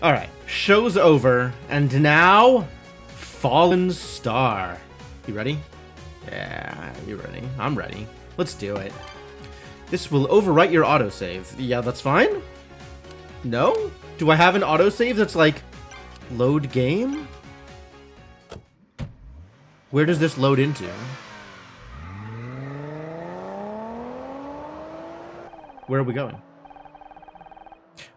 Alright, show's over, and now, Fallen Star. You ready? Yeah, you ready? I'm ready. Let's do it. This will overwrite your autosave. Yeah, that's fine? No? Do I have an autosave that's like, load game? Where does this load into? Where are we going?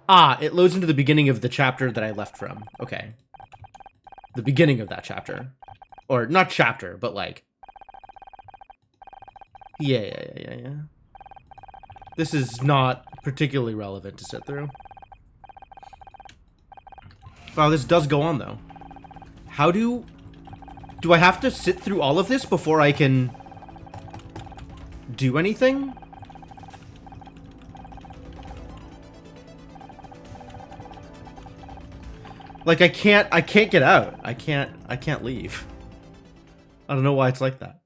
Ah, it loads into the beginning of the chapter that I left from. Okay. The beginning of that chapter. Or, not chapter, but like... Yeah. This is not particularly relevant to sit through. Wow, this does go on, though. How do... Do I have to sit through all of this before I can... do anything? Like, I can't get out. I can't leave. I don't know why it's like that.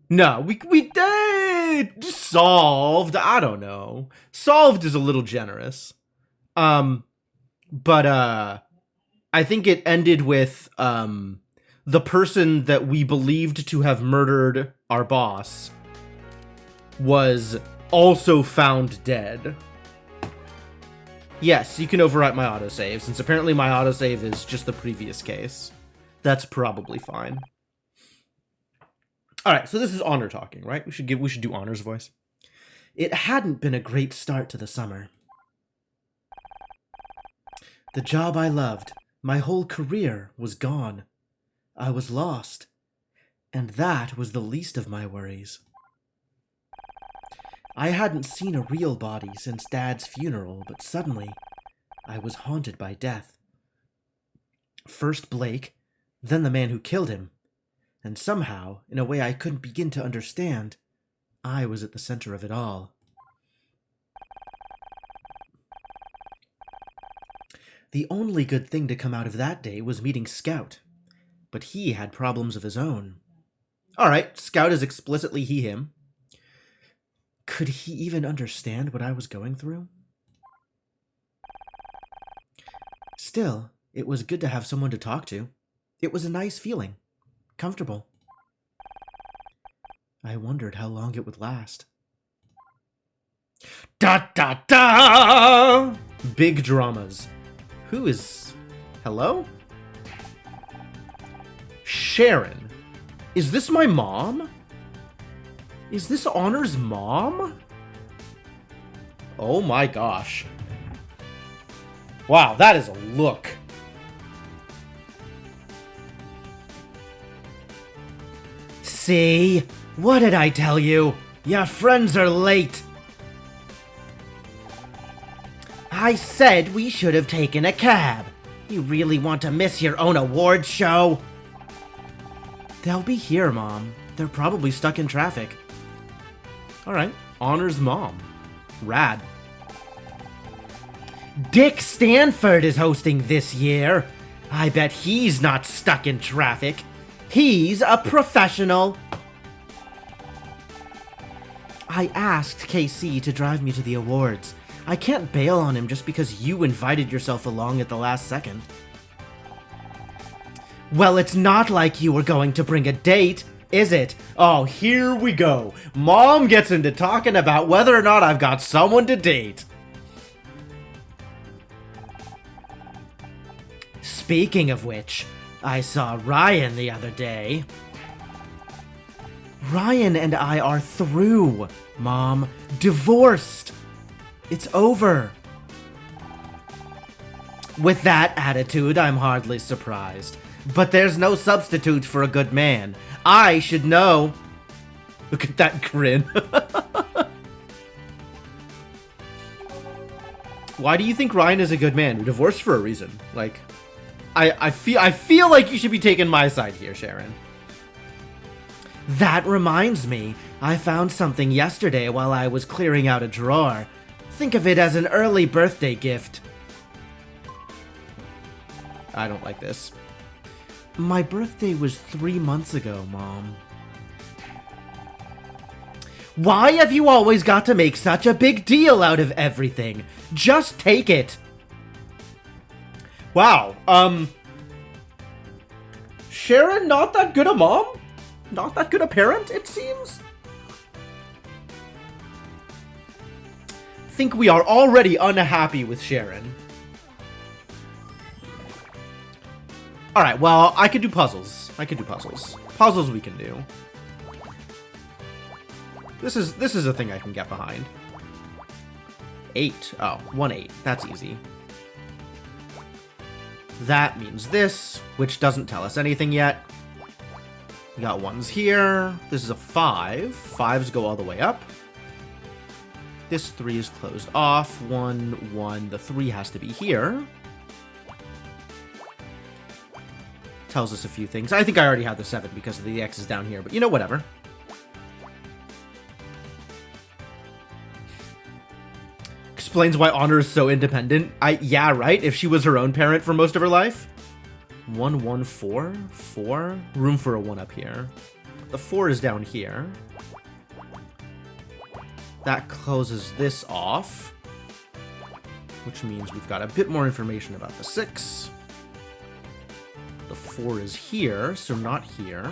No, we did solved. I don't know. Solved is a little generous. But I think it ended with the person that we believed to have murdered our boss was also found dead. Yes, you can overwrite my autosave, since apparently my autosave is just the previous case. That's probably fine. Alright, so this is Honor talking, right? We should do Honor's voice. It hadn't been a great start to the summer. The job I loved, my whole career, was gone. I was lost. And that was the least of my worries. I hadn't seen a real body since Dad's funeral, but suddenly, I was haunted by death. First Blake, then the man who killed him, and somehow, in a way I couldn't begin to understand, I was at the center of it all. The only good thing to come out of that day was meeting Scout, but he had problems of his own. Alright, Scout is explicitly he, him. Could he even understand what I was going through? Still, it was good to have someone to talk to. It was a nice feeling. Comfortable. I wondered how long it would last. Da da da! Big dramas. Who is... Hello? Sharon. Is this my mom? Is this Honor's mom? Oh my gosh. Wow, that is a look. See? What did I tell you? Your friends are late. I said we should have taken a cab. You really want to miss your own award show? They'll be here, Mom. They're probably stuck in traffic. Alright, Honor's mom. Rad. Dick Stanford is hosting this year. I bet he's not stuck in traffic. He's a professional. I asked KC to drive me to the awards. I can't bail on him just because you invited yourself along at the last second. Well, it's not like you were going to bring a date, is it? Oh, here we go. Mom gets into talking about whether or not I've got someone to date. Speaking of which, I saw Ryan the other day. Ryan and I are through, Mom. Divorced. It's over. With that attitude, I'm hardly surprised. But there's no substitute for a good man. I should know. Look at that grin. Why do you think Ryan is a good man? We're divorced for a reason. Like, I feel like you should be taking my side here, Sharon. That reminds me, I found something yesterday while I was clearing out a drawer. Think of it as an early birthday gift. I don't like this. My birthday was 3 months ago, Mom. Why have you always got to make such a big deal out of everything? Just take it. Wow, Sharon, not that good a mom? Not that good a parent, it seems? Think we are already unhappy with Sharon. Alright, well, I could do puzzles. Puzzles we can do. This is a thing I can get behind. 8. Oh, 1 8. That's easy. That means this, which doesn't tell us anything yet. We got 1s here. This is a 5. 5s go all the way up. This 3 is closed off. 1, 1. The 3 has to be here. Tells us a few things. I think I already have the 7 because the X is down here, but you know, whatever. Explains why Honor is so independent. Yeah, right? If she was her own parent for most of her life. 1, 1, 4. 4. Room for a 1 up here. The 4 is down here. That closes this off. Which means we've got a bit more information about the 6. The 4 is here, so not here.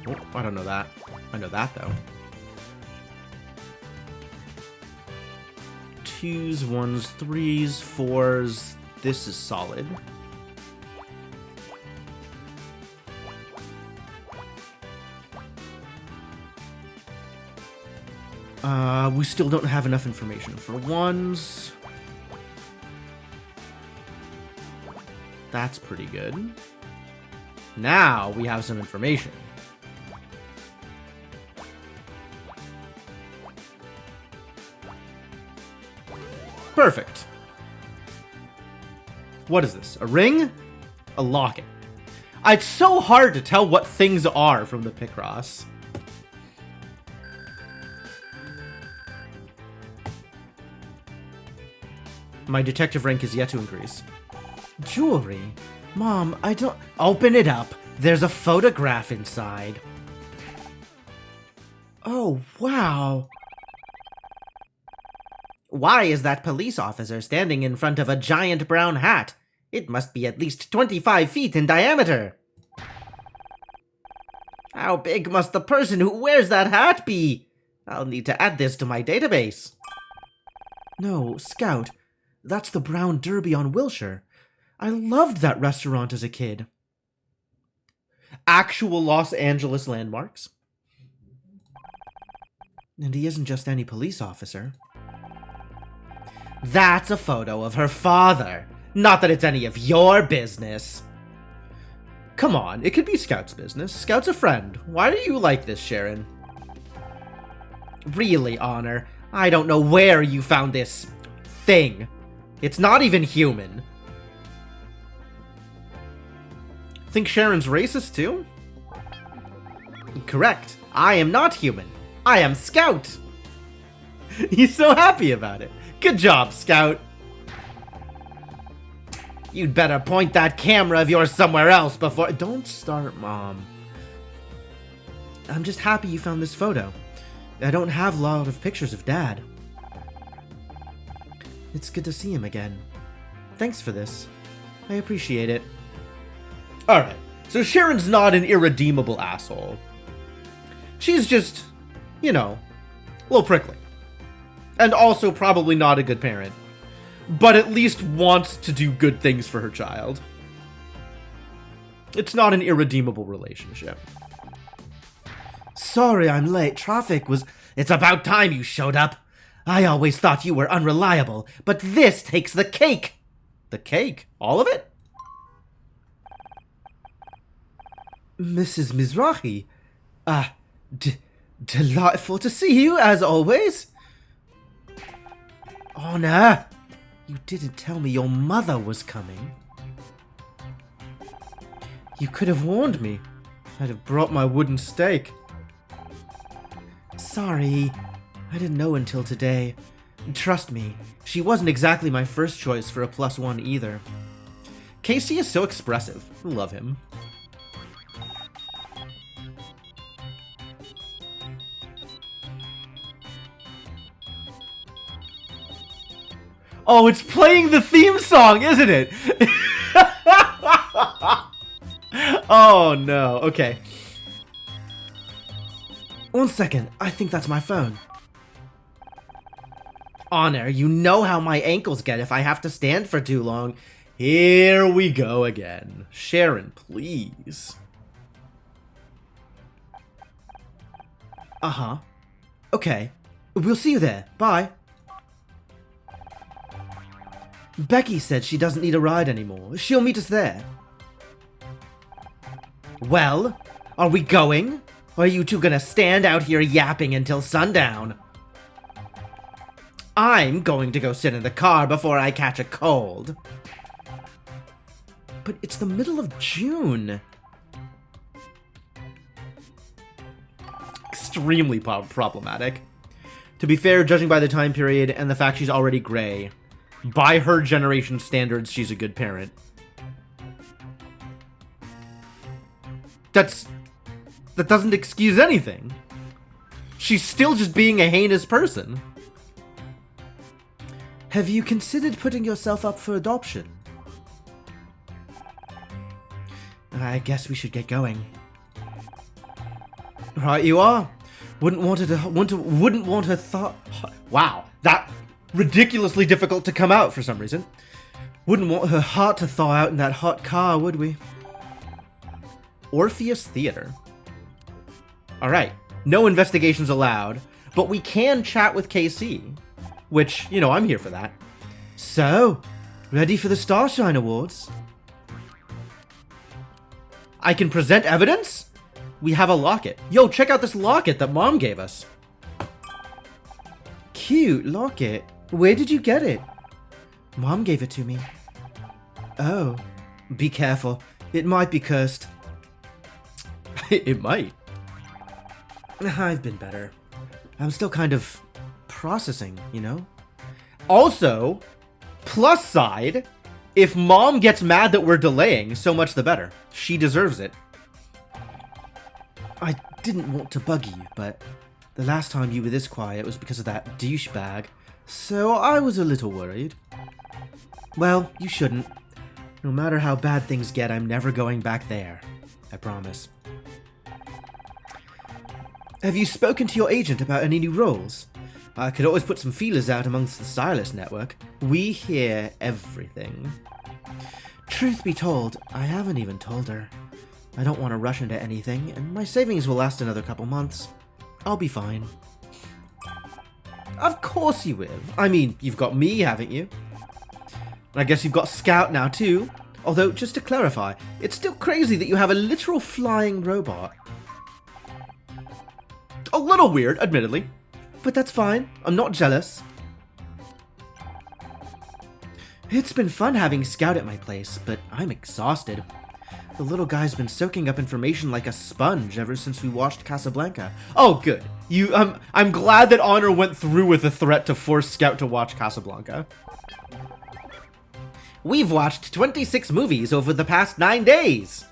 Oh, I don't know that. I know that, though. 2s, 1s, 3s, 4s. This is solid. We still don't have enough information for 1s. That's pretty good. Now we have some information. Perfect. What is this? A ring? A locket. It's so hard to tell what things are from the Picross. My detective rank is yet to increase. Jewelry? Mom, I don't... Open it up. There's a photograph inside. Oh, wow. Why is that police officer standing in front of a giant brown hat? It must be at least 25 feet in diameter. How big must the person who wears that hat be? I'll need to add this to my database. No, Scout. That's the Brown Derby on Wilshire. I loved that restaurant as a kid. Actual Los Angeles landmarks. And he isn't just any police officer. That's a photo of her father. Not that it's any of your business. Come on, it could be Scout's business. Scout's a friend. Why do you like this, Sharon? Really, Honor, I don't know where you found this thing. It's not even human. Think Sharon's racist too? Correct. I am not human. I am Scout. He's so happy about it. Good job, Scout. You'd better point that camera of yours somewhere else before... Don't start, Mom. I'm just happy you found this photo. I don't have a lot of pictures of Dad. It's good to see him again. Thanks for this. I appreciate it. Alright, so Sharon's not an irredeemable asshole. She's just, you know, a little prickly. And also probably not a good parent. But at least wants to do good things for her child. It's not an irredeemable relationship. Sorry I'm late. Traffic was... It's about time you showed up. I always thought you were unreliable, but this takes the cake. The cake? All of it? Mrs. Mizrahi. Delightful to see you, as always. Honor, you didn't tell me your mother was coming. You could have warned me. I'd have brought my wooden stake. Sorry, I didn't know until today. Trust me, she wasn't exactly my first choice for a +1 either. Casey is so expressive. I love him. Oh, it's playing the theme song, isn't it? Oh, no. Okay. 1 second. I think that's my phone. Honor, you know how my ankles get if I have to stand for too long. Here we go again. Sharon, please. Uh-huh. Okay. We'll see you there. Bye. Becky said she doesn't need a ride anymore. She'll meet us there. Well, are we going? Or are you two gonna stand out here yapping until sundown? I'm going to go sit in the car before I catch a cold. But it's the middle of June. Extremely problematic. To be fair, judging by the time period and the fact she's already gray, by her generation standards, she's a good parent. That doesn't excuse anything. She's still just being a heinous person. Have you considered putting yourself up for adoption? I guess we should get going. Right, you are. Wouldn't want her thought. Wow, that ridiculously difficult to come out for some reason. Wouldn't want her heart to thaw out in that hot car, would we? Orpheus Theater. All right, no investigations allowed, but we can chat with KC, which, you know, I'm here for that. So, ready for the Starshine Awards? I can present evidence? We have a locket. Yo, check out this locket that Mom gave us. Cute locket. Where did you get it? Mom gave it to me. Oh, be careful. It might be cursed. It might. I've been better. I'm still kind of processing, you know? Also, plus side, if Mom gets mad that we're delaying, so much the better. She deserves it. I didn't want to bug you, but the last time you were this quiet was because of that douchebag, so I was a little worried. Well, you shouldn't. No matter how bad things get, I'm never going back there. I promise. Have you spoken to your agent about any new roles? I could always put some feelers out amongst the stylist network. We hear everything. Truth be told, I haven't even told her. I don't want to rush into anything, and my savings will last another couple months. I'll be fine. Of course you will. I mean, you've got me, haven't you? I guess you've got Scout now too. Although, just to clarify, it's still crazy that you have a literal flying robot. A little weird, admittedly. But that's fine. I'm not jealous. It's been fun having Scout at my place, but I'm exhausted. The little guy's been soaking up information like a sponge ever since we watched Casablanca. Oh, good. I'm glad that Honor went through with the threat to force Scout to watch Casablanca. We've watched 26 movies over the past 9 days.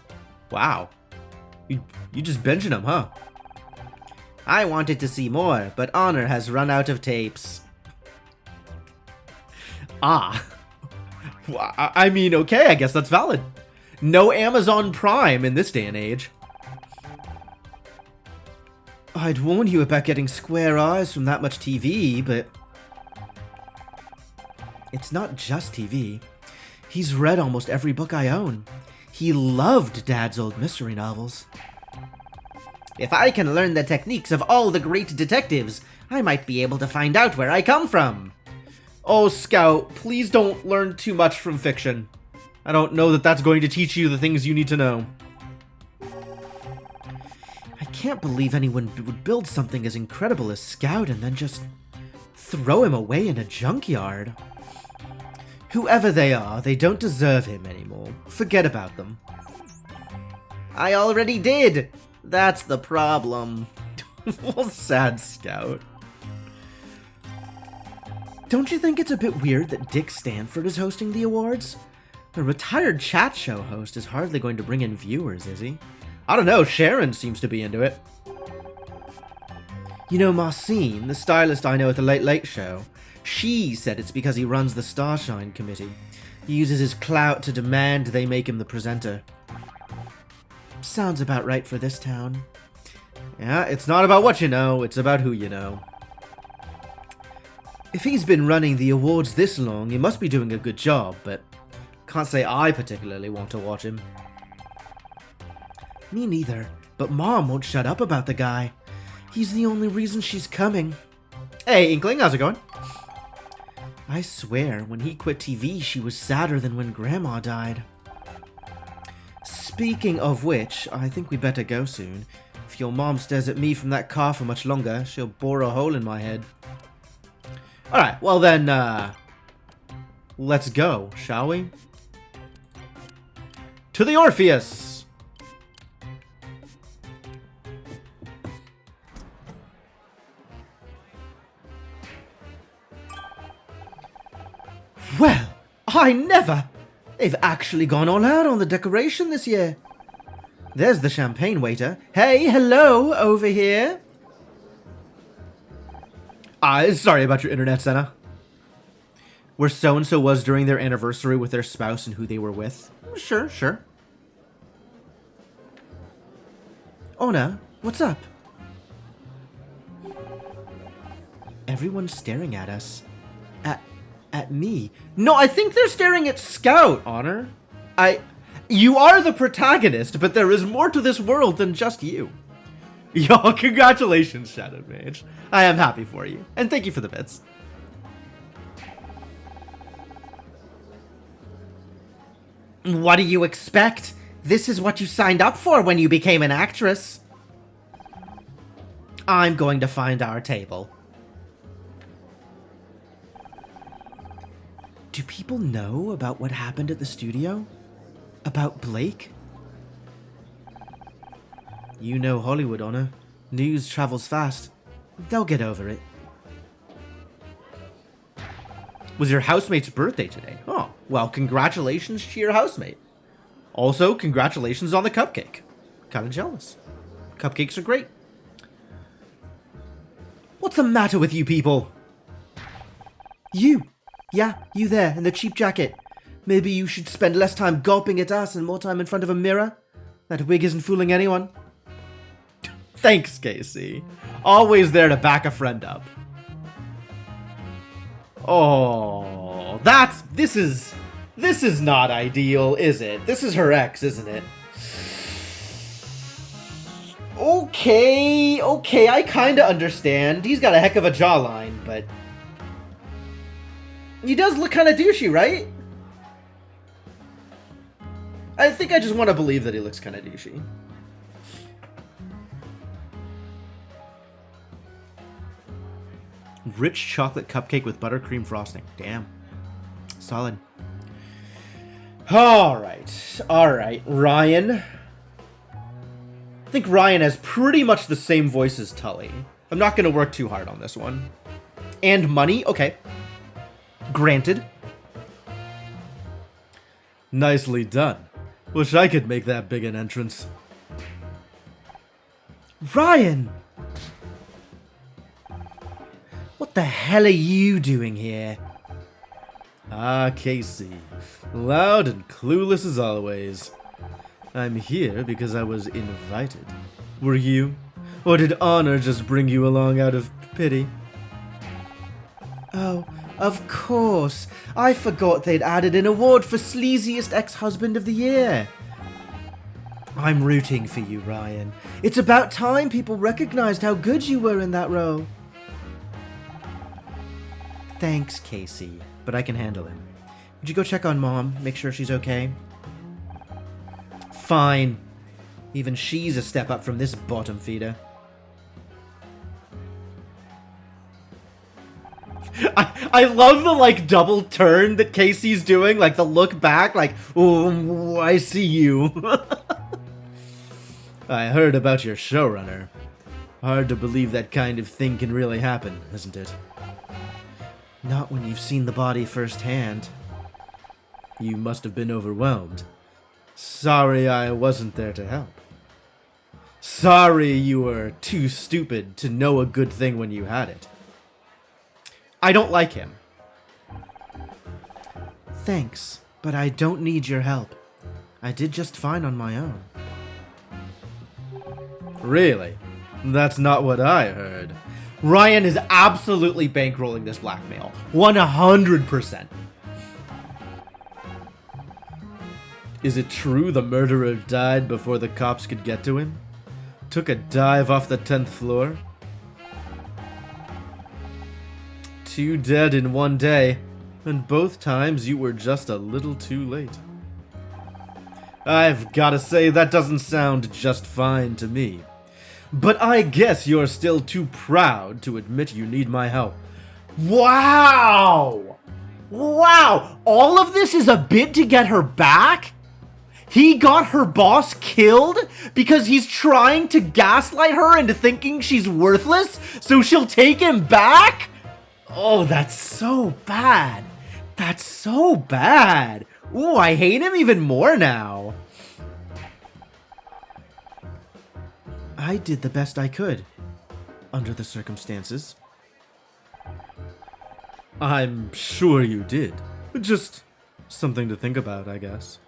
Wow. You just binging them, huh? I wanted to see more, but Honor has run out of tapes. Ah. I mean, okay, I guess that's valid. No Amazon Prime in this day and age. I'd warn you about getting square eyes from that much TV, but... It's not just TV. He's read almost every book I own. He loved Dad's old mystery novels. If I can learn the techniques of all the great detectives, I might be able to find out where I come from. Oh, Scout, please don't learn too much from fiction. I don't know that that's going to teach you the things you need to know. I can't believe anyone would build something as incredible as Scout and then just throw him away in a junkyard. Whoever they are, they don't deserve him anymore. Forget about them. I already did! That's the problem. Well, sad Scout. Don't you think it's a bit weird that Dick Stanford is hosting the awards? A retired chat show host is hardly going to bring in viewers, is he? I don't know, Sharon seems to be into it. You know Marcine, the stylist I know at the Late Late Show? She said it's because he runs the Starshine Committee. He uses his clout to demand they make him the presenter. Sounds about right for this town. Yeah, it's not about what you know, it's about who you know. If he's been running the awards this long, he must be doing a good job, but can't say I particularly want to watch him. Me neither, but Mom won't shut up about the guy. He's the only reason she's coming. Hey, Inkling, how's it going? I swear, when he quit TV, she was sadder than when Grandma died. Speaking of which, I think we better go soon. If your mom stares at me from that car for much longer, she'll bore a hole in my head. Alright, well then, let's go, shall we? To the Orpheus! Well, I never! They've actually gone all out on the decoration this year. There's the champagne waiter. Hey, hello, over here. Sorry about your internet, Senna. Where so-and-so was during their anniversary with their spouse and who they were with. Sure, sure. Ona, what's up? Everyone's staring at us. At me. No, I think they're staring at Scout, Honor. You are the protagonist, but there is more to this world than just you. Yo, congratulations, Shadow Mage. I am happy for you, and thank you for the bits. What do you expect? This is what you signed up for when you became an actress. I'm going to find our table. Do people know about what happened at the studio? About Blake? You know Hollywood, Honor. News travels fast. They'll get over it. Was your housemate's birthday today? Oh, well, congratulations to your housemate. Also, congratulations on the cupcake. Kinda jealous. Cupcakes are great. What's the matter with you people? You! Yeah, you there, in the cheap jacket. Maybe you should spend less time gulping at us and more time in front of a mirror? That wig isn't fooling anyone. Thanks, Casey. Always there to back a friend up. Oh, this is not ideal, is it? This is her ex, isn't it? Okay, I kinda understand. He's got a heck of a jawline, but he does look kinda douchey, right? I think I just want to believe that he looks kinda douchey. Rich chocolate cupcake with buttercream frosting. Damn. Solid. Alright, Ryan. I think Ryan has pretty much the same voice as Tully. I'm not going to work too hard on this one. And money? Okay. Granted. Nicely done. Wish I could make that big an entrance. Ryan! What the hell are you doing here? Ah, Casey. Loud and clueless as always. I'm here because I was invited. Were you? Or did Honor just bring you along out of pity? Oh, of course. I forgot they'd added an award for sleaziest ex-husband of the year. I'm rooting for you, Ryan. It's about time people recognized how good you were in that role. Thanks, Casey, but I can handle him. Would you go check on Mom, make sure she's okay? Fine. Even she's a step up from this bottom feeder. I love the, like, double turn that Casey's doing, like, the look back, like, oh, I see you. I heard about your showrunner. Hard to believe that kind of thing can really happen, isn't it? Not when you've seen the body firsthand. You must have been overwhelmed. Sorry I wasn't there to help. Sorry you were too stupid to know a good thing when you had it. I don't like him. Thanks, but I don't need your help. I did just fine on my own. Really? That's not what I heard. Ryan is absolutely bankrolling this blackmail. 100%. Is it true the murderer died before the cops could get to him? Took a dive off the 10th floor? 2 dead in 1 day, and both times you were just a little too late. I've gotta say, that doesn't sound just fine to me. But I guess you're still too proud to admit you need my help. Wow! Wow! All of this is a bit to get her back? He got her boss killed because he's trying to gaslight her into thinking she's worthless so she'll take him back? Oh, that's so bad. That's so bad. Ooh, I hate him even more now. I did the best I could, under the circumstances. I'm sure you did. Just something to think about, I guess.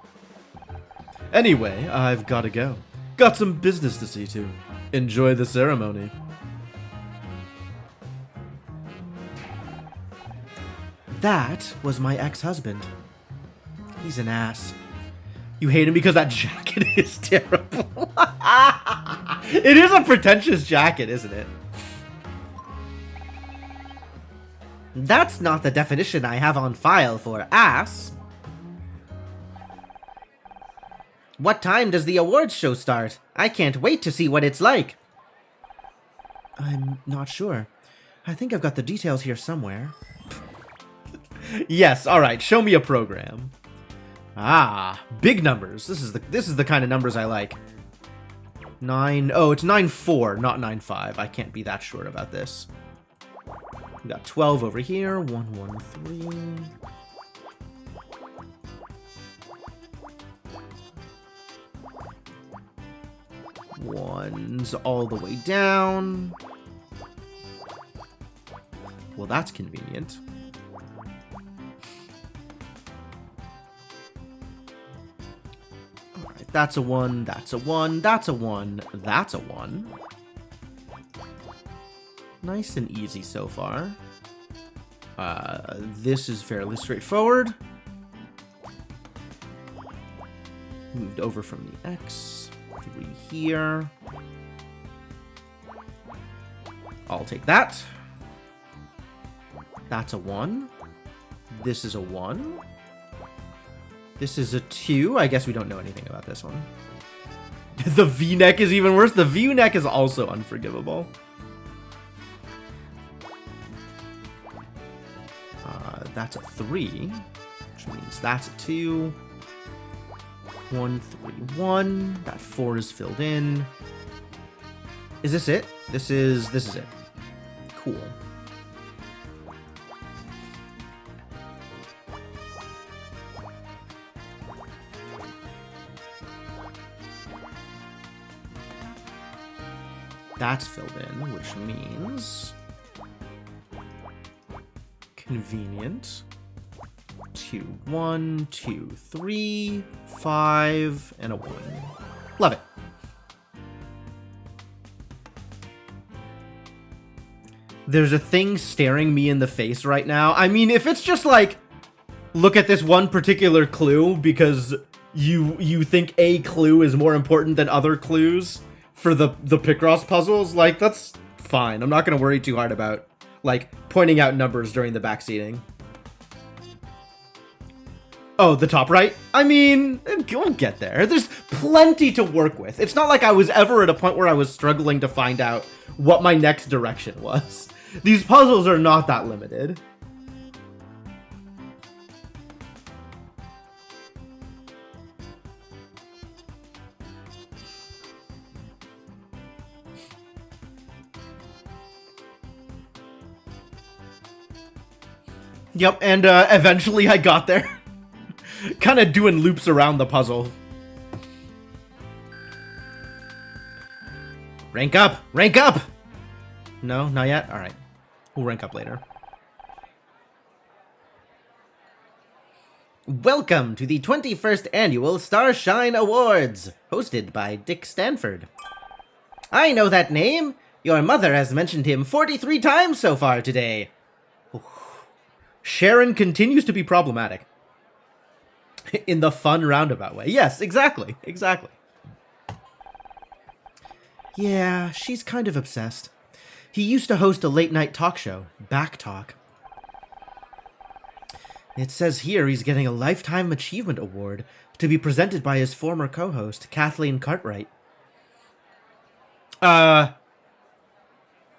Anyway, I've gotta go. Got some business to see to. Enjoy the ceremony. That was my ex-husband. He's an ass. You hate him because that jacket is terrible. It is a pretentious jacket, isn't it? That's not the definition I have on file for ass. What time does the awards show start? I can't wait to see what it's like. I'm not sure. I think I've got the details here somewhere. Yes, alright, show me a program. Ah, big numbers. This is the kind of numbers I like. 9, oh, it's 9-4, not 9-5. I can't be that short about this. We got 12 over here, 1-1-3. Ones all the way down. Well, that's convenient. Alright, that's a 1, that's a 1, that's a 1, that's a 1. Nice and easy so far. This is fairly straightforward. Moved over from the X. 3 here. I'll take that. That's a 1. This is a 1. This is a 2. I guess we don't know anything about this one. The V-neck is even worse. The V-neck is also unforgivable. That's a 3, which means that's a 2. 1, 3, 1. That 4 is filled in. Is this it? This is it. Cool. That's filled in, which means convenient. 2, 1, 2, 3, 5, and a 1. Love it. There's a thing staring me in the face right now. I mean, if it's just like, look at this one particular clue because you think a clue is more important than other clues for the Picross puzzles, like, that's fine. I'm not going to worry too hard about, like, pointing out numbers during the backseating. Oh, the top right? I mean, we'll get there. There's plenty to work with. It's not like I was ever at a point where I was struggling to find out what my next direction was. These puzzles are not that limited. Yep, and eventually I got there. Kind of doing loops around the puzzle. Rank up! Rank up! No, not yet? Alright. We'll rank up later. Welcome to the 21st Annual Starshine Awards, hosted by Dick Stanford. I know that name. Your mother has mentioned him 43 times so far today. Sharon continues to be problematic. In the fun roundabout way. Yes, exactly. Exactly. Yeah, she's kind of obsessed. He used to host a late-night talk show, Back Talk. It says here he's getting a Lifetime Achievement Award to be presented by his former co-host, Kathleen Cartwright.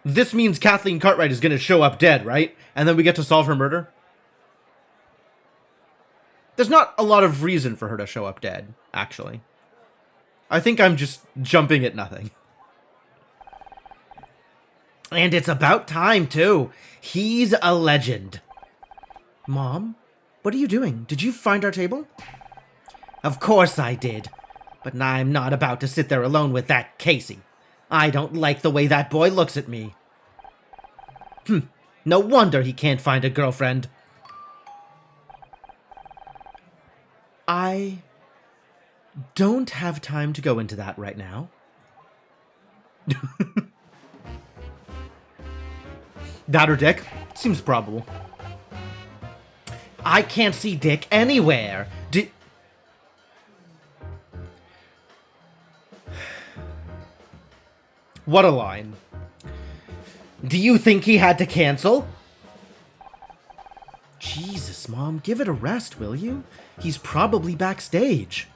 This means Kathleen Cartwright is going to show up dead, right? And then we get to solve her murder? There's not a lot of reason for her to show up dead, actually. I think I'm just jumping at nothing. And it's about time, too. He's a legend. Mom, what are you doing? Did you find our table? Of course I did. But I'm not about to sit there alone with that Casey. I don't like the way that boy looks at me. No wonder he can't find a girlfriend. I don't have time to go into that right now. That or Dick? Seems probable. I can't see Dick anywhere. What a line. Do you think he had to cancel? Jesus, Mom, give it a rest, will you? He's probably backstage.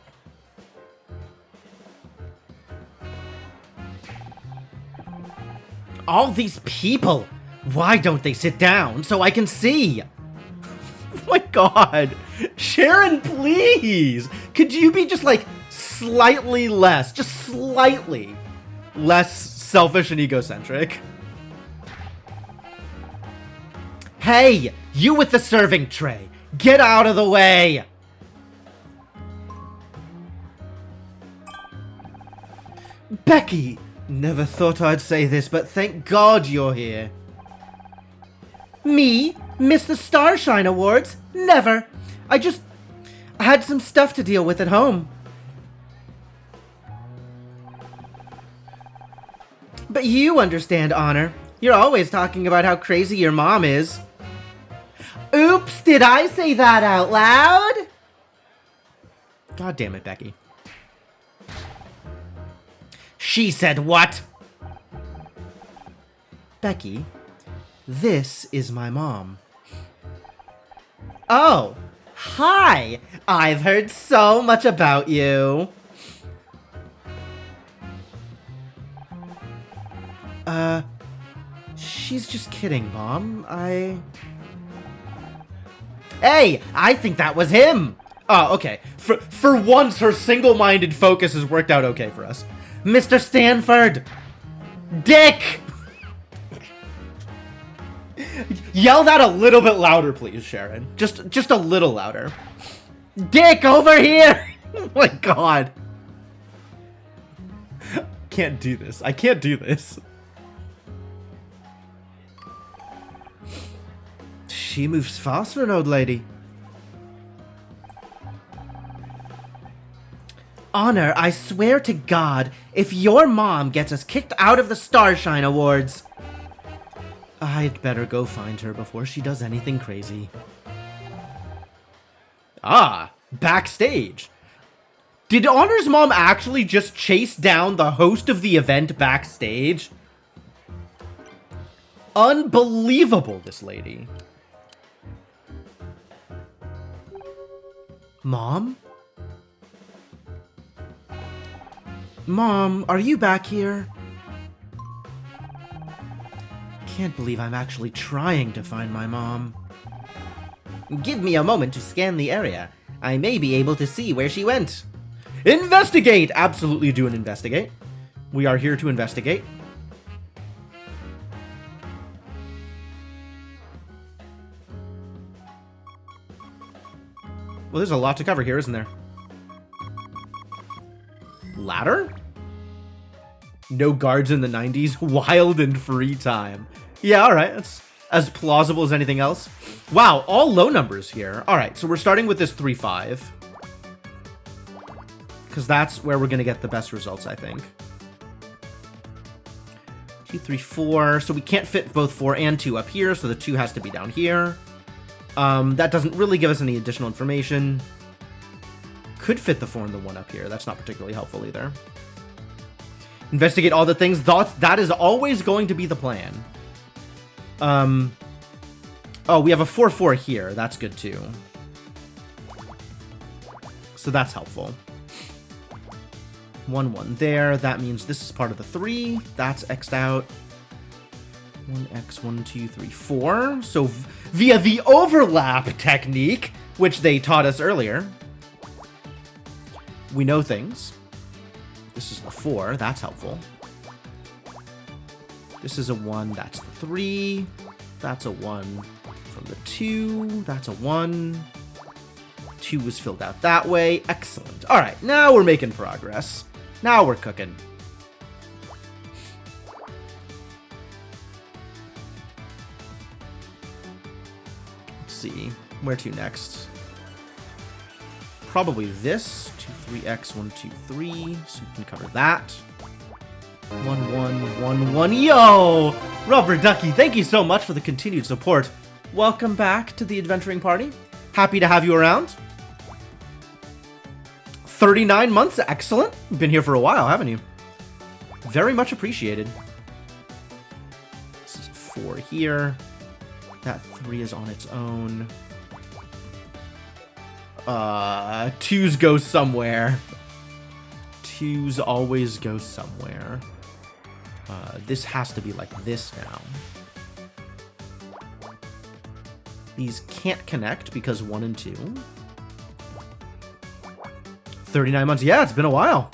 All these people! Why don't they sit down so I can see? Oh my god! Sharon, please! Could you be just like slightly less, just slightly less selfish and egocentric? Hey! You with the serving tray! Get out of the way! Becky! Never thought I'd say this, but thank God you're here. Me? Miss the Starshine Awards? Never! I had some stuff to deal with at home. But you understand, Honor. You're always talking about how crazy your mom is. Oops, did I say that out loud? God damn it, Becky. She said what? Becky, this is my mom. Oh, hi! I've heard so much about you. She's just kidding, Mom. Hey, I think that was him! Oh, okay. For once, her single-minded focus has worked out okay for us. Mr. Stanford! Dick! Yell that a little bit louder, please, Sharon. Just a little louder. Dick, over here! Oh my god. Can't do this. I can't do this. She moves fast for an old lady. Honor, I swear to God, if your mom gets us kicked out of the Starshine Awards, I'd better go find her before she does anything crazy. Ah, backstage. Did Honor's mom actually just chase down the host of the event backstage? Unbelievable, this lady. Mom? Mom, are you back here? Can't believe I'm actually trying to find my mom. Give me a moment to scan the area. I may be able to see where she went. Investigate! Absolutely do an investigate. We are here to investigate. Well, there's a lot to cover here, isn't there? Ladder? No guards in the 90s. Wild and free time. Yeah, alright. That's as plausible as anything else. Wow, all low numbers here. Alright, so we're starting with this 3-5. Because that's where we're going to get the best results, I think. 2, 3, 4. So we can't fit both 4 and 2 up here, so the 2 has to be down here. That doesn't really give us any additional information. Could fit the 4 and the 1 up here. That's not particularly helpful either. Investigate all the things. That is always going to be the plan. Oh, we have a 4-4 here. That's good too. So that's helpful. 1-1 there. That means this is part of the 3. That's X'd out. 1x, 1, 2, 3, 4. So via the overlap technique, which they taught us earlier, we know things. This is the 4. That's helpful. This is a 1. That's the 3. That's a 1 from the 2. That's a 1. 2 was filled out that way. Excellent. All right, now we're making progress. Now we're cooking. Let's see. Where to next? Probably this. 2, 3x, 1, 2, 3. So we can cover that. 1, 1, 1, 1. Yo! Rubber Ducky, thank you so much for the continued support. Welcome back to the Adventuring Party. Happy to have you around. 39 months, excellent. You've been here for a while, haven't you? Very much appreciated. This is 4 here. That 3 is on its own. 2s go somewhere. 2s always go somewhere. This has to be like this now. These can't connect because 1 and 2. 39 months. Yeah, it's been a while.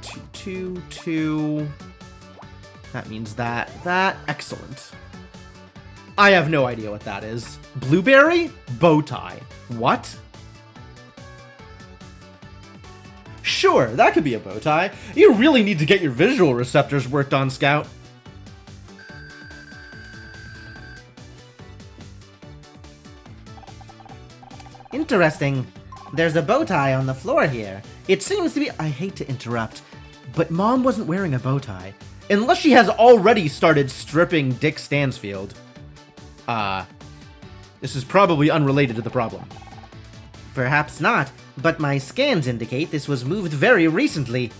2, 2, 2. That means that. Excellent. I have no idea what that is. Blueberry? Bow tie. What? Sure, that could be a bow tie. You really need to get your visual receptors worked on, Scout. Interesting. There's a bow tie on the floor here. It seems to be... I hate to interrupt, but Mom wasn't wearing a bow tie. Unless she has already started stripping Dick Stansfield. This is probably unrelated to the problem. Perhaps not, but my scans indicate this was moved very recently.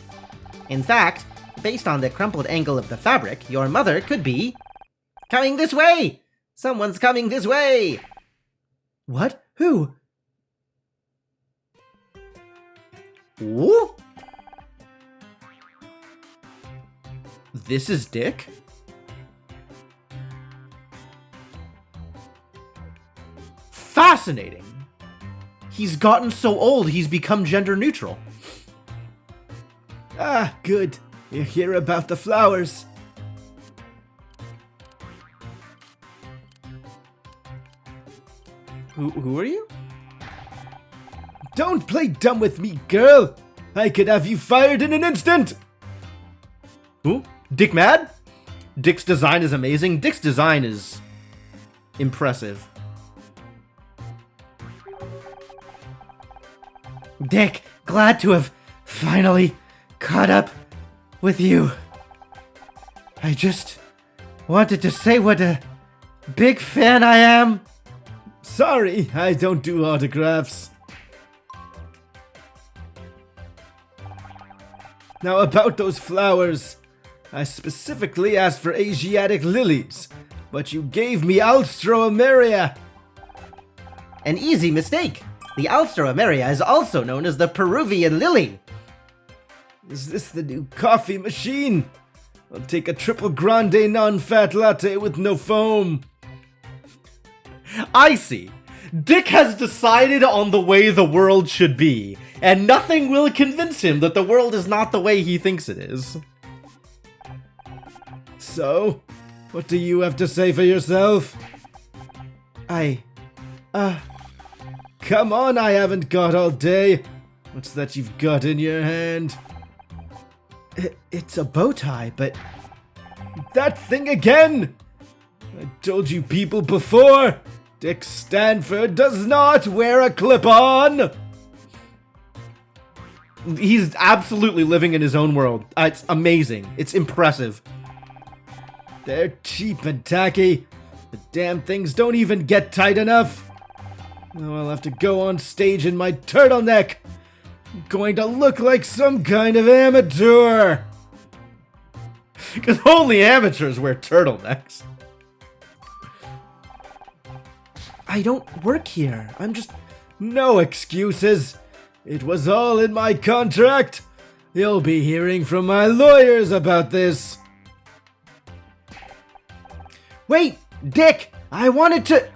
In fact, based on the crumpled angle of the fabric, your mother could be... coming this way! Someone's coming this way! What? Who? Ooh? This is Dick? Fascinating. He's gotten so old, he's become gender neutral. Ah, good. You hear about the flowers. Who are you? Don't play dumb with me, girl. I could have you fired in an instant. Who? Dick Mad? Dick's design is amazing. Dick's design is impressive. Dick, glad to have finally caught up with you. I just wanted to say what a big fan I am. Sorry, I don't do autographs. Now about those flowers. I specifically asked for Asiatic lilies, but you gave me Alstroemeria. An easy mistake. The Alstroemeria is also known as the Peruvian lily. Is this the new coffee machine? I'll take a triple grande non-fat latte with no foam. I see. Dick has decided on the way the world should be, and nothing will convince him that the world is not the way he thinks it is. So, what do you have to say for yourself? Come on, I haven't got all day. What's that you've got in your hand? It's a bow tie, but... That thing again! I told you people before, Dick Stanford does not wear a clip-on! He's absolutely living in his own world. It's amazing. It's impressive. They're cheap and tacky. The damn things don't even get tight enough. Now I'll have to go on stage in my turtleneck. I'm going to look like some kind of amateur. Because only amateurs wear turtlenecks. I don't work here. I'm just... No excuses. It was all in my contract. You'll be hearing from my lawyers about this. Wait, Dick! I wanted to...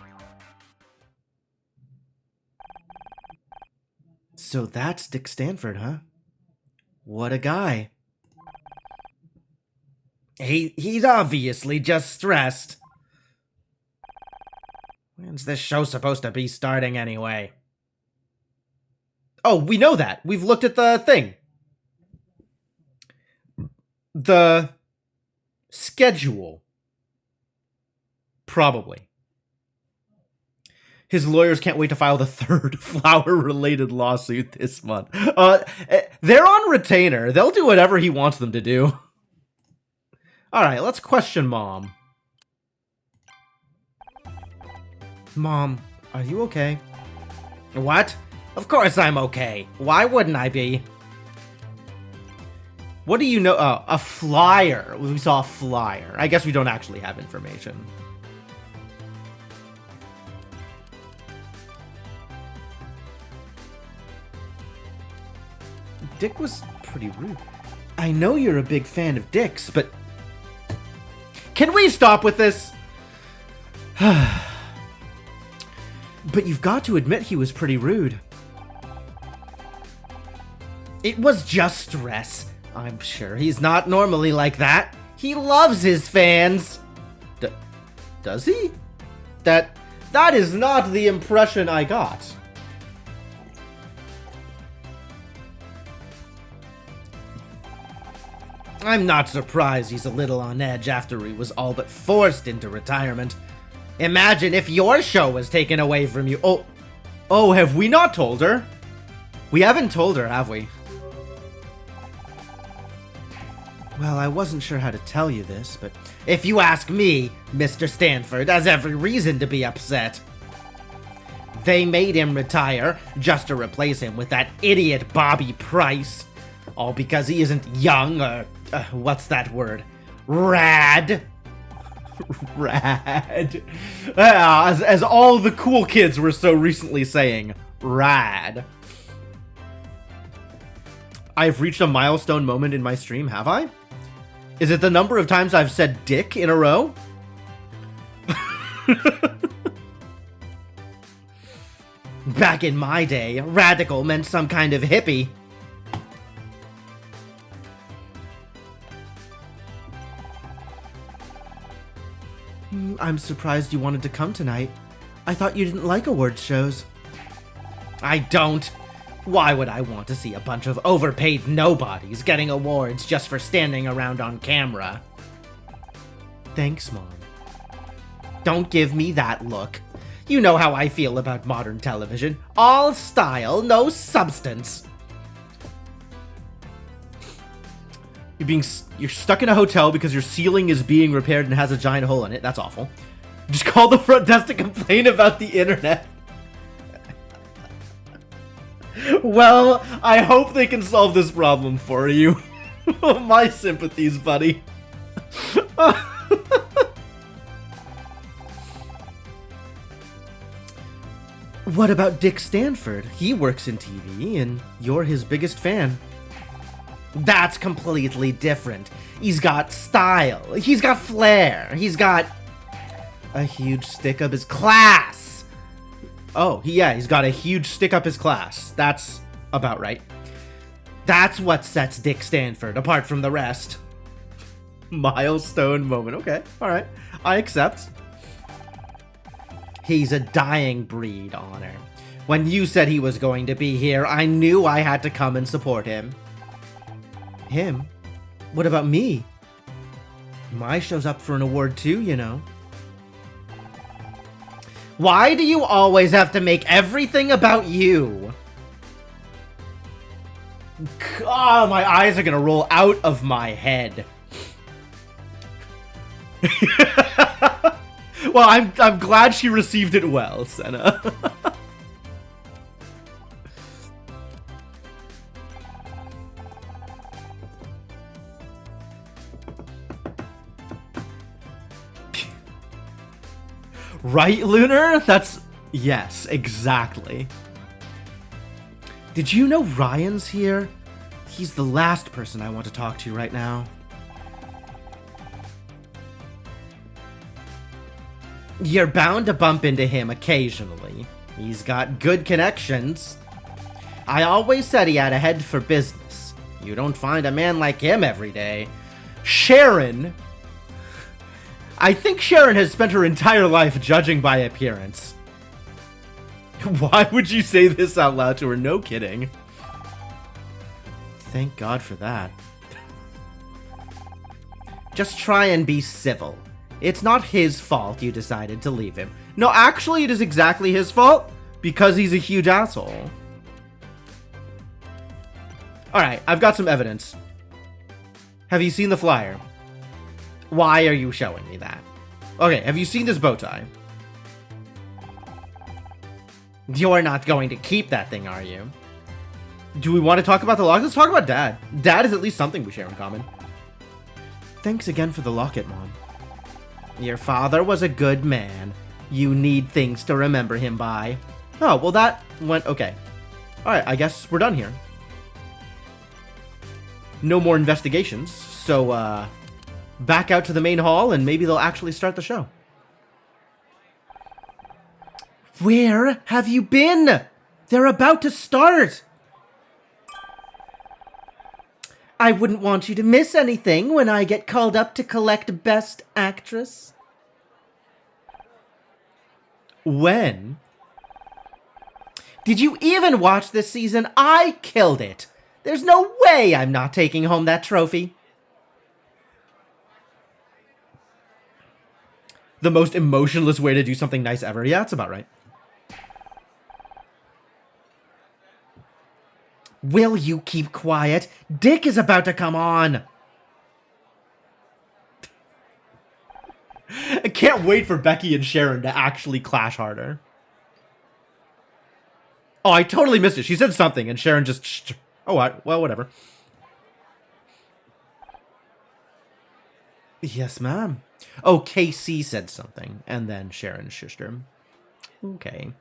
So that's Dick Stanford, huh? What a guy. He's obviously just stressed. When's this show supposed to be starting anyway? Oh, we know that. We've looked at the thing. The schedule. Probably. His lawyers can't wait to file the third flower-related lawsuit this month. They're on retainer. They'll do whatever he wants them to do. Alright, let's question Mom. Mom, are you okay? What? Of course I'm okay. Why wouldn't I be? What do you know? A flyer. We saw a flyer. I guess we don't actually have information. Dick was pretty rude. I know you're a big fan of Dick's, but... Can we stop with this? But you've got to admit he was pretty rude. It was just stress. I'm sure he's not normally like that. He loves his fans. Does he? That is not the impression I got. I'm not surprised he's a little on edge after he was all but forced into retirement. Imagine if your show was taken away from you. Oh, have we not told her? We haven't told her, have we? Well, I wasn't sure how to tell you this, but if you ask me, Mr. Stanford has every reason to be upset. They made him retire just to replace him with that idiot Bobby Price. All because he isn't young or, what's that word? Rad. Rad. As all the cool kids were so recently saying, rad. I've reached a milestone moment in my stream, have I? Is it the number of times I've said dick in a row? Back in my day, radical meant some kind of hippie. I'm surprised you wanted to come tonight. I thought you didn't like awards shows. I don't. Why would I want to see a bunch of overpaid nobodies getting awards just for standing around on camera? Thanks, Mom. Don't give me that look. You know how I feel about modern television. All style, no substance. You're stuck in a hotel because your ceiling is being repaired and has a giant hole in it. That's awful. Just call the front desk to complain about the internet. Well, I hope they can solve this problem for you. My sympathies, buddy. What about Dick Stanford? He works in TV, and you're his biggest fan. That's completely different. He's got style. He's got flair. He's got a huge stick up his class. Oh, he's got a huge stick up his class. That's about right. That's what sets Dick Stanford apart from the rest. Milestone moment. Okay, alright. I accept. He's a dying breed, Honor. When you said he was going to be here, I knew I had to come and support him. Him? What about me? My show's up for an award too, you know. Why do you always have to make everything about you? God, my eyes are gonna roll out of my head. Well, I'm glad she received it well, Senna. Right, Lunar? That's... Yes, exactly. Did you know Ryan's here? He's the last person I want to talk to right now. You're bound to bump into him occasionally. He's got good connections. I always said he had a head for business. You don't find a man like him every day. Sharon... I think Sharon has spent her entire life judging by appearance. Why would you say this out loud to her? No kidding. Thank God for that. Just try and be civil. It's not his fault you decided to leave him. No, actually, it is exactly his fault because he's a huge asshole. Alright, I've got some evidence. Have you seen the flyer? Why are you showing me that? Okay, have you seen this bow tie? You're not going to keep that thing, are you? Do we want to talk about the locket? Let's talk about Dad. Dad is at least something we share in common. Thanks again for the locket, Mom. Your father was a good man. You need things to remember him by. Oh, well that went okay. Alright, I guess we're done here. No more investigations, so, back out to the main hall, and maybe they'll actually start the show. Where have you been? They're about to start! I wouldn't want you to miss anything when I get called up to collect Best Actress. When? Did you even watch this season? I killed it! There's no way I'm not taking home that trophy. The most emotionless way to do something nice ever. Yeah, that's about right. Will you keep quiet? Dick is about to come on. I can't wait for Becky and Sharon to actually clash harder. Oh, I totally missed it. She said something and Sharon just... Oh, well, whatever. Yes, ma'am. Oh, KC said something, and then Sharon shushed her. Okay.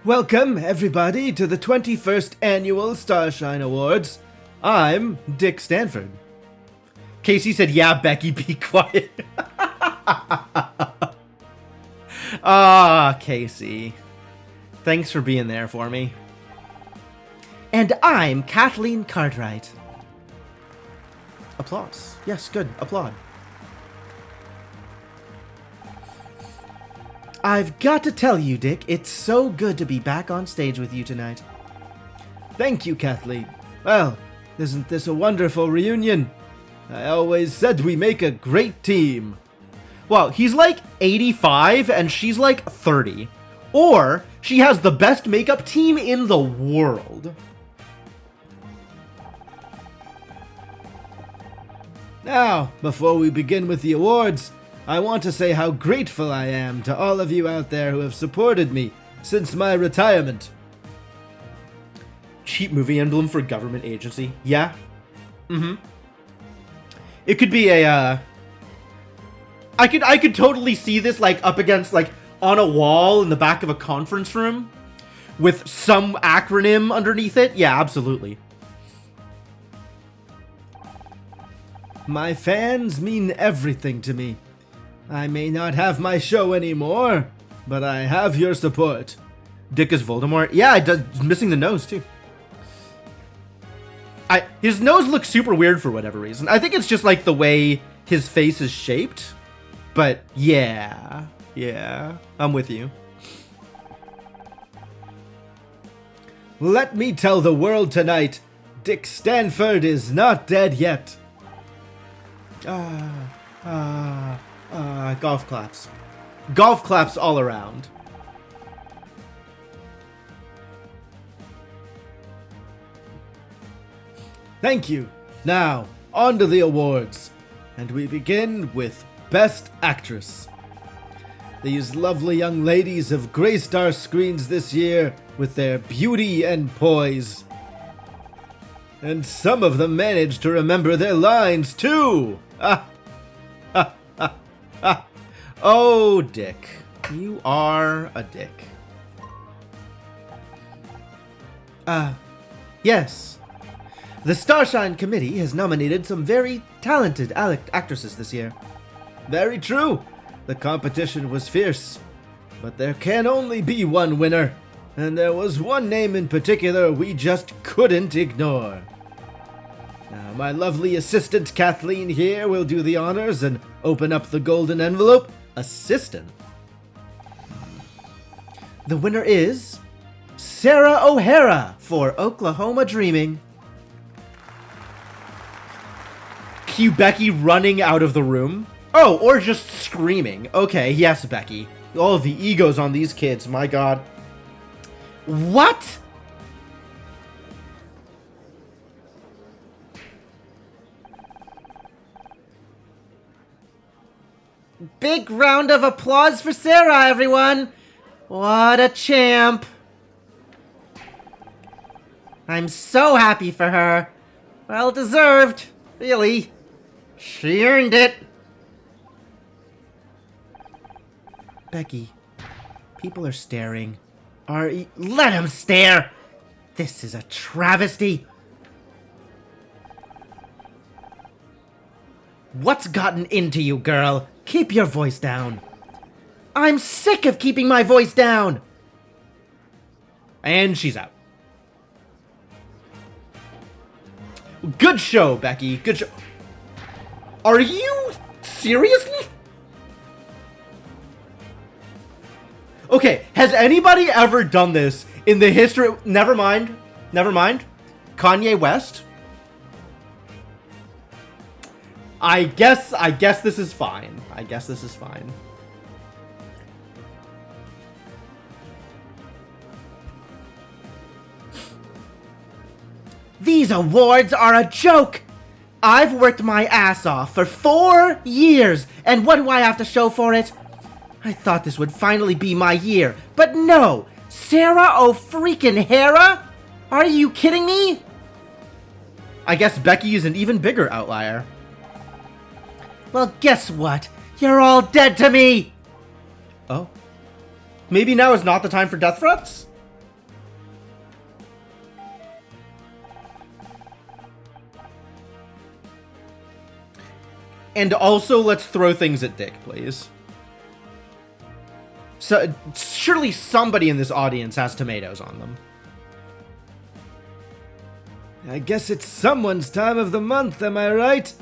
Welcome, everybody, to the 21st Annual Starshine Awards. I'm Dick Stanford. Casey said, yeah, Becky, be quiet. Ah, Casey. Thanks for being there for me. And I'm Kathleen Cartwright. Applause. Yes, good. Applaud. I've got to tell you, Dick, it's so good to be back on stage with you tonight. Thank you, Kathleen. Well, isn't this a wonderful reunion? I always said we make a great team. Well, he's like 85 and she's like 30. Or she has the best makeup team in the world. Now, before we begin with the awards, I want to say how grateful I am to all of you out there who have supported me since my retirement. Cheap movie emblem for government agency. Yeah. Mm-hmm. It could be a, I could totally see this, like, up against, like, on a wall in the back of a conference room with some acronym underneath it. Yeah, absolutely. My fans mean everything to me. I may not have my show anymore, but I have your support. Dick is Voldemort. Yeah, it does, missing the nose, too. His nose looks super weird for whatever reason. I think it's just like the way his face is shaped. But yeah, I'm with you. Let me tell the world tonight, Dick Stanford is not dead yet. Golf claps. Golf claps all around. Thank you. Now, on to the awards. And we begin with Best Actress. These lovely young ladies have graced our screens this year with their beauty and poise. And some of them managed to remember their lines, too! Oh, Dick. You are a dick. Yes. The Starshine Committee has nominated some very talented actresses this year. Very true. The competition was fierce. But there can only be one winner. And there was one name in particular we just couldn't ignore. Now, my lovely assistant Kathleen here will do the honors and open up the golden envelope. Assistant? The winner is Sarah O'Hara for Oklahoma Dreaming. Cue Becky running out of the room. Oh, or just screaming. Okay, yes, Becky. All of the egos on these kids, my god. What? Big round of applause for Sarah, everyone! What a champ! I'm so happy for her. Well deserved, really. She earned it. Becky, people are staring. Let them stare! This is a travesty. What's gotten into you, girl? Keep your voice down. I'm sick of keeping my voice down. And she's out. Good show, Becky. Good show. Are you seriously? Okay, has anybody ever done this in the history? Never mind. Kanye West? I guess this is fine. These awards are a joke! I've worked my ass off for 4 years, and what do I have to show for it? I thought this would finally be my year, but no! Sarah O'Freakin-Hara? Are you kidding me? I guess Becky is an even bigger outlier. Well, guess what? You're all dead to me! Oh. Maybe now is not the time for death threats? And also, let's throw things at Dick, please. So, surely somebody in this audience has tomatoes on them. I guess it's someone's time of the month, am I right?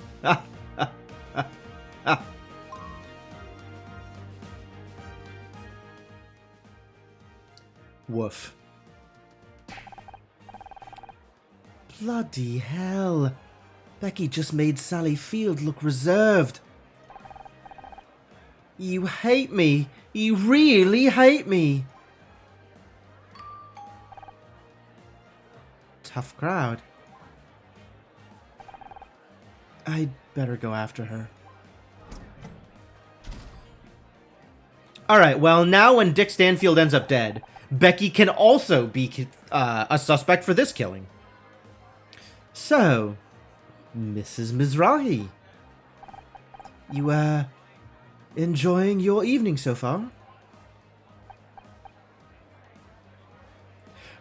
Woof. Bloody hell. Becky just made Sally Field look reserved. You hate me. You really hate me. Tough crowd. I'd better go after her. Alright, well, now when Dick Stanfield ends up dead, Becky can also be a suspect for this killing. So, Mrs. Mizrahi, you, enjoying your evening so far?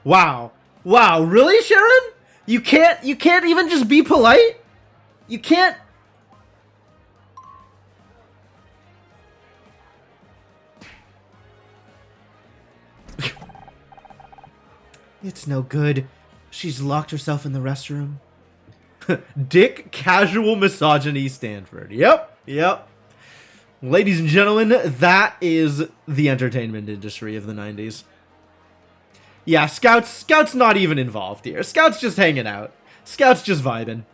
Wow. Wow, really, Sharon? You can't even just be polite? You can't... It's no good. She's locked herself in the restroom. Dick Casual Misogyny Stanford. Yep. Ladies and gentlemen, that is the entertainment industry of the 90s. Yeah, Scout's not even involved here. Scout's just hanging out. Scout's just vibing.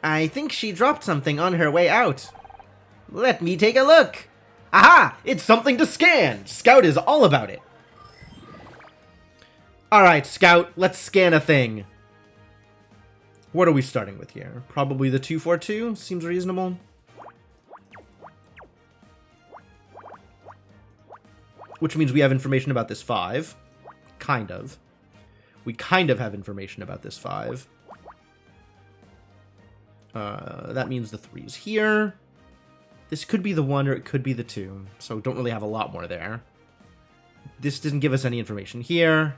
I think she dropped something on her way out. Let me take a look. Aha! It's something to scan. Scout is all about it. Alright, Scout, let's scan a thing. What are we starting with here? Probably the 242? Seems reasonable. Which means we have information about this 5. Kind of. We kind of have information about this 5. That means the 3 is here. This could be the 1 or it could be the 2. So don't really have a lot more there. This didn't give us any information here.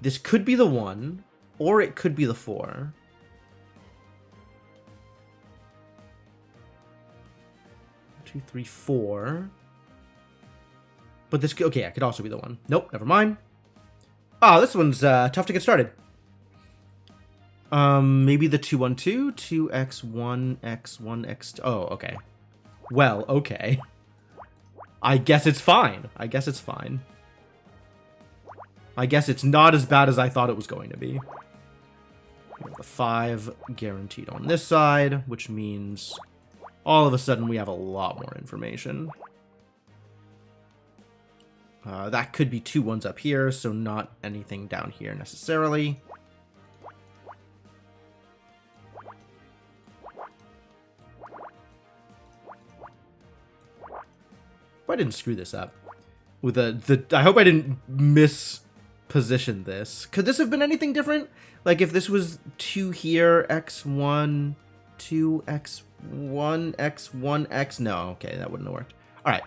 This could be the 1, or it could be the 4. Two, 3, 4. But this could, okay, it could also be the 1. Nope, never mind. Oh, this one's tough to get started. Maybe the 212, 2x1, x1, x2. Oh, okay. Well, okay. I guess it's fine. I guess it's fine. I guess it's not as bad as I thought it was going to be. We have the 5 guaranteed on this side, which means all of a sudden we have a lot more information. That could be 2 1s up here, so not anything down here necessarily. I didn't screw this up with the I hope I didn't misposition this. Could this have been anything different? Like if this was 2 here, x1, 2 x1, x1, x. No, okay, that wouldn't have worked. All right,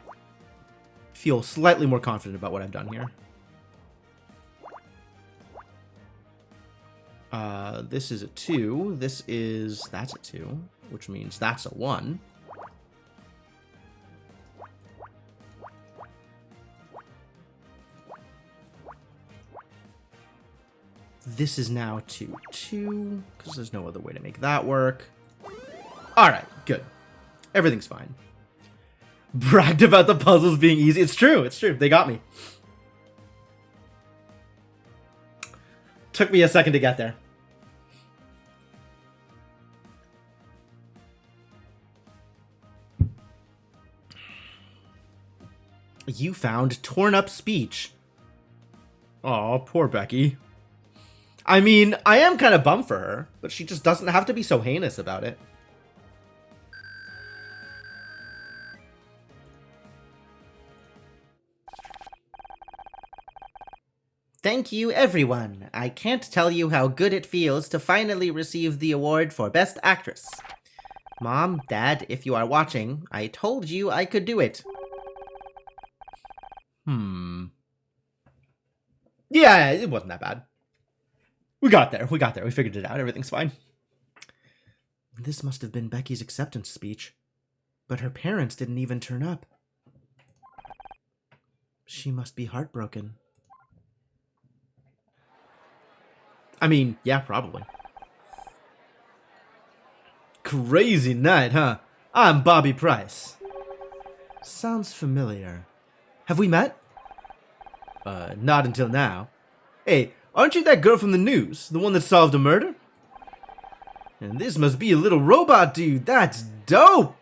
feel slightly more confident about what I've done here. This is a 2. That's a 2, which means that's a 1. This is now 2, 2, because there's no other way to make that work. Alright, good. Everything's fine. Bragged about the puzzles being easy. It's true, it's true. They got me. Took me a second to get there. You found torn up speech. Aw, poor Becky. I mean, I am kind of bummed for her, but she just doesn't have to be so heinous about it. Thank you, everyone. I can't tell you how good it feels to finally receive the award for Best Actress. Mom, Dad, if you are watching, I told you I could do it. Yeah, it wasn't that bad. We got there. We figured it out. Everything's fine. This must have been Becky's acceptance speech. But her parents didn't even turn up. She must be heartbroken. I mean, yeah, probably. Crazy night, huh? I'm Bobby Price. Sounds familiar. Have we met? Not until now. Hey, aren't you that girl from the news? The one that solved a murder? And this must be a little robot dude. That's dope!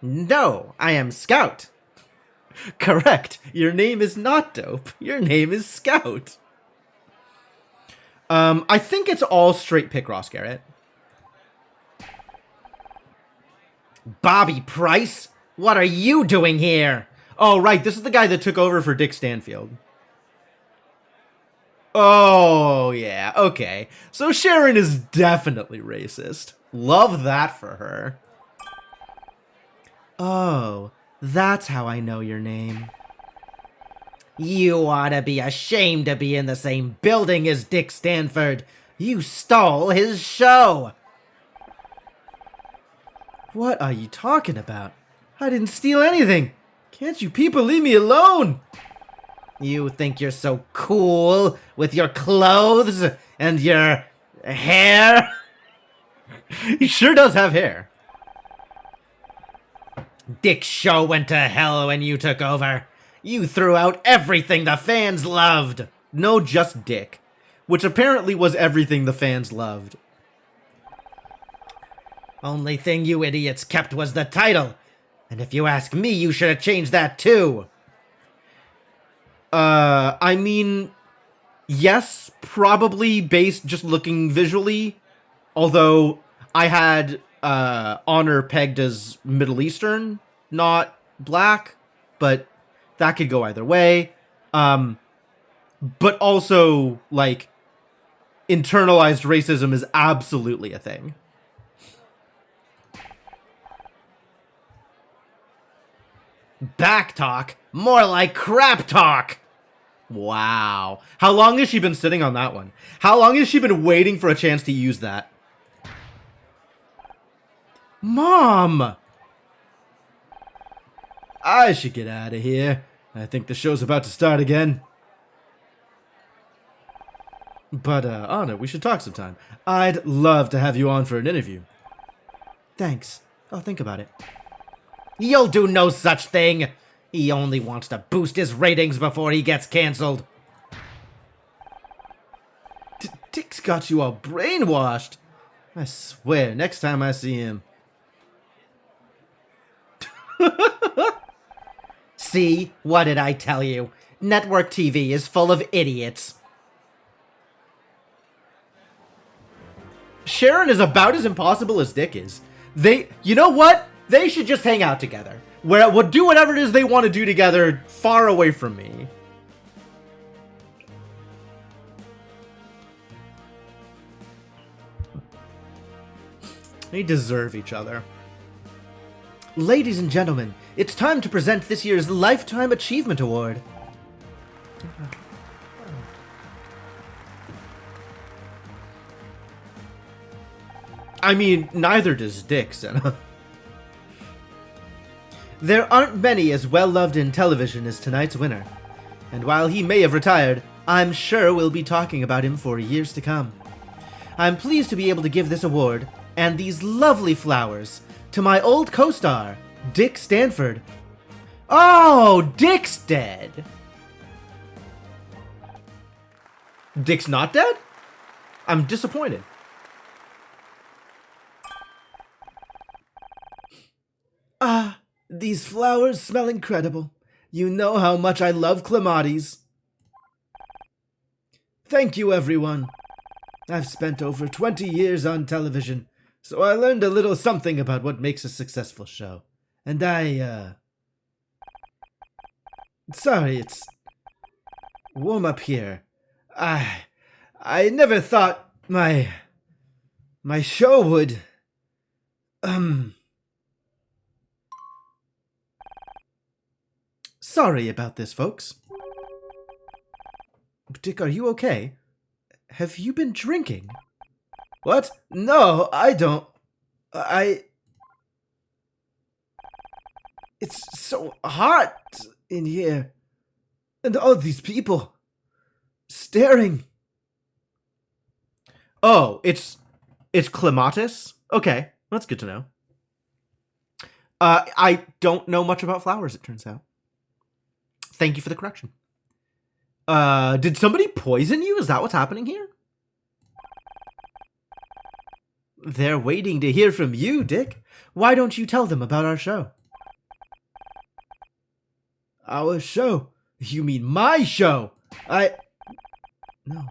No, I am Scout. Correct. Your name is not dope. Your name is Scout. I think it's all straight pick Ross Garrett. Bobby Price? What are you doing here? Oh, right. This is the guy that took over for Dick Stanfield. Oh, yeah. Okay. So Sharon is definitely racist. Love that for her. Oh, that's how I know your name. You ought to be ashamed to be in the same building as Dick Stanford. You stole his show. What are you talking about? I didn't steal anything. Can't you people leave me alone? You think you're so cool with your clothes and your hair? He sure does have hair. Dick's show went to hell when you took over. You threw out everything the fans loved. No, just Dick. Which apparently was everything the fans loved. Only thing you idiots kept was the title. And if you ask me, you should have changed that too. I mean, yes, probably based just looking visually. Although I had Honor pegged as Middle Eastern, not black, but that could go either way. But also, like, internalized racism is absolutely a thing. Back talk? More like crap talk! Wow. How long has she been sitting on that one? How long has she been waiting for a chance to use that? Mom! I should get out of here. I think the show's about to start again. But, Anna, we should talk sometime. I'd love to have you on for an interview. Thanks. I'll think about it. You'll do no such thing! He only wants to boost his ratings before he gets cancelled. Dick's got you all brainwashed. I swear, next time I see him. See? What did I tell you? Network TV is full of idiots. Sharon is about as impossible as Dick is. You know what? They should just hang out together. Do whatever it is they want to do together, far away from me. They deserve each other. Ladies and gentlemen, it's time to present this year's Lifetime Achievement Award. I mean, neither does Dick, Senna. There aren't many as well-loved in television as tonight's winner. And while he may have retired, I'm sure we'll be talking about him for years to come. I'm pleased to be able to give this award, and these lovely flowers, to my old co-star, Dick Stanford. Oh, Dick's dead! Dick's not dead? I'm disappointed. Ah, these flowers smell incredible. You know how much I love clematis. Thank you, everyone. I've spent over 20 years on television, so I learned a little something about what makes a successful show. And sorry, it's warm up here. I never thought my show would, Sorry about this, folks. Dick, are you okay? Have you been drinking? What? No, I don't. It's so hot in here. And all these people staring. Oh, it's clematis? Okay, that's good to know. I don't know much about flowers, it turns out. Thank you for the correction. Did somebody poison you? Is that what's happening here? They're waiting to hear from you, Dick. Why don't you tell them about our show? Our show? You mean my show? No.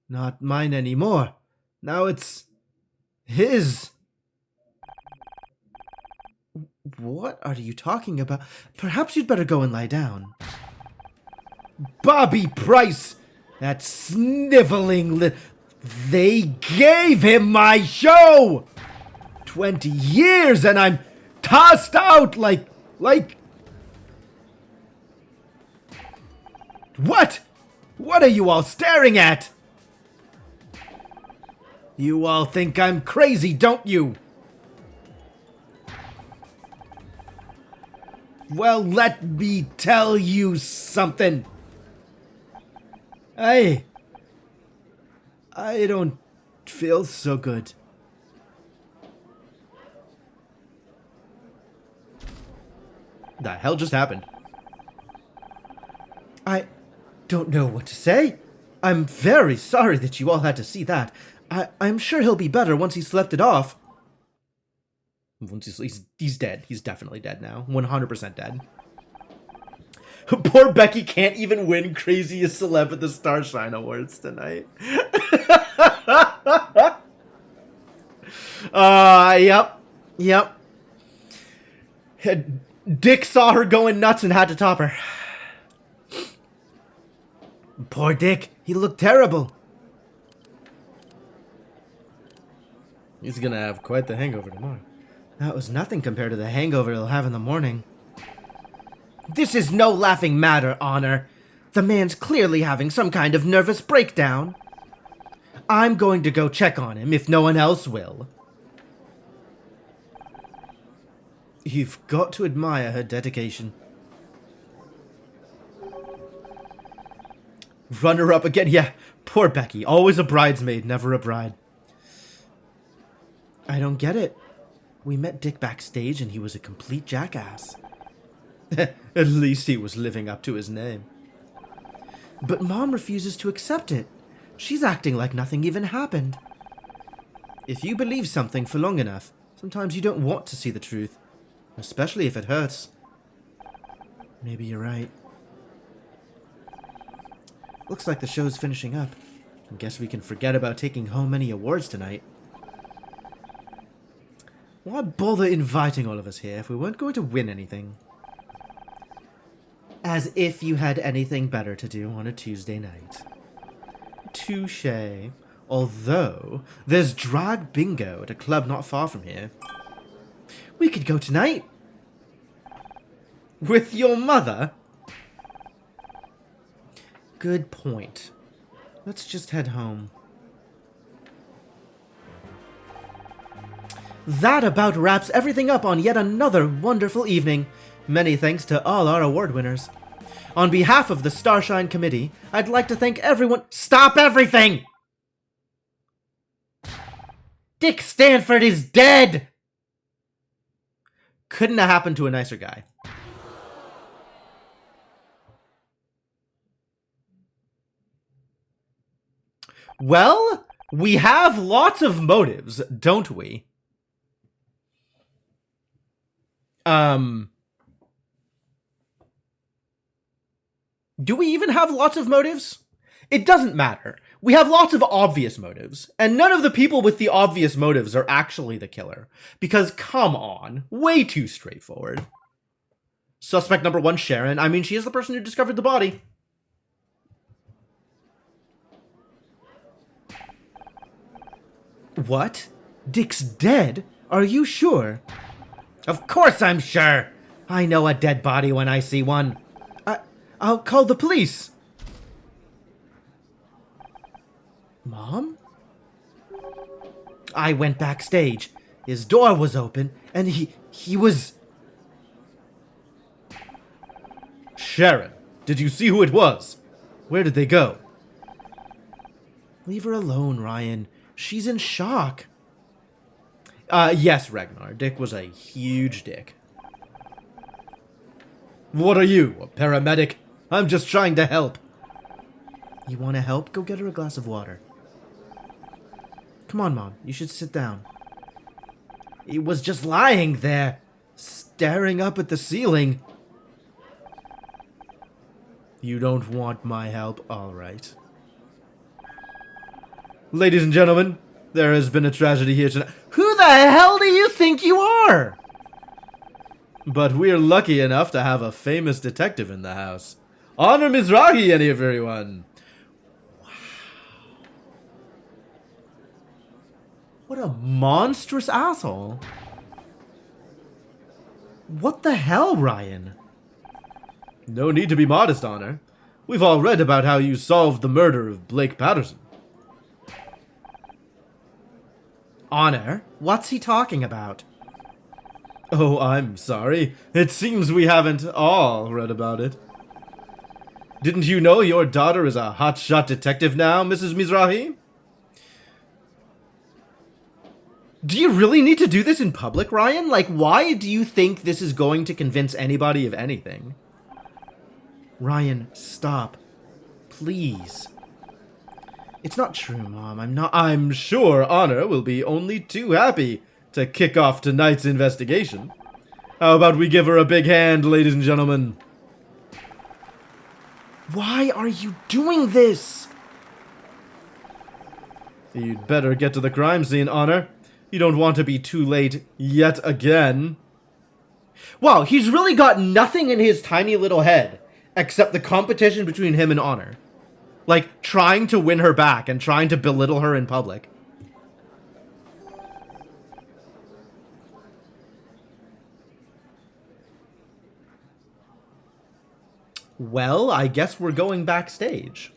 Not mine anymore. Now it's his. What are you talking about? Perhaps you'd better go and lie down. Bobby Price! That sniveling They gave him my show! 20 years and I'm tossed out like... What? What are you all staring at? You all think I'm crazy, don't you? Well, let me tell you something. I don't feel so good. The hell just happened? I don't know what to say. I'm very sorry that you all had to see that. I'm sure he'll be better once he's slept it off. Once he's dead. He's definitely dead now. 100% dead. Poor Becky can't even win Craziest Celeb at the Starshine Awards tonight. Yep. Dick saw her going nuts and had to top her. Poor Dick. He looked terrible. He's gonna have quite the hangover tomorrow. That was nothing compared to the hangover he'll have in the morning. This is no laughing matter, Honor. The man's clearly having some kind of nervous breakdown. I'm going to go check on him if no one else will. You've got to admire her dedication. Runner-up again. Yeah, poor Becky. Always a bridesmaid, never a bride. I don't get it. We met Dick backstage and he was a complete jackass. At least he was living up to his name. But Mom refuses to accept it. She's acting like nothing even happened. If you believe something for long enough, sometimes you don't want to see the truth. Especially if it hurts. Maybe you're right. Looks like the show's finishing up. I guess we can forget about taking home any awards tonight. Why bother inviting all of us here if we weren't going to win anything? As if you had anything better to do on a Tuesday night. Touché. Although, there's drag bingo at a club not far from here. We could go tonight. With your mother? Good point. Let's just head home. That about wraps everything up on yet another wonderful evening. Many thanks to all our award winners. On behalf of the Starshine Committee, I'd like to thank everyone— Stop everything! Dick Stanford is dead! Couldn't have happened to a nicer guy. Well, we have lots of motives, don't we? Do we even have lots of motives? It doesn't matter. We have lots of obvious motives, and none of the people with the obvious motives are actually the killer. Because, come on, way too straightforward. Suspect number 1, Sharon. I mean, she is the person who discovered the body. What? Dick's dead? Are you sure? Of course I'm sure. I know a dead body when I see one. I'll call the police. Mom? I went backstage. His door was open, and he was... Sharon, did you see who it was? Where did they go? Leave her alone, Ryan. She's in shock. Yes, Ragnar. Dick was a huge dick. What are you, a paramedic? I'm just trying to help. You want to help? Go get her a glass of water. Come on, Mom. You should sit down. He was just lying there, staring up at the ceiling. You don't want my help? All right. Ladies and gentlemen, there has been a tragedy here tonight. Who the hell do you think you are? But we're lucky enough to have a famous detective in the house. Honor Mizrahi, everyone. Wow. What a monstrous asshole. What the hell, Ryan? No need to be modest, Honor. We've all read about how you solved the murder of Blake Patterson. Honor? What's he talking about? Oh, I'm sorry. It seems we haven't all read about it. Didn't you know your daughter is a hotshot detective now, Mrs. Mizrahi? Do you really need to do this in public, Ryan? Like, why do you think this is going to convince anybody of anything? Ryan, stop. Please. It's not true, Mom. I'm sure Honor will be only too happy to kick off tonight's investigation. How about we give her a big hand, ladies and gentlemen? Why are you doing this? You'd better get to the crime scene, Honor. You don't want to be too late yet again. Wow, he's really got nothing in his tiny little head except the competition between him and Honor. Like, trying to win her back and trying to belittle her in public. Well, I guess we're going backstage.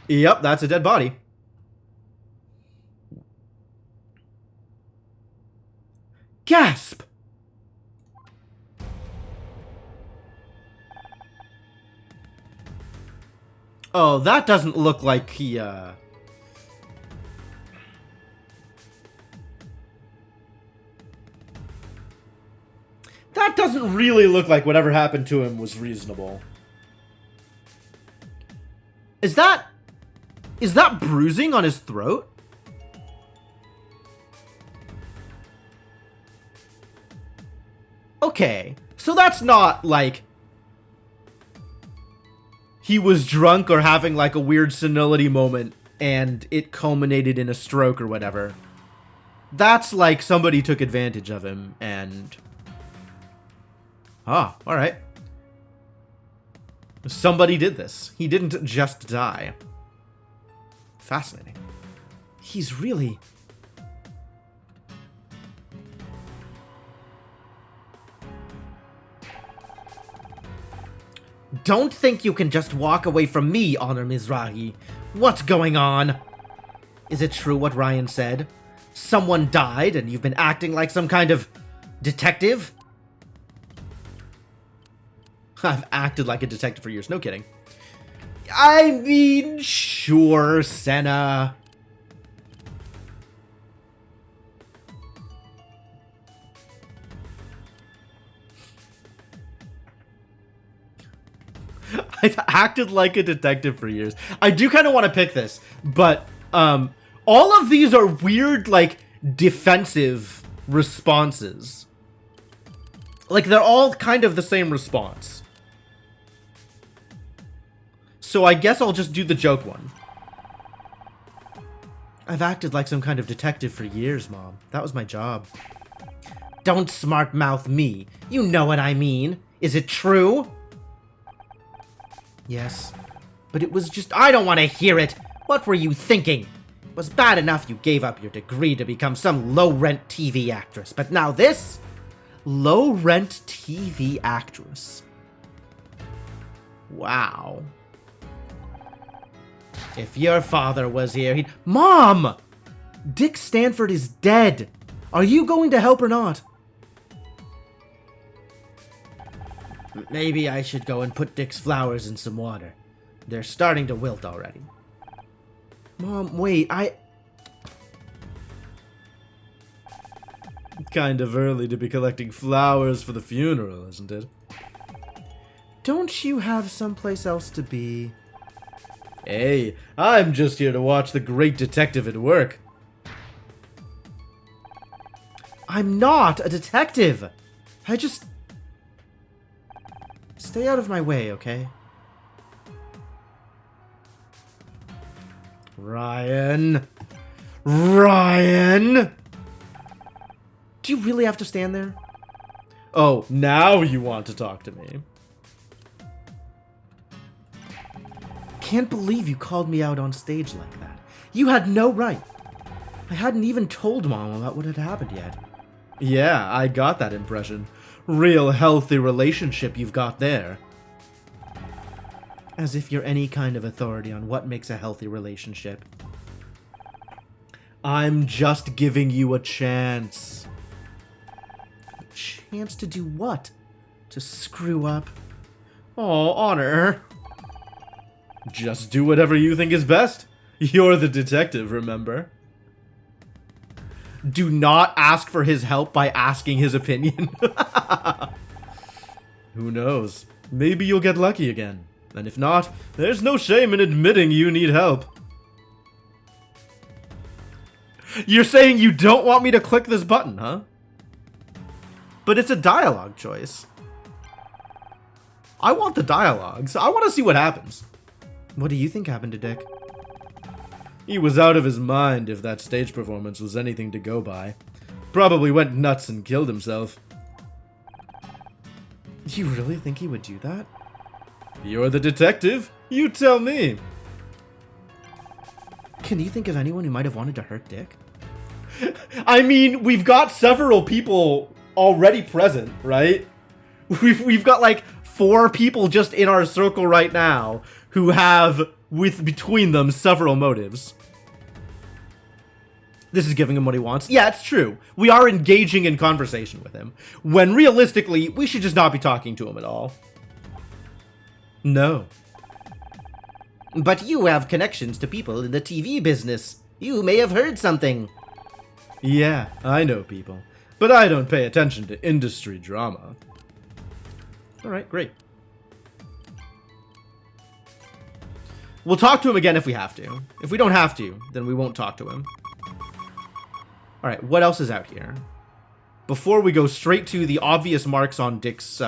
Yep, that's a dead body. Gasp! Oh, that doesn't look like he, That doesn't really look like whatever happened to him was reasonable. Is that bruising on his throat? Okay, so that's not, like, he was drunk or having, like, a weird senility moment and it culminated in a stroke or whatever. That's like somebody took advantage of him and... Ah, alright. Somebody did this. He didn't just die. Fascinating. He's really... Don't think you can just walk away from me, Honor Mizrahi. What's going on? Is it true what Ryan said? Someone died and you've been acting like some kind of detective? I've acted like a detective for years, no kidding. I mean, sure, Senna. I've acted like a detective for years. I do kind of want to pick this, but all of these are weird, like, defensive responses. Like, they're all kind of the same response. So I guess I'll just do the joke one. I've acted like some kind of detective for years, Mom. That was my job. Don't smart mouth me. You know what I mean. Is it true? Yes. But it was just... I don't want to hear it. What were you thinking? It was bad enough you gave up your degree to become some low-rent TV actress. But now this? Low-rent TV actress. Wow. If your father was here, he'd... Mom! Dick Stanford is dead. Are you going to help or not? Maybe I should go and put Dick's flowers in some water. They're starting to wilt already. Mom, wait, Kind of early to be collecting flowers for the funeral, isn't it? Don't you have someplace else to be? Hey, I'm just here to watch the great detective at work. I'm not a detective. I just... Stay out of my way, okay? Ryan. Ryan! Do you really have to stand there? Oh, now you want to talk to me. Can't believe you called me out on stage like that. You had no right. I hadn't even told Mom about what had happened yet. Yeah, I got that impression. Real healthy relationship you've got there. As if you're any kind of authority on what makes a healthy relationship. I'm just giving you a chance. A chance to do what? To screw up? Oh, Honor. Just do whatever you think is best. You're the detective, remember? Do not ask for his help by asking his opinion. Who knows? Maybe you'll get lucky again. And if not, there's no shame in admitting you need help. You're saying you don't want me to click this button, huh? But it's a dialogue choice. I want the dialogues. I want to see what happens. What do you think happened to Dick? He was out of his mind if that stage performance was anything to go by. Probably went nuts and killed himself. You really think he would do that? You're the detective. You tell me. Can you think of anyone who might have wanted to hurt Dick? I mean, we've got several people already present, right? We've got like 4 people just in our circle right now who have, between them, several motives. This is giving him what he wants. Yeah, it's true. We are engaging in conversation with him, when realistically, we should just not be talking to him at all. No. But you have connections to people in the TV business. You may have heard something. Yeah, I know people. But I don't pay attention to industry drama. Alright, great. We'll talk to him again if we have to. If we don't have to, then we won't talk to him. Alright, what else is out here? Before we go straight to the obvious marks on Dick's,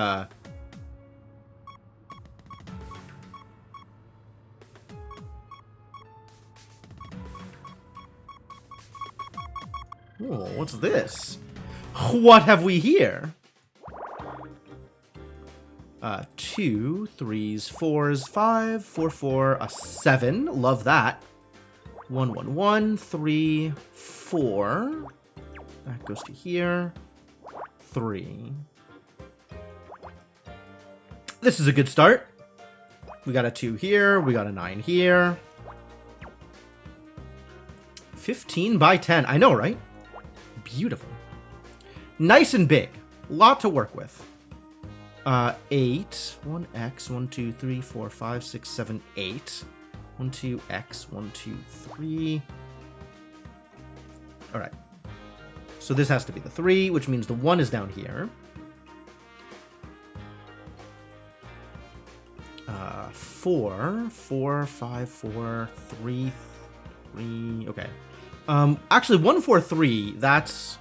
Oh, what's this? What have we here? 2, 3s, 4s, 5, 4, 4, a 7. Love that. 1, 1, 1, 3, 4. That goes to here. 3. This is a good start. We got a 2 here. We got a 9 here. 15 by 10. I know, right? Beautiful. Nice and big. Lot to work with. 8. 1x. 1, 2, 3, 4, 5, 6, 7, 8. 1, 2, x. 1, 2, 3. Alright. So this has to be the 3, which means the 1 is down here. 4. 4, 5, 4, 3, 3. Okay. Actually, 1, 4, 3. That's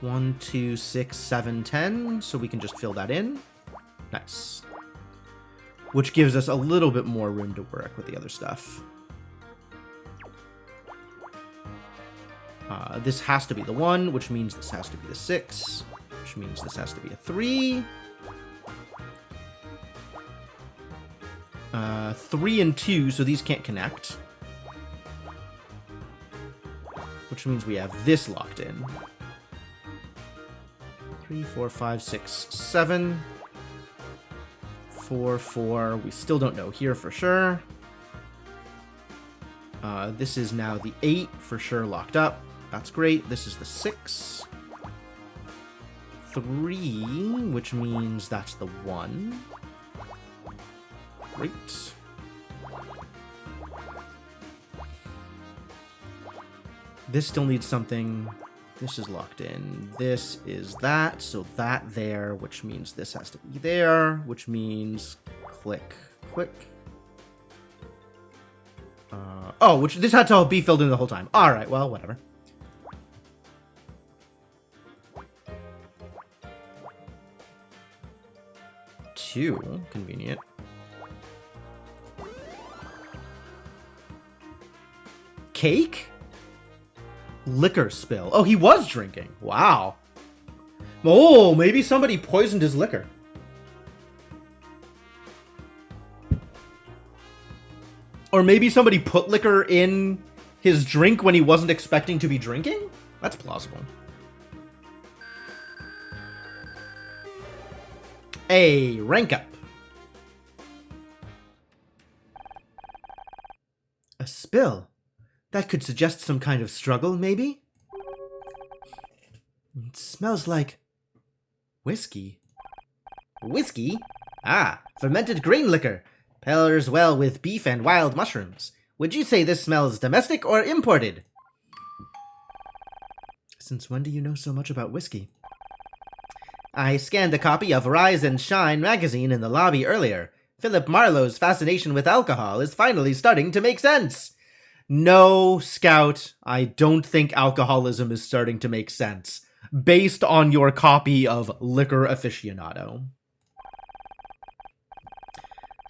1, 2, 6, 7, 10. So we can just fill that in. Nice. Which gives us a little bit more room to work with the other stuff. This has to be the 1, which means this has to be the 6, which means this has to be a 3. 3 and 2, so these can't connect. Which means we have this locked in. 3, 4, 5, 6, 7. 4, 4. We still don't know here for sure. This is now the 8 for sure locked up. That's great. This is the 6. 3, which means that's the 1. Great. This still needs something. This is locked in. This is that. So that there, which means this has to be there, which means click, click. Oh, which this had to be filled in the whole time. All right, well, whatever. Two, convenient. Cake? Liquor spill. Oh, he was drinking. Wow. Oh, maybe somebody poisoned his liquor. Or maybe somebody put liquor in his drink when he wasn't expecting to be drinking? That's plausible. A rank up. A spill. That could suggest some kind of struggle, maybe? It smells like whiskey. Whiskey? Ah, fermented grain liquor. Pairs well with beef and wild mushrooms. Would you say this smells domestic or imported? Since when do you know so much about whiskey? I scanned a copy of Rise and Shine magazine in the lobby earlier. Philip Marlowe's fascination with alcohol is finally starting to make sense. No, Scout, I don't think alcoholism is starting to make sense, based on your copy of Liquor Aficionado.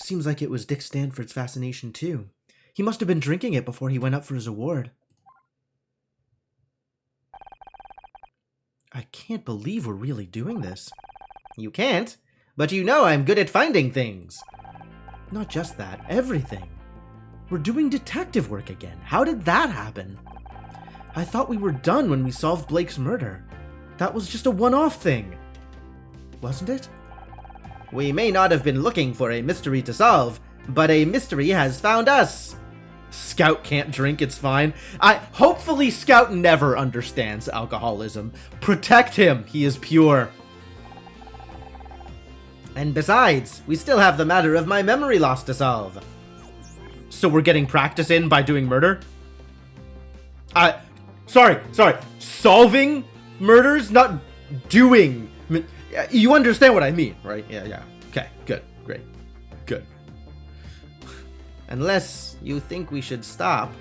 Seems like it was Dick Stanford's fascination, too. He must have been drinking it before he went up for his award. I can't believe we're really doing this. You can't, but you know I'm good at finding things. Not just that, everything. We're doing detective work again. How did that happen? I thought we were done when we solved Blake's murder. That was just a one-off thing. Wasn't it? We may not have been looking for a mystery to solve, but a mystery has found us. Scout can't drink, it's fine. Hopefully Scout never understands alcoholism. Protect him, he is pure. And besides, we still have the matter of my memory loss to solve. So we're getting practice in by doing murder? Sorry. Solving murders, not doing. You understand what I mean, right? Yeah. Okay, good, great, good. Unless you think we should stop.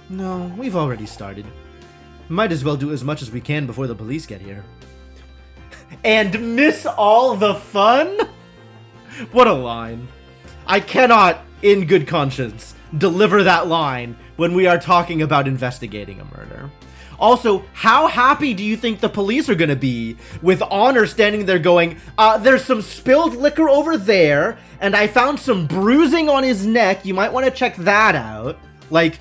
No, we've already started. Might as well do as much as we can before the police get here. And miss all the fun? What a line. I cannot, in good conscience, deliver that line when we are talking about investigating a murder. Also, how happy do you think the police are gonna be with Honor standing there going, there's some spilled liquor over there, and I found some bruising on his neck, you might want to check that out. Like,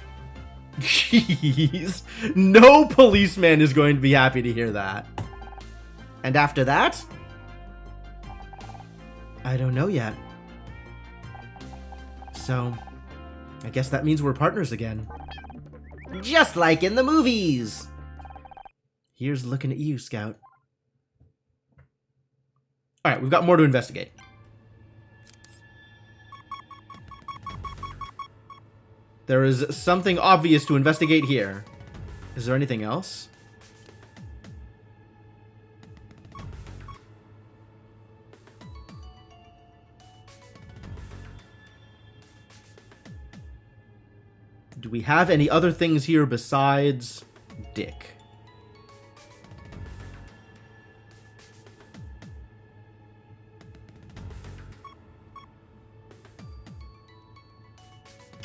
jeez. No policeman is going to be happy to hear that. And after that? I don't know yet. So, I guess that means we're partners again. Just like in the movies! Here's looking at you, Scout. Alright, we've got more to investigate. There is something obvious to investigate here. Is there anything else? Do we have any other things here besides Dick?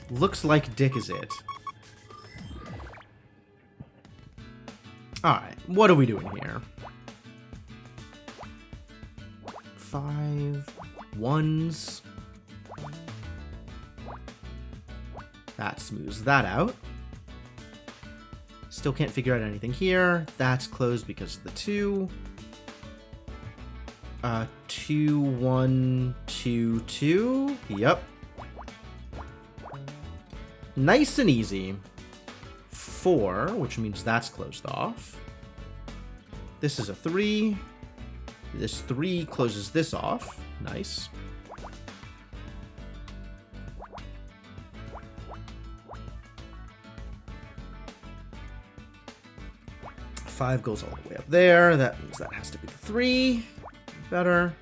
Looks like Dick is it. Alright, what are we doing here? 5 1s. That smooths that out. Still can't figure out anything here. That's closed because of the 2. 2 1 2 2. Yep. Nice and easy. 4, which means that's closed off. This is a 3. This 3 closes this off. Nice. Five goes all the way up there. That means that has to be the 3. Better.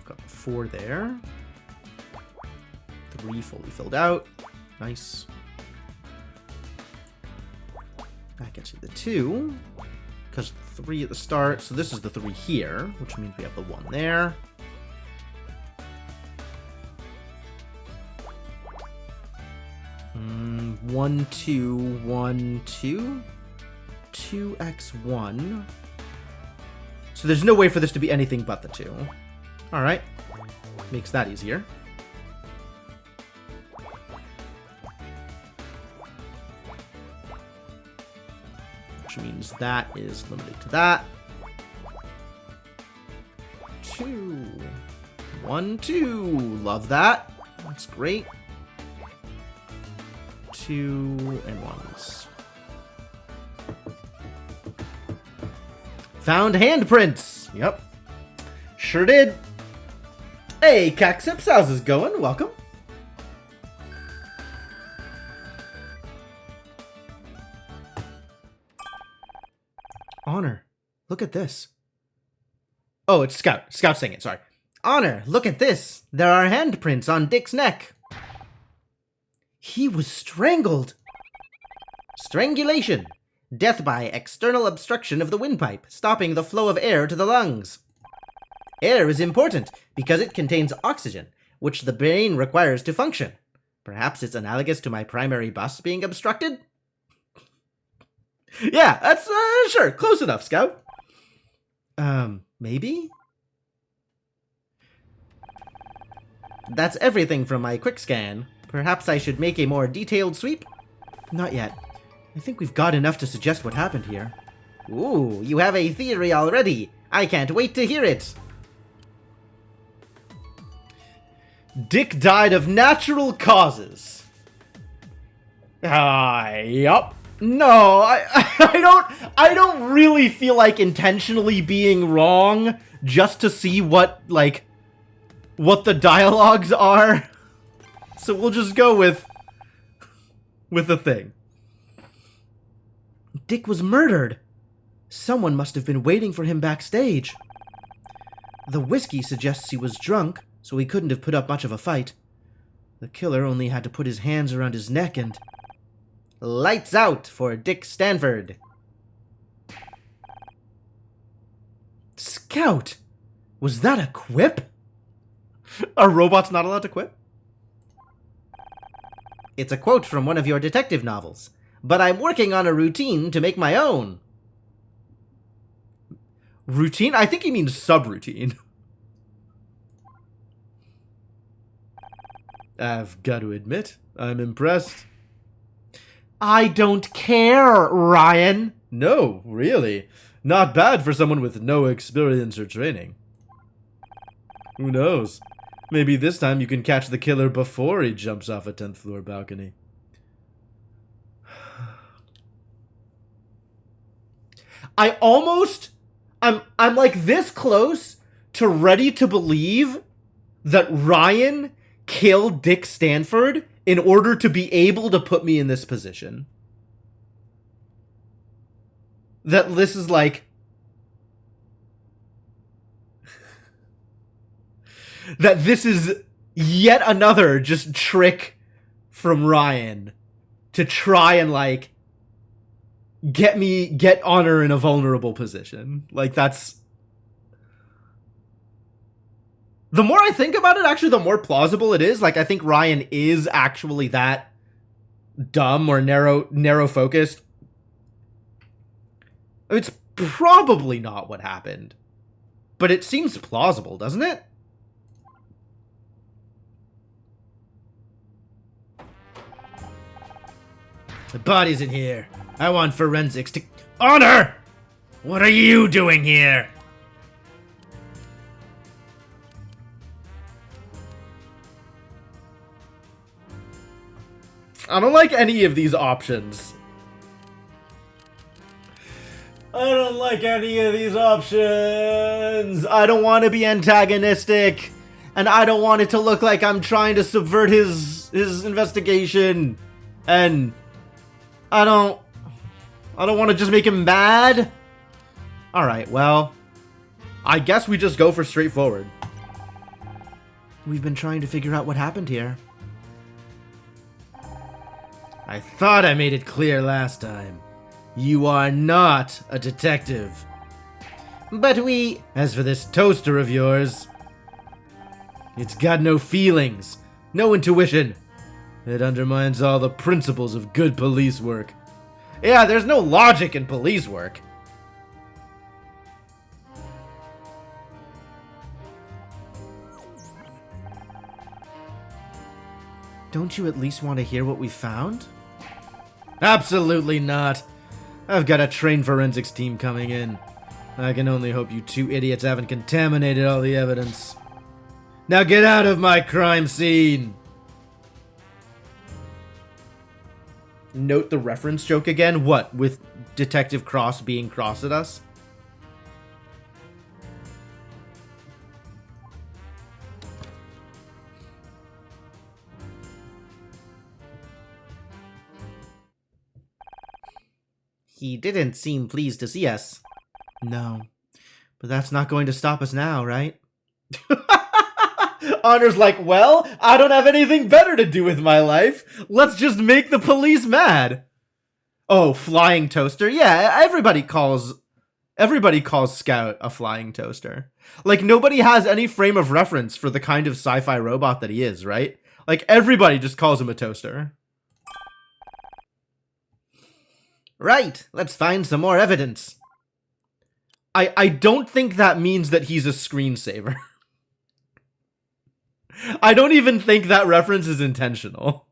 Got 4 there. 3 fully filled out. Nice. That gets you the 2. Because 3 at the start. So this is the 3 here, which means we have the 1 there. One, 2, 1, 2. 2x1. So there's no way for this to be anything but the 2. Alright. Makes that easier. Which means that is limited to that. 2. 1, 2. Love that. That's great. 2 and 1s. Found handprints. Yep. Sure did. Hey, Caxips, how's this going? Welcome. Honor, look at this. Oh, it's Scout. Scout saying it, sorry. Honor, look at this. There are handprints on Dick's neck. He was strangled. Strangulation. Death by external obstruction of the windpipe, stopping the flow of air to the lungs. Air is important because it contains oxygen, which the brain requires to function. Perhaps it's analogous to my primary bus being obstructed? Yeah, that's, sure, close enough, Scout. Maybe? That's everything from my quick scan. Perhaps I should make a more detailed sweep? Not yet. I think we've got enough to suggest what happened here. Ooh, you have a theory already. I can't wait to hear it. Dick died of natural causes. Yup. No, I don't really feel like intentionally being wrong just to see what the dialogues are. So we'll just go with the thing. Dick was murdered. Someone must have been waiting for him backstage. The whiskey suggests he was drunk, so he couldn't have put up much of a fight. The killer only had to put his hands around his neck and... Lights out for Dick Stanford. Scout! Was that a quip? A robot's not allowed to quip? It's a quote from one of your detective novels. But I'm working on a routine to make my own. Routine? I think he means subroutine. I've got to admit, I'm impressed. I don't care, Ryan. No, really. Not bad for someone with no experience or training. Who knows? Maybe this time you can catch the killer before he jumps off a 10th floor balcony. I'm like this close to ready to believe that Ryan killed Dick Stanford in order to be able to put me in this position. That this is like... that this is yet another just trick from Ryan to try and like get Honor in a vulnerable position. Like that's... The more I think about it, actually, the more plausible it is. Like, I think Ryan is actually that dumb or narrow focused. It's probably not what happened. But it seems plausible, doesn't it? The body's in here. I want forensics to... Honor! What are you doing here? I don't like any of these options. I don't like any of these options. I don't want to be antagonistic. And I don't want it to look like I'm trying to subvert his investigation. And I don't want to just make him mad. Alright, well, I guess we just go for straightforward. We've been trying to figure out what happened here. I thought I made it clear last time. You are not a detective. But we... As for this toaster of yours, it's got no feelings, no intuition. It undermines all the principles of good police work. Yeah, there's no logic in police work. Don't you at least want to hear what we found? Absolutely not. I've got a trained forensics team coming in. I can only hope you two idiots haven't contaminated all the evidence. Now get out of my crime scene! Note the reference joke again? What, with Detective Cross being cross at us? He didn't seem pleased to see us. No, but that's not going to stop us now, right? Honor's like, well, I don't have anything better to do with my life. Let's just make the police mad. Oh, flying toaster? Yeah, everybody calls Scout a flying toaster. Like, nobody has any frame of reference for the kind of sci-fi robot that he is, right? Like, everybody just calls him a toaster. Right, let's find some more evidence. I don't think that means that he's a screensaver. I don't even think that reference is intentional.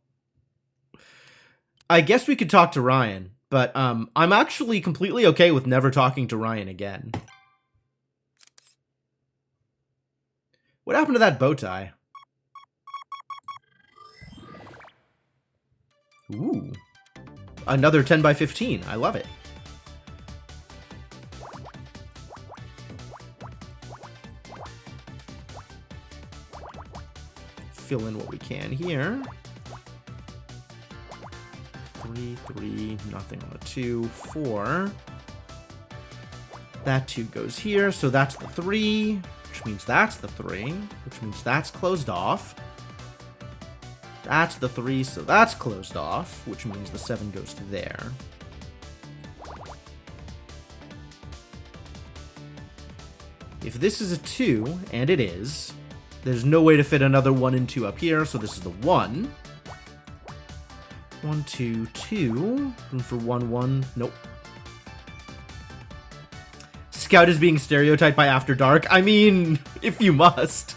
I guess we could talk to Ryan, but I'm actually completely okay with never talking to Ryan again. What happened to that bow tie? Ooh. Another 10 by 15. I love it. Fill in what we can here. 3, 3, nothing on the 2, 4. That 2 goes here, so that's the 3, which means that's the 3, which means that's closed off. That's the 3, so that's closed off, which means the 7 goes to there. If this is a 2, and it is, there's no way to fit another 1 and 2 up here, so this is the 1. 1, 2, 2. Room for 1, 1. Nope. Scout is being stereotyped by After Dark. I mean, if you must.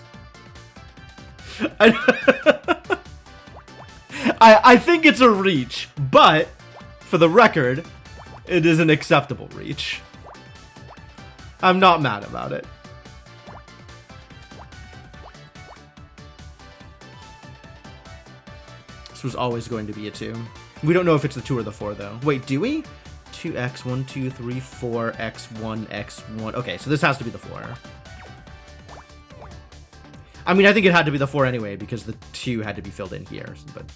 I think it's a reach, but for the record, it is an acceptable reach. I'm not mad about it. This was always going to be a 2. We don't know if it's the 2 or the 4, though. Wait, do we? 2x, 1, 2, 3, 4, x1, x1. Okay, so this has to be the 4. I mean, I think it had to be the 4 anyway, because the 2 had to be filled in here. But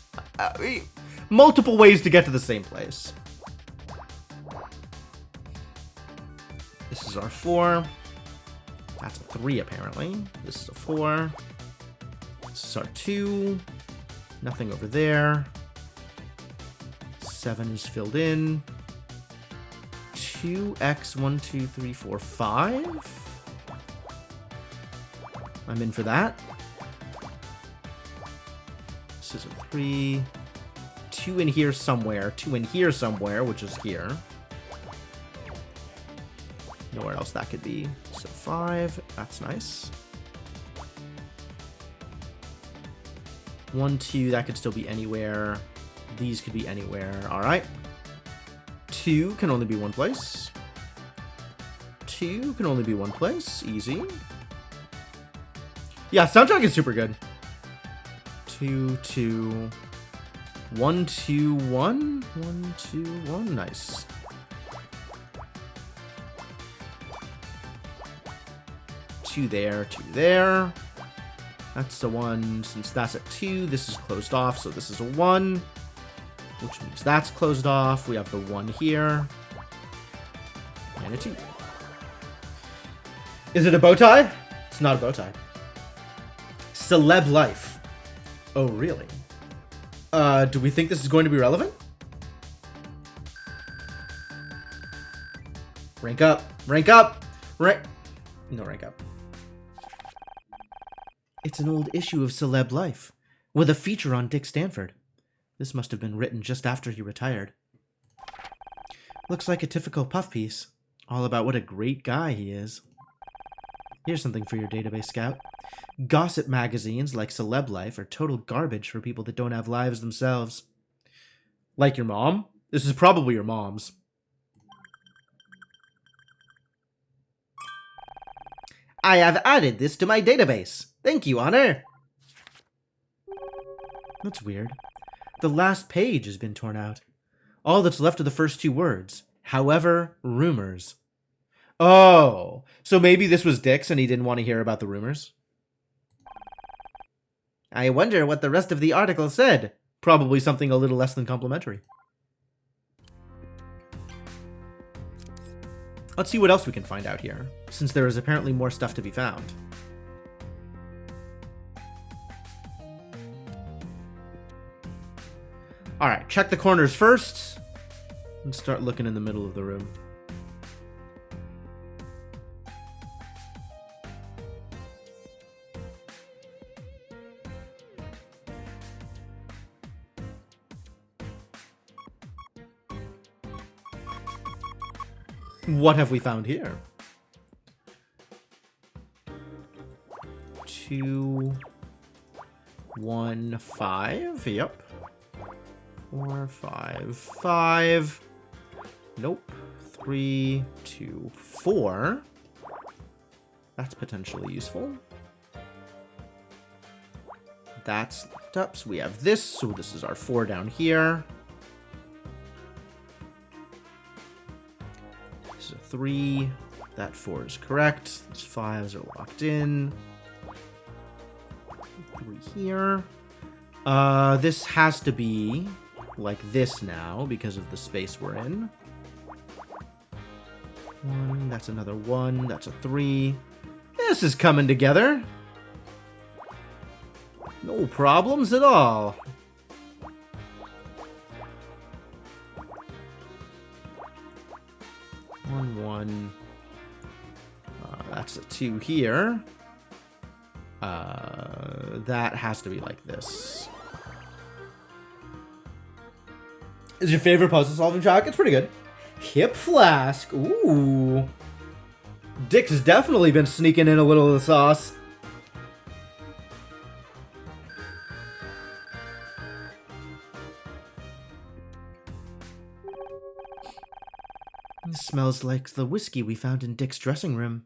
multiple ways to get to the same place. This is our 4. That's a 3, apparently. This is a 4. This is our 2. Nothing over there. 7 is filled in. 2x, 1, 2, 3, 4, 5. I'm in for that. This is a 3. 2 in here somewhere. 2 in here somewhere, which is here. Nowhere else that could be. So 5. That's nice. 1, 2, that could still be anywhere. These could be anywhere. Alright. 2 can only be one place. 2 can only be one place. Easy. Yeah, soundtrack is super good. 2, 2. 1, 2, 1. 1, 2, 1. Nice. Two there, 2 there. That's the 1. Since that's at 2, this is closed off, so this is a 1. Which means that's closed off. We have the 1 here. And a 2. Is it a bow tie? It's not a bow tie. Celeb life. Oh, really? Do we think this is going to be relevant? Rank up. Rank up. No, rank up. It's an old issue of Celeb Life, with a feature on Dick Stanford. This must have been written just after he retired. Looks like a typical puff piece, all about what a great guy he is. Here's something for your database, Scout. Gossip magazines like Celeb Life are total garbage for people that don't have lives themselves. Like your mom? This is probably your mom's. I have added this to my database. Thank you, Honor. That's weird. The last page has been torn out. All that's left are the first 2 words. However, rumors. Oh, so maybe this was Dick's and he didn't want to hear about the rumors? I wonder what the rest of the article said. Probably something a little less than complimentary. Let's see what else we can find out here, since there is apparently more stuff to be found. Alright, check the corners first, and start looking in the middle of the room. What have we found here? 2, 1, 5. Yep. 4, 5, 5. Nope. 3, 2, 4. That's potentially useful. That's locked up, so we have this. So this is our 4 down here. This is a 3. That 4 is correct. These 5s are locked in. 3 here. This has to be like this now because of the space we're in. 1, that's another 1, that's a 3. This is coming together. No problems at all. 1, 1. That's a 2 here. That has to be like this. Is your favorite puzzle solving track? It's pretty good. Hip Flask. Ooh. Dick's definitely been sneaking in a little of the sauce. It smells like the whiskey we found in Dick's dressing room.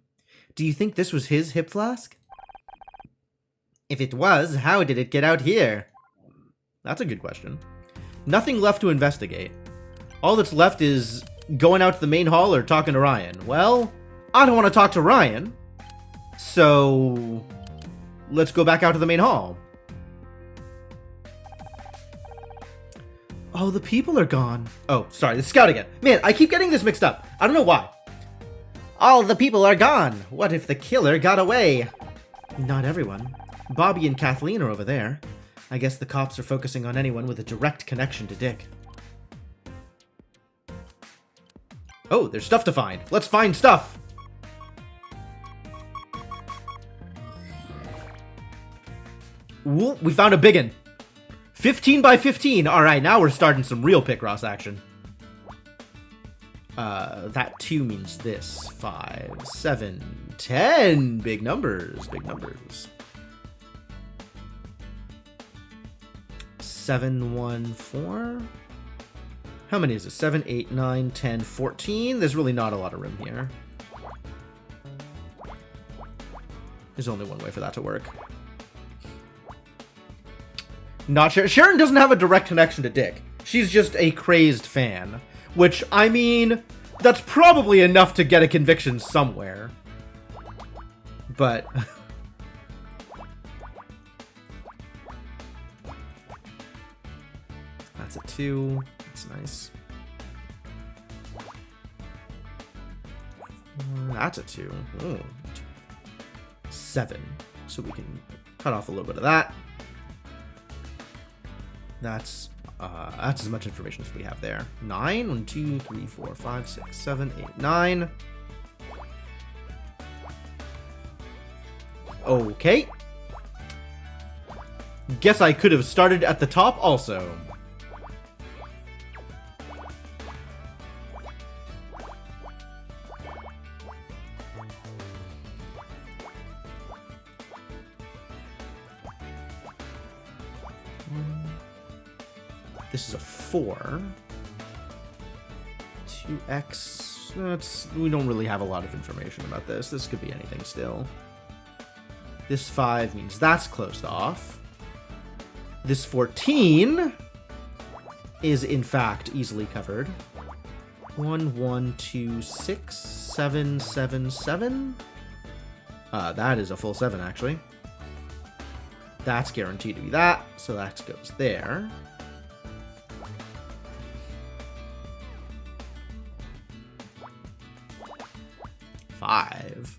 Do you think this was his hip flask? If it was, how did it get out here? That's a good question. Nothing left to investigate. All that's left is going out to the main hall or talking to Ryan. Well, I don't want to talk to Ryan, so let's go back out to the main hall. Oh, the people are gone. Oh, sorry, the scout again. Man, I keep getting this mixed up. I don't know why. All the people are gone. What if the killer got away? Not everyone. Bobby and Kathleen are over there. I guess the cops are focusing on anyone with a direct connection to Dick. Oh, there's stuff to find. Let's find stuff. Ooh, we found a biggin. 15 by 15. All right, now we're starting some real Picross action. That 2 means this. 5, 7, 10. Big numbers, big numbers. 7, 1, 4. How many is it? 7, 8, 9, 10, 14. There's really not a lot of room here. There's only one way for that to work. Not sure. Sharon doesn't have a direct connection to Dick. She's just a crazed fan. Which, I mean, that's probably enough to get a conviction somewhere. But... that's a 2. That's nice. That's a 2. Ooh. 7. So we can cut off a little bit of that. That's as much information as we have there. 9. 1, 2, 3, 4, 5, 6, 7, 8, 9. Okay. Guess I could have started at the top also. This is a 4. 2x. We don't really have a lot of information about this. This could be anything still. This 5 means that's closed off. This 14 is in fact easily covered. 1, 1, 2, 6, 7, 7, 7. That is a full 7 actually. That's guaranteed to be that, so that goes there. 5.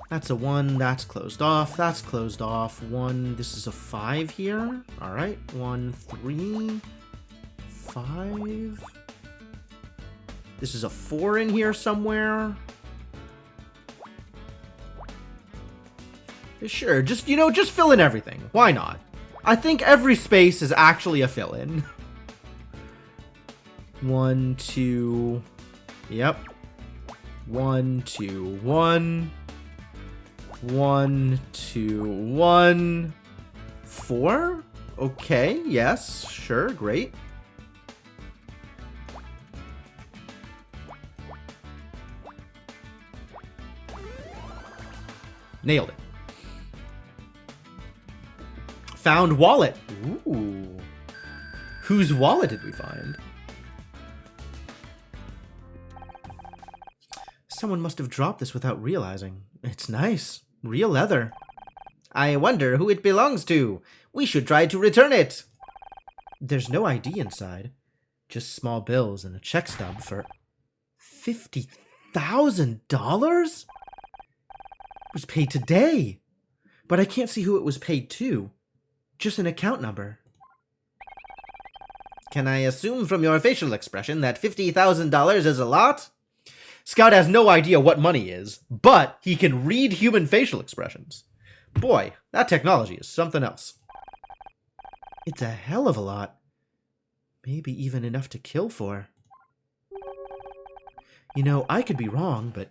That's a 1. That's closed off. That's closed off. 1. This is a 5 here. All right. 1, 3, 5. This is a 4 in here somewhere. Sure, just, you know, just fill in everything. Why not? I think every space is actually a fill-in. 1, 2. Yep. 1, 2, 1. 1, 2, 1. 4? Okay, yes, sure, great. Nailed it. Found wallet. Ooh. Whose wallet did we find? Someone must have dropped this without realizing. It's nice. Real leather. I wonder who it belongs to. We should try to return it. There's no ID inside. Just small bills and a check stub for $50,000? It was paid today. But I can't see who it was paid to. Just an account number. Can I assume from your facial expression that $50,000 is a lot? Scout has no idea what money is, but he can read human facial expressions. Boy, that technology is something else. It's a hell of a lot. Maybe even enough to kill for. You know, I could be wrong, but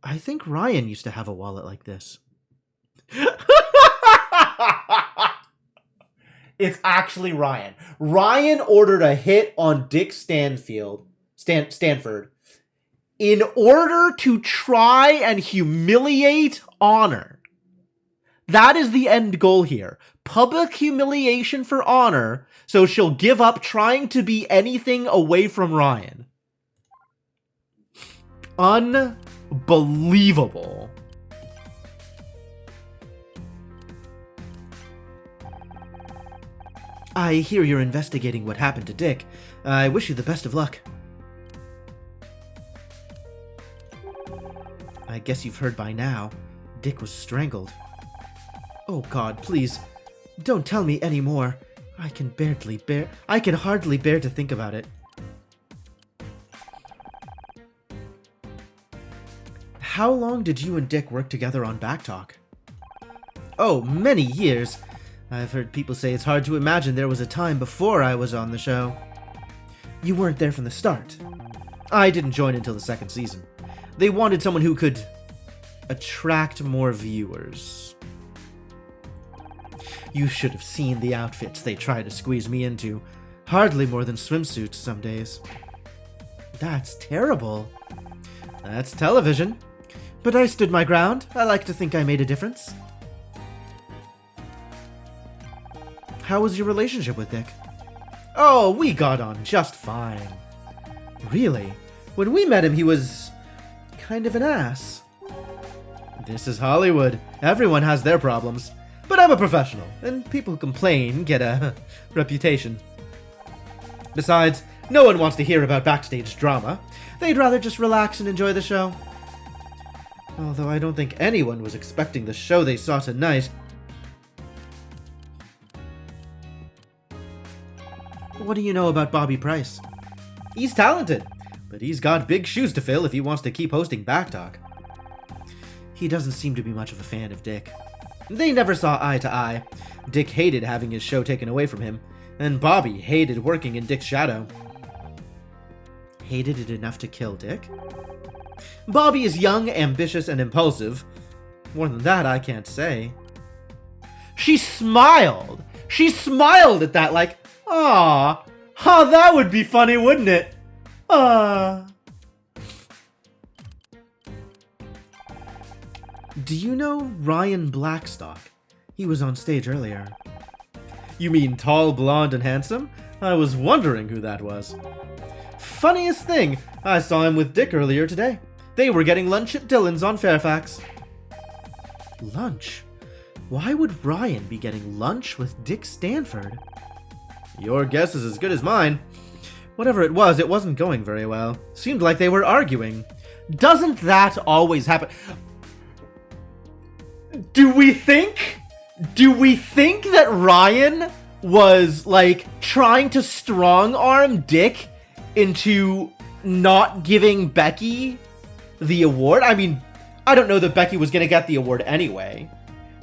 I think Ryan used to have a wallet like this. It's actually Ryan. Ryan ordered a hit on Dick Stanford in order to try and humiliate Honor. That is the end goal here. Public humiliation for Honor, so she'll give up trying to be anything away from Ryan. Unbelievable. I hear you're investigating what happened to Dick. I wish you the best of luck. I guess you've heard by now. Dick was strangled. Oh God, please, don't tell me any more. I can hardly bear to think about it. How long did you and Dick work together on Backtalk? Oh, many years. I've heard people say it's hard to imagine there was a time before I was on the show. You weren't there from the start. I didn't join until the second season. They wanted someone who could attract more viewers. You should have seen the outfits they tried to squeeze me into. Hardly more than swimsuits some days. That's terrible. That's television. But I stood my ground. I like to think I made a difference. How was your relationship with Dick? Oh, we got on just fine. Really? When we met him, he was kind of an ass. This is Hollywood. Everyone has their problems. But I'm a professional, and people who complain get a reputation. Besides, no one wants to hear about backstage drama. They'd rather just relax and enjoy the show. Although I don't think anyone was expecting the show they saw tonight. What do you know about Bobby Price? He's talented, but he's got big shoes to fill if he wants to keep hosting Backtalk. He doesn't seem to be much of a fan of Dick. They never saw eye to eye. Dick hated having his show taken away from him, and Bobby hated working in Dick's shadow. Hated it enough to kill Dick? Bobby is young, ambitious, and impulsive. More than that, I can't say. She smiled! She smiled at that like, "Aw, that would be funny, wouldn't it? Ah." Do you know Ryan Blackstock? He was on stage earlier. You mean tall, blonde, and handsome? I was wondering who that was. Funniest thing, I saw him with Dick earlier today. They were getting lunch at Dylan's on Fairfax. Lunch? Why would Ryan be getting lunch with Dick Stanford? Your guess is as good as mine. Whatever it wasn't going very well. Seemed like they were arguing. Doesn't that always happen? Do we think that Ryan was, like, trying to strong-arm Dick into not giving Becky the award? I mean, I don't know that Becky was gonna get the award anyway.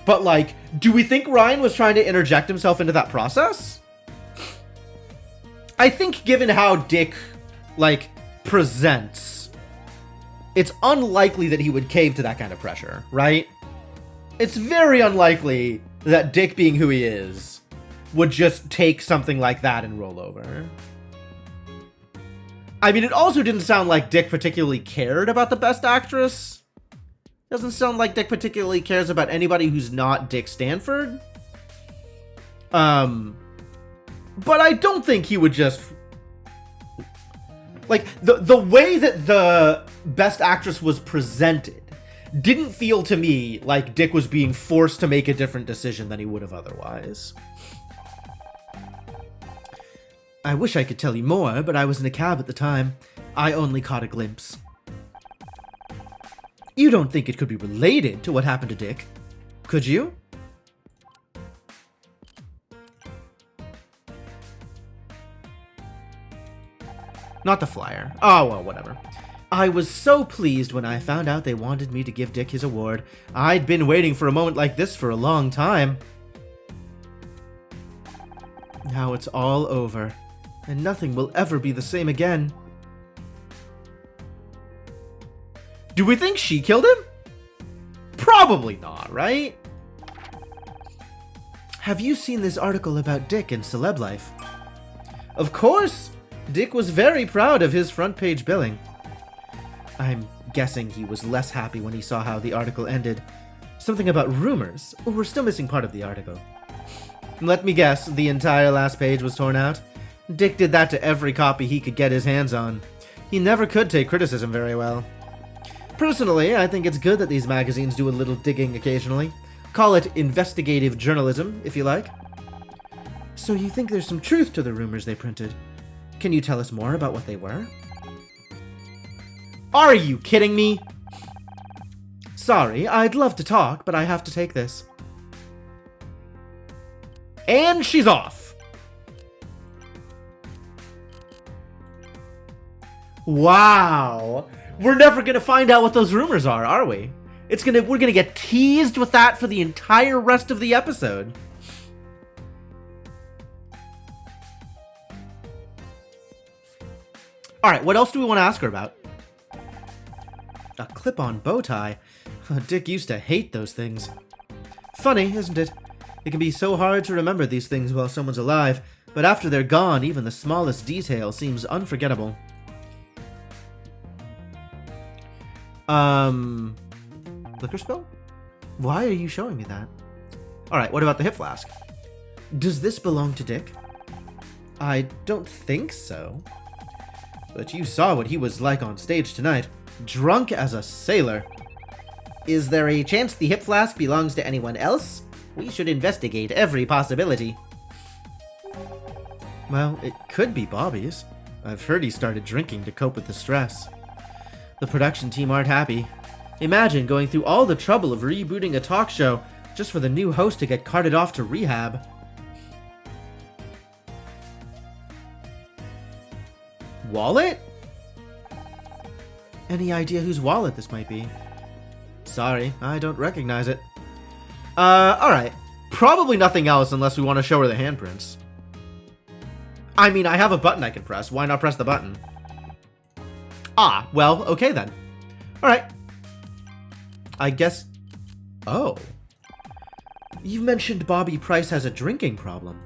But, like, do we think Ryan was trying to interject himself into that process? I think given how Dick, like, presents, it's unlikely that he would cave to that kind of pressure, right? It's very unlikely that Dick, being who he is, would just take something like that and roll over. I mean, it also didn't sound like Dick particularly cared about the Best Actress. Doesn't sound like Dick particularly cares about anybody who's not Dick Stanford. But I don't think he would just... Like, the way that the Best Actress was presented didn't feel to me like Dick was being forced to make a different decision than he would have otherwise. I wish I could tell you more, but I was in a cab at the time. I only caught a glimpse. You don't think it could be related to what happened to Dick, could you? Not the flyer. Oh, well, whatever. I was so pleased when I found out they wanted me to give Dick his award. I'd been waiting for a moment like this for a long time. Now it's all over, and nothing will ever be the same again. Do we think she killed him? Probably not, right? Have you seen this article about Dick in Celeb Life? Of course! Dick was very proud of his front page billing. I'm guessing he was less happy when he saw how the article ended. Something about rumors. Oh, we're still missing part of the article. Let me guess, the entire last page was torn out? Dick did that to every copy he could get his hands on. He never could take criticism very well. Personally, I think it's good that these magazines do a little digging occasionally. Call it investigative journalism, if you like. So you think there's some truth to the rumors they printed? Can you tell us more about what they were? Are you kidding me? Sorry, I'd love to talk, but I have to take this. And she's off. Wow. We're never gonna find out what those rumors are we? We're gonna get teased with that for the entire rest of the episode. Alright, what else do we want to ask her about? A clip-on bow tie. Dick used to hate those things. Funny, isn't it? It can be so hard to remember these things while someone's alive, but after they're gone, even the smallest detail seems unforgettable. Liquor spill? Why are you showing me that? Alright, what about the hip flask? Does this belong to Dick? I don't think so. But you saw what he was like on stage tonight. Drunk as a sailor. Is there a chance the hip flask belongs to anyone else? We should investigate every possibility. Well, it could be Bobby's. I've heard he started drinking to cope with the stress. The production team aren't happy. Imagine going through all the trouble of rebooting a talk show just for the new host to get carted off to rehab. Wallet? Any idea whose wallet this might be? Sorry, I don't recognize it. Alright. Probably nothing else unless we want to show her the handprints. I mean, I have a button I can press. Why not press the button? Ah, well, okay then. Alright. I guess... Oh. You mentioned Bobby Price has a drinking problem.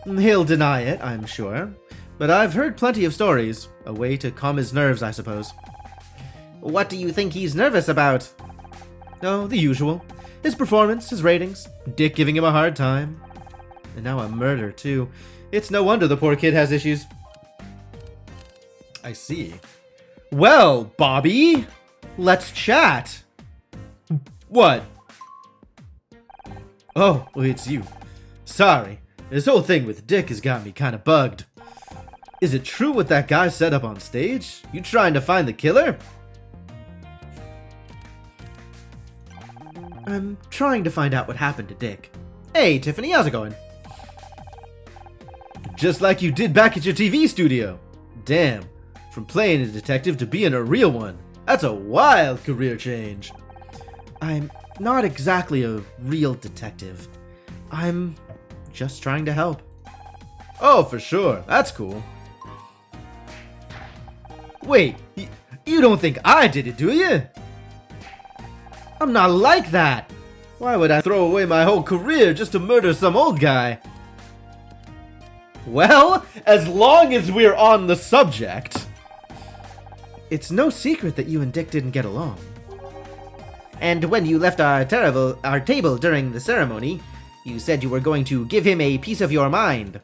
He'll deny it, I'm sure. But I've heard plenty of stories. A way to calm his nerves, I suppose. What do you think he's nervous about? Oh, the usual. His performance, his ratings, Dick giving him a hard time. And now a murder, too. It's no wonder the poor kid has issues. I see. Well, Bobby, let's chat. What? Oh, it's you. Sorry. This whole thing with Dick has got me kind of bugged. Is it true what that guy set up on stage? You trying to find the killer? I'm trying to find out what happened to Dick. Hey, Tiffany, how's it going? Just like you did back at your TV studio. Damn, from playing a detective to being a real one. That's a wild career change. I'm not exactly a real detective. I'm just trying to help. Oh, for sure. That's cool. Wait, you don't think I did it, do you? I'm not like that. Why would I throw away my whole career just to murder some old guy? Well, as long as we're on the subject. It's no secret that you and Dick didn't get along. And when you left our table during the ceremony, you said you were going to give him a piece of your mind.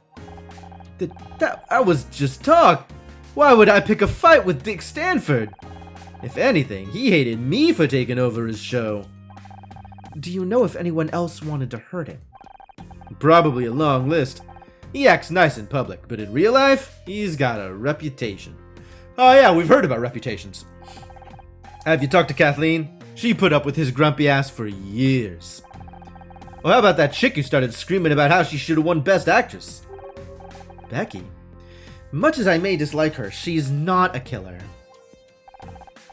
That was just talk. Why would I pick a fight with Dick Stanford? If anything, he hated me for taking over his show. Do you know if anyone else wanted to hurt him? Probably a long list. He acts nice in public, but in real life, he's got a reputation. Oh yeah, we've heard about reputations. Have you talked to Kathleen? She put up with his grumpy ass for years. Well, how about that chick who started screaming about how she should have won Best Actress? Becky? Much as I may dislike her, she's not a killer.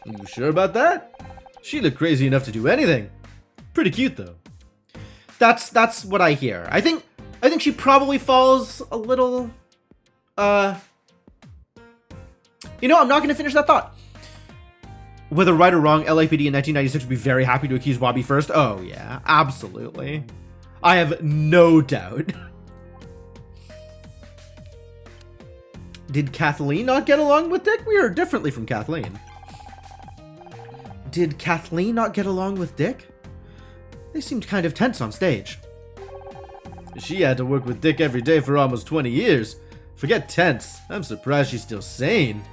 You sure about that? She looked crazy enough to do anything. Pretty cute though. That's what I hear. I think she probably falls a little You know, I'm not gonna finish that thought. Whether right or wrong, LAPD in 1996 would be very happy to accuse Bobby first. Oh yeah, absolutely. I have no doubt. Did Kathleen not get along with Dick? We heard differently from Kathleen. Did Kathleen not get along with Dick? They seemed kind of tense on stage. She had to work with Dick every day for almost 20 years. Forget tense. I'm surprised she's still sane.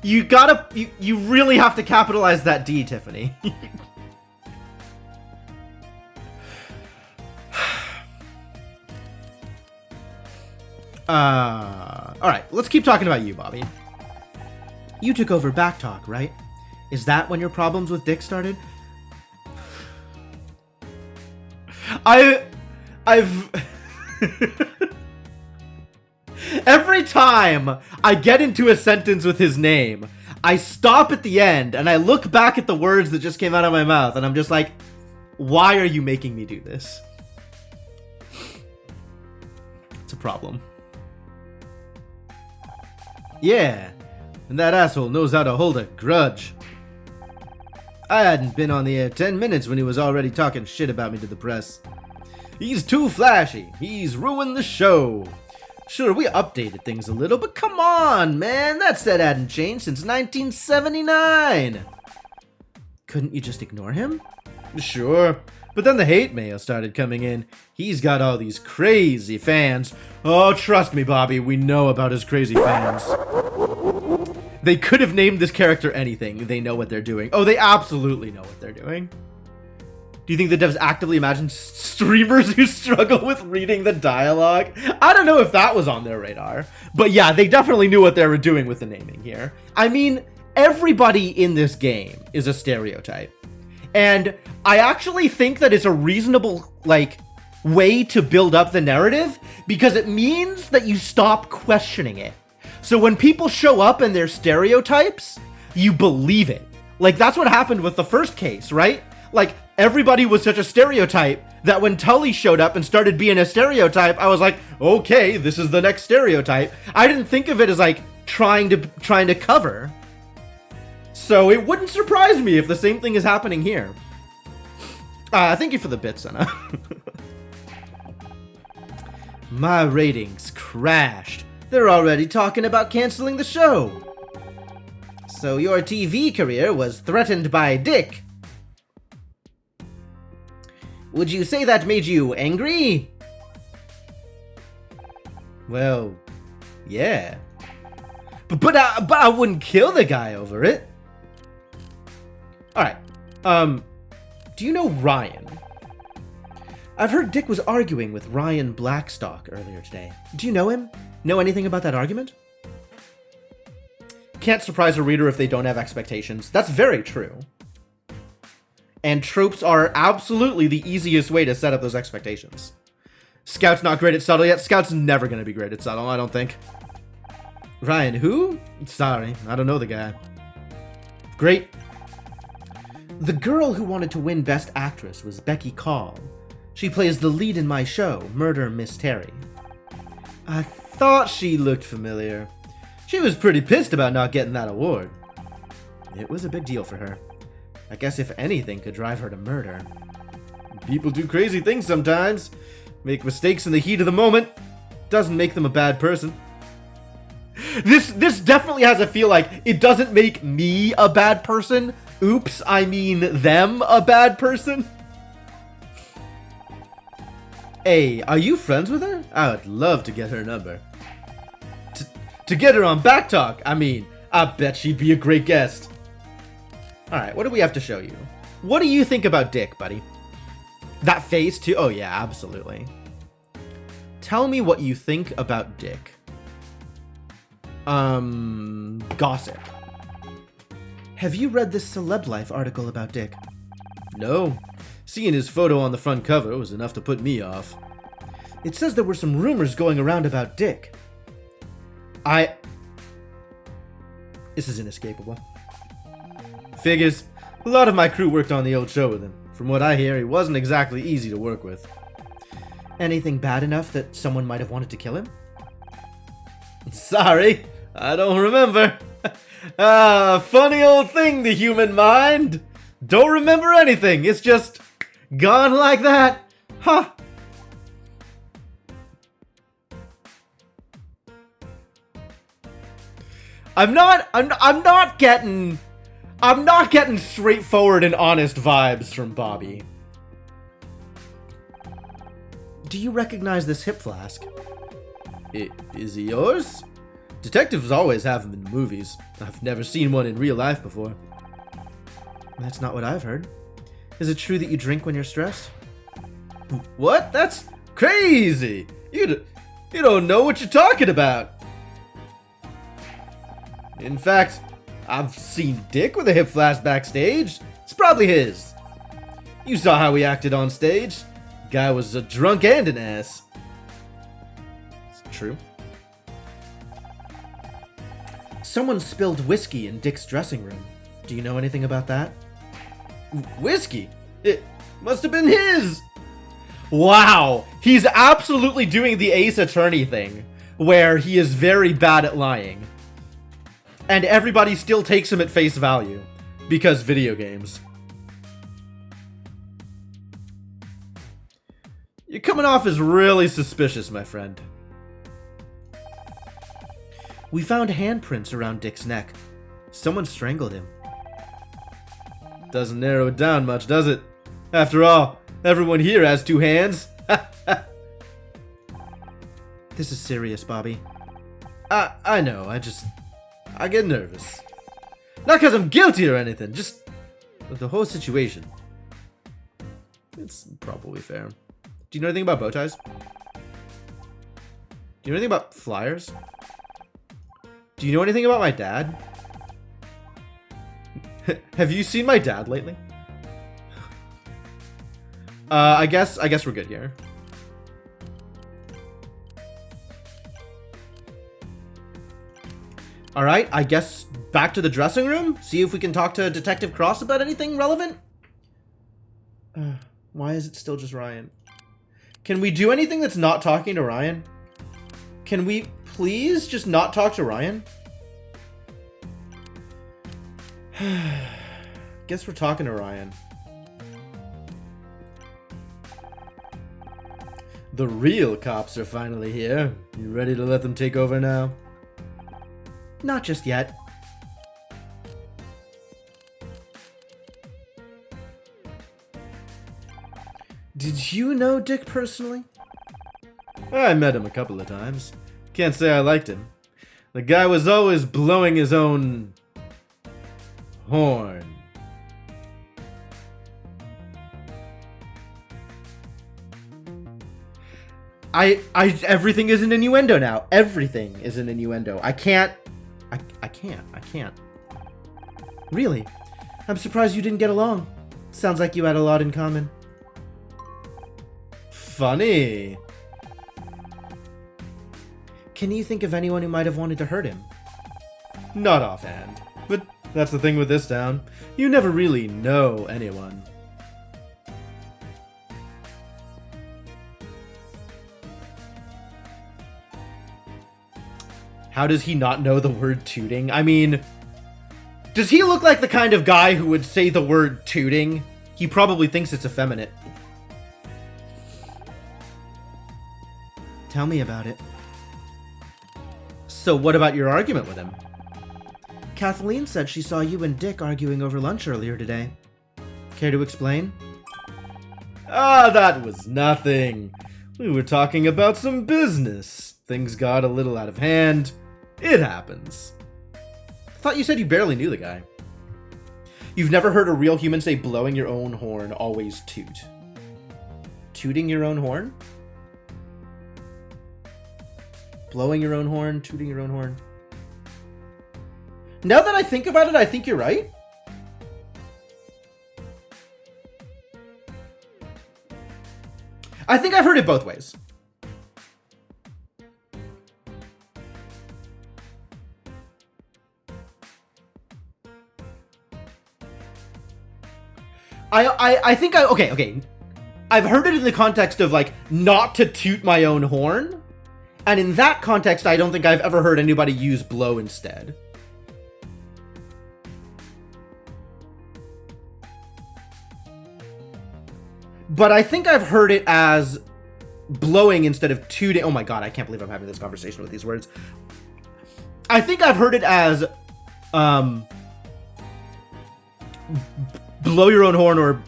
You really have to capitalize that D, Tiffany. Alright, let's keep talking about you, Bobby. You took over Backtalk, right? Is that when your problems with Dick started? I've every time I get into a sentence with his name, I stop at the end and I look back at the words that just came out of my mouth and I'm just like, why are you making me do this? It's a problem. Yeah, and that asshole knows how to hold a grudge. I hadn't been on the air 10 minutes when he was already talking shit about me to the press. He's too flashy. He's ruined the show. Sure, we updated things a little, but come on, man. That set hadn't changed since 1979. Couldn't you just ignore him? Sure, but then the hate mail started coming in. He's got all these crazy fans. Oh, trust me, Bobby, we know about his crazy fans. They could have named this character anything. They know what they're doing. Oh, they absolutely know what they're doing. Do you think the devs actively imagine streamers who struggle with reading the dialogue? I don't know if that was on their radar. But yeah, they definitely knew what they were doing with the naming here. I mean, everybody in this game is a stereotype. And I actually think that it's a reasonable, way to build up the narrative because it means that you stop questioning it. So when people show up and they're stereotypes, you believe it. That's what happened with the first case, right? Everybody was such a stereotype that when Tully showed up and started being a stereotype, I was like, okay, this is the next stereotype. I didn't think of it as trying to cover. So it wouldn't surprise me if the same thing is happening here. Thank you for the bit, Senna. My ratings crashed. They're already talking about canceling the show. So your TV career was threatened by Dick. Would you say that made you angry? Well, yeah. But I wouldn't kill the guy over it. Alright. Do you know Ryan? I've heard Dick was arguing with Ryan Blackstock earlier today. Do you know him? Know anything about that argument? can't surprise a reader if they don't have expectations. That's very true. And tropes are absolutely the easiest way to set up those expectations. Scout's not great at subtle yet. Scout's never going to be great at subtle, I don't think. Ryan, who? Sorry, I don't know the guy. Great. The girl who wanted to win Best Actress was Becky Call. She plays the lead in my show, Murder Miss Terry. I thought she looked familiar. She was pretty pissed about not getting that award. It was a big deal for her. I guess if anything could drive her to murder. People do crazy things sometimes. Make mistakes in the heat of the moment. Doesn't make them a bad person. This definitely has a feel like it doesn't make me a bad person. Oops, I mean them a bad person. Hey, are you friends with her? I would love to get her number. To get her on Backtalk, I mean, I bet she'd be a great guest. Alright, what do we have to show you? What do you think about Dick, buddy? That face too? Oh yeah, absolutely. Tell me what you think about Dick. Gossip. Have you read this Celeb Life article about Dick? No. Seeing his photo on the front cover was enough to put me off. It says there were some rumors going around about Dick. This is inescapable. Figures. A lot of my crew worked on the old show with him. From what I hear, he wasn't exactly easy to work with. Anything bad enough that someone might have wanted to kill him? Sorry, I don't remember. Funny old thing, the human mind. Don't remember anything. It's just gone like that. Huh. I'm not getting straightforward and honest vibes from Bobby. Do you recognize this hip flask? Is he yours? Detectives always have them in movies. I've never seen one in real life before. That's not what I've heard. Is it true that you drink when you're stressed? What? That's crazy! You don't know what you're talking about. In fact, I've seen Dick with a hip flask backstage. It's probably his. You saw how he acted on stage. Guy was a drunk and an ass. It's true. Someone spilled whiskey in Dick's dressing room. Do you know anything about that? Whiskey? It must have been his! Wow! He's absolutely doing the Ace Attorney thing, where he is very bad at lying. And everybody still takes him at face value, because video games. You're coming off as really suspicious, my friend. We found handprints around Dick's neck. Someone strangled him. Doesn't narrow it down much, does it? After all, everyone here has two hands. This is serious, Bobby. I know, I get nervous. Not because I'm guilty or anything, just the whole situation. It's probably fair. Do you know anything about bow ties? Do you know anything about flyers? Do you know anything about my dad? Have you seen my dad lately? I guess we're good here. Alright, I guess back to the dressing room? See if we can talk to Detective Cross about anything relevant? Why is it still just Ryan? Can we do anything that's not talking to Ryan? Can we please just not talk to Ryan? Guess we're talking to Ryan. The real cops are finally here. You ready to let them take over now? Not just yet. Did you know Dick personally? I met him a couple of times. Can't say I liked him. The guy was always blowing his own horn. Everything is an innuendo now. Everything is an innuendo. I can't I can't. Really? I'm surprised you didn't get along. Sounds like you had a lot in common. Funny. Can you think of anyone who might have wanted to hurt him? Not offhand. But that's the thing with this town. You never really know anyone. How does he not know the word tooting? I mean, does he look like the kind of guy who would say the word tooting? He probably thinks it's effeminate. Tell me about it. So what about your argument with him? Kathleen said she saw you and Dick arguing over lunch earlier today. Care to explain? Ah, that was nothing. We were talking about some business. Things got a little out of hand. It happens. I thought you said you barely knew the guy. You've never heard a real human say blowing your own horn always toot. Tooting your own horn? Blowing your own horn, tooting your own horn. Now that I think about it, I think you're right. I think I've heard it both ways. I think okay. I've heard it in the context of, like, not to toot my own horn. And in that context, I don't think I've ever heard anybody use blow instead. But I think I've heard it as blowing instead of tooting. Oh my god, I can't believe I'm having this conversation with these words. I think I've heard it as blow your own horn, or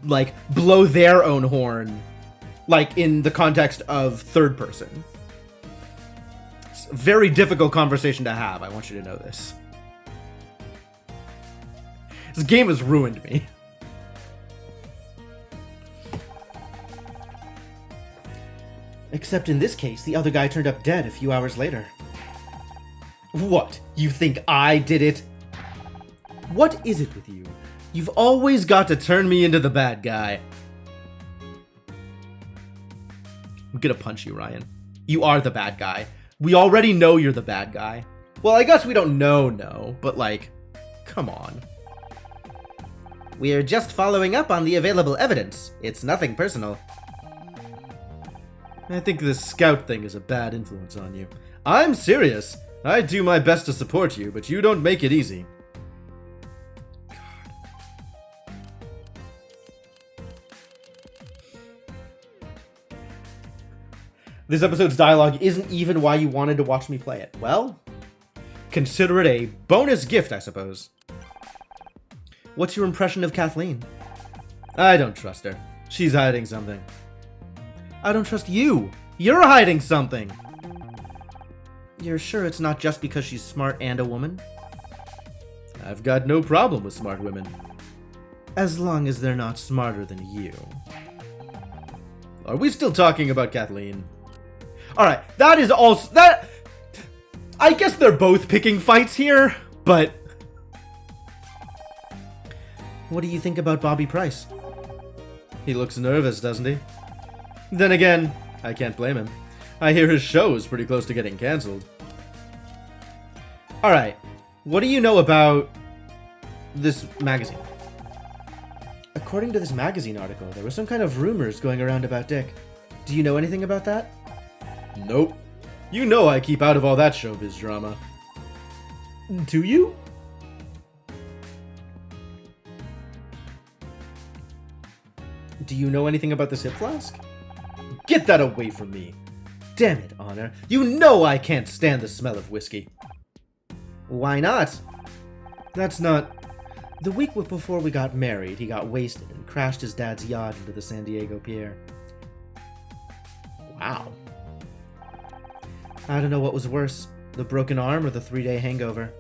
like blow their own horn, like in the context of third person. It's a very difficult conversation to have. I want you to know this. This game has ruined me. Except in this case, the other guy turned up dead a few hours later. What? You think I did it? What is it with you? You've always got to turn me into the bad guy. I'm gonna punch you, Ryan. You are the bad guy. We already know you're the bad guy. Well, I guess we don't know, but like, come on. We're just following up on the available evidence. It's nothing personal. I think this scout thing is a bad influence on you. I'm serious. I do my best to support you, but you don't make it easy. God. This episode's dialogue isn't even why you wanted to watch me play it. Well, consider it a bonus gift, I suppose. What's your impression of Kathleen? I don't trust her. She's hiding something. I don't trust you. You're hiding something. You're sure it's not just because she's smart and a woman? I've got no problem with smart women. As long as they're not smarter than you. Are we still talking about Kathleen? Alright, that is also... that. I guess they're both picking fights here, but... What do you think about Bobby Price? He looks nervous, doesn't he? Then again, I can't blame him. I hear his show is pretty close to getting cancelled. Alright, what do you know about this magazine? According to this magazine article, there were some kind of rumors going around about Dick. Do you know anything about that? Nope. You know I keep out of all that showbiz drama. Do you? Do you know anything about this hip flask? Get that away from me. Damn it, Honor. You know I can't stand the smell of whiskey. Why not? That's not... The week before we got married, he got wasted and crashed his dad's yacht into the San Diego Pier. Wow. I don't know what was worse, the broken arm or the 3-day hangover.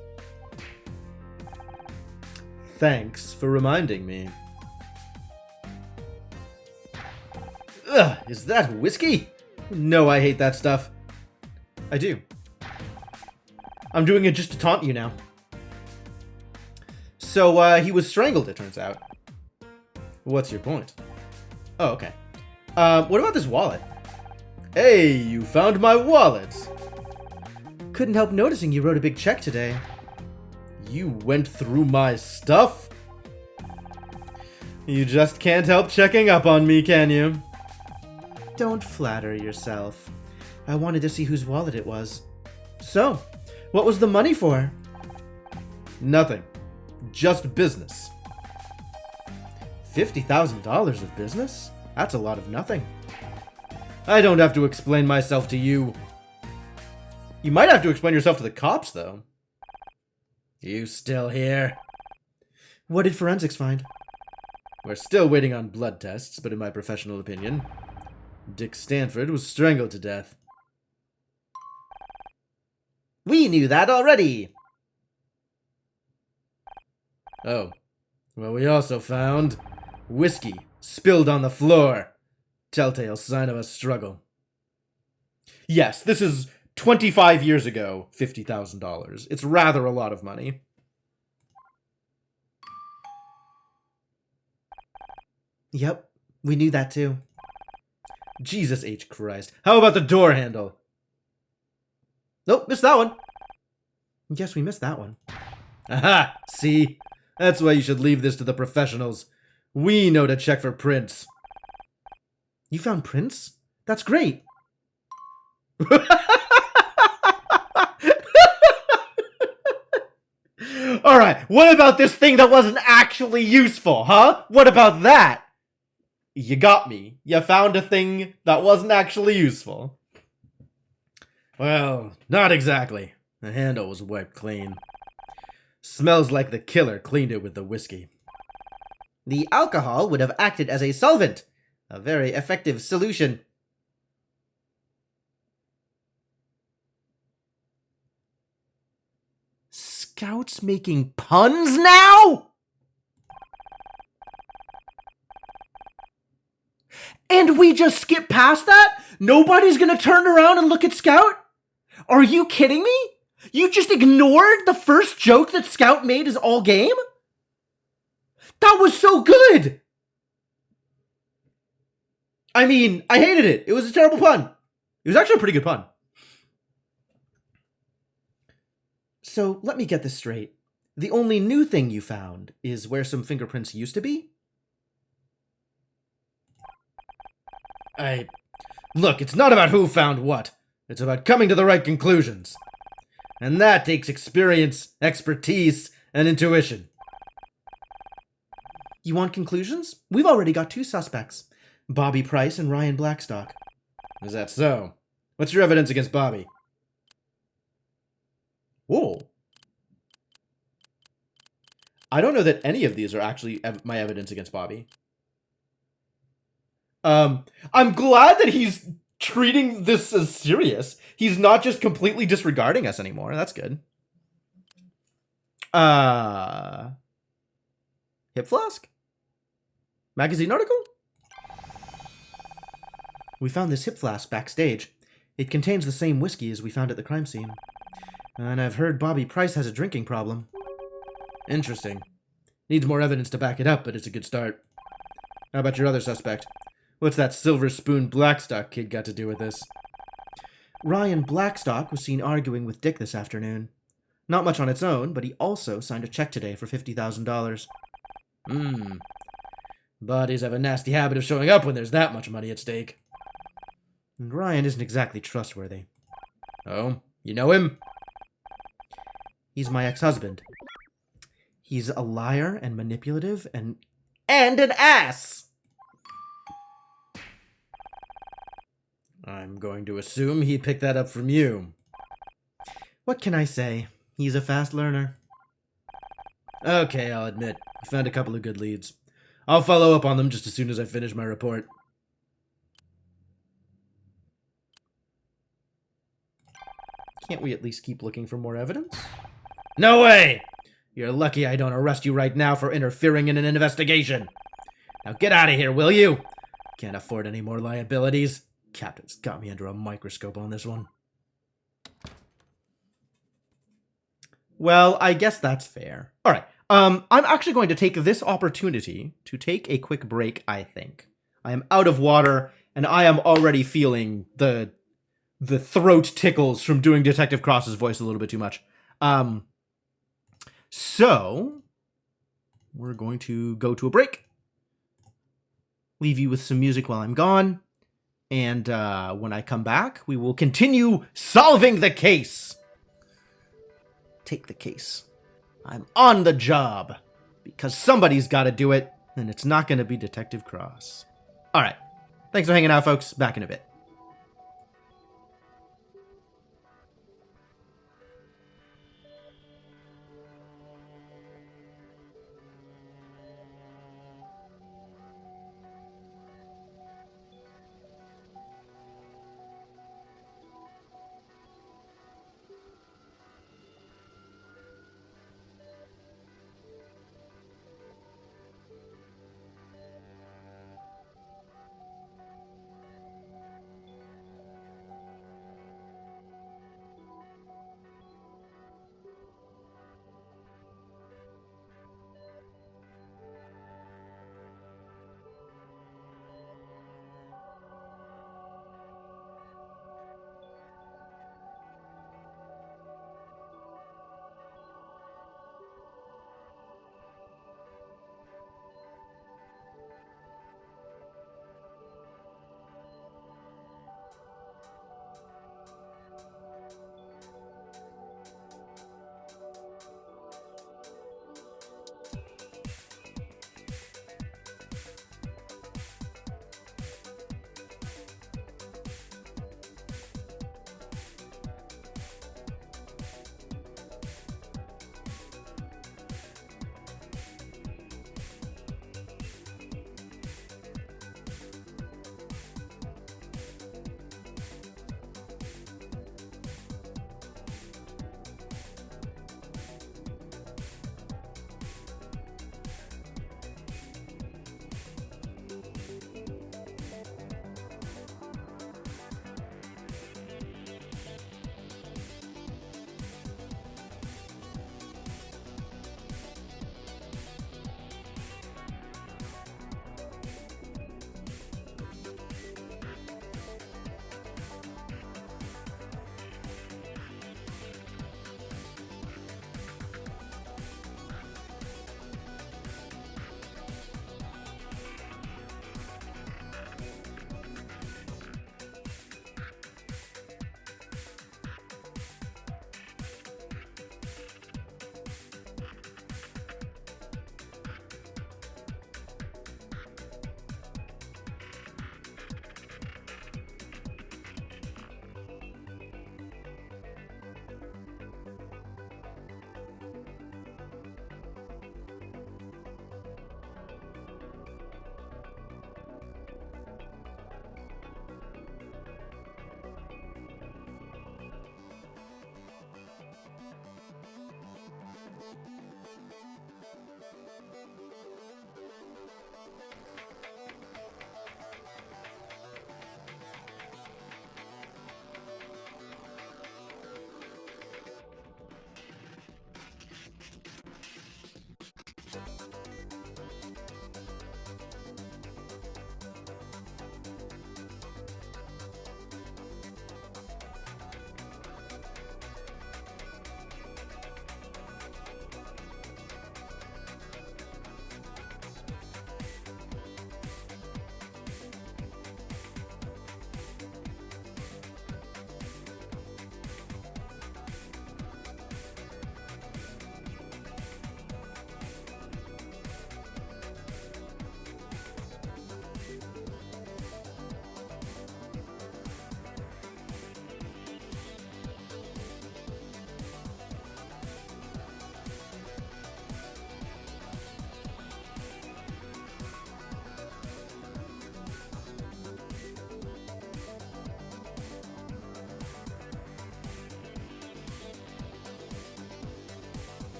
Thanks for reminding me. Ugh, is that whiskey? No, I hate that stuff. I do. I'm doing it just to taunt you now. So, he was strangled, it turns out. What's your point? Oh, okay. What about this wallet? Hey, you found my wallet! Couldn't help noticing you wrote a big check today. You went through my stuff? You just can't help checking up on me, can you? Don't flatter yourself. I wanted to see whose wallet it was. So, what was the money for? Nothing. Just business. $50,000 of business? That's a lot of nothing. I don't have to explain myself to you. You might have to explain yourself to the cops, though. You still here? What did forensics find? We're still waiting on blood tests, but in my professional opinion, Dick Stanford was strangled to death. We knew that already! Oh. Well, we also found whiskey spilled on the floor. Telltale sign of a struggle. Yes, this is 25 years ago, $50,000. It's rather a lot of money. Yep, we knew that too. Jesus H. Christ. How about the door handle? Nope, missed that one. Guess we missed that one. Aha! See? That's why you should leave this to the professionals. We know to check for prints. You found prints? That's great! Alright, what about this thing that wasn't actually useful, huh? What about that? You got me. You found a thing that wasn't actually useful. Well, not exactly. The handle was wiped clean. Smells like the killer cleaned it with the whiskey. The alcohol would have acted as a solvent. A very effective solution. Scout's making puns now? And we just skip past that? Nobody's gonna turn around and look at Scout? Are you kidding me? You just ignored the first joke that Scout made is all game? That was so good! I mean, I hated it. It was a terrible pun. It was actually a pretty good pun. So, let me get this straight. The only new thing you found is where some fingerprints used to be? Look, it's not about who found what. It's about coming to the right conclusions. And that takes experience, expertise, and intuition. You want conclusions? We've already got 2 suspects. Bobby Price and Ryan Blackstock. Is that so? What's your evidence against Bobby? Whoa. I don't know that any of these are actually my evidence against Bobby. I'm glad that he's treating this as serious. He's not just completely disregarding us anymore. That's good. Hip Flask? Magazine article? We found this hip flask backstage. It contains the same whiskey as we found at the crime scene. And I've heard Bobby Price has a drinking problem. Interesting. Needs more evidence to back it up, but it's a good start. How about your other suspect? What's that Silver Spoon Blackstock kid got to do with this? Ryan Blackstock was seen arguing with Dick this afternoon. Not much on its own, but he also signed a check today for $50,000. Bodies have a nasty habit of showing up when there's that much money at stake. And Ryan isn't exactly trustworthy. Oh, you know him? He's my ex-husband. He's a liar and manipulative and an ass! I'm going to assume he picked that up from you. What can I say? He's a fast learner. Okay, I'll admit, I found a couple of good leads. I'll follow up on them just as soon as I finish my report. Can't we at least keep looking for more evidence? No way! You're lucky I don't arrest you right now for interfering in an investigation. Now get out of here, will you? Can't afford any more liabilities. Captain's got me under a microscope on this one. Well, I guess that's fair. All right. I'm actually going to take this opportunity to take a quick break, I think. I am out of water, and I am already feeling the throat tickles from doing Detective Cross's voice a little bit too much. So we're going to go to a break. Leave you with some music while I'm gone. And when I come back, we will continue solving the case. Take the case. I'm on the job. Because somebody's got to do it, and it's not going to be Detective Cross. All right. Thanks for hanging out, folks. Back in a bit.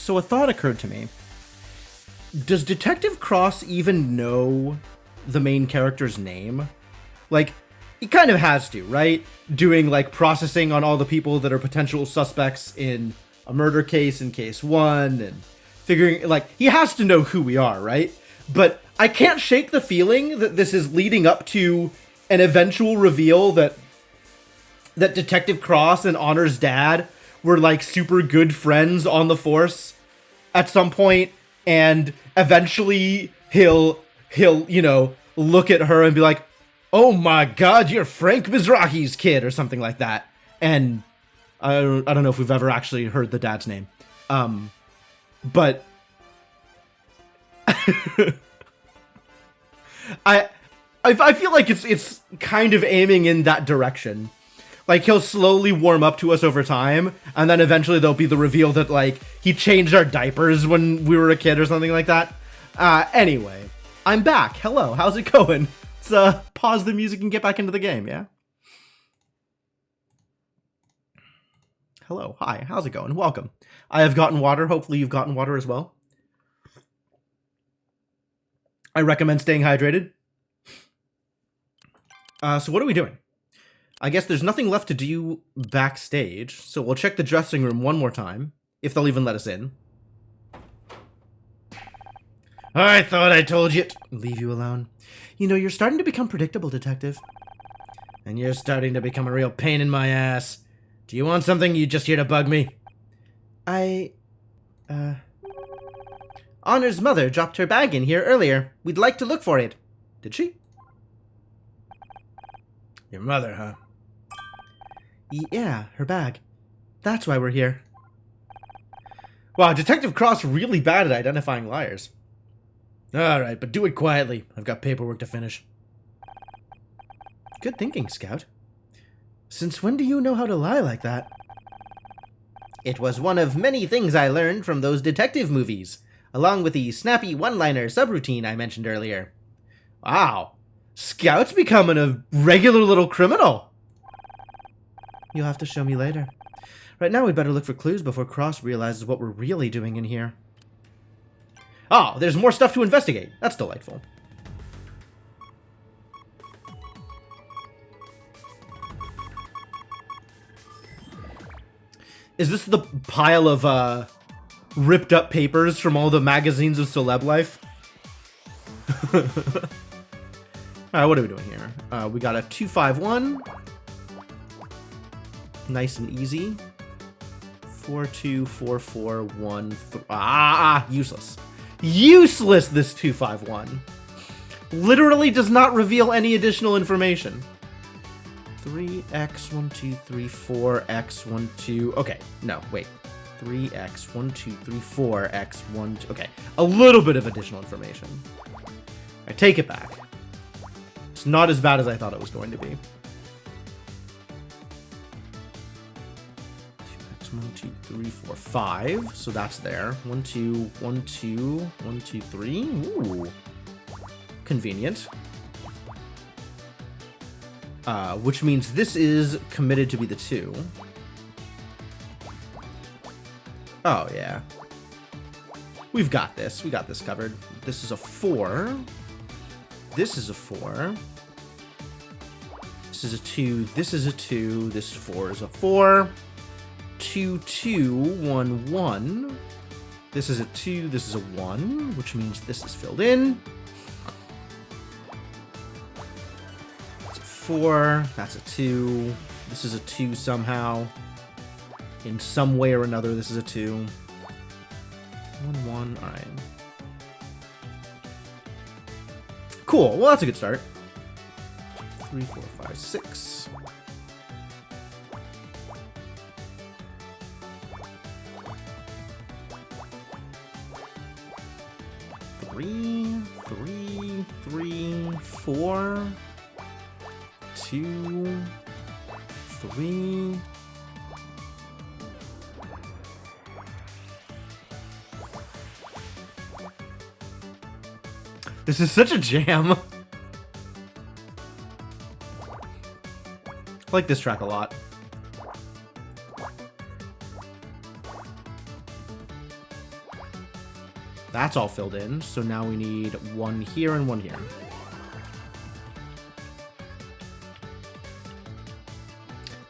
So a thought occurred to me. Does Detective Cross even know the main character's name? Like, he kind of has to, right? Doing, like, processing on all the people that are potential suspects in a murder case in case 1, and figuring, like, he has to know who we are, right? But I can't shake the feeling that this is leading up to an eventual reveal that Detective Cross and Honor's dad were, like, super good friends on the force at some point, and eventually he'll, you know, look at her and be like, oh my god, you're Frank Mizrahi's kid, or something like that. And I don't know if we've ever actually heard the dad's name. But I feel like it's kind of aiming in that direction. Like, he'll slowly warm up to us over time, and then eventually there'll be the reveal that, like, he changed our diapers when we were a kid or something like that. Anyway, I'm back. Hello, how's it going? Let's pause the music and get back into the game, yeah? Hello, hi, how's it going? Welcome. I have gotten water. Hopefully you've gotten water as well. I recommend staying hydrated. So what are we doing? I guess there's nothing left to do backstage, so we'll check the dressing room one more time, if they'll even let us in. I thought I told you to leave you alone. You know, you're starting to become predictable, Detective. And you're starting to become a real pain in my ass. Do you want something? You just here to bug me? Honor's mother dropped her bag in here earlier. We'd like to look for it. Did she? Your mother, huh? Yeah, her bag. That's why we're here. Wow, Detective Cross really bad at identifying liars. Alright, but do it quietly. I've got paperwork to finish. Good thinking, Scout. Since when do you know how to lie like that? It was one of many things I learned from those detective movies, along with the snappy one-liner subroutine I mentioned earlier. Wow, Scout's becoming a regular little criminal. You'll have to show me later. Right now we'd better look for clues before Cross realizes what we're really doing in here. Oh, there's more stuff to investigate. That's delightful. Is this the pile of ripped up papers from all the magazines of celeb life? Alright, what are we doing here? We got a 251. Nice and easy. 424413. Useless. Useless, this 251. Literally does not reveal any additional information. 3x1234x12. Okay, no, wait. 3x1234x12. Okay, a little bit of additional information. I take it back. It's not as bad as I thought it was going to be. 1, 2, 3, 4, 5. So that's there. 1, 2, 1, 2, 1, 2, 3. Ooh. Convenient. Which means this is committed to be the 2. Oh, yeah. We've got this. We got this covered. This is a 4. This is a 4. This is a 2. This is a 2. This 4 is a 4. 2, 2, 1, 1. This is a 2. This is a 1, which means this is filled in. It's a 4. That's a 2. This is a 2 somehow. In some way or another, this is a 2. 1, 1. All right. Cool. Well, that's a good start. 3, 4, 5, 6. 3, 3, 3, 4, 2, 3. This is such a jam. I like this track a lot. That's all filled in, so now we need one here and one here.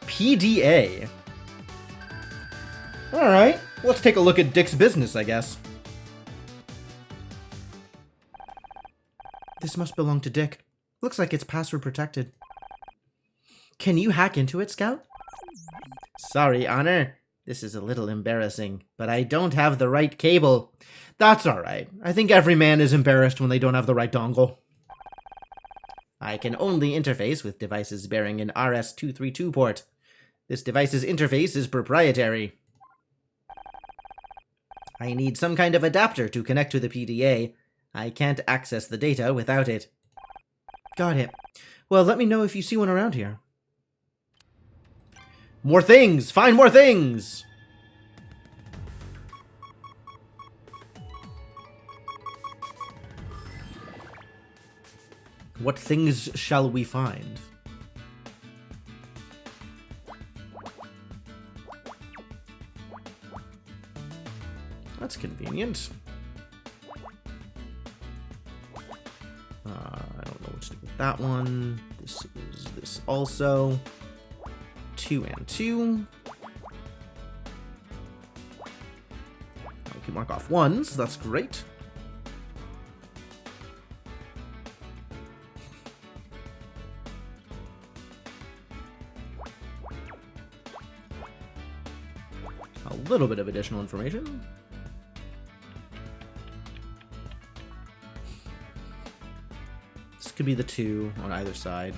PDA. Alright, let's take a look at Dick's business, I guess. This must belong to Dick. Looks like it's password protected. Can you hack into it, Scout? Sorry, Honor. This is a little embarrassing, but I don't have the right cable. That's alright. I think every man is embarrassed when they don't have the right dongle. I can only interface with devices bearing an RS-232 port. This device's interface is proprietary. I need some kind of adapter to connect to the PDA. I can't access the data without it. Got it. Well, let me know if you see one around here. More things! Find more things! What things shall we find? That's convenient. I don't know what to do with that one. This is this also. 2 and 2. We can mark off 1s. That's great. A little bit of additional information. This could be the 2 on either side.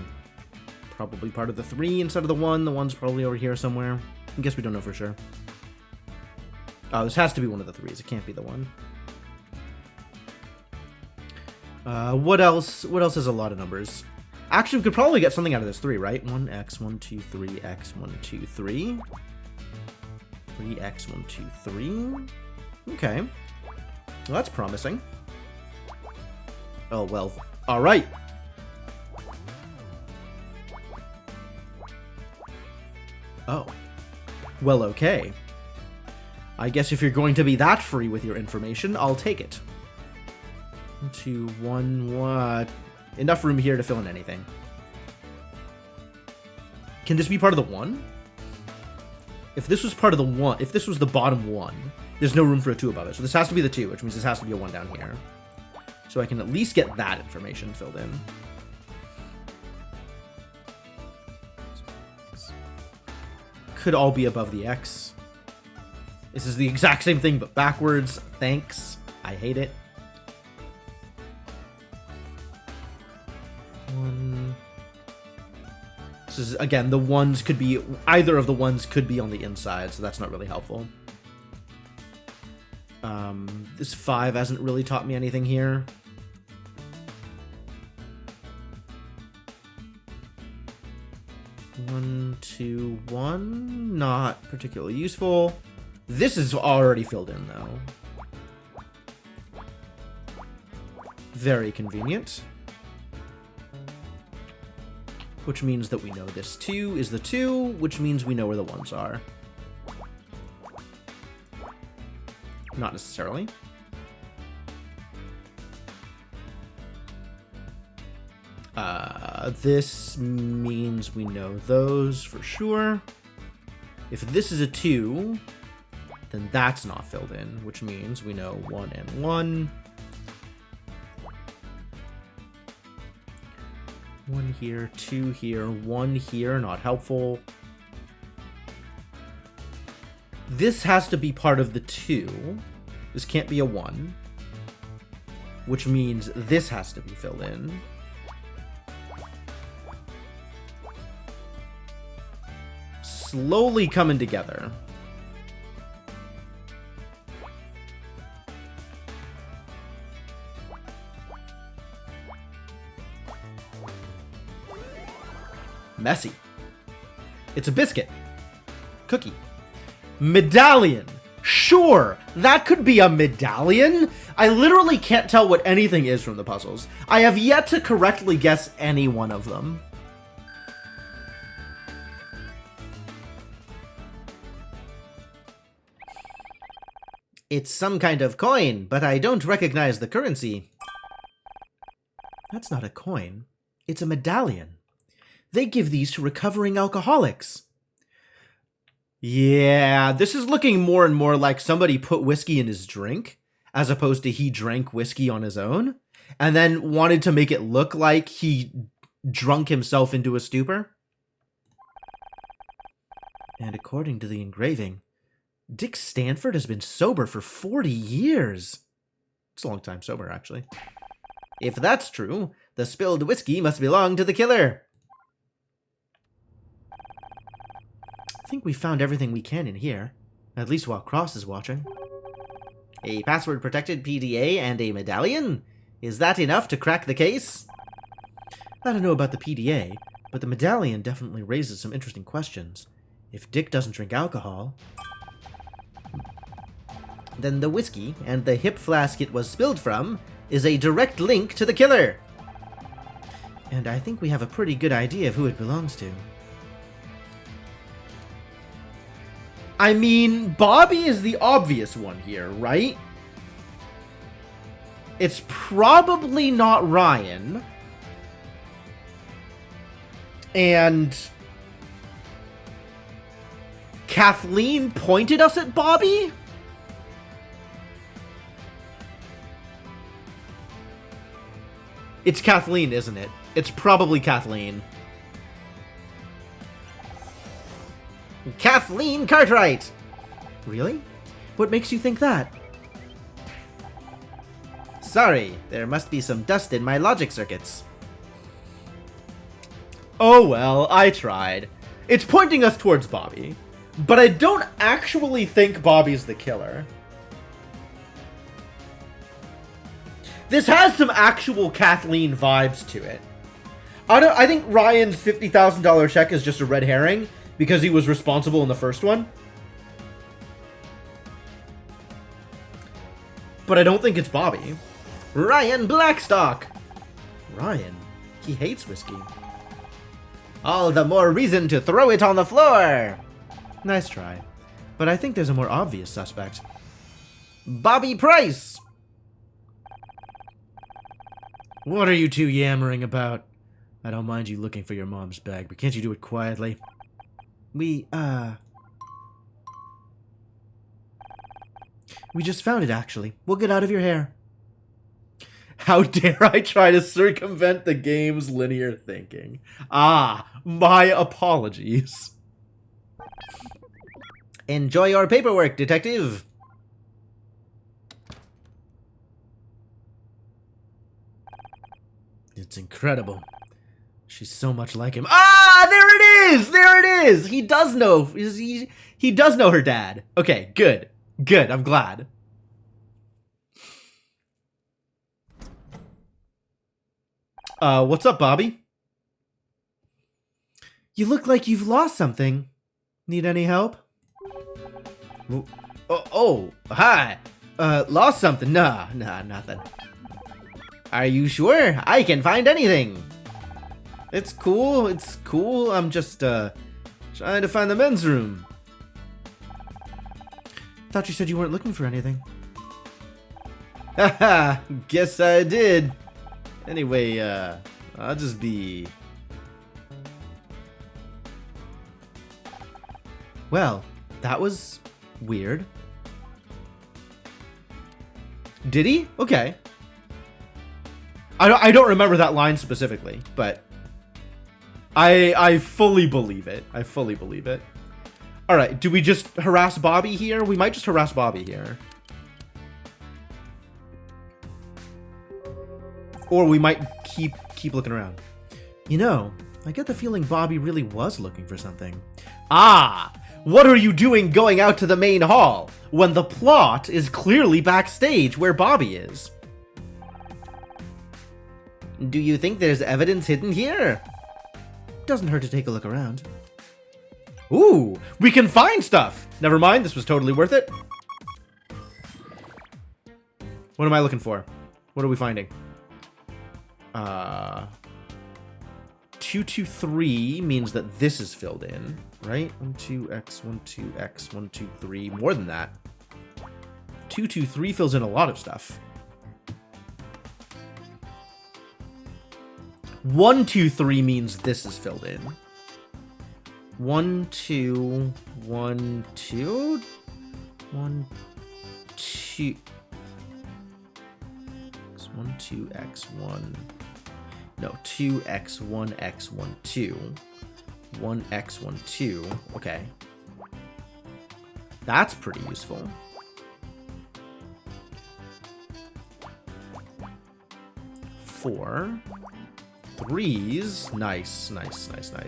Probably part of the 3 instead of the 1. The 1's probably over here somewhere. I guess we don't know for sure. Oh, this has to be one of the 3s. It can't be the 1. What else? What else has a lot of numbers? Actually, we could probably get something out of this 3, right? 1x, 1, 2, 3x, 1, 2, 3. 3x, 1, 2, 3. Okay. Well, that's promising. Oh, well. All right. Oh. Well, okay. I guess if you're going to be that free with your information, I'll take it. 2, 1, what? Enough room here to fill in anything. Can this be part of the 1? If this was part of the 1, if this was the bottom 1, there's no room for a 2 above it. So this has to be the 2, which means this has to be a 1 down here. So I can at least get that information filled in. Could all be above the X. This is the exact same thing, but backwards. Thanks. I hate it. 1. This is, again, the 1s could be, either of the 1s could be on the inside, so that's not really helpful. This 5 hasn't really taught me anything here. One, 2, 1. Not particularly useful. This is already filled in, though. Very convenient. Which means that we know this 2 is the 2, which means we know where the 1s are. Not necessarily. This means we know those for sure. If this is a 2, then that's not filled in, which means we know 1 and 1. 1 here, 2 here, 1 here, not helpful. This has to be part of the 2. This can't be a 1. Which means this has to be filled in. Slowly coming together. Messy. It's a biscuit. Cookie. Medallion. Sure, that could be a medallion. I literally can't tell what anything is from the puzzles. I have yet to correctly guess any one of them. It's some kind of coin, but I don't recognize the currency. That's not a coin. It's a medallion. They give these to recovering alcoholics. Yeah, this is looking more and more like somebody put whiskey in his drink, as opposed to he drank whiskey on his own, and then wanted to make it look like he drunk himself into a stupor. And according to the engraving, Dick Stanford has been sober for 40 years. It's a long time sober, actually. If that's true, the spilled whiskey must belong to the killer. I think we found everything we can in here, at least while Cross is watching. A password-protected PDA and a medallion? Is that enough to crack the case? I don't know about the PDA, but the medallion definitely raises some interesting questions. If Dick doesn't drink alcohol, then the whiskey and the hip flask it was spilled from is a direct link to the killer. And I think we have a pretty good idea of who it belongs to. I mean, Bobby is the obvious one here, right? It's probably not Ryan. And Kathleen pointed us at Bobby? It's Kathleen, isn't it? It's probably Kathleen. Kathleen Cartwright! Really? What makes you think that? Sorry, there must be some dust in my logic circuits. Oh well, I tried. It's pointing us towards Bobby, but I don't actually think Bobby's the killer. This has some actual Kathleen vibes to it. I think Ryan's $50,000 check is just a red herring because he was responsible in the first one. But I don't think it's Bobby. Ryan Blackstock! Ryan? He hates whiskey. All the more reason to throw it on the floor! Nice try. But I think there's a more obvious suspect. Bobby Price! What are you two yammering about? I don't mind you looking for your mom's bag, but can't you do it quietly? We just found it, actually. We'll get out of your hair. How dare I try to circumvent the game's linear thinking? Ah, my apologies. Enjoy your paperwork, detective. It's incredible. She's so much like him. Ah, there it is! There it is! He does know. He does know her dad. Okay, good. Good, I'm glad. What's up, Bobby? You look like you've lost something. Need any help? Oh, hi. Lost something? Nah, nothing. Are you sure? I can find anything. It's cool. I'm just, trying to find the men's room. Thought you said you weren't looking for anything. Haha, guess I did. Anyway, I'll just be... Well, that was weird. Did he? Okay. I don't remember that line specifically, but I fully believe it. I fully believe it. All right, do we just harass Bobby here? We might just harass Bobby here. Or we might keep looking around. You know, I get the feeling Bobby really was looking for something. Ah! What are you doing going out to the main hall when the plot is clearly backstage where Bobby is? Do you think there's evidence hidden here? Doesn't hurt to take a look around. Ooh, we can find stuff! Never mind, this was totally worth it. What am I looking for? What are we finding? 223 means that this is filled in, right? 12x, 12x, 123, more than that. 223 fills in a lot of stuff. 123 means this is filled in. 1 2 1 2 1 2 1 2 x1 no 2x1 x1 2 1x1 2. Okay, that's pretty useful. Four threes. Nice.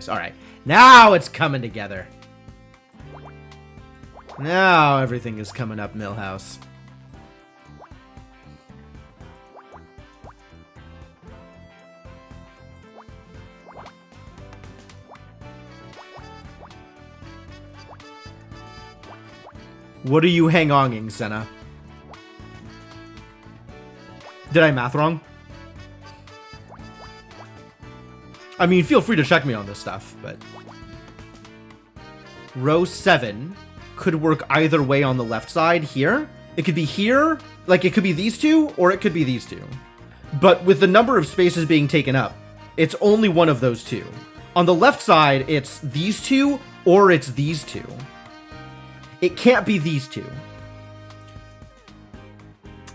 All right, now it's coming together. Now everything is coming up, Milhouse. What are you hang-onging, Senna? Did I math wrong? I mean, feel free to check me on this stuff, but... Row 7 could work either way on the left side here. It could be here, like it could be these two, or it could be these two. But with the number of spaces being taken up, it's only one of those two. On the left side, it's these two, or it's these two. It can't be these two.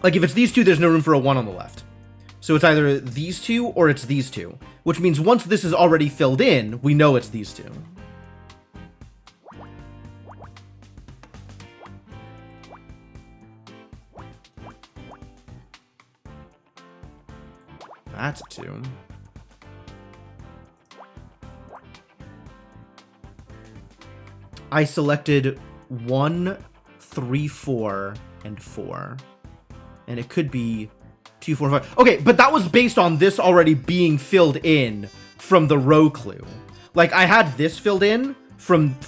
Like, if it's these two, there's no room for a 1 on the left. So it's either these two or it's these two. Which means once this is already filled in, we know it's these two. That's a 2. I selected 1, 3, 4, and 4. And it could be 2, 4, 5. Okay, but that was based on this already being filled in from the row clue. Like, I had this filled in on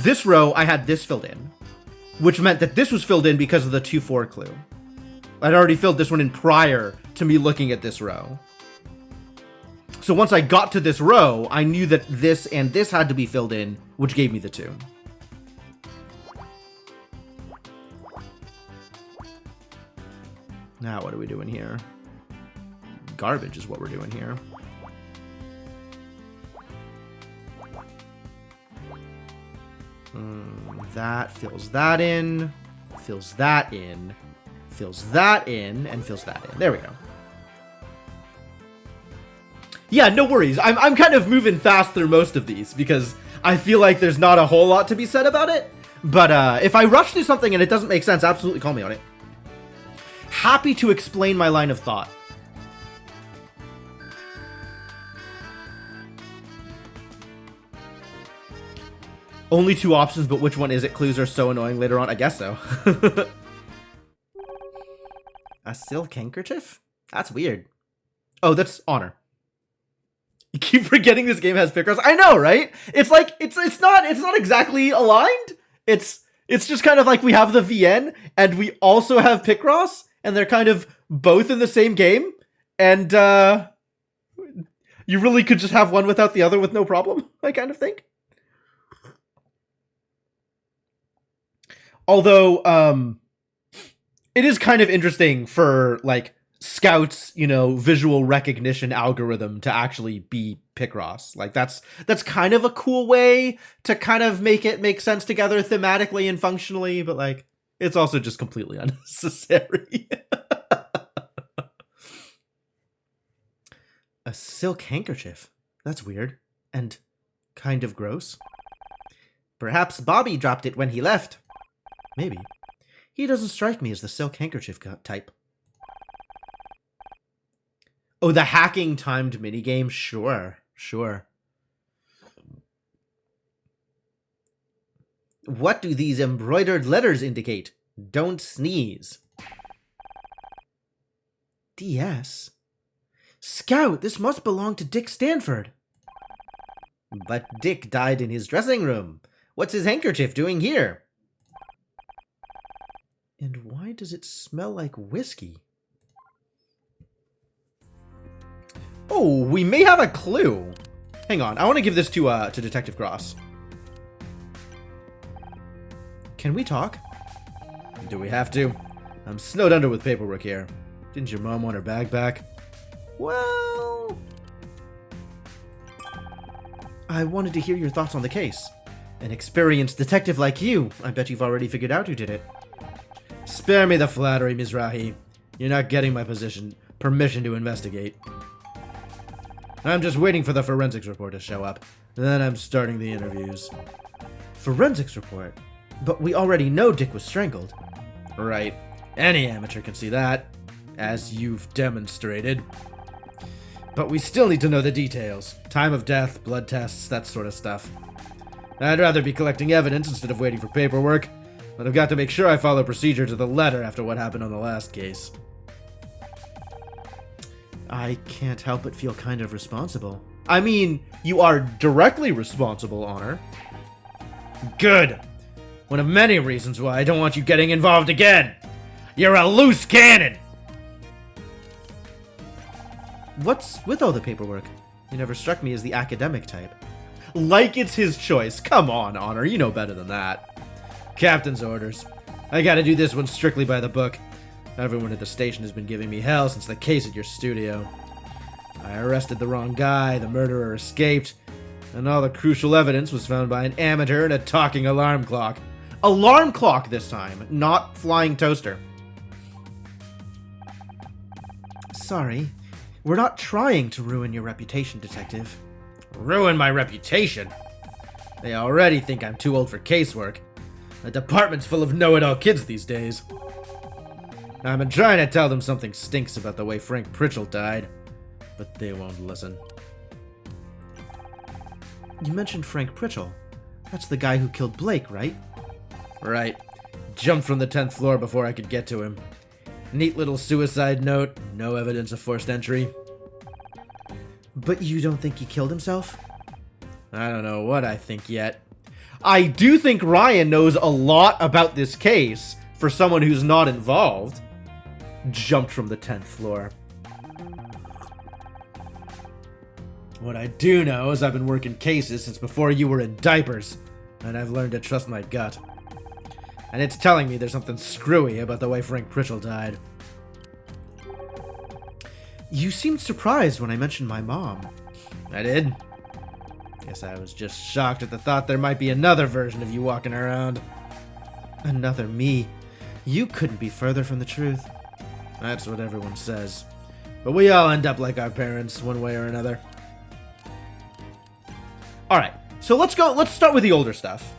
this row, I had this filled in. Which meant that this was filled in because of the 2, 4 clue. I'd already filled this one in prior to me looking at this row. So once I got to this row, I knew that this and this had to be filled in, which gave me the 2. Now what are we doing here? Garbage is what we're doing here. That fills that in, fills that in, fills that in, and fills that in. There we go. Yeah, no worries. I'm kind of moving fast through most of these because I feel like there's not a whole lot to be said about it. But if I rush through something and it doesn't make sense, absolutely call me on it. Happy to explain my line of thought. Only 2 options, but which one is it? Clues are so annoying later on. I guess so. A silk handkerchief? That's weird. Oh, that's honor. You keep forgetting this game has Picross. I know, right? It's like it's not exactly aligned. It's just kind of like we have the VN and we also have Picross, and they're kind of both in the same game. And you really could just have one without the other with no problem, I kind of think. Although it is kind of interesting for like Scout's, you know, visual recognition algorithm to actually be Picross. Like that's kind of a cool way to kind of make it make sense together thematically and functionally, but like it's also just completely unnecessary. A silk handkerchief. That's weird and kind of gross. Perhaps Bobby dropped it when he left. Maybe. He doesn't strike me as the silk handkerchief type. Oh, the hacking timed minigame? Sure. What do these embroidered letters indicate? Don't sneeze. DS? Scout, this must belong to Dick Stanford. But Dick died in his dressing room. What's his handkerchief doing here? And why does it smell like whiskey? Oh, we may have a clue. Hang on, I want to give this to Detective Gross. Can we talk? Do we have to? I'm snowed under with paperwork here. Didn't your mom want her bag back? Well, I wanted to hear your thoughts on the case. An experienced detective like you, I bet you've already figured out who did it. Spare me the flattery, Mizrahi. You're not getting my permission to investigate. I'm just waiting for the forensics report to show up. Then I'm starting the interviews. Forensics report? But we already know Dick was strangled. Right. Any amateur can see that, as you've demonstrated. But we still need to know the details. Time of death, blood tests, that sort of stuff. I'd rather be collecting evidence instead of waiting for paperwork, but I've got to make sure I follow procedure to the letter after what happened on the last case. I can't help but feel kind of responsible. I mean, you are directly responsible, Honor. Good. One of many reasons why I don't want you getting involved again. You're a loose cannon! What's with all the paperwork? You never struck me as the academic type. Like it's his choice. Come on, Honor, you know better than that. Captain's orders. I gotta do this one strictly by the book. Everyone at the station has been giving me hell since the case at your studio. I arrested the wrong guy, the murderer escaped, and all the crucial evidence was found by an amateur and a talking alarm clock. Alarm clock this time, not flying toaster. Sorry. We're not trying to ruin your reputation, Detective. Ruin my reputation? They already think I'm too old for casework. The department's full of know-it-all kids these days. I've been trying to tell them something stinks about the way Frank Pritchell died, but they won't listen. You mentioned Frank Pritchell. That's the guy who killed Blake, right? Right. Jumped from the 10th floor before I could get to him. Neat little suicide note, no evidence of forced entry. But you don't think he killed himself? I don't know what I think yet. I do think Ryan knows a lot about this case for someone who's not involved. Jumped from the 10th floor. What I do know is I've been working cases since before you were in diapers, and I've learned to trust my gut. And it's telling me there's something screwy about the way Frank Pritchell died. You seemed surprised when I mentioned my mom. I did? Guess I was just shocked at the thought there might be another version of you walking around. Another me. You couldn't be further from the truth. That's what everyone says. But we all end up like our parents, one way or another. Alright, so let's start with the older stuff.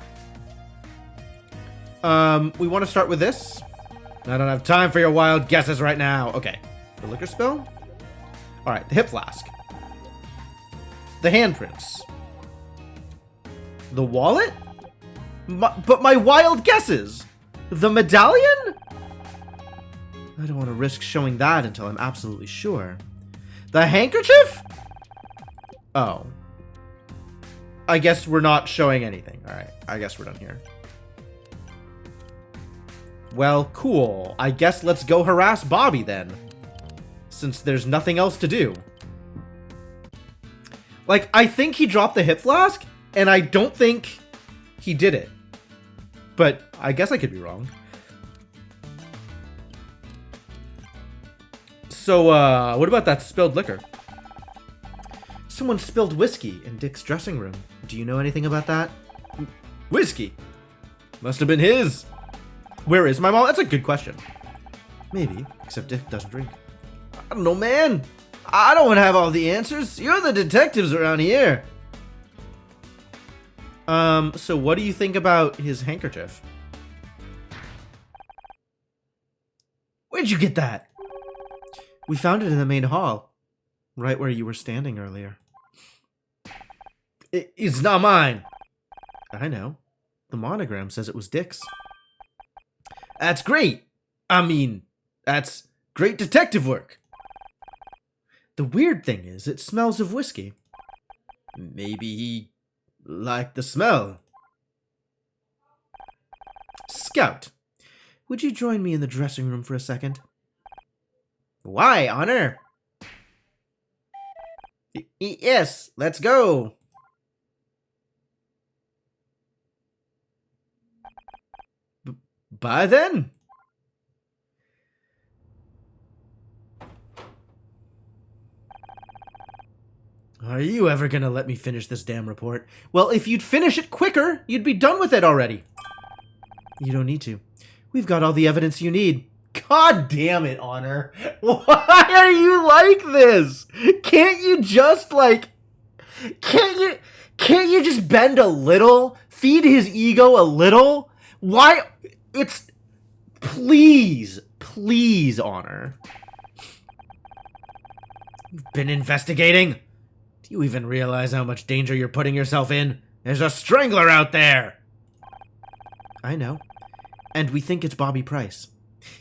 We want to start with this. I don't have time for your wild guesses right now. Okay, the liquor spill? Alright, the hip flask. The handprints. The wallet? But my wild guesses! The medallion? I don't want to risk showing that until I'm absolutely sure. The handkerchief? Oh. I guess we're not showing anything. Alright, I guess we're done here. Well, cool. I guess let's go harass Bobby then. Since there's nothing else to do. Like, I think he dropped the hip flask, and I don't think he did it. But I guess I could be wrong. So, what about that spilled liquor? Someone spilled whiskey in Dick's dressing room. Do you know anything about that? Whiskey? Must have been his. Where is my mom? That's a good question. Maybe, except Dick doesn't drink. I don't know, man. I don't want to have all the answers. You're the detectives around here. So what do you think about his handkerchief? Where'd you get that? We found it in the main hall. Right where you were standing earlier. It's not mine. I know. The monogram says it was Dick's. That's great. I mean, that's great detective work. The weird thing is, it smells of whiskey. Maybe he liked the smell. Scout, would you join me in the dressing room for a second? Why, Honor? Yes, let's go. Bye then. Are you ever gonna let me finish this damn report? Well, if you'd finish it quicker, you'd be done with it already. You don't need to. We've got all the evidence you need. God damn it, Honor. Why are you like this? Can't you just, like... Can't you just bend a little? Feed his ego a little? Why? It's... Please, Honor. You've been investigating? Do you even realize how much danger you're putting yourself in? There's a strangler out there! I know. And we think it's Bobby Price.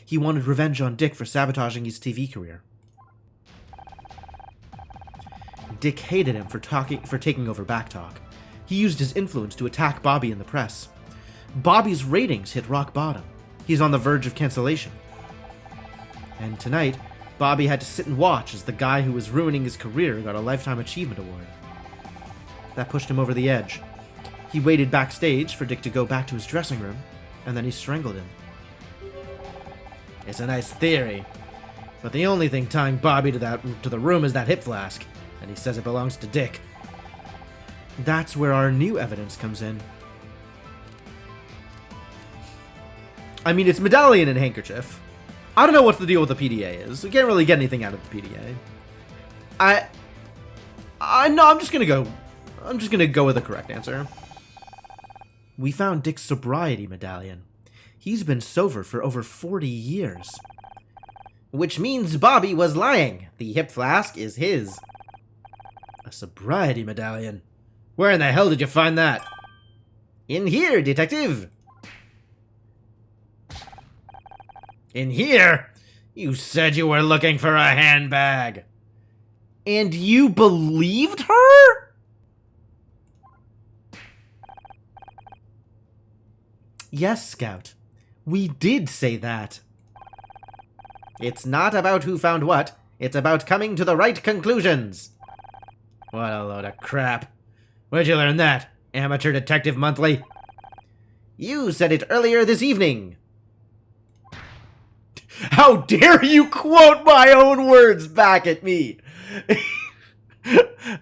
He wanted revenge on Dick for sabotaging his TV career. Dick hated him for taking over Backtalk. He used his influence to attack Bobby in the press. Bobby's ratings hit rock bottom. He's on the verge of cancellation. And tonight, Bobby had to sit and watch as the guy who was ruining his career got a Lifetime Achievement Award. That pushed him over the edge. He waited backstage for Dick to go back to his dressing room, and then he strangled him. It's a nice theory, but the only thing tying Bobby to the room is that hip flask, and he says it belongs to Dick. That's where our new evidence comes in. I mean, it's medallion and handkerchief. I don't know what the deal with the PDA is. We can't really get anything out of the PDA. No, I'm just gonna go with the correct answer. We found Dick's sobriety medallion. He's been sober for over 40 years. Which means Bobby was lying. The hip flask is his. A sobriety medallion? Where in the hell did you find that? In here, detective. In here? You said you were looking for a handbag. And you believed her? Yes, Scout. We did say that. It's not about who found what. It's about coming to the right conclusions. What a load of crap. Where'd you learn that, Amateur Detective Monthly? You said it earlier this evening. How dare you quote my own words back at me?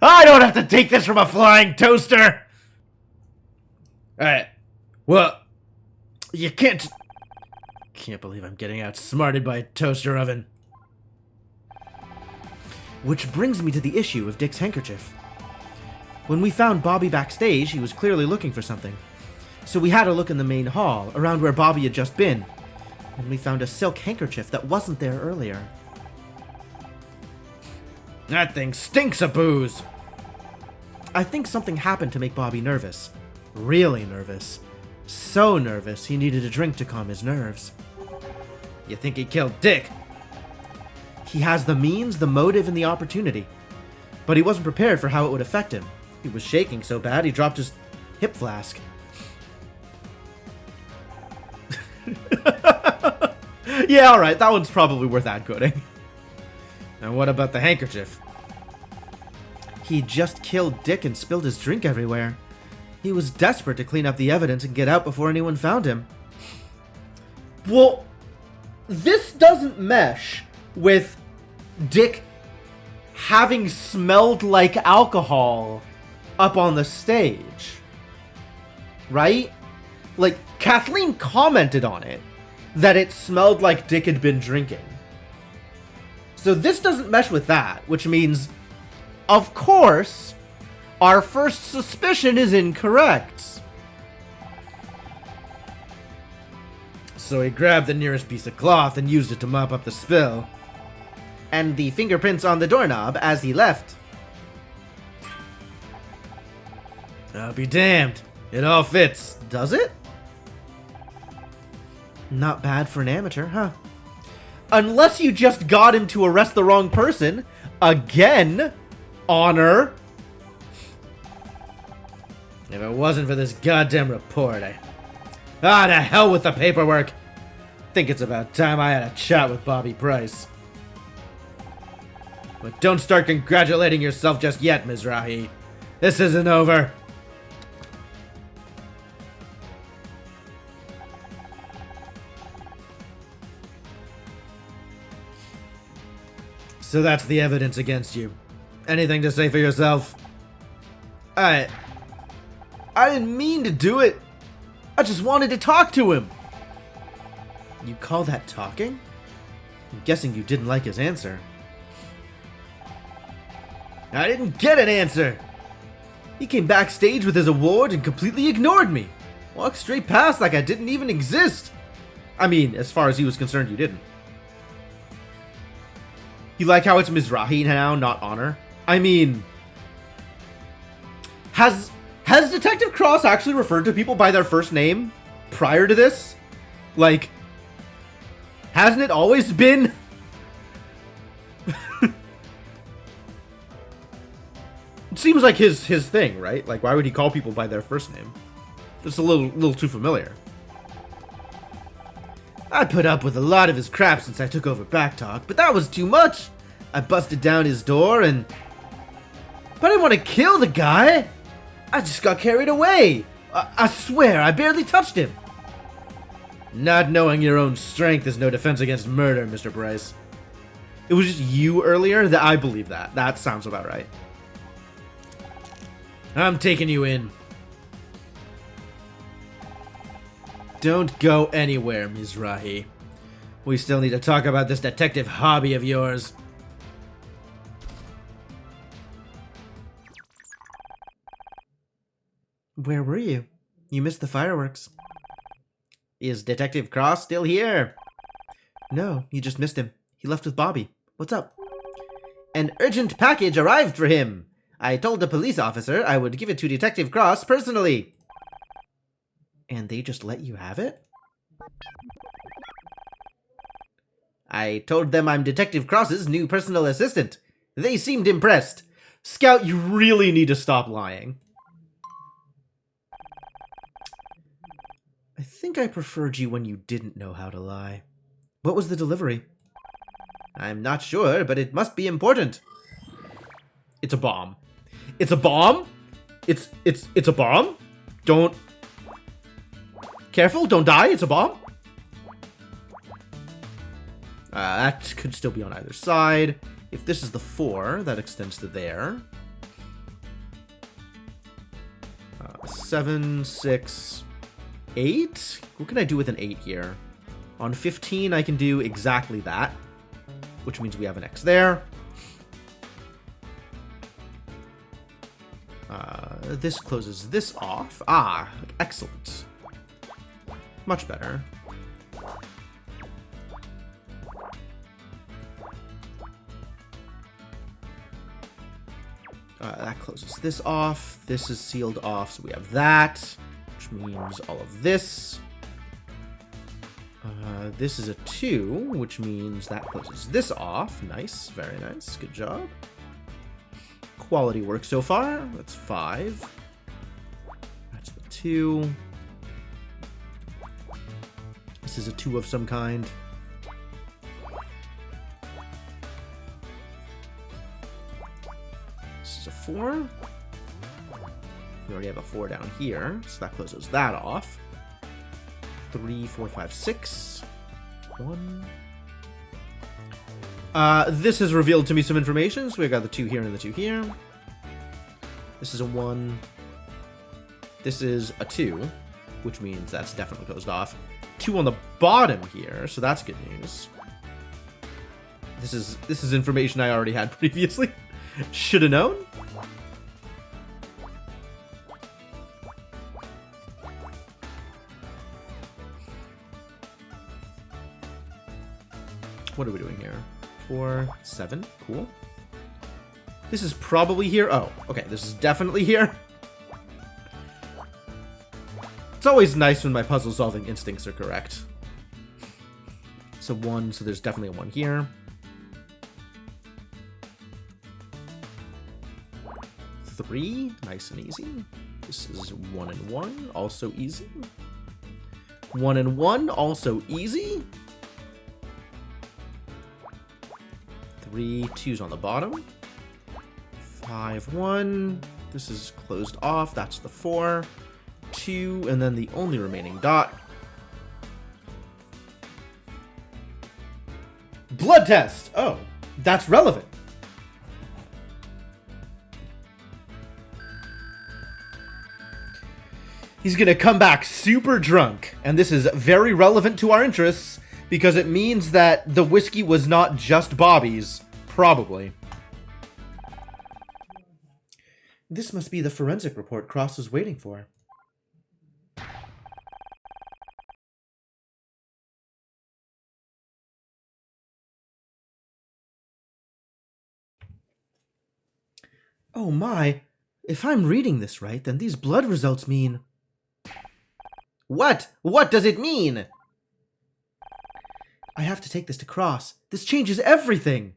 I don't have to take this from a flying toaster. Alright. Well, you can't believe I'm getting outsmarted by a toaster oven. Which brings me to the issue of Dick's handkerchief. When we found Bobby backstage, he was clearly looking for something. So we had a look in the main hall, around where Bobby had just been. And we found a silk handkerchief that wasn't there earlier. That thing stinks of booze! I think something happened to make Bobby nervous. Really nervous. So nervous, he needed a drink to calm his nerves. You think he killed Dick? He has the means, the motive, and the opportunity. But he wasn't prepared for how it would affect him. He was shaking so bad he dropped his hip flask. Yeah, alright, that one's probably worth ad-coding. And what about the handkerchief? He just killed Dick and spilled his drink everywhere. He was desperate to clean up the evidence and get out before anyone found him. Well, this doesn't mesh with Dick having smelled like alcohol up on the stage. Right? Like, Kathleen commented on it, that it smelled like Dick had been drinking. So this doesn't mesh with that, which means, of course, our first suspicion is incorrect. So he grabbed the nearest piece of cloth and used it to mop up the spill. And the fingerprints on the doorknob as he left. I'll be damned. It all fits. Does it? Not bad for an amateur, huh? Unless you just got him to arrest the wrong person. Again, Honor. If it wasn't for this goddamn report, to hell with the paperwork. Think it's about time I had a chat with Bobby Price. But don't start congratulating yourself just yet, Mizrahi. This isn't over. So that's the evidence against you. Anything to say for yourself? I didn't mean to do it. I just wanted to talk to him. You call that talking? I'm guessing you didn't like his answer. I didn't get an answer. He came backstage with his award and completely ignored me. Walked straight past like I didn't even exist. I mean, as far as he was concerned, you didn't. You like how it's Mizrahi now, not Honor? I mean, has Detective Cross actually referred to people by their first name prior to this? Like, hasn't it always been? It seems like his thing, right? Like, why would he call people by their first name? Just a little too familiar. I put up with a lot of his crap since I took over Backtalk, but that was too much. I busted down his door and... But I didn't want to kill the guy. I just got carried away. I swear, I barely touched him. Not knowing your own strength is no defense against murder, Mr. Bryce. It was just you earlier that I believe that. That sounds about right. I'm taking you in. Don't go anywhere, Mizrahi. We still need to talk about this detective hobby of yours. Where were you? You missed the fireworks. Is Detective Cross still here? No, you just missed him. He left with Bobby. What's up? An urgent package arrived for him. I told the police officer I would give it to Detective Cross personally. And they just let you have it? I told them I'm Detective Cross's new personal assistant. They seemed impressed. Scout, you really need to stop lying. I think I preferred you when you didn't know how to lie. What was the delivery? I'm not sure, but it must be important. It's a bomb. It's a bomb? It's a bomb? Don't... Careful, don't die, it's a bomb. That could still be on either side. If this is the 4, that extends to there. 7, 6, 8? What can I do with an 8 here? On 15, I can do exactly that, which means we have an X there. This closes this off. Ah, excellent. Much better. That closes this off. This is sealed off, so we have that, which means all of this. This is a 2, which means that closes this off. Nice, very nice, good job. Quality work so far. That's 5. That's the 2. This is a 2 of some kind. This is a 4. We already have a 4 down here, so that closes that off. 3, 4, 5, 6. 1. This has revealed to me some information, so we got the 2 here and the 2 here. This is a 1. This is a 2, which means that's definitely closed off. 2 on the bottom here, so that's good news. This is information I already had previously. Should have known. What are we doing here? 4, 7, cool. This is probably here. Oh, okay, this is definitely here. It's always nice when my puzzle-solving instincts are correct. So 1, so there's definitely a 1 here. 3, nice and easy. This is 1 and 1, also easy. 1 and 1, also easy. 3, 2's on the bottom. 5, 1. This is closed off. That's the 4. 2, and then the only remaining dot. Blood test! Oh, that's relevant. He's gonna come back super drunk, and this is very relevant to our interests because it means that the whiskey was not just Bobby's. Probably. This must be the forensic report Cross was waiting for. Oh my, if I'm reading this right, then these blood results mean... What? What does it mean? I have to take this to Cross. This changes everything.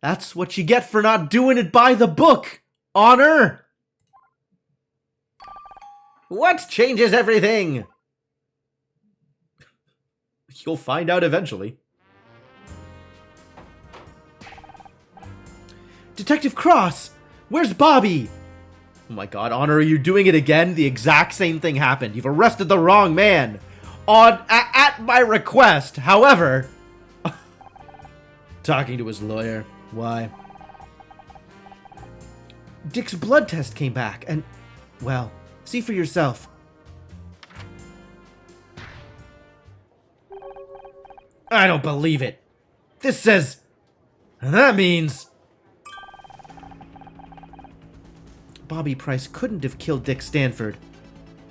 That's what you get for not doing it by the book, Honor! What changes everything? You'll find out eventually. Detective Cross! Where's Bobby? Oh my god, Honor, are you doing it again? The exact same thing happened. You've arrested the wrong man. At my request. However... Talking to his lawyer. Why? Dick's blood test came back, and... Well, see for yourself. I don't believe it. This says... That means... Bobby Price couldn't have killed Dick Stanford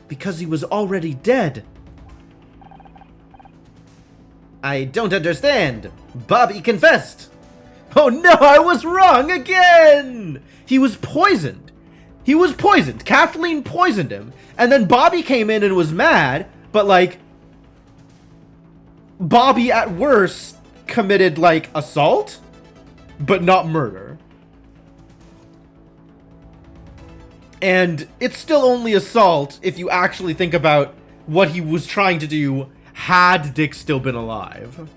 because he was already dead. I don't understand. Bobby confessed. Oh no, I was wrong again! He was poisoned. He was poisoned. Kathleen poisoned him. And then Bobby came in and was mad, but like... Bobby at worst committed like assault, but not murder. And it's still only assault if you actually think about what he was trying to do had Dick still been alive.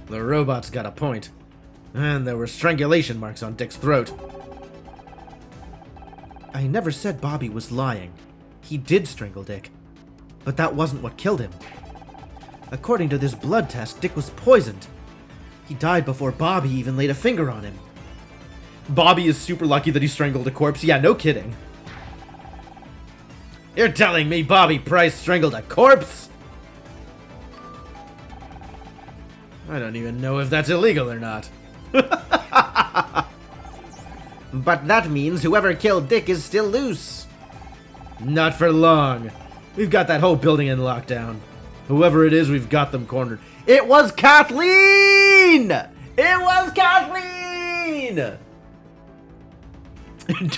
The robot's got a point. And there were strangulation marks on Dick's throat. I never said Bobby was lying. He did strangle Dick. But that wasn't what killed him. According to this blood test, Dick was poisoned. He died before Bobby even laid a finger on him. Bobby is super lucky that he strangled a corpse. Yeah, no kidding. You're telling me Bobby Price strangled a corpse? I don't even know if that's illegal or not. But that means whoever killed Dick is still loose. Not for long. We've got that whole building in lockdown. Whoever it is, we've got them cornered. It was Kathleen! It was Kathleen!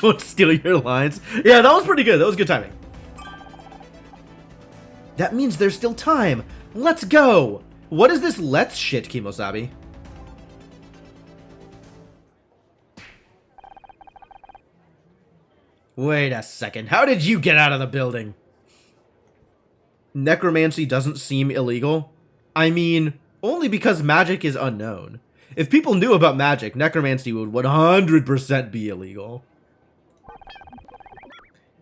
Don't steal your lines. Yeah, that was pretty good. That was good timing. That means there's still time. Let's go! What is this let's shit, Kimosabi? Wait a second. How did you get out of the building? Necromancy doesn't seem illegal. I mean, only because magic is unknown. If people knew about magic, necromancy would 100% be illegal.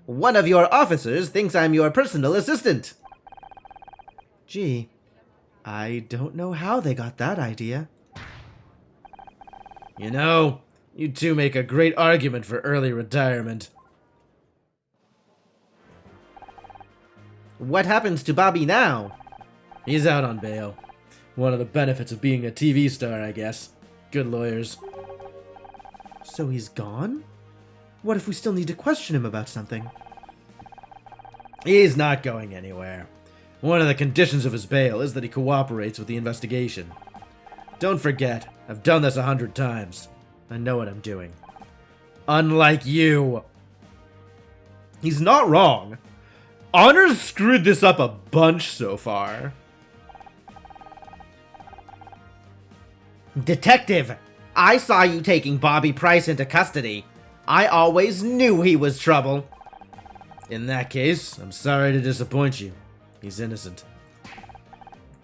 One of your officers thinks I'm your personal assistant. Gee, I don't know how they got that idea. You know, you two make a great argument for early retirement. What happens to Bobby now? He's out on bail. One of the benefits of being a TV star, I guess. Good lawyers. So he's gone? What if we still need to question him about something? He's not going anywhere. One of the conditions of his bail is that he cooperates with the investigation. Don't forget, I've done this 100 times. I know what I'm doing. Unlike you. He's not wrong. Honor's screwed this up a bunch so far. Detective, I saw you taking Bobby Price into custody. I always knew he was trouble. In that case, I'm sorry to disappoint you. He's innocent.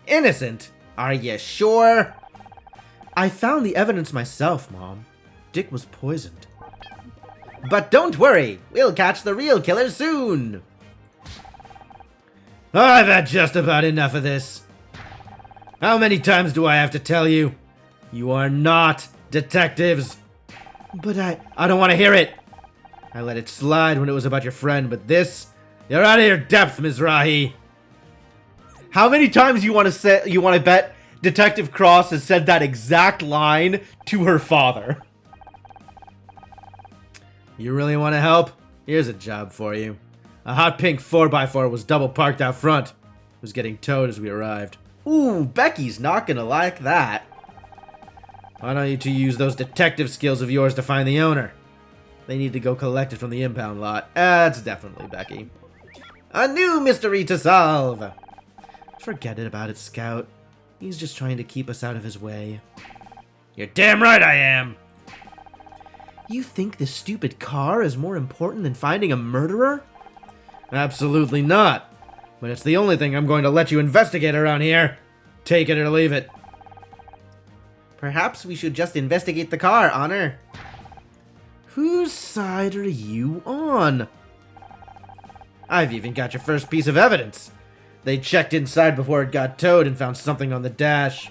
Innocent? Are you sure? I found the evidence myself, Mom. Dick was poisoned. But don't worry, we'll catch the real killer soon. I've had just about enough of this. How many times do I have to tell you? You are not detectives. But I don't want to hear it. I let it slide when it was about your friend, but this... You're out of your depth, Mizrahi. How many times you want to bet Detective Cross has said that exact line to her father? You really want to help? Here's a job for you. A hot pink 4x4 was double parked out front. It was getting towed as we arrived. Ooh, Becky's not gonna like that. Why don't you two use those detective skills of yours to find the owner? They need to go collect it from the impound lot. That's definitely Becky. A new mystery to solve! Forget it about it, Scout. He's just trying to keep us out of his way. You're damn right I am! You think this stupid car is more important than finding a murderer? Absolutely not. But it's the only thing I'm going to let you investigate around here. Take it or leave it. Perhaps we should just investigate the car, Honor. Whose side are you on? I've even got your first piece of evidence. They checked inside before it got towed and found something on the dash.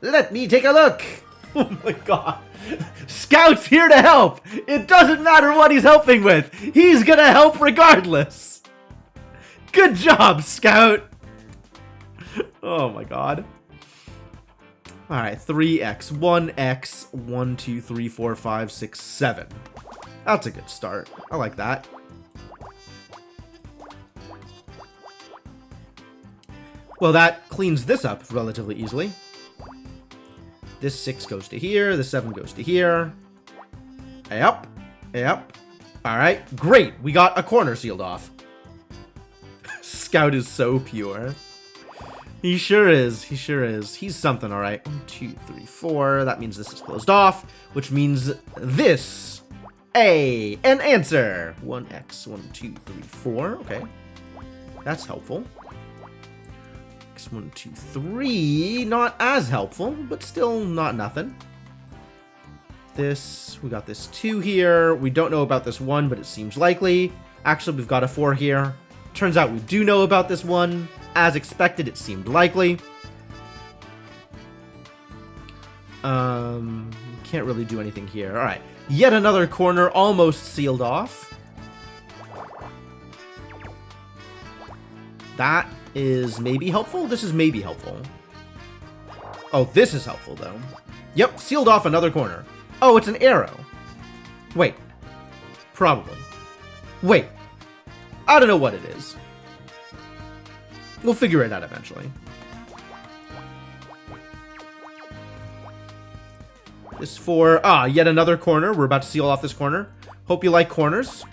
Let me take a look. Oh my god. Scout's here to help. It doesn't matter what he's helping with. He's gonna help regardless. Good job, Scout. Oh my god. Alright, 3x, 1x, 1, 2, 3, 4, 5, 6, 7. That's a good start. I like that. Well, that cleans this up relatively easily. This 6 goes to here, the 7 goes to here. Yep, yep. Alright, great. We got a corner sealed off. Scout is so pure. He sure is. He sure is. He's something, all right. 1, 2, 3, 4. That means this is closed off, which means this. An answer. 1x. 1, 2, 3, 4. Okay. That's helpful. X, 1, 2, 3. Not as helpful, but still not nothing. This. We got this 2 here. We don't know about this 1, but it seems likely. Actually, we've got a 4 here. Turns out we do know about this 1. As expected, it seemed likely. Can't really do anything here. Alright. Yet another corner almost sealed off. That is maybe helpful? This is maybe helpful. Oh, this is helpful, though. Yep, sealed off another corner. Oh, it's an arrow. Wait. Probably. Wait. I don't know what it is. We'll figure it out eventually. This for... yet another corner. We're about to seal off this corner. Hope you like corners.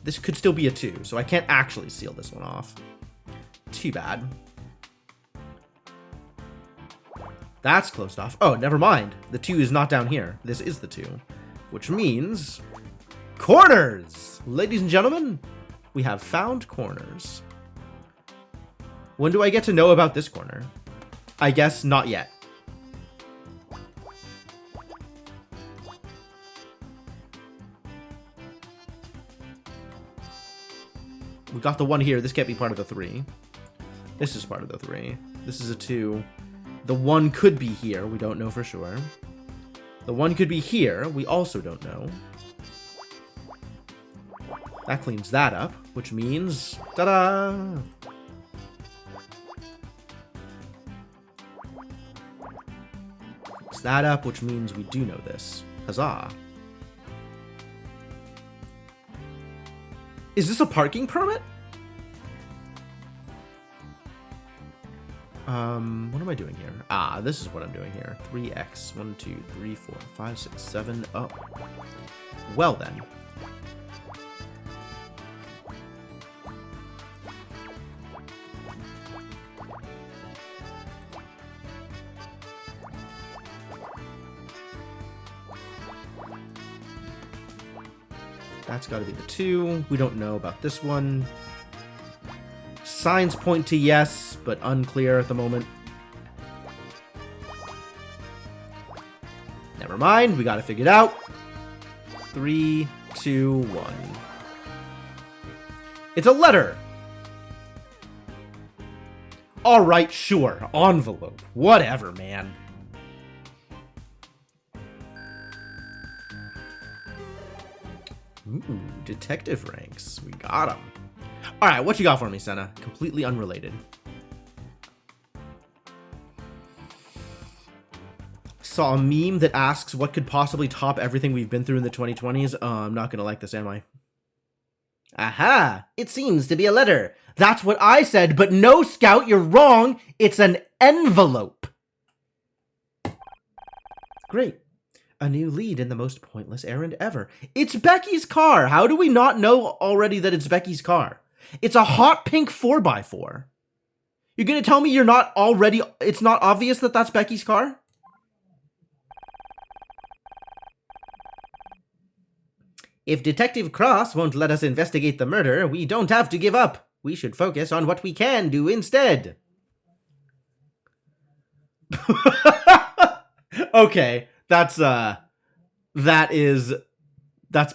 This could still be a 2, so I can't actually seal this one off. Too bad. That's closed off. Oh, never mind. The 2 is not down here. This is the 2. Which means... corners! Ladies and gentlemen, we have found corners. When do I get to know about this corner? I guess not yet. We got the 1 here. This can't be part of the 3. This is part of the 3. This is a 2. The 1 could be here. We don't know for sure. The 1 could be here. We also don't know. That cleans that up, which means... ta-da! Cleans that up, which means we do know this. Huzzah. Is this a parking permit? What am I doing here? This is what I'm doing here. 3x. 1, 2, 3, 4, 5, 6, 7. Oh. Well then. That's got to be the 2. We don't know about this one. Signs point to yes, but unclear at the moment. Never mind, we got to figure it out. 3, 2, 1. It's a letter. Alright, sure. Envelope. Whatever, man. Ooh, detective ranks. We got him. Alright, what you got for me, Senna? Completely unrelated. Saw a meme that asks what could possibly top everything we've been through in the 2020s. I'm not gonna like this, am I? Aha! It seems to be a letter. That's what I said, but no, Scout, you're wrong. It's an envelope. Great. A new lead in the most pointless errand ever. It's Becky's car. How do we not know already that it's Becky's car? It's a hot pink 4x4. You're gonna tell me you're not already... It's not obvious that that's Becky's car? If Detective Cross won't let us investigate the murder, we don't have to give up. We should focus on what we can do instead. Okay, that's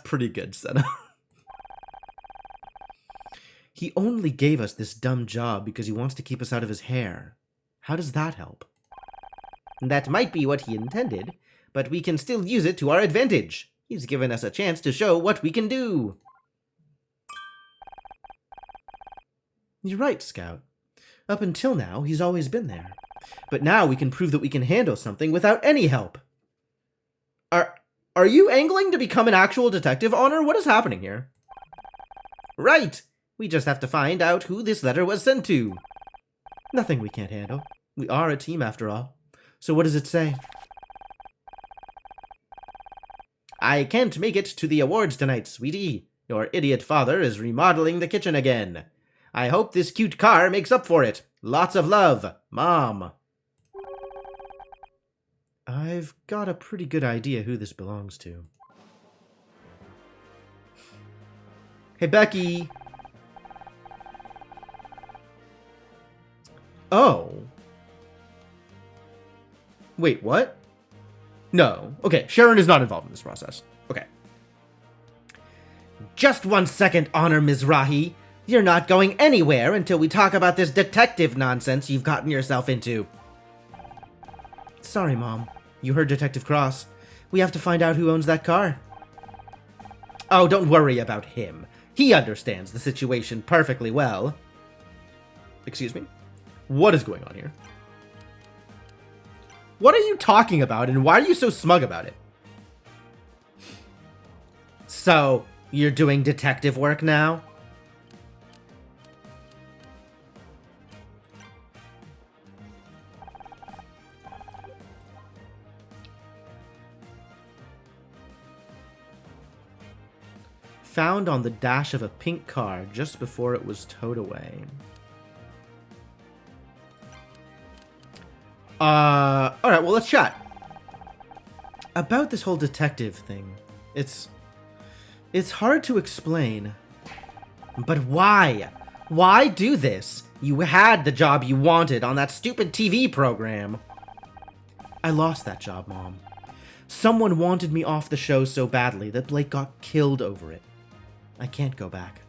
pretty good, Senna. He only gave us this dumb job because he wants to keep us out of his hair. How does that help? That might be what he intended, but we can still use it to our advantage. He's given us a chance to show what we can do. You're right, Scout. Up until now, he's always been there. But now we can prove that we can handle something without any help. Are you angling to become an actual detective, Honor? What is happening here? Right! We just have to find out who this letter was sent to. Nothing we can't handle. We are a team after all. So what does it say? I can't make it to the awards tonight, sweetie. Your idiot father is remodeling the kitchen again. I hope this cute car makes up for it. Lots of love, Mom. I've got a pretty good idea who this belongs to. Hey, Becky. Oh. Wait, what? No. Okay, Sharon is not involved in this process. Okay. Just 1 second, Honor Mizrahi. You're not going anywhere until we talk about this detective nonsense you've gotten yourself into. Sorry, Mom. You heard Detective Cross. We have to find out who owns that car. Oh, don't worry about him. He understands the situation perfectly well. Excuse me? What is going on here? What are you talking about, and why are you so smug about it? So, you're doing detective work now? Found on the dash of a pink car just before it was towed away. Alright, well, let's chat. About this whole detective thing. It's hard to explain. But why? Why do this? You had the job you wanted on that stupid TV program. I lost that job, Mom. Someone wanted me off the show so badly that Blake got killed over it. I can't go back.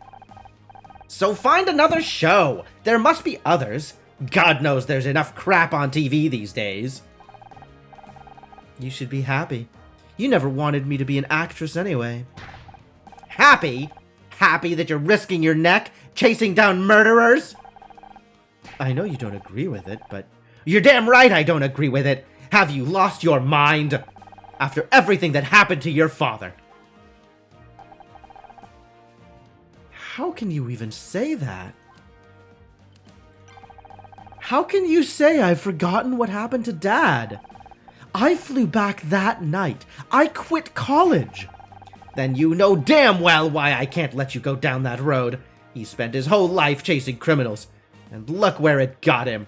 So find another show! There must be others. God knows there's enough crap on TV these days. You should be happy. You never wanted me to be an actress anyway. Happy? Happy that you're risking your neck, chasing down murderers? I know you don't agree with it, but... You're damn right I don't agree with it! Have you lost your mind? After everything that happened to your father. How can you even say that? How can you say I've forgotten what happened to Dad? I flew back that night. I quit college. Then you know damn well why I can't let you go down that road. He spent his whole life chasing criminals, and look where it got him.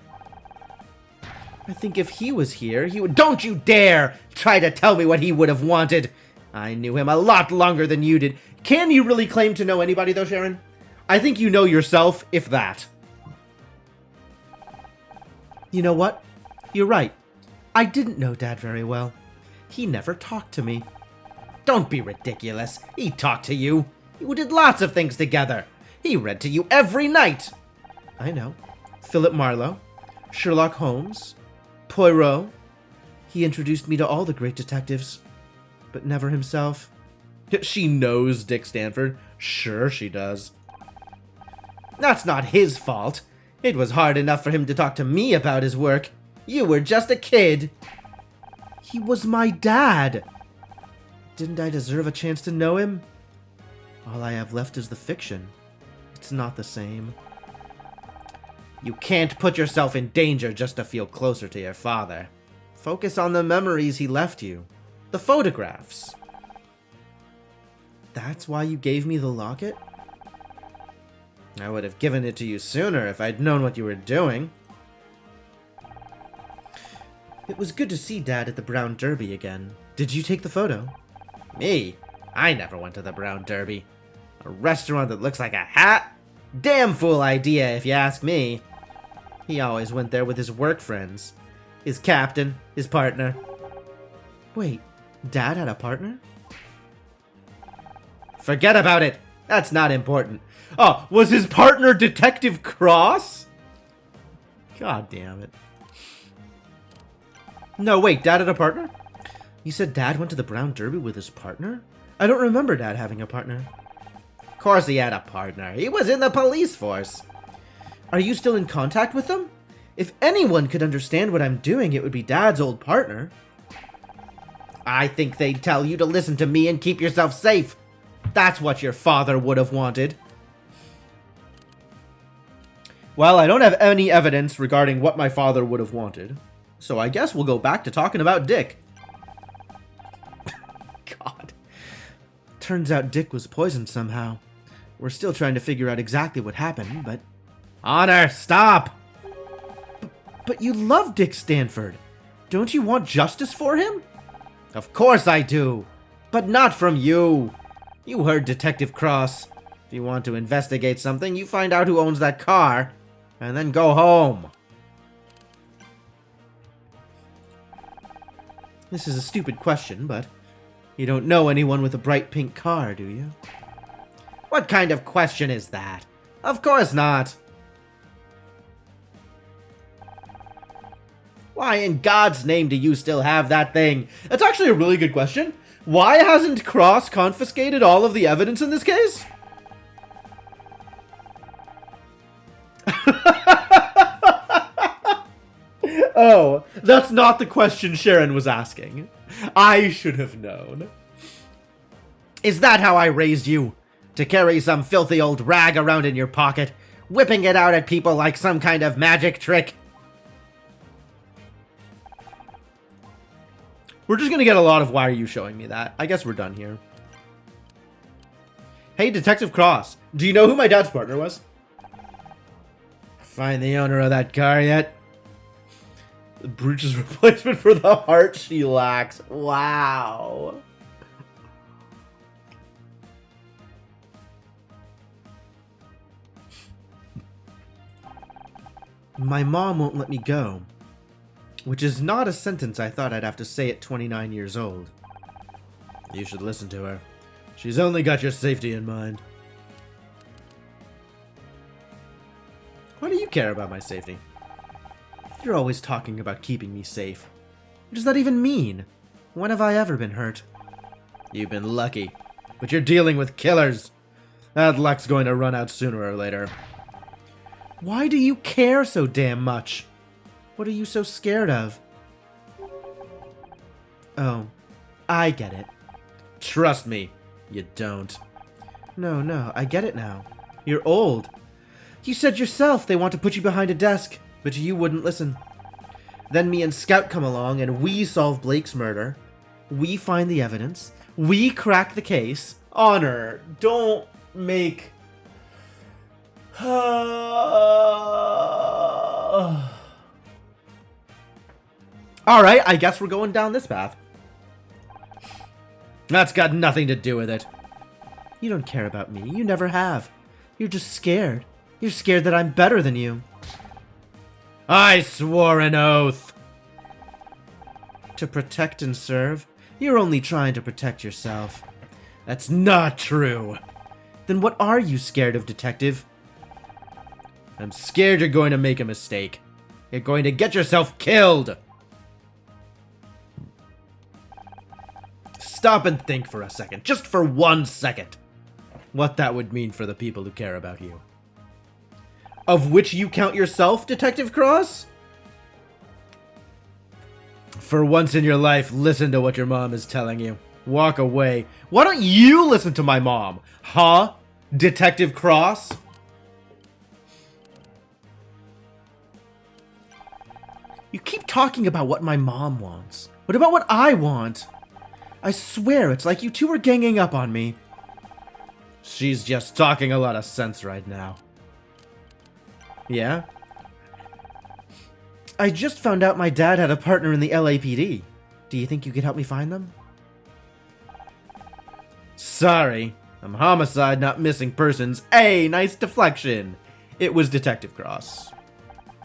I think if he was here, he would— Don't you dare try to tell me what he would have wanted. I knew him a lot longer than you did. Can you really claim to know anybody, though, Sharon? I think you know yourself, if that. You know what? You're right. I didn't know Dad very well. He never talked to me. Don't be ridiculous. He talked to you. You did lots of things together. He read to you every night. I know. Philip Marlowe. Sherlock Holmes, Poirot. He introduced me to all the great detectives, but never himself. She knows Dick Stanford. Sure she does. That's not his fault. It was hard enough for him to talk to me about his work. You were just a kid. He was my dad. Didn't I deserve a chance to know him? All I have left is the fiction. It's not the same. You can't put yourself in danger just to feel closer to your father. Focus on the memories he left you. The photographs. That's why you gave me the locket? I would have given it to you sooner if I'd known what you were doing. It was good to see Dad at the Brown Derby again. Did you take the photo? Me? I never went to the Brown Derby. A restaurant that looks like a hat? Damn fool idea, if you ask me. He always went there with his work friends. His captain, his partner. Wait, Dad had a partner? Forget about it. That's not important. Oh, was his partner Detective Cross? God damn it. No, wait, Dad had a partner? You said Dad went to the Brown Derby with his partner? I don't remember Dad having a partner. Of course he had a partner. He was in the police force. Are you still in contact with them? If anyone could understand what I'm doing, it would be Dad's old partner. I think they'd tell you to listen to me and keep yourself safe. That's what your father would have wanted. Well, I don't have any evidence regarding what my father would have wanted, so I guess we'll go back to talking about Dick. God. Turns out Dick was poisoned somehow. We're still trying to figure out exactly what happened, but... Honor, stop! But you love Dick Stanford. Don't you want justice for him? Of course I do, but not from you. You heard Detective Cross. If you want to investigate something, you find out who owns that car, and then go home. This is a stupid question, but you don't know anyone with a bright pink car, do you? What kind of question is that? Of course not. Why in God's name do you still have that thing? That's actually a really good question. Why hasn't Cross confiscated all of the evidence in this case? Oh, that's not the question Sharon was asking. I should have known. Is that how I raised you? To carry some filthy old rag around in your pocket, whipping it out at people like some kind of magic trick? We're just gonna get a lot of why are you showing me that. I guess we're done here. Hey, Detective Cross, do you know who my dad's partner was? Find the owner of that car yet? The Brooch's replacement for the heart she lacks. Wow. My mom won't let me go. Which is not a sentence I thought I'd have to say at 29 years old. You should listen to her. She's only got your safety in mind. Why do you care about my safety? You're always talking about keeping me safe. What does that even mean? When have I ever been hurt? You've been lucky, but you're dealing with killers. That luck's going to run out sooner or later. Why do you care so damn much? What are you so scared of? Oh, I get it. Trust me, you don't. No, I get it now. You're old. You said yourself they want to put you behind a desk, but you wouldn't listen. Then me and Scout come along and we solve Blake's murder. We find the evidence. We crack the case. Honor, don't make... Alright, I guess we're going down this path. That's got nothing to do with it. You don't care about me. You never have. You're just scared. You're scared that I'm better than you. I swore an oath. To protect and serve? You're only trying to protect yourself. That's not true. Then what are you scared of, Detective? I'm scared you're going to make a mistake. You're going to get yourself killed! Stop and think for a second, just for 1 second, what that would mean for the people who care about you. Of which you count yourself, Detective Cross? For once in your life, listen to what your mom is telling you. Walk away. Why don't you listen to my mom? Huh? Detective Cross? You keep talking about what my mom wants. What about what I want? I swear, it's like you two are ganging up on me. She's just talking a lot of sense right now. Yeah? I just found out my dad had a partner in the LAPD. Do you think you could help me find them? Sorry. I'm homicide, not missing persons. Hey, nice deflection. It was Detective Cross.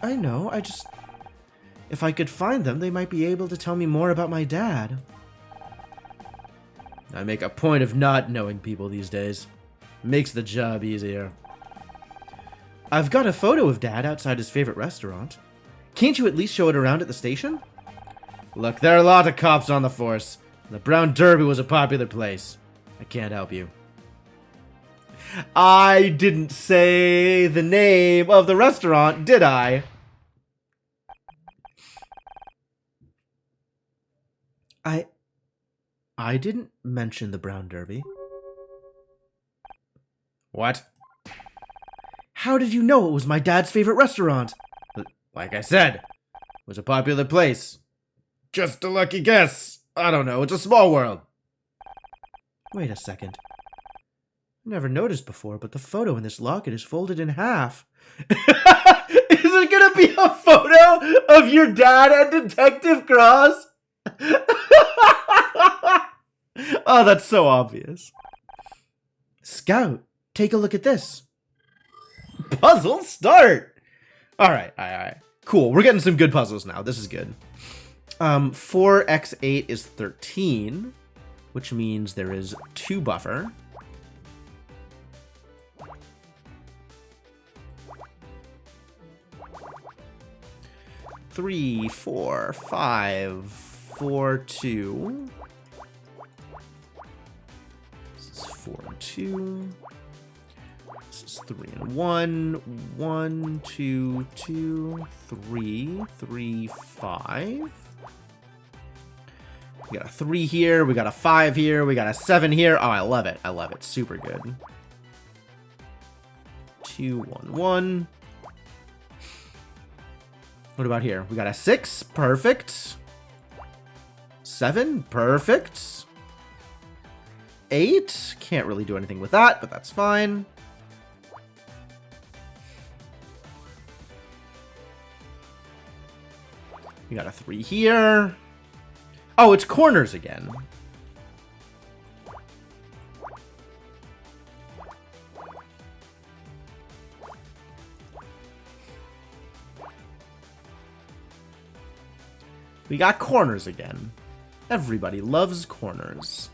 I know, if I could find them, they might be able to tell me more about my dad. I make a point of not knowing people these days. Makes the job easier. I've got a photo of Dad outside his favorite restaurant. Can't you at least show it around at the station? Look, there are a lot of cops on the force. The Brown Derby was a popular place. I can't help you. I didn't say the name of the restaurant, did I? I didn't mention the Brown Derby. What? How did you know it was my dad's favorite restaurant? Like I said, it was a popular place. Just a lucky guess. I don't know, it's a small world. Wait a second. I never noticed before, but the photo in this locket is folded in half. Is it gonna be a photo of your dad and Detective Cross? Oh, that's so obvious. Scout, take a look at this. Puzzle start! Alright. Cool, we're getting some good puzzles now. This is good. 4x8 is 13, which means there is 2 buffer. Three, 4, 5, 4, 2. This is 4 and 2. This is 3 and 1. 1, 2, 2, 3, 3, 5. We got a 3 here. We got a 5 here. We got a 7 here. Oh, I love it. I love it. Super good. 2, 1, 1. What about here? We got a 6. Perfect. 7. Perfect. 8. Can't really do anything with that, but that's fine. We got a 3 here. Oh, it's corners again. We got corners again. Everybody loves corners.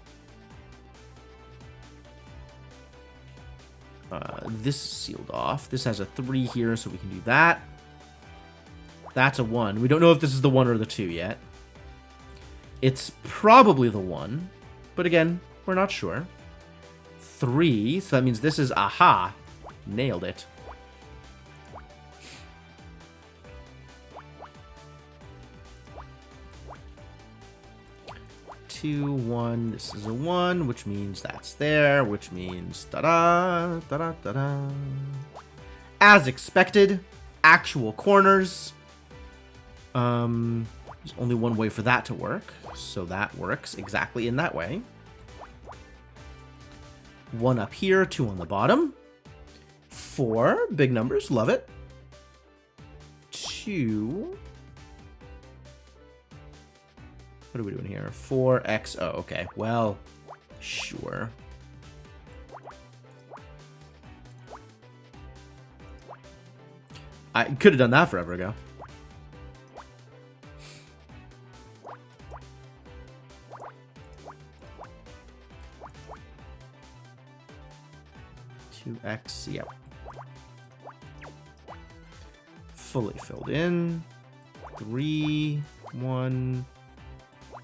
This is sealed off. This has a 3 here, so we can do that. That's a 1. We don't know if this is the 1 or the 2 yet. It's probably the 1, but again, we're not sure. 3, so that means this is aha. Nailed it. Two, 1, this is a 1, which means that's there, which means da-da, da-da, da-da. As expected, actual corners. There's only one way for that to work, so that works exactly in that way. 1 up here, 2 on the bottom. 4, big numbers, love it. 2. What are we doing here? 4x. Oh, okay. Well, sure. I could have done that forever ago. X, yep. Fully filled in. 3, 1,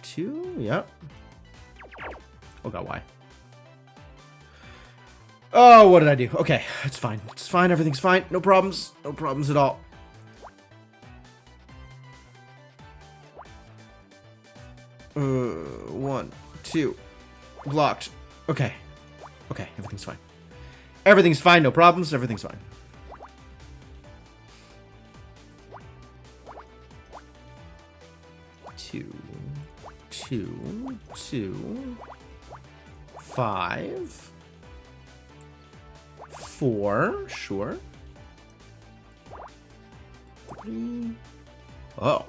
2. Yep. Oh god, why? Oh, what did I do? Okay, it's fine. It's fine. Everything's fine. No problems. No problems at all. One, 2. Blocked. Okay. Okay, everything's fine. Everything's fine. No problems. Everything's fine. Two, 5, 4, sure. 3. Oh,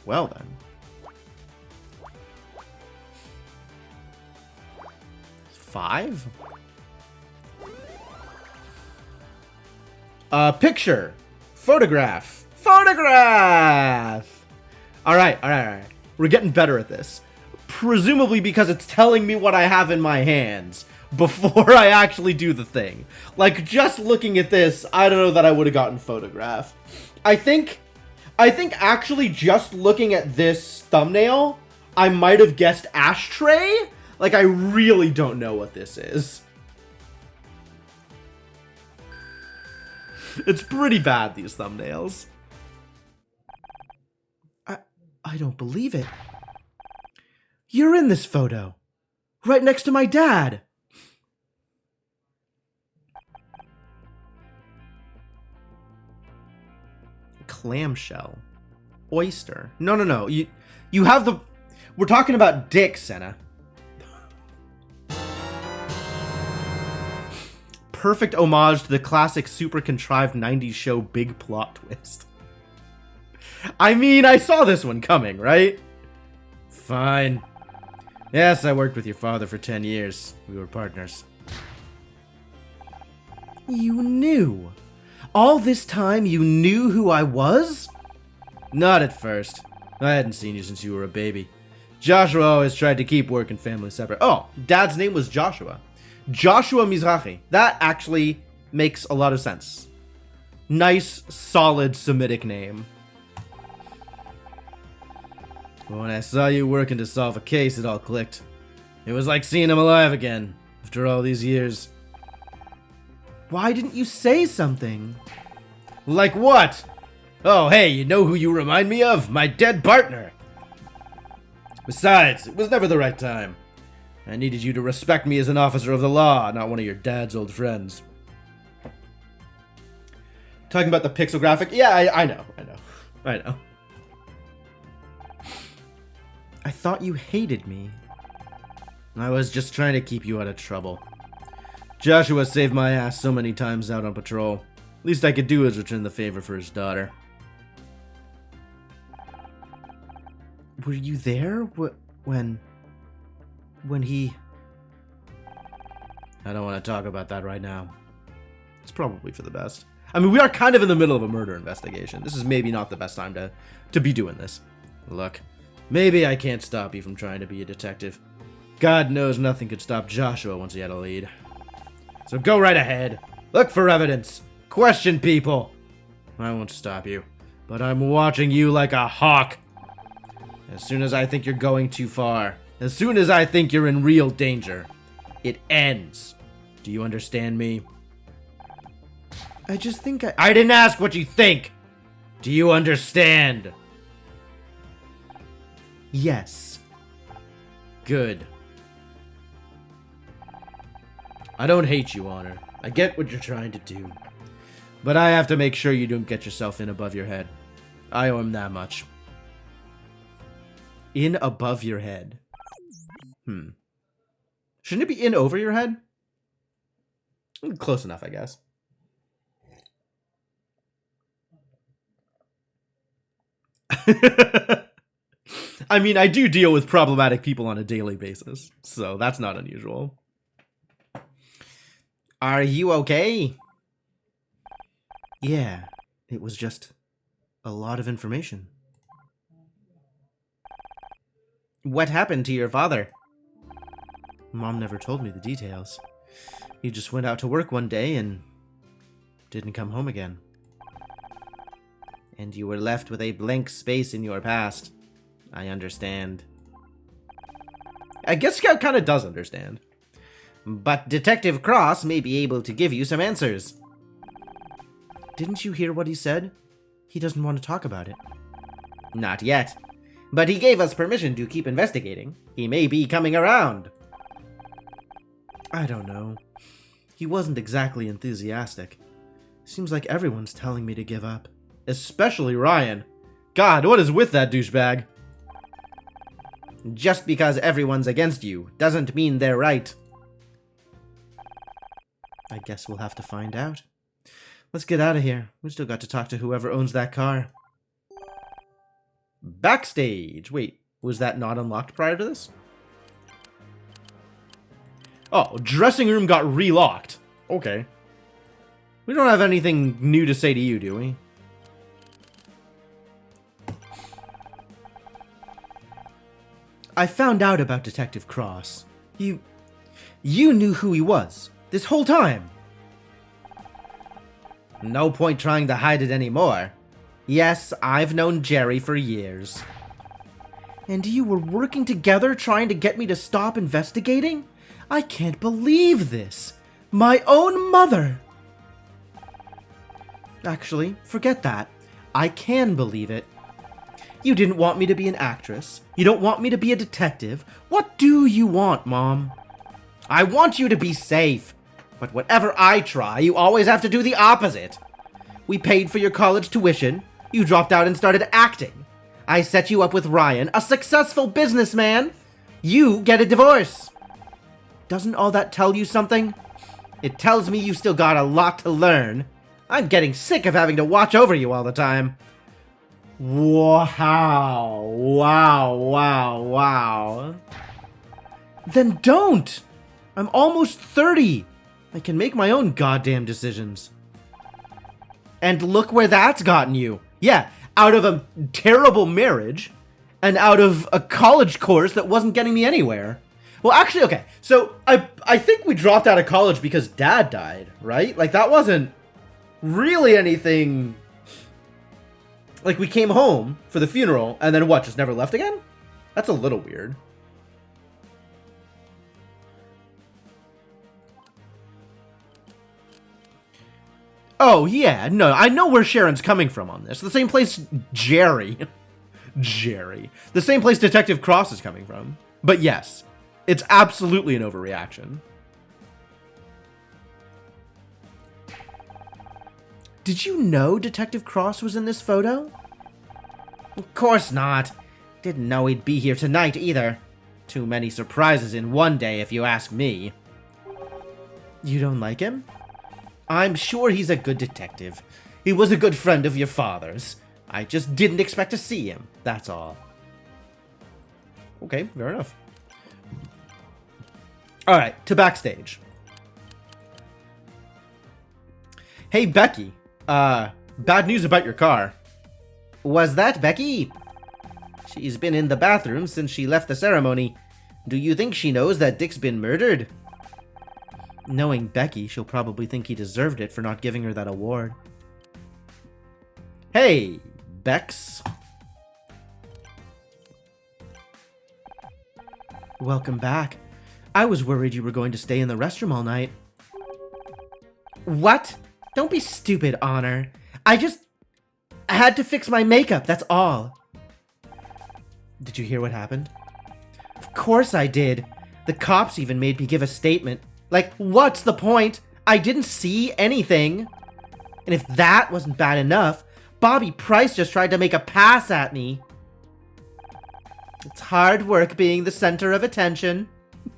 well then. 5. Picture, photograph. All right. We're getting better at this. Presumably because it's telling me what I have in my hands before I actually do the thing. Like, just looking at this, I don't know that I would have gotten photograph. I think actually just looking at this thumbnail, I might have guessed ashtray. Like, I really don't know what this is. It's pretty bad, these thumbnails. I don't believe it. You're in this photo. Right next to my dad. Clamshell. Oyster. No. You have the... We're talking about dick, Senna. Perfect homage to the classic super contrived 90s show Big Plot Twist. I mean, I saw this one coming, right? Fine. Yes, I worked with your father for 10 years. We were partners. You knew? All this time you knew who I was? Not at first. I hadn't seen you since you were a baby. Joshua always tried to keep work and family separate. Oh, Dad's name was Joshua. Joshua Mizrahi. That actually makes a lot of sense. Nice, solid Semitic name. When I saw you working to solve a case, it all clicked. It was like seeing him alive again, after all these years. Why didn't you say something? Like what? Oh, hey, you know who you remind me of? My dead partner. Besides, it was never the right time. I needed you to respect me as an officer of the law, not one of your dad's old friends. Talking about the pixel graphic? Yeah, I know. I thought you hated me. I was just trying to keep you out of trouble. Joshua saved my ass so many times out on patrol. Least I could do is return the favor for his daughter. Were you there when he... I don't want to talk about that right now. It's probably for the best. I mean, we are kind of in the middle of a murder investigation. This is maybe not the best time to be doing this. Look, maybe I can't stop you from trying to be a detective. God knows nothing could stop Joshua once he had a lead. So go right ahead. Look for evidence. Question people. I won't stop you, but I'm watching you like a hawk. As soon as I think you're going too far, as soon as I think you're in real danger, it ends. Do you understand me? I just think I didn't ask what you think. Do you understand? Yes. Good. I don't hate you, Honor. I get what you're trying to do. But I have to make sure you don't get yourself in above your head. I owe him that much. In above your head. Shouldn't it be in over your head? Close enough, I guess. I mean, I do deal with problematic people on a daily basis, so that's not unusual. Are you okay? Yeah, it was just a lot of information. What happened to your father? Mom never told me the details. He just went out to work one day and didn't come home again. and you were left with a blank space in your past. I understand. I guess Scout kind of does understand. But Detective Cross may be able to give you some answers. Didn't you hear what he said? He doesn't want to talk about it. Not yet. But he gave us permission to keep investigating. He may be coming around. I don't know. He wasn't exactly enthusiastic. Seems like everyone's telling me to give up. Especially Ryan. God, what is with that douchebag? Just because everyone's against you doesn't mean they're right. I guess we'll have to find out. Let's get out of here. We still got to talk to whoever owns that car. Backstage. Wait, was that not unlocked prior to this? Oh, dressing room got relocked. Okay. We don't have anything new to say to you, do we? I found out about Detective Cross. You knew who he was this whole time. No point trying to hide it anymore. Yes, I've known Jerry for years. And you were working together trying to get me to stop investigating? I can't believe this. My own mother. Actually, forget that. I can believe it. You didn't want me to be an actress. You don't want me to be a detective. What do you want, Mom? I want you to be safe. But whatever I try, you always have to do the opposite. We paid for your college tuition. You dropped out and started acting. I set you up with Ryan, a successful businessman. You get a divorce. Doesn't all that tell you something? It tells me you still got a lot to learn. I'm getting sick of having to watch over you all the time. Wow. Wow, wow, wow. Then don't! I'm almost 30. I can make my own goddamn decisions. And look where that's gotten you. Yeah, out of a terrible marriage and out of a college course that wasn't getting me anywhere. Well, actually, okay. So I think we dropped out of college because Dad died, right? Like, that wasn't really anything. Like, we came home for the funeral and then what, just never left again? That's a little weird. Oh, yeah, no, I know where Sharon's coming from on this. The same place Jerry. The same place Detective Cross is coming from. But yes, it's absolutely an overreaction. Did you know Detective Cross was in this photo? Of course not. Didn't know he'd be here tonight either. Too many surprises in one day, if you ask me. You don't like him? I'm sure he's a good detective. He was a good friend of your father's. I just didn't expect to see him, that's all. Okay, fair enough. Alright, to backstage. Hey, Becky. Bad news about your car. Was that Becky? She's been in the bathroom since she left the ceremony. Do you think she knows that Dick's been murdered? Knowing Becky, she'll probably think he deserved it for not giving her that award. Hey, Bex. Welcome back. I was worried you were going to stay in the restroom all night. What? Don't be stupid, Honor. I had to fix my makeup, that's all. Did you hear what happened? Of course I did. The cops even made me give a statement. Like, what's the point? I didn't see anything. And if that wasn't bad enough, Bobby Price just tried to make a pass at me. It's hard work being the center of attention.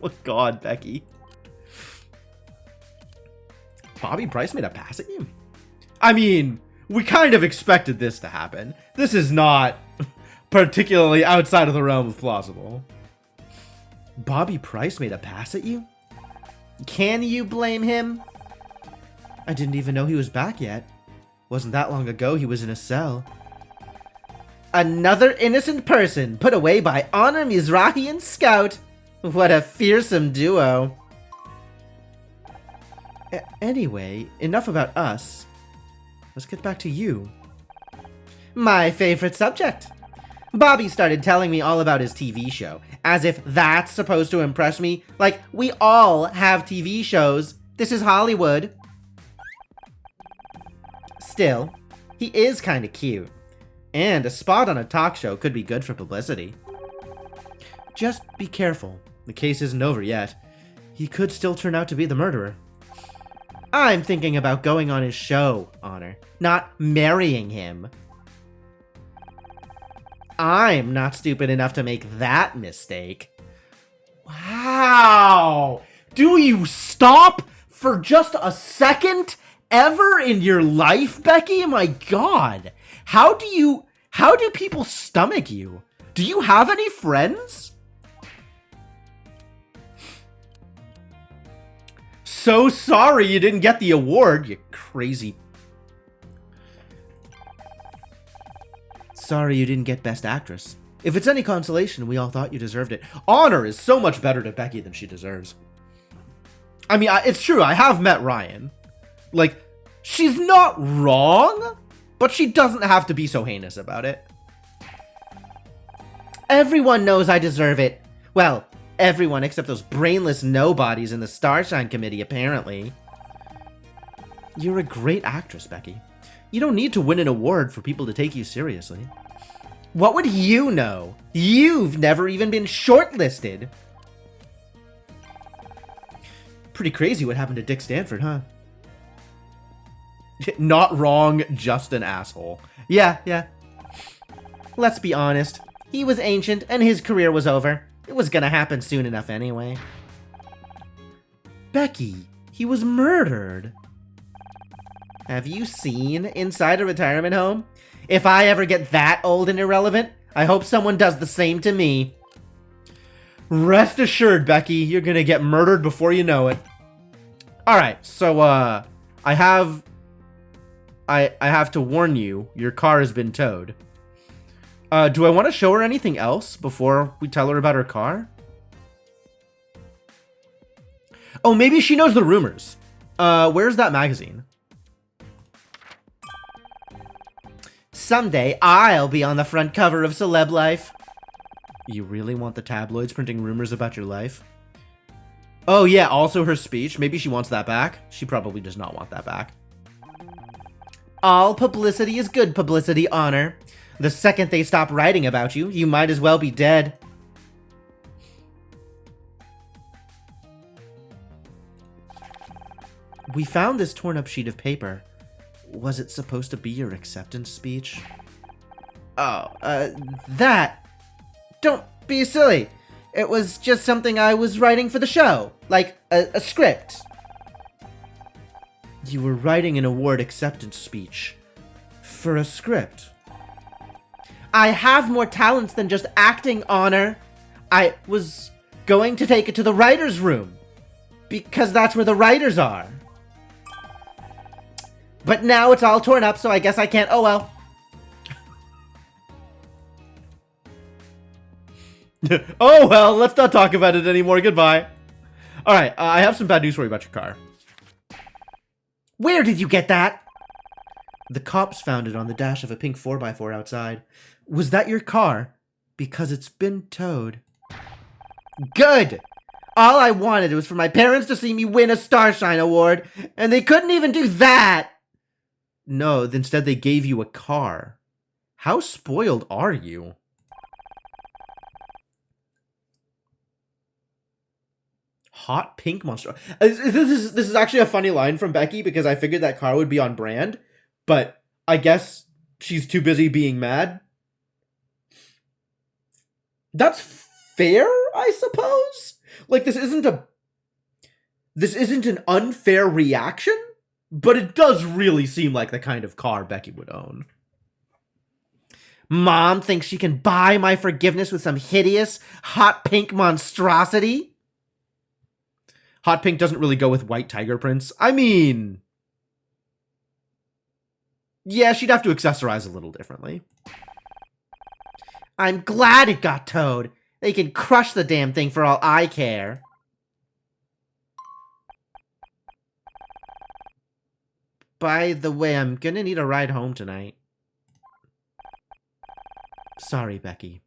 Oh God, Becky. Bobby Price made a pass at you? I mean, we kind of expected this to happen. This is not particularly outside of the realm of plausible. Bobby Price made a pass at you? Can you blame him? I didn't even know he was back yet. Wasn't that long ago he was in a cell. Another innocent person put away by Honor Mizrahi and Scout. What a fearsome duo. Anyway, enough about us. Let's get back to you. My favorite subject. Bobby started telling me all about his TV show, as if that's supposed to impress me. Like, we all have TV shows. This is Hollywood. Still, he is kinda cute. And a spot on a talk show could be good for publicity. Just be careful. The case isn't over yet. He could still turn out to be the murderer. I'm thinking about going on his show, Honor, not marrying him. I'm not stupid enough to make that mistake. Wow! Do you stop for just a second ever in your life, Becky? My God. How do people stomach you? Do you have any friends? So sorry you didn't get the award, you crazy. Sorry you didn't get Best Actress. If it's any consolation, we all thought you deserved it. Honor is so much better to Becky than she deserves. I mean, it's true, I have met Ryan. Like, she's not wrong, but she doesn't have to be so heinous about it. Everyone knows I deserve it. Well, everyone except those brainless nobodies in the Starshine Committee, apparently. You're a great actress, Becky. You don't need to win an award for people to take you seriously. What would you know? You've never even been shortlisted. Pretty crazy what happened to Dick Stanford, huh? Not wrong, just an asshole. Yeah. Let's be honest. He was ancient and his career was over. It was gonna happen soon enough anyway. Becky, he was murdered. Have you seen inside a retirement home? If I ever get that old and irrelevant, I hope someone does the same to me. Rest assured, Becky, you're gonna get murdered before you know it. Alright, so, I have to warn you, your car has been towed. Do I want to show her anything else before we tell her about her car? Oh, maybe she knows the rumors. Where's that magazine? Someday, I'll be on the front cover of Celeb Life. You really want the tabloids printing rumors about your life? Oh yeah, also her speech. Maybe she wants that back. She probably does not want that back. All publicity is good publicity, Honor. The second they stop writing about you, you might as well be dead. We found this torn up sheet of paper. Was it supposed to be your acceptance speech? Oh, that. Don't be silly. It was just something I was writing for the show. Like, a script. You were writing an award acceptance speech. For a script. I have more talents than just acting, Honor. I was going to take it to the writer's room. Because that's where the writers are. But now it's all torn up, so I guess I can't. Oh well. Oh well, let's not talk about it anymore. Goodbye. Alright, I have some bad news for you about your car. Where did you get that? The cops found it on the dash of a pink 4x4 outside. Was that your car? Because it's been towed. Good! All I wanted was for my parents to see me win a Starshine Award, and they couldn't even do that! No, instead they gave you a car. How spoiled are you? Hot pink monster. This is actually a funny line from Becky because I figured that car would be on brand, but I guess she's too busy being mad. That's fair, I suppose? Like, this isn't an unfair reaction, but it does really seem like the kind of car Becky would own. Mom thinks she can buy my forgiveness with some hideous, hot pink monstrosity? Hot pink doesn't really go with white tiger prints. I mean... yeah, she'd have to accessorize a little differently. I'm glad it got towed. They can crush the damn thing for all I care. By the way, I'm gonna need a ride home tonight. Sorry, Becky.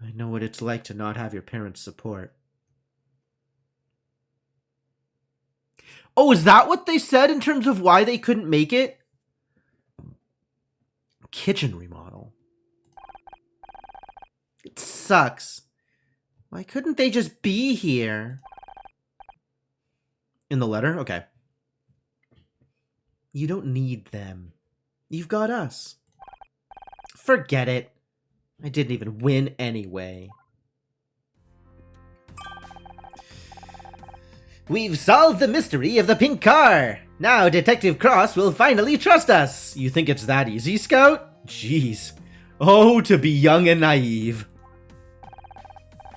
I know what it's like to not have your parents' support. Oh, is that what they said in terms of why they couldn't make it? Kitchen remodel. It sucks. Why couldn't they just be here? In the letter? Okay. You don't need them. You've got us. Forget it. I didn't even win anyway. We've solved the mystery of the pink car! Now Detective Cross will finally trust us! You think it's that easy, Scout? Jeez. Oh, to be young and naive.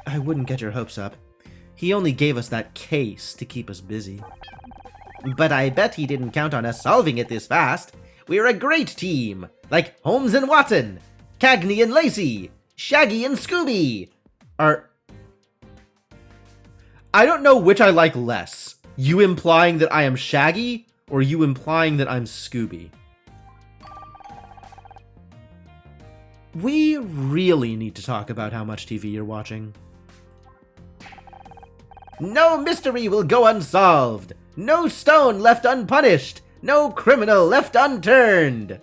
I wouldn't get your hopes up. He only gave us that case to keep us busy. But I bet he didn't count on us solving it this fast. We're a great team! Like Holmes and Watson, Cagney and Lacey, Shaggy and Scooby! I don't know which I like less. You implying that I am Shaggy, or you implying that I'm Scooby? We really need to talk about how much TV you're watching. No mystery will go unsolved. No stone left unpunished. No criminal left unturned.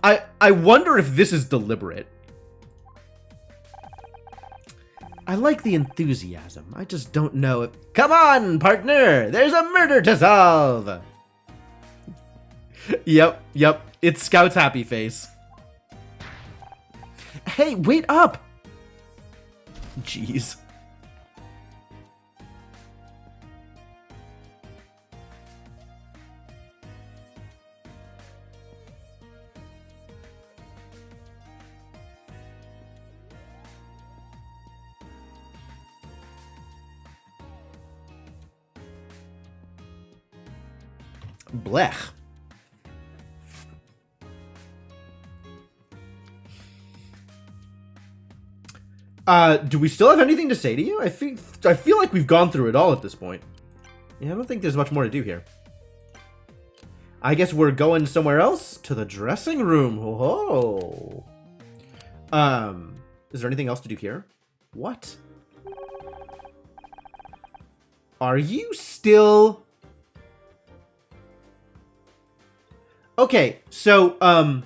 I wonder if this is deliberate. I like the enthusiasm. I just don't know if... Come on, partner! There's a murder to solve! Yep. It's Scout's happy face. Hey, wait up! Jeez. Blech. Do we still have anything to say to you? I feel like we've gone through it all at this point. Yeah, I don't think there's much more to do here. I guess we're going somewhere else? To the dressing room. Oh. Is there anything else to do here? What? Are you still... Okay, so,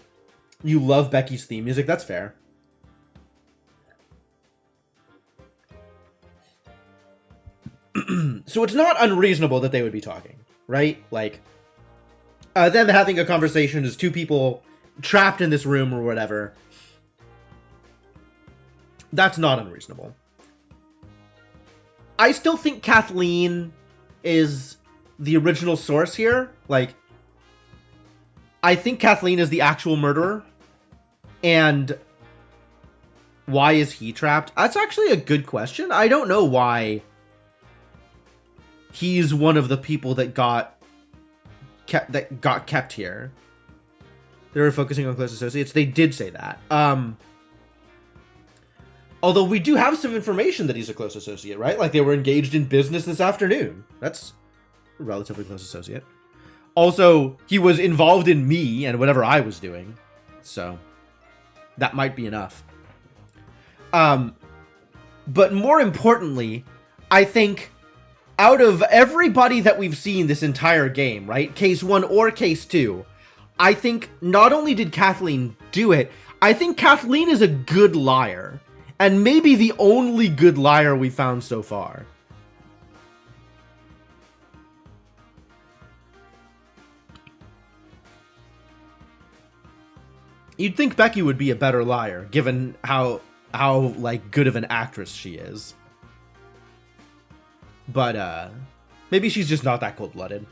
you love Becky's theme music, that's fair. So it's not unreasonable that they would be talking, right? Like, them having a conversation as two people trapped in this room or whatever. That's not unreasonable. I still think Kathleen is the original source here, like... I think Kathleen is the actual murderer. And why is he trapped? That's actually a good question. I don't know why he's one of the people that got kept here. They were focusing on close associates. They did say that. Although we do have some information that he's a close associate, right? Like they were engaged in business this afternoon. That's a relatively close associate. Also, he was involved in me and whatever I was doing. So, that might be enough. But more importantly, I think out of everybody that we've seen this entire game, right? Case 1 or Case 2, I think not only did Kathleen do it, I think Kathleen is a good liar. And maybe the only good liar we found so far. You'd think Becky would be a better liar, given how like good of an actress she is. But maybe she's just not that cold-blooded.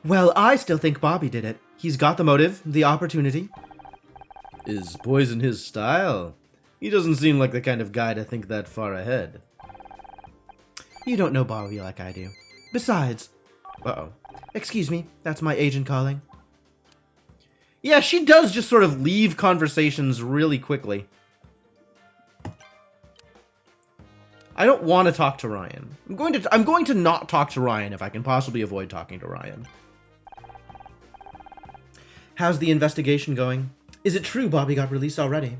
Well, I still think Bobby did it. He's got the motive, the opportunity. Is poison his style? He doesn't seem like the kind of guy to think that far ahead. You don't know Bobby like I do. Besides... Uh-oh. Excuse me, that's my agent calling. Yeah, she does just sort of leave conversations really quickly. I don't want to talk to Ryan. I'm going to not talk to Ryan if I can possibly avoid talking to Ryan. How's the investigation going? Is it true Bobby got released already?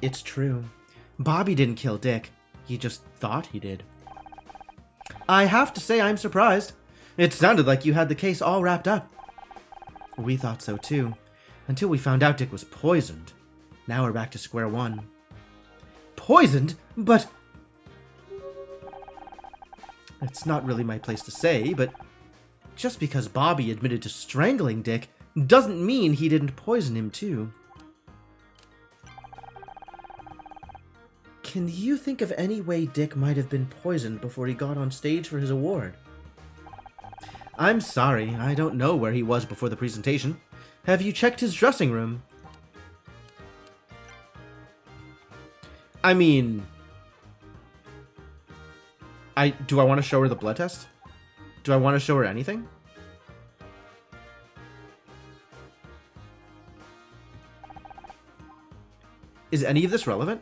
It's true. Bobby didn't kill Dick. He just thought he did. I have to say I'm surprised. It sounded like you had the case all wrapped up. We thought so too, until we found out Dick was poisoned. Now we're back to square one. Poisoned? But... It's not really my place to say, but just because Bobby admitted to strangling Dick doesn't mean he didn't poison him too. Can you think of any way Dick might have been poisoned before he got on stage for his award? I'm sorry, I don't know where he was before the presentation. Have you checked his dressing room? I mean... Do I want to show her the blood test? Do I want to show her anything? Is any of this relevant?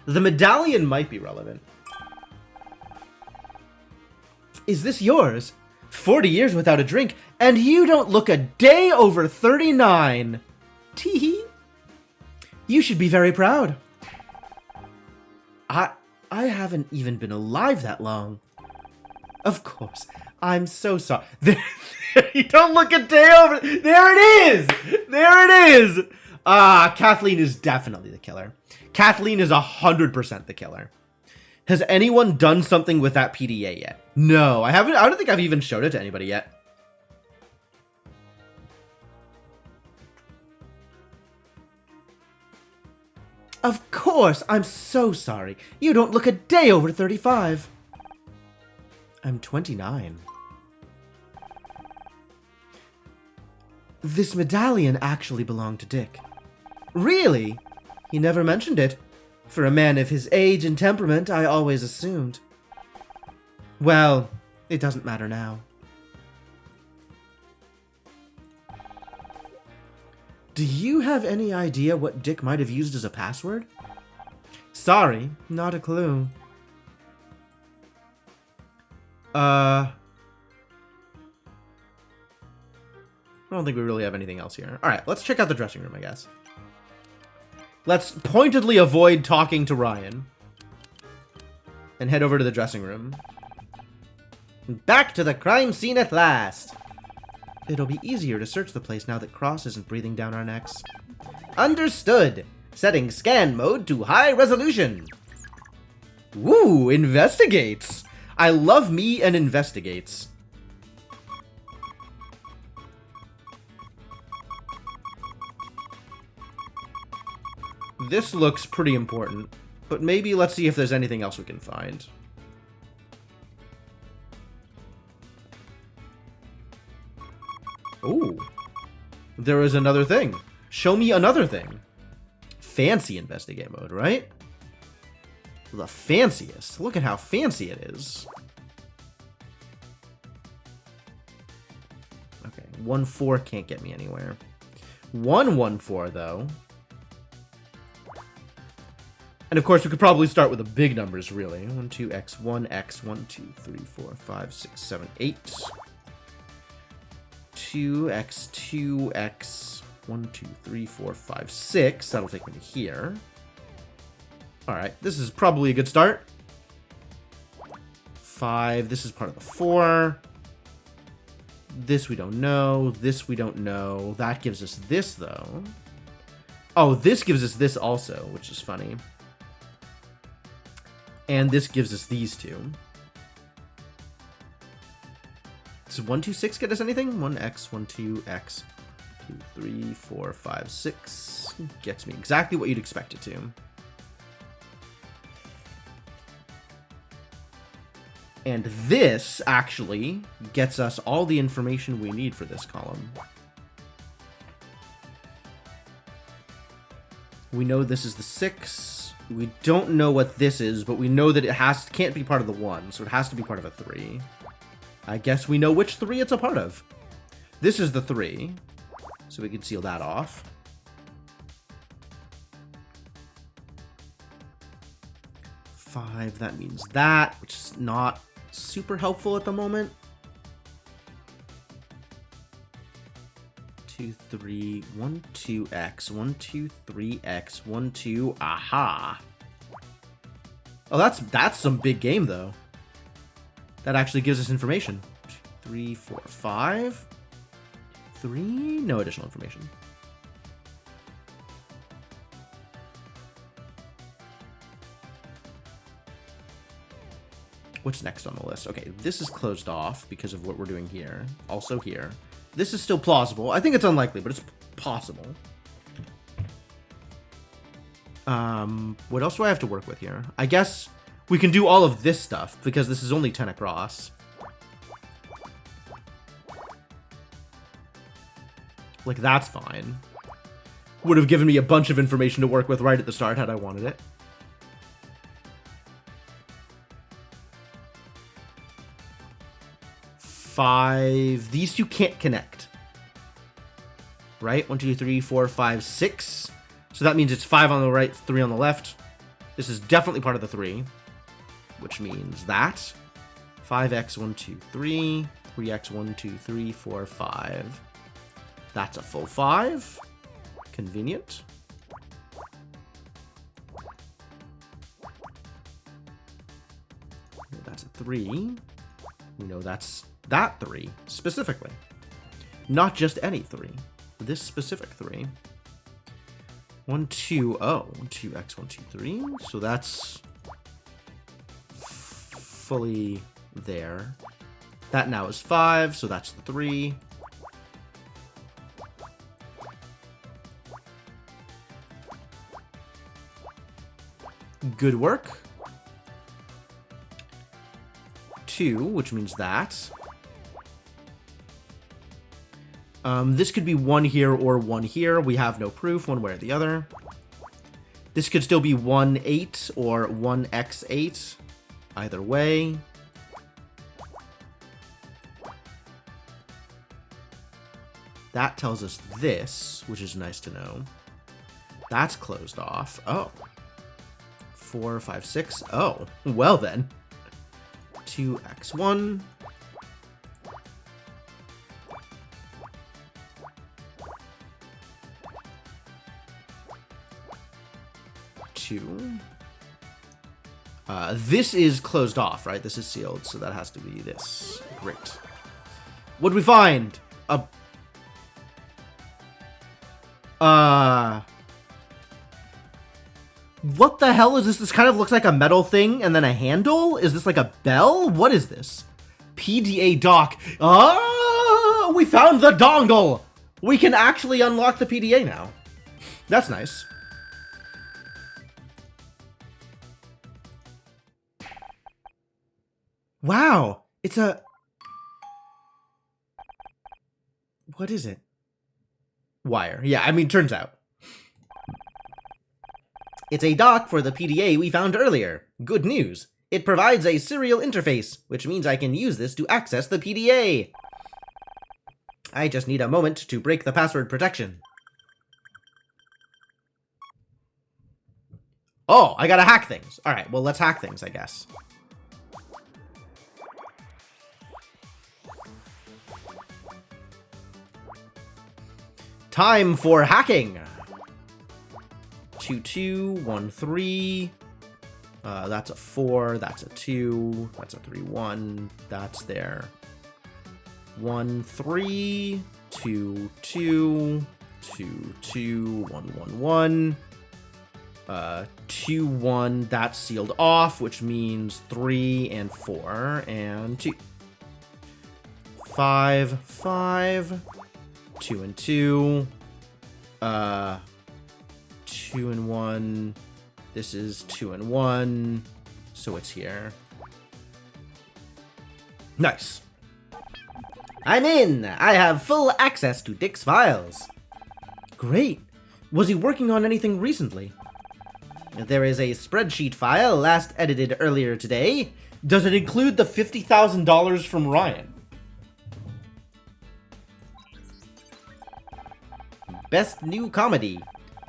The medallion might be relevant. Is this yours? 40 years without a drink, and you don't look a day over 39. Teehee. You should be very proud. I haven't even been alive that long. Of course. I'm so sorry. You don't look a day over. There it is. There it is. Kathleen is definitely the killer. Kathleen is 100% the killer. Has anyone done something with that PDA yet? No, I haven't. I don't think I've even showed it to anybody yet. Of course, I'm so sorry. You don't look a day over 35. I'm 29. This medallion actually belonged to Dick. Really? He never mentioned it. For a man of his age and temperament, I always assumed. Well, it doesn't matter now. Do you have any idea what Dick might have used as a password? Sorry, not a clue. I don't think we really have anything else here. Alright, let's check out the dressing room, I guess. Let's pointedly avoid talking to Ryan. And head over to the dressing room. Back to the crime scene at last! It'll be easier to search the place now that Cross isn't breathing down our necks. Understood! Setting scan mode to high resolution! Woo! Investigates! I love me and investigates. This looks pretty important, but maybe let's see if there's anything else we can find. Ooh. There is another thing. Show me another thing. Fancy investigate mode, right? The fanciest. Look at how fancy it is. Okay, 1-4 can't get me anywhere. 1-1-4 though. And of course, we could probably start with the big numbers, really. 1, 2x, 1x, 1, 2, 3, 4, 5, 6, 7, 8. 2x, 2x, 1, 2, 3, 4, 5, 6. That'll take me to here. Alright, this is probably a good start. 5, this is part of the 4. This we don't know. This we don't know. That gives us this, though. Oh, this gives us this also, which is funny. And this gives us these two. Does 1, 2, 6 get us anything? 1x, 1, 2x, 2, 3, 4, 5, 6. Gets me exactly what you'd expect it to. And this actually gets us all the information we need for this column. We know this is the 6. We don't know what this is, but we know that it can't be part of the 1, so it has to be part of a 3. I guess we know which 3 it's a part of. This is the 3, so we can seal that off. 5, that means that, which is not super helpful at the moment. 2, 3, 1, 2x, 1, 2, 3x, 1, 2, aha. Oh, that's some big game though. That actually gives us information. 2, 3, 4, 5. 3, no additional information. What's next on the list? Okay, this is closed off because of what we're doing here. Also here. This is still plausible. I think it's unlikely, but it's possible. What else do I have to work with here? I guess we can do all of this stuff because this is only 10 across. Like, that's fine. Would have given me a bunch of information to work with right at the start had I wanted it. Five. These two can't connect. Right? 1, 2, 3, 4, 5, 6. So that means it's 5 on the right, 3 on the left. This is definitely part of the 3. Which means that. 5x, 1, 2, 3. 3x, 1, 2, 3, 4, 5. That's a full 5. Convenient. That's a 3. We know that's that 3, specifically. Not just any 3. This specific 3. 1, 2, oh. 1, 2x, 1, 2, 3. So that's fully there. That now is 5, so that's the 3. Good work. 2, which means that. This could be 1 here or 1 here. We have no proof one way or the other. This could still be 1, 8 or 1x, 8. Either way. That tells us this, which is nice to know. That's closed off. Oh. 4, 5, 6. Oh, well then. 2x1. This is closed off, right? This is sealed, so that has to be this. Great. What'd we find? What the hell is this? This kind of looks like a metal thing and then a handle? Is this like a bell? What is this? PDA dock. Ah, we found the dongle! We can actually unlock the PDA now. That's nice. Wow, it's a... What is it? Wire. Yeah, I mean, turns out. It's a dock for the PDA we found earlier. Good news. It provides a serial interface, which means I can use this to access the PDA. I just need a moment to break the password protection. Oh, I gotta hack things. All right, well, let's hack things, I guess. Time for hacking. 2, 2, 1, 3. That's a 4. That's a 2. That's a 3, 1. That's there. 1, 3. 2, 2. 2, 2. 1, 1, 1. 2, 1. That's sealed off, which means 3 and 4 and 2. 5, 5. 2 and 2. 2 and 1. This is 2 and 1. So it's here. Nice. I'm in! I have full access to Dick's files. Great. Was he working on anything recently? There is a spreadsheet file last edited earlier today. Does it include the $50,000 from Ryan? Best New Comedy.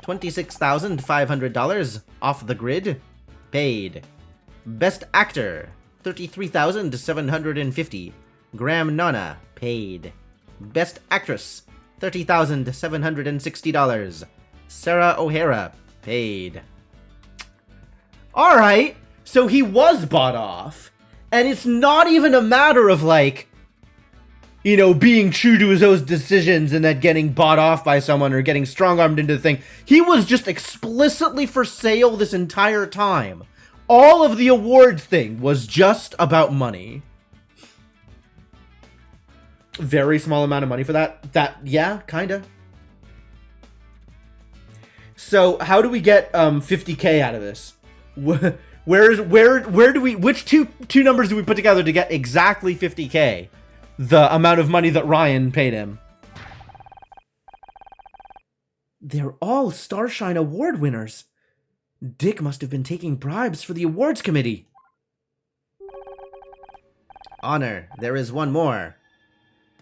$26,500 off the grid. Paid. Best Actor. $33,750. Graham Nana, paid. Best Actress, $30,760. Sarah O'Hara, paid. Alright, so he was bought off, and it's not even a matter of, like, you know, being true to his own decisions and then getting bought off by someone or getting strong-armed into the thing. He was just explicitly for sale this entire time. All of the awards thing was just about money. Very small amount of money for that. Yeah, kinda. So, how do we get 50K out of this? Where do we, which two numbers do we put together to get exactly 50K? The amount of money that Ryan paid him. They're all Starshine Award winners. Dick must have been taking bribes for the awards committee. Honor, there is one more.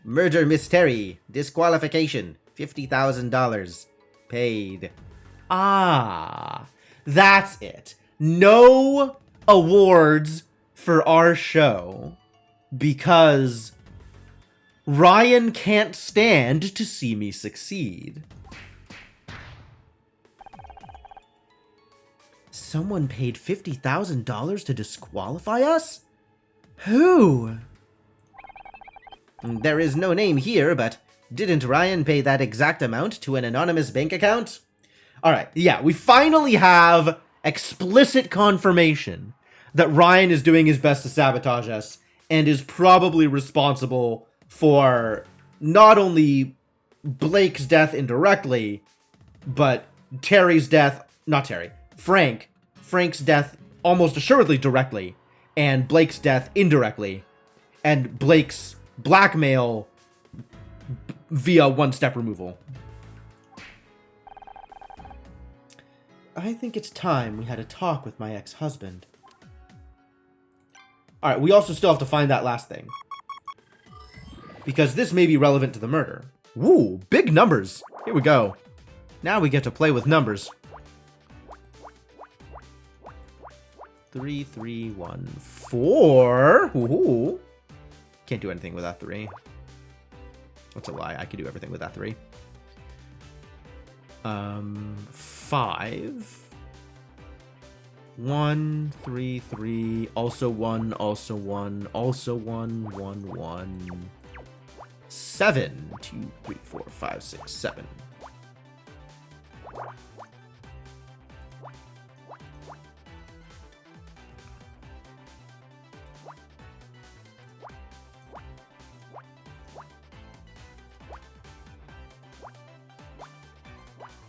Murder Mystery, disqualification, $50,000. Paid. Ah, that's it. No awards for our show because Ryan can't stand to see me succeed. Someone paid $50,000 to disqualify us? Who? There is no name here, but didn't Ryan pay that exact amount to an anonymous bank account? Alright, yeah, we finally have explicit confirmation that Ryan is doing his best to sabotage us and is probably responsible for not only Blake's death indirectly, but Terry's death, not Terry, Frank's death almost assuredly directly, and Blake's death indirectly, and Blake's blackmail via one-step removal. I think it's time we had a talk with my ex-husband. Alright, we also still have to find that last thing. Because this may be relevant to the murder. Woo, big numbers. Here we go. Now we get to play with numbers. 3, 3, 1, 4. Ooh. Can't do anything with that 3. That's a lie. I can do everything with that 3. 5. 1, 3, 3. Also 1, also 1, also 1, 1, 1. 7. 2, 3, 4, 5, 6, 7.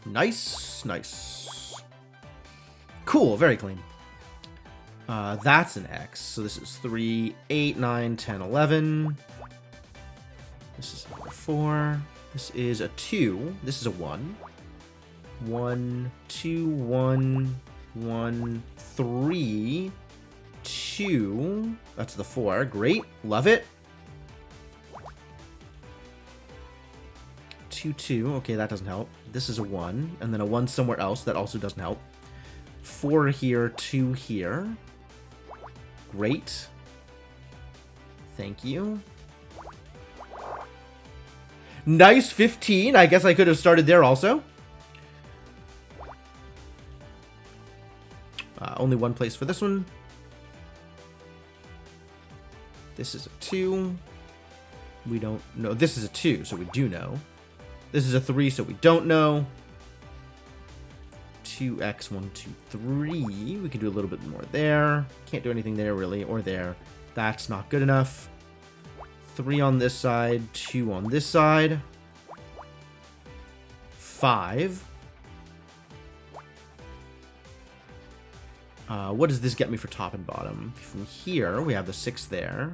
Nice, nice. Cool, very clean. That's an X. So this is 3, 8, 9, 10, 11. This is number 4. This is a 2. This is a 1. 1, 2, 1, 1, 3, 2. That's the 4. Great. Love it. 2, 2. Okay, that doesn't help. This is a 1. And then a 1 somewhere else. That also doesn't help. 4 here, 2 here. Great. Thank you. Nice 15. I guess I could have started there also. Only one place for this one. This is a 2. We don't know. This is a 2, so we do know. This is a 3, so we don't know. 2x, 1, 2, 3. We can do a little bit more there. Can't do anything there, really, or there. That's not good enough. 3 on this side, 2 on this side. 5. What does this get me for top and bottom? From here, we have the 6 there.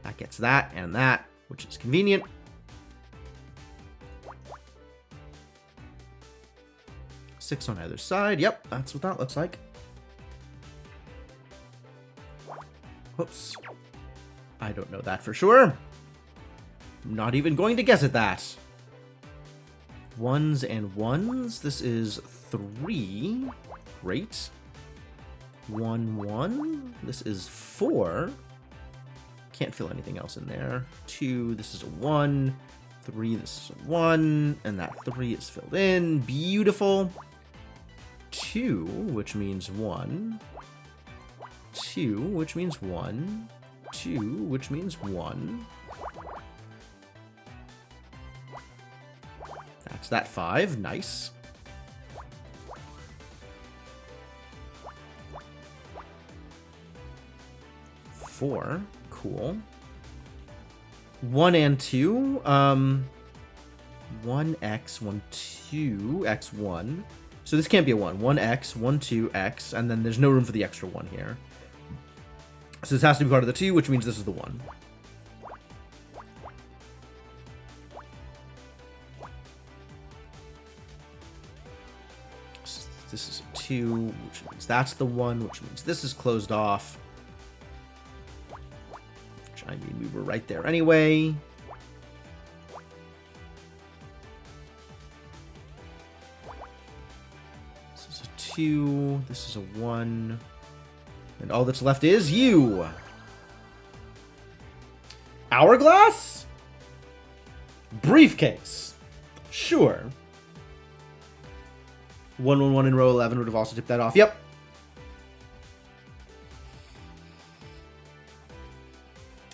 That gets that and that, which is convenient. Six on either side. Yep, that's what that looks like. Whoops. I don't know that for sure. I'm not even going to guess at that. 1s and 1s. This is 3. Great. 1, 1. This is 4. Can't fill anything else in there. 2, this is a 1. 3, this is a 1. And that 3 is filled in. Beautiful. 2, which means 1. 2, which means 1. 2, which means 1. That's that 5. Nice. Four. Cool. 1 and 2. 1x, 1, 2, x, 1. So this can't be a 1. 1x, 1, 2, x, and then there's no room for the extra 1 here. So this has to be part of the 2, which means this is the 1. This is a 2, which means that's the 1, which means this is closed off. Which, I mean, we were right there anyway. This is a 2, this is a 1. And all that's left is you! Hourglass? Briefcase. Sure. 1, 1, 1 in row 11 would have also tipped that off. Yep.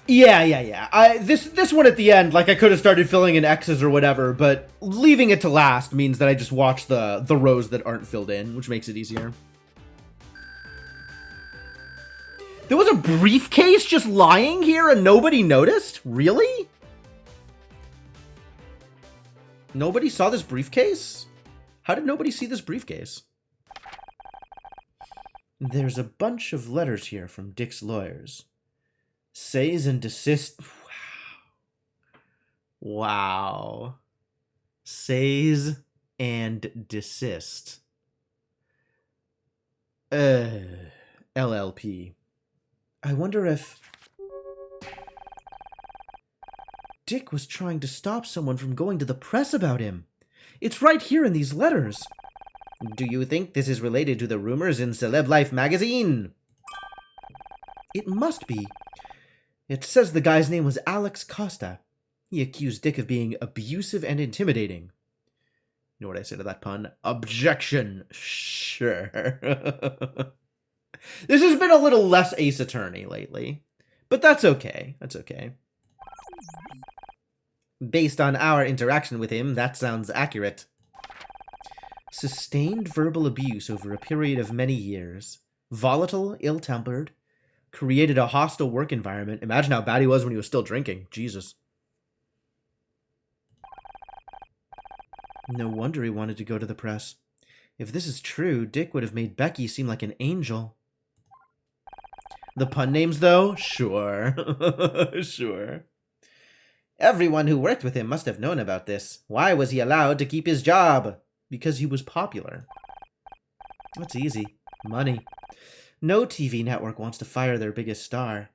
Yeah. This one at the end, like I could have started filling in X's or whatever, but leaving it to last means that I just watch the rows that aren't filled in, which makes it easier. There was a briefcase just lying here and nobody noticed? Really? Nobody saw this briefcase? How did nobody see this briefcase? There's a bunch of letters here from Dick's lawyers. Says and desist. Wow. Says and desist. LLP. I wonder if Dick was trying to stop someone from going to the press about him. It's right here in these letters. Do you think this is related to the rumors in Celeb Life magazine? It must be. It says the guy's name was Alex Costa. He accused Dick of being abusive and intimidating. You know what I say to that pun? Objection. Sure. This has been a little less Ace Attorney lately, but that's okay. That's okay. Based on our interaction with him, that sounds accurate. Sustained verbal abuse over a period of many years. Volatile, ill-tempered. Created a hostile work environment. Imagine how bad he was when he was still drinking. Jesus. No wonder he wanted to go to the press. If this is true, Dick would have made Becky seem like an angel. The pun names, though? Sure. Sure. Everyone who worked with him must have known about this. Why was he allowed to keep his job? Because he was popular. That's easy. Money. No TV network wants to fire their biggest star.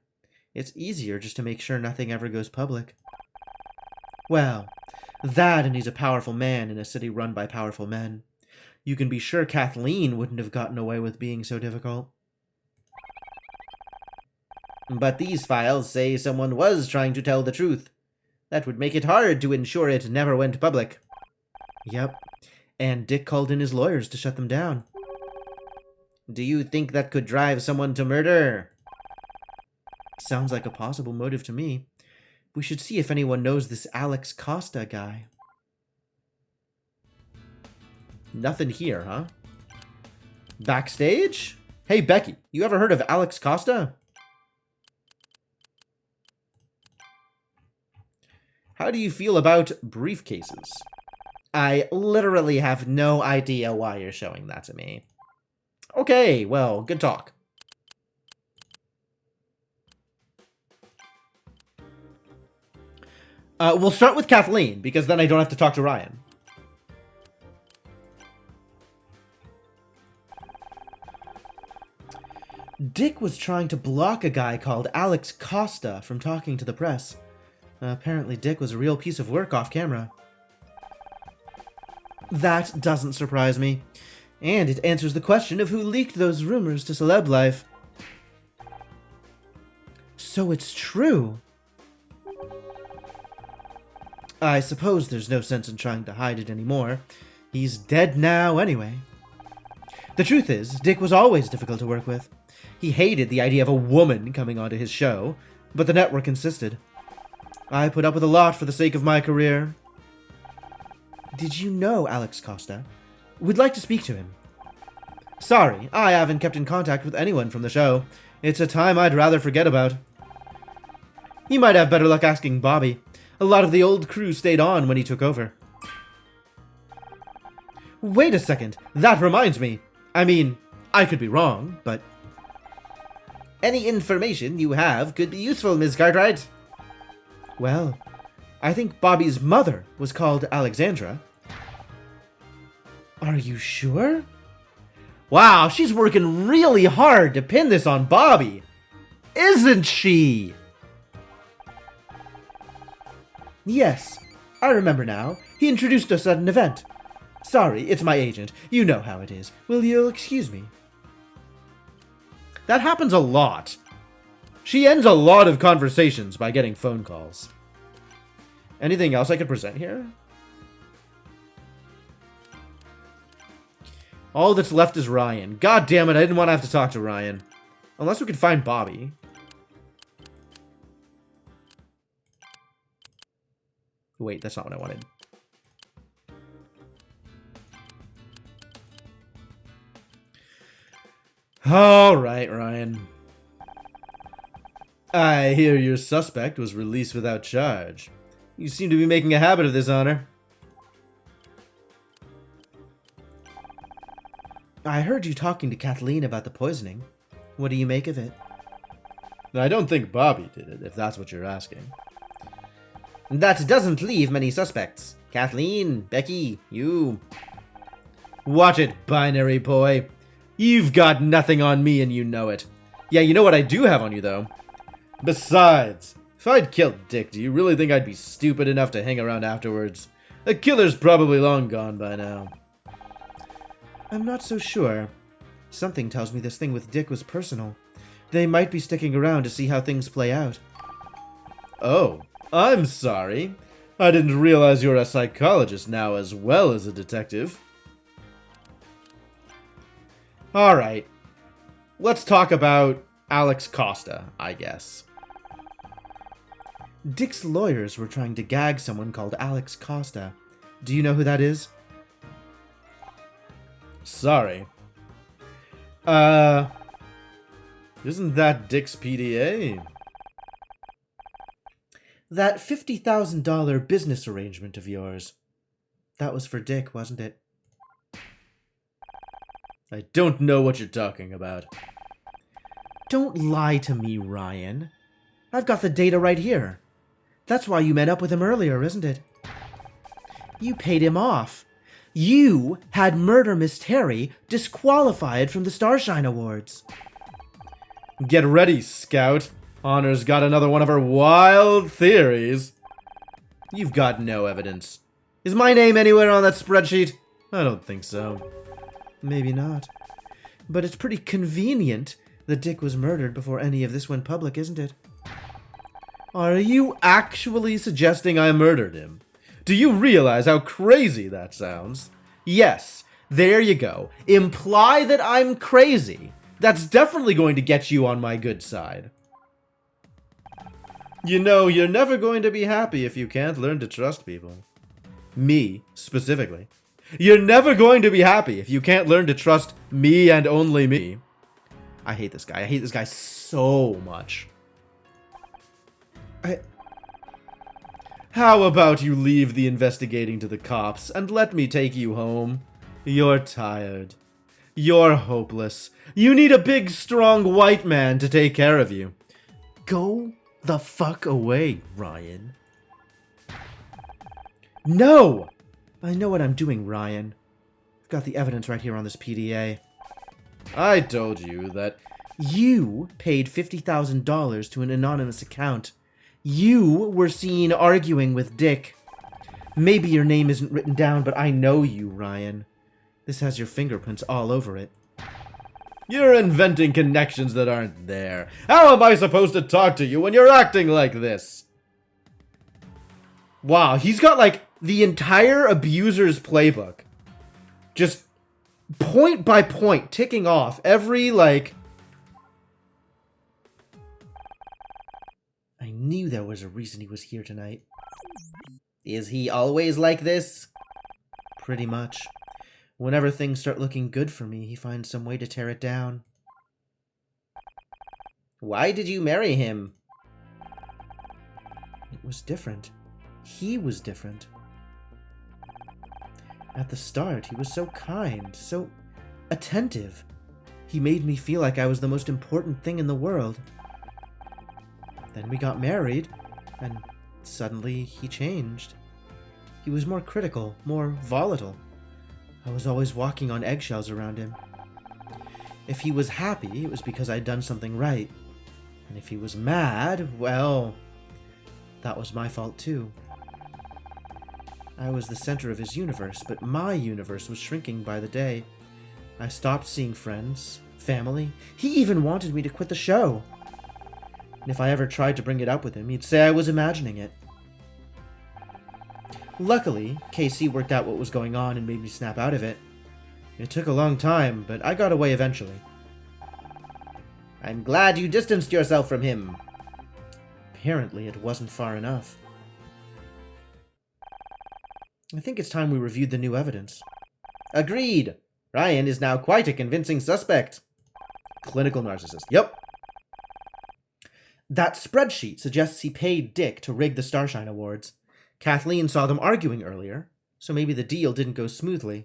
It's easier just to make sure nothing ever goes public. Well, that and he's a powerful man in a city run by powerful men. You can be sure Kathleen wouldn't have gotten away with being so difficult. But these files say someone was trying to tell the truth. That would make it hard to ensure it never went public. Yep, and Dick called in his lawyers to shut them down. Do you think that could drive someone to murder? Sounds like a possible motive to me. We should see if anyone knows this Alex Costa guy. Nothing here, huh? Backstage? Hey, Becky, you ever heard of Alex Costa? How do you feel about briefcases? I literally have no idea why you're showing that to me. Okay, well, good talk. We'll start with Kathleen, because then I don't have to talk to Ryan. Dick was trying to block a guy called Alex Costa from talking to the press. Apparently Dick was a real piece of work off camera. That doesn't surprise me. And it answers the question of who leaked those rumors to Celeb Life. So it's true. I suppose there's no sense in trying to hide it anymore. He's dead now anyway. The truth is, Dick was always difficult to work with. He hated the idea of a woman coming onto his show, but the network insisted. I put up with a lot for the sake of my career. Did you know Alex Costa? We'd like to speak to him. Sorry, I haven't kept in contact with anyone from the show. It's a time I'd rather forget about. You might have better luck asking Bobby. A lot of the old crew stayed on when he took over. Wait a second, that reminds me. I mean, I could be wrong, but... Any information you have could be useful, Ms. Cartwright. Well, I think Bobby's mother was called Alexandra. Are you sure? Wow, she's working really hard to pin this on Bobby. Isn't she? Yes, I remember now. He introduced us at an event. Sorry, it's my agent. You know how it is. Will you excuse me? That happens a lot. She ends a lot of conversations by getting phone calls. Anything else I could present here? All that's left is Ryan. God damn it, I didn't want to have to talk to Ryan. Unless we could find Bobby. Wait, that's not what I wanted. Alright, Ryan. I hear your suspect was released without charge. You seem to be making a habit of this, Honor. I heard you talking to Kathleen about the poisoning. What do you make of it? I don't think Bobby did it, if that's what you're asking. That doesn't leave many suspects. Kathleen, Becky, you. Watch it, binary boy. You've got nothing on me and you know it. Yeah, you know what I do have on you, though? Besides, if I'd killed Dick, do you really think I'd be stupid enough to hang around afterwards? The killer's probably long gone by now. I'm not so sure. Something tells me this thing with Dick was personal. They might be sticking around to see how things play out. Oh, I'm sorry. I didn't realize you're a psychologist now as well as a detective. Alright. Let's talk about Alex Costa, I guess. Dick's lawyers were trying to gag someone called Alex Costa. Do you know who that is? Sorry. Isn't that Dick's PDA? That $50,000 business arrangement of yours. That was for Dick, wasn't it? I don't know what you're talking about. Don't lie to me, Ryan. I've got the data right here. That's why you met up with him earlier, isn't it? You paid him off. You had Murder Mystery disqualified from the Starshine Awards. Get ready, Scout. Honor's got another one of her wild theories. You've got no evidence. Is my name anywhere on that spreadsheet? I don't think so. Maybe not. But it's pretty convenient that Dick was murdered before any of this went public, isn't it? Are you actually suggesting I murdered him? Do you realize how crazy that sounds? Yes, there you go. Imply that I'm crazy. That's definitely going to get you on my good side. You know, you're never going to be happy if you can't learn to trust people. Me, specifically. You're never going to be happy if you can't learn to trust me and only me. I hate this guy. I hate this guy so much. How about you leave the investigating to the cops and let me take you home? You're tired. You're hopeless. You need a big, strong white man to take care of you. Go the fuck away, Ryan. No! I know what I'm doing, Ryan. I've got the evidence right here on this PDA. I told you that you paid $50,000 to an anonymous account. You were seen arguing with Dick. Maybe your name isn't written down, but I know you, Ryan. This has your fingerprints all over it. You're inventing connections that aren't there. How am I supposed to talk to you when you're acting like this? Wow, he's got like the entire abuser's playbook. Just point by point, ticking off every like... I knew there was a reason he was here tonight. Is he always like this? Pretty much. Whenever things start looking good for me, he finds some way to tear it down. Why did you marry him? It was different. He was different. At the start, he was so kind, so attentive. He made me feel like I was the most important thing in the world. Then we got married, and suddenly he changed. He was more critical, more volatile. I was always walking on eggshells around him. If he was happy, it was because I'd done something right. And if he was mad, well, that was my fault too. I was the center of his universe, but my universe was shrinking by the day. I stopped seeing friends, family. He even wanted me to quit the show. And if I ever tried to bring it up with him, he'd say I was imagining it. Luckily, KC worked out what was going on and made me snap out of it. It took a long time, but I got away eventually. I'm glad you distanced yourself from him. Apparently, it wasn't far enough. I think it's time we reviewed the new evidence. Agreed! Ryan is now quite a convincing suspect. Clinical narcissist. Yep. That spreadsheet suggests he paid Dick to rig the Starshine Awards. Kathleen saw them arguing earlier, so maybe the deal didn't go smoothly.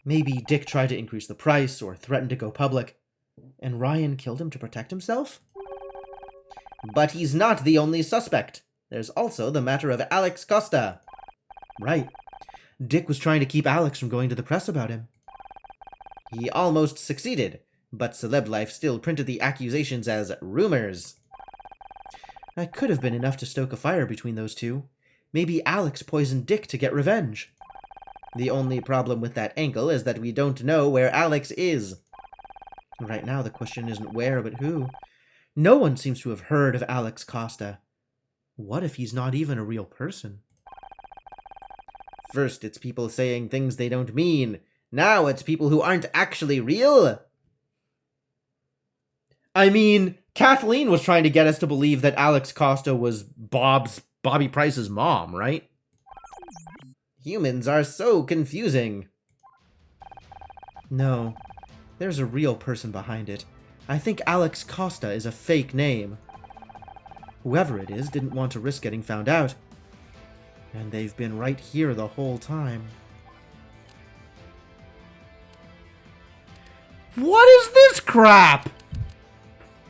Maybe Dick tried to increase the price or threatened to go public, and Ryan killed him to protect himself? But he's not the only suspect. There's also the matter of Alex Costa. Right. Dick was trying to keep Alex from going to the press about him. He almost succeeded, but Celeb Life still printed the accusations as rumors. That could have been enough to stoke a fire between those two. Maybe Alex poisoned Dick to get revenge. The only problem with that angle is that we don't know where Alex is. Right now, the question isn't where, but who. No one seems to have heard of Alex Costa. What if he's not even a real person? First, it's people saying things they don't mean. Now it's people who aren't actually real. I mean, Kathleen was trying to get us to believe that Alex Costa was Bobby Price's mom, right? Humans are so confusing. No, there's a real person behind it. I think Alex Costa is a fake name. Whoever it is didn't want to risk getting found out. And they've been right here the whole time. What is this crap?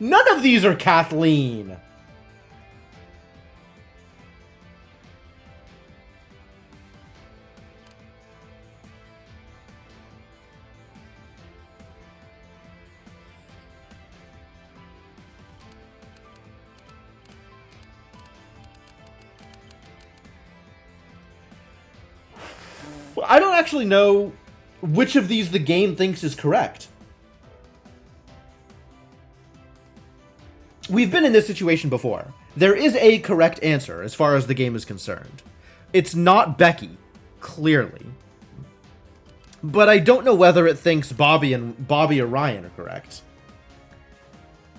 None of these are Kathleen. I don't actually know which of these the game thinks is correct. We've been in this situation before. There is a correct answer as far as the game is concerned. It's not Becky, clearly. But I don't know whether it thinks Bobby or Ryan are correct.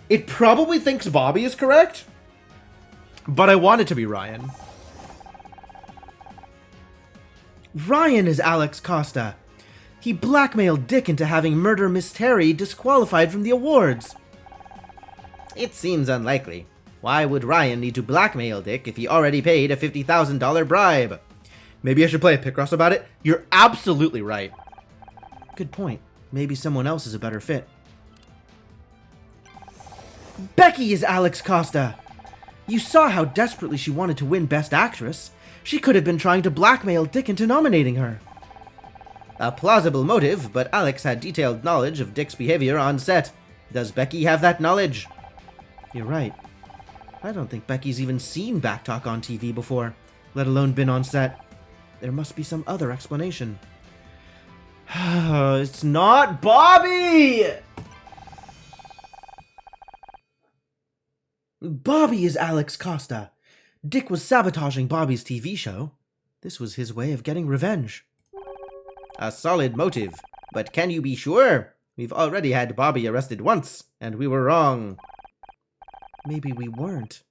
It probably thinks Bobby is correct, but I want it to be Ryan. Ryan is Alex Costa. He blackmailed Dick into having Murder Miss Terry disqualified from the awards. It seems unlikely. Why would Ryan need to blackmail Dick if he already paid a $50,000 bribe? Maybe I should play a Picross about it? You're absolutely right. Good point. Maybe someone else is a better fit. Becky is Alex Costa. You saw how desperately she wanted to win Best Actress. She could have been trying to blackmail Dick into nominating her. A plausible motive, but Alex had detailed knowledge of Dick's behavior on set. Does Becky have that knowledge? You're right. I don't think Becky's even seen Backtalk on TV before, let alone been on set. There must be some other explanation. It's not Bobby! Bobby is Alex Costa. Dick was sabotaging Bobby's TV show. This was his way of getting revenge. A solid motive. But can you be sure? We've already had Bobby arrested once, and we were wrong. Maybe we weren't.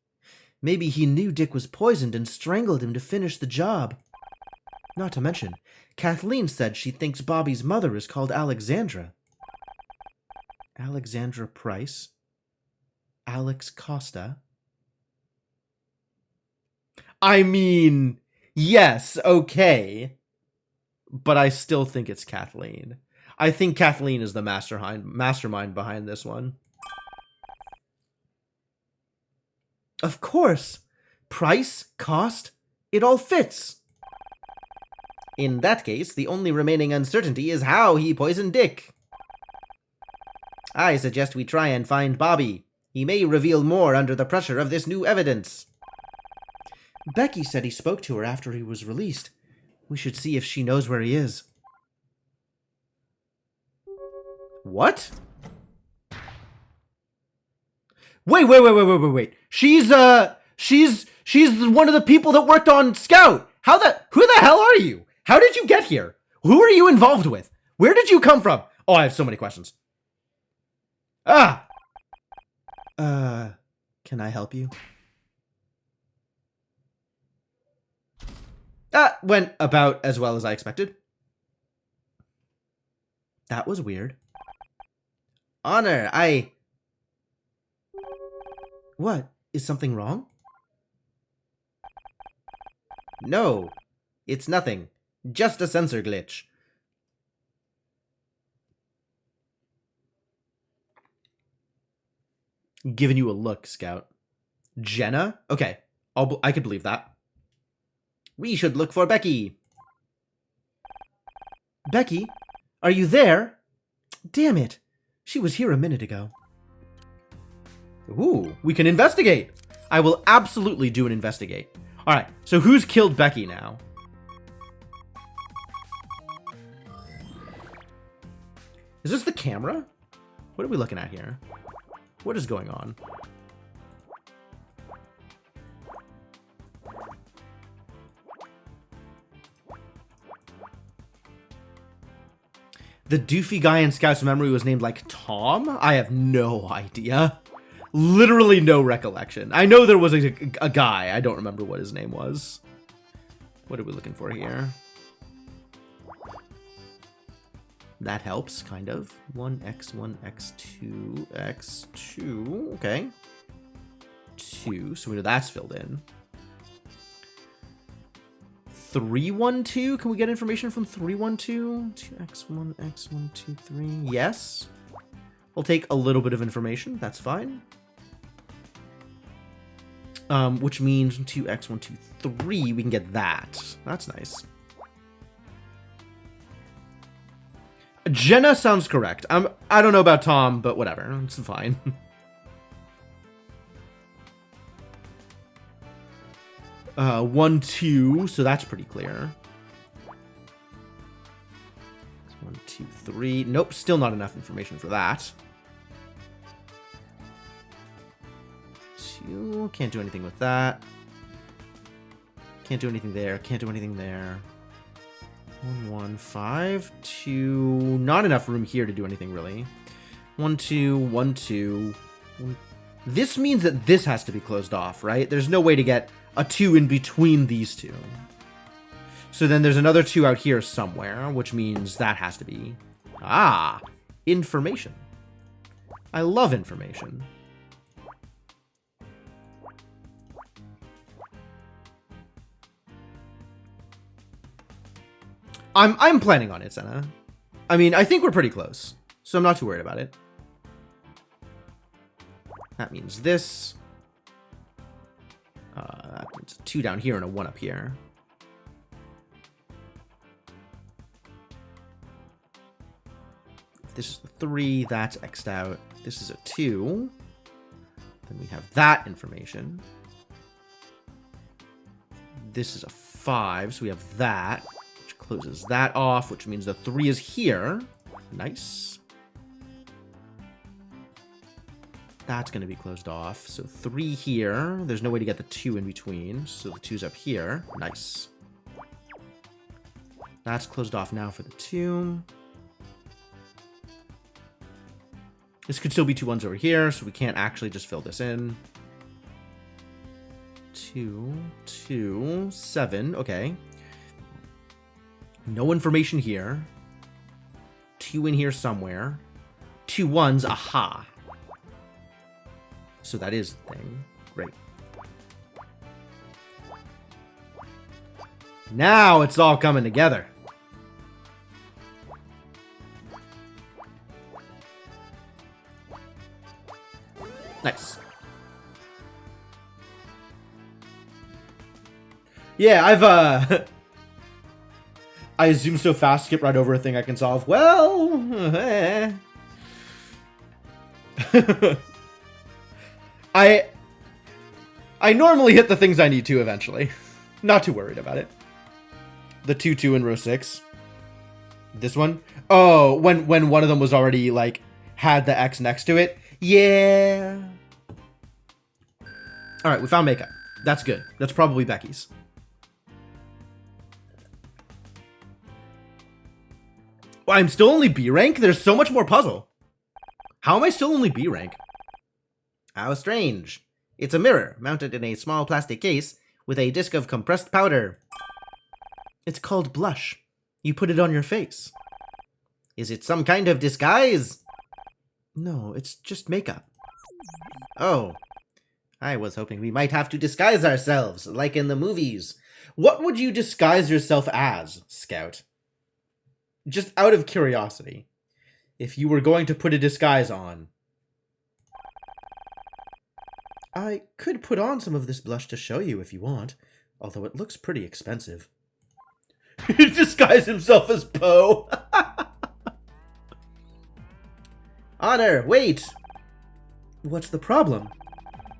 Maybe he knew Dick was poisoned and strangled him to finish the job. Not to mention, Kathleen said she thinks Bobby's mother is called Alexandra. Alexandra Price? Alex Costa? I mean, yes, okay. But I still think it's Kathleen. I think Kathleen is the mastermind behind this one. Of course. Price, cost, it all fits. In that case, the only remaining uncertainty is how he poisoned Dick. I suggest we try and find Bobby. He may reveal more under the pressure of this new evidence. Becky said he spoke to her after he was released. We should see if she knows where he is. What? Wait. She's one of the people that worked on Scout. Who the hell are you? How did you get here? Who are you involved with? Where did you come from? Oh, I have so many questions. Can I help you? That went about as well as I expected. That was weird. Honor, What? Is something wrong? No, it's nothing. Just a sensor glitch. Giving you a look, Scout. Jenna? Okay, I could believe that. We should look for Becky. Becky? Are you there? Damn it. She was here a minute ago. Ooh, we can investigate. I will absolutely do an investigate. Alright, so who's killed Becky now? Is this the camera? What are we looking at here? What is going on? The doofy guy in Scout's memory was named like Tom? I have no idea. Literally no recollection. I know there was a guy. I don't remember what his name was. What are we looking for here? That helps, kind of. 1x, 1x, 2x, 2. Okay. 2, so we know that's filled in. 312? Can we get information from 312? 2x1, x1, 2, 3. Yes. We'll take a little bit of information. That's fine. Which means 2x1, 2, 3. We can get that. That's nice. Jenna sounds correct. I don't know about Tom, but whatever. It's fine. One, 2, so that's pretty clear. 1, 2, 3. Nope, still not enough information for that. 2, can't do anything with that. Can't do anything there, can't do anything there. 1, 1, 5, 2. Not enough room here to do anything, really. 1, 2, 1, 2. This means that this has to be closed off, right? There's no way to get a 2 in between these two. So then there's another 2 out here somewhere, which means that has to be... Ah! Information. I love information. I'm planning on it, Senna. I mean, I think we're pretty close, so I'm not too worried about it. That means this. That means a 2 down here and a 1 up here. If this is the 3, that's X'd out. If this is a 2. Then we have that information. This is a 5, so we have that. Which Closes that off, which means the 3 is here. Nice. That's going to be closed off. So 3 here. There's no way to get the 2 in between. So the 2's up here. Nice. That's closed off now for the 2. This could still be 2 1s over here, so we can't actually just fill this in. 2, 2, 7. Okay. No information here. 2 in here somewhere. 2 1s. Aha. So that is the thing. Great. Now it's all coming together. Nice. Yeah, I zoom so fast, skip right over a thing I can solve. Well, I normally hit the things I need to eventually. Not too worried about it. The 2-2 in row 6. This one? Oh, when one of them was already, like, had the X next to it. Yeah. Alright, we found makeup. That's good. That's probably Becky's. Well, I'm still only B rank? There's so much more puzzle. How am I still only B rank? How strange. It's a mirror mounted in a small plastic case with a disc of compressed powder. It's called blush. You put it on your face. Is it some kind of disguise? No, it's just makeup. Oh. I was hoping we might have to disguise ourselves, like in the movies. What would you disguise yourself as, Scout? Just out of curiosity. If you were going to put a disguise on. I could put on some of this blush to show you if you want, although it looks pretty expensive. He disguised himself as Poe. Honor, wait! What's the problem?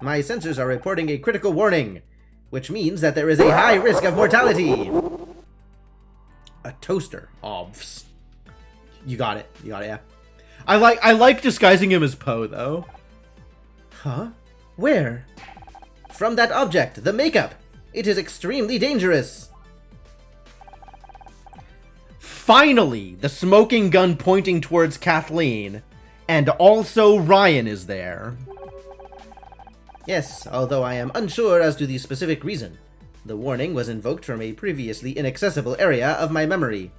My sensors are reporting a critical warning, which means that there is a high risk of mortality. A toaster. Obvs. You got it. You got it, yeah. I like disguising him as Poe, though. Huh? Where? From that object, the makeup. It is extremely dangerous. Finally, the smoking gun pointing towards Kathleen, and also Ryan is there. Yes, although I am unsure as to the specific reason. The warning was invoked from a previously inaccessible area of my memory.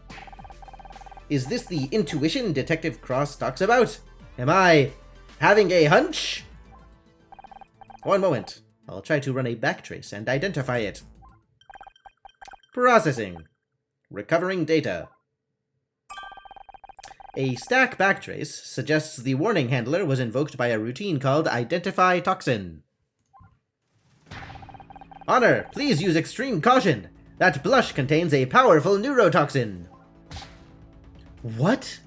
Is this the intuition Detective Cross talks about? Am I having a hunch? One moment. I'll try to run a backtrace and identify it. Processing. Recovering data. A stack backtrace suggests the warning handler was invoked by a routine called Identify Toxin. Honor, please use extreme caution. That blush contains a powerful neurotoxin. What?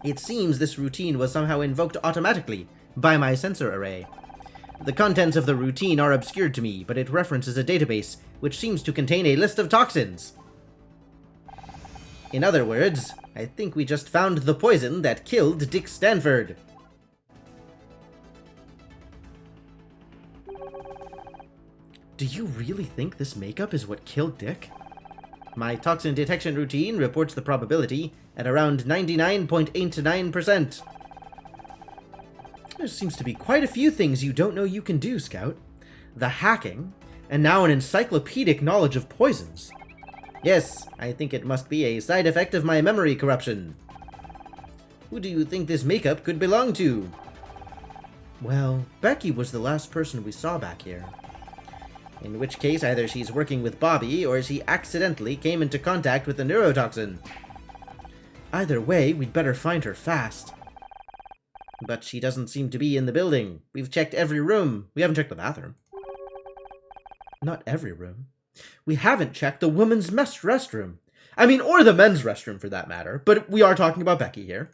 It seems this routine was somehow invoked automatically by my sensor array. The contents of the routine are obscured to me, but it references a database which seems to contain a list of toxins. In other words, I think we just found the poison that killed Dick Stanford. Do you really think this makeup is what killed Dick? My toxin detection routine reports the probability at around 99.89%. There seems to be quite a few things you don't know you can do, Scout. The hacking, and now an encyclopedic knowledge of poisons. Yes, I think it must be a side effect of my memory corruption. Who do you think this makeup could belong to? Well, Becky was the last person we saw back here. In which case, either she's working with Bobby, or she accidentally came into contact with the neurotoxin. Either way, we'd better find her fast. But she doesn't seem to be in the building. We've checked every room. We haven't checked the bathroom. Not every room. We haven't checked the women's restroom. I mean, or the men's restroom for that matter. But we are talking about Becky here.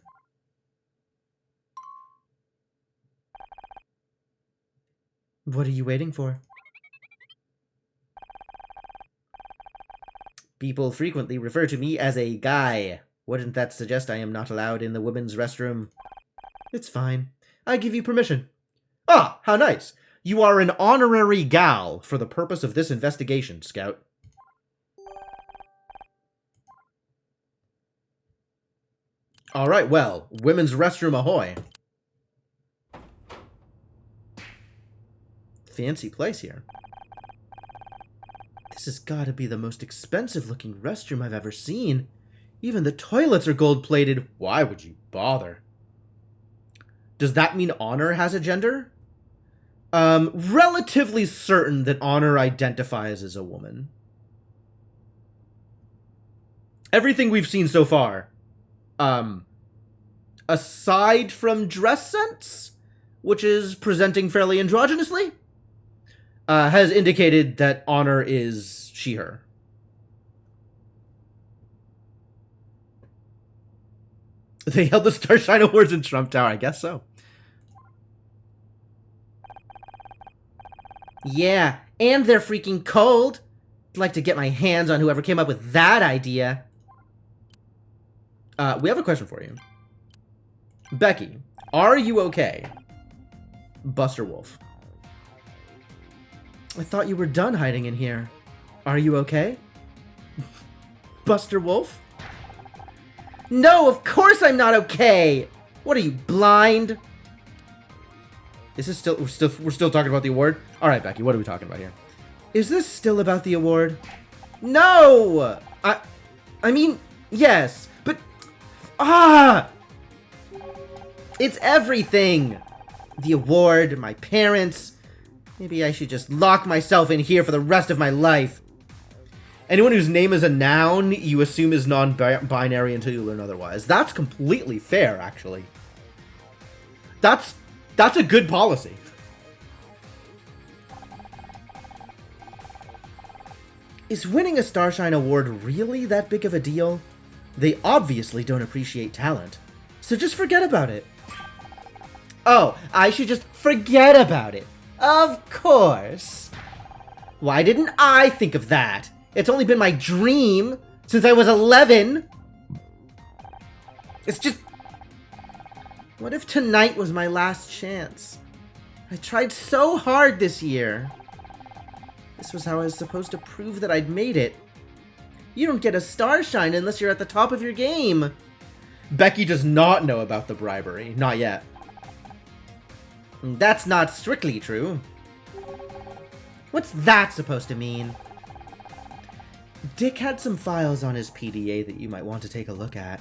What are you waiting for? People frequently refer to me as a guy. Wouldn't that suggest I am not allowed in the women's restroom? It's fine. I give you permission. Ah, how nice. You are an honorary gal for the purpose of this investigation, Scout. Alright, well, women's restroom ahoy. Fancy place here. This has got to be the most expensive looking restroom I've ever seen. Even the toilets are gold-plated. Why would you bother? Does that mean Honor has a gender? Relatively certain that Honor identifies as a woman. Everything we've seen so far, aside from dress sense, which is presenting fairly androgynously, has indicated that Honor is she, her. They held the Starshine Awards in Trump Tower, I guess so. Yeah, and they're freaking cold. I'd like to get my hands on whoever came up with that idea. We have a question for you. Becky, are you okay? Buster Wolf. I thought you were done hiding in here. Are you okay? Buster Wolf? No, of course I'm not okay! What are you, blind? Is this still... We're still talking about the award? Alright, Becky, what are we talking about here? Is this still about the award? No! I mean, yes, but... It's everything! The award, my parents... Maybe I should just lock myself in here for the rest of my life. Anyone whose name is a noun, you assume is non-binary until you learn otherwise. That's completely fair, actually. That's a good policy. Is winning a Starshine Award really that big of a deal? They obviously don't appreciate talent. So just forget about it. Oh, I should just forget about it. Of course. Why didn't I think of that? It's only been my dream since I was 11. It's just... What if tonight was my last chance? I tried so hard this year. This was how I was supposed to prove that I'd made it. You don't get a Starshine unless you're at the top of your game. Becky does not know about the bribery. Not yet. That's not strictly true. What's that supposed to mean? Dick had some files on his PDA that you might want to take a look at.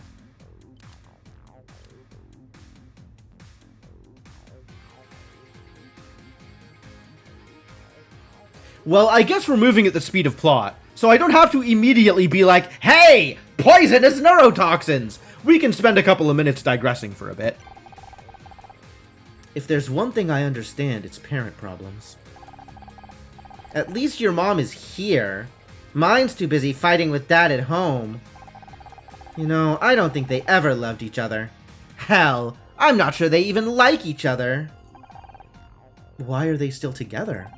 Well, I guess we're moving at the speed of plot, so I don't have to immediately be like, hey, poisonous neurotoxins! We can spend a couple of minutes digressing for a bit. If there's one thing I understand, it's parent problems. At least your mom is here. Mine's too busy fighting with Dad at home. You know, I don't think they ever loved each other. Hell, I'm not sure they even like each other. Why are they still together?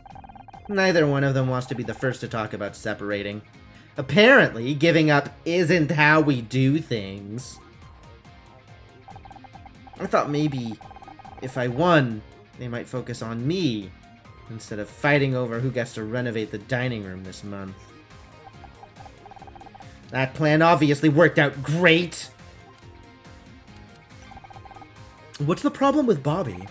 Neither one of them wants to be the first to talk about separating. Apparently, giving up isn't how we do things. I thought maybe if I won, they might focus on me instead of fighting over who gets to renovate the dining room this month. That plan obviously worked out great! What's the problem with Bobby?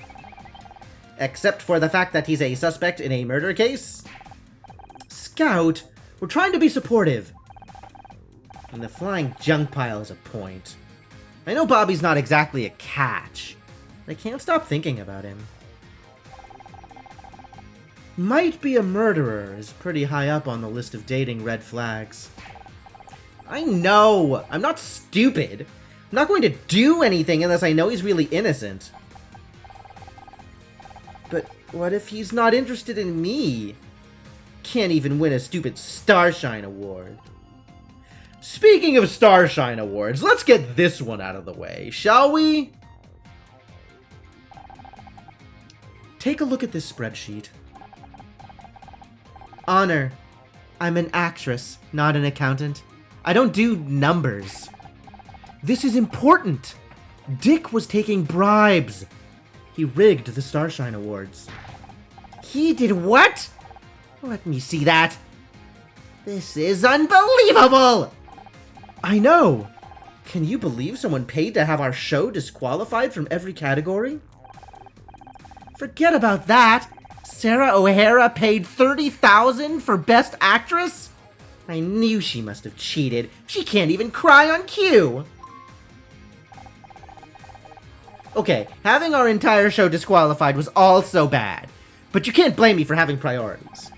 Except for the fact that he's a suspect in a murder case? Scout, we're trying to be supportive. And the flying junk pile is a point. I know Bobby's not exactly a catch. I can't stop thinking about him. Might be a murderer is pretty high up on the list of dating red flags. I know! I'm not stupid! I'm not going to do anything unless I know he's really innocent. But what if he's not interested in me? Can't even win a stupid Starshine Award. Speaking of Starshine Awards, let's get this one out of the way, shall we? Take a look at this spreadsheet. Honor, I'm an actress, not an accountant. I don't do numbers. This is important. Dick was taking bribes. He rigged the Starshine Awards. He did what? Let me see that. This is unbelievable! I know. Can you believe someone paid to have our show disqualified from every category? Forget about that. Sarah O'Hara paid $30,000 for Best Actress? I knew she must have cheated. She can't even cry on cue. Okay, having our entire show disqualified was all so bad. But you can't blame me for having priorities.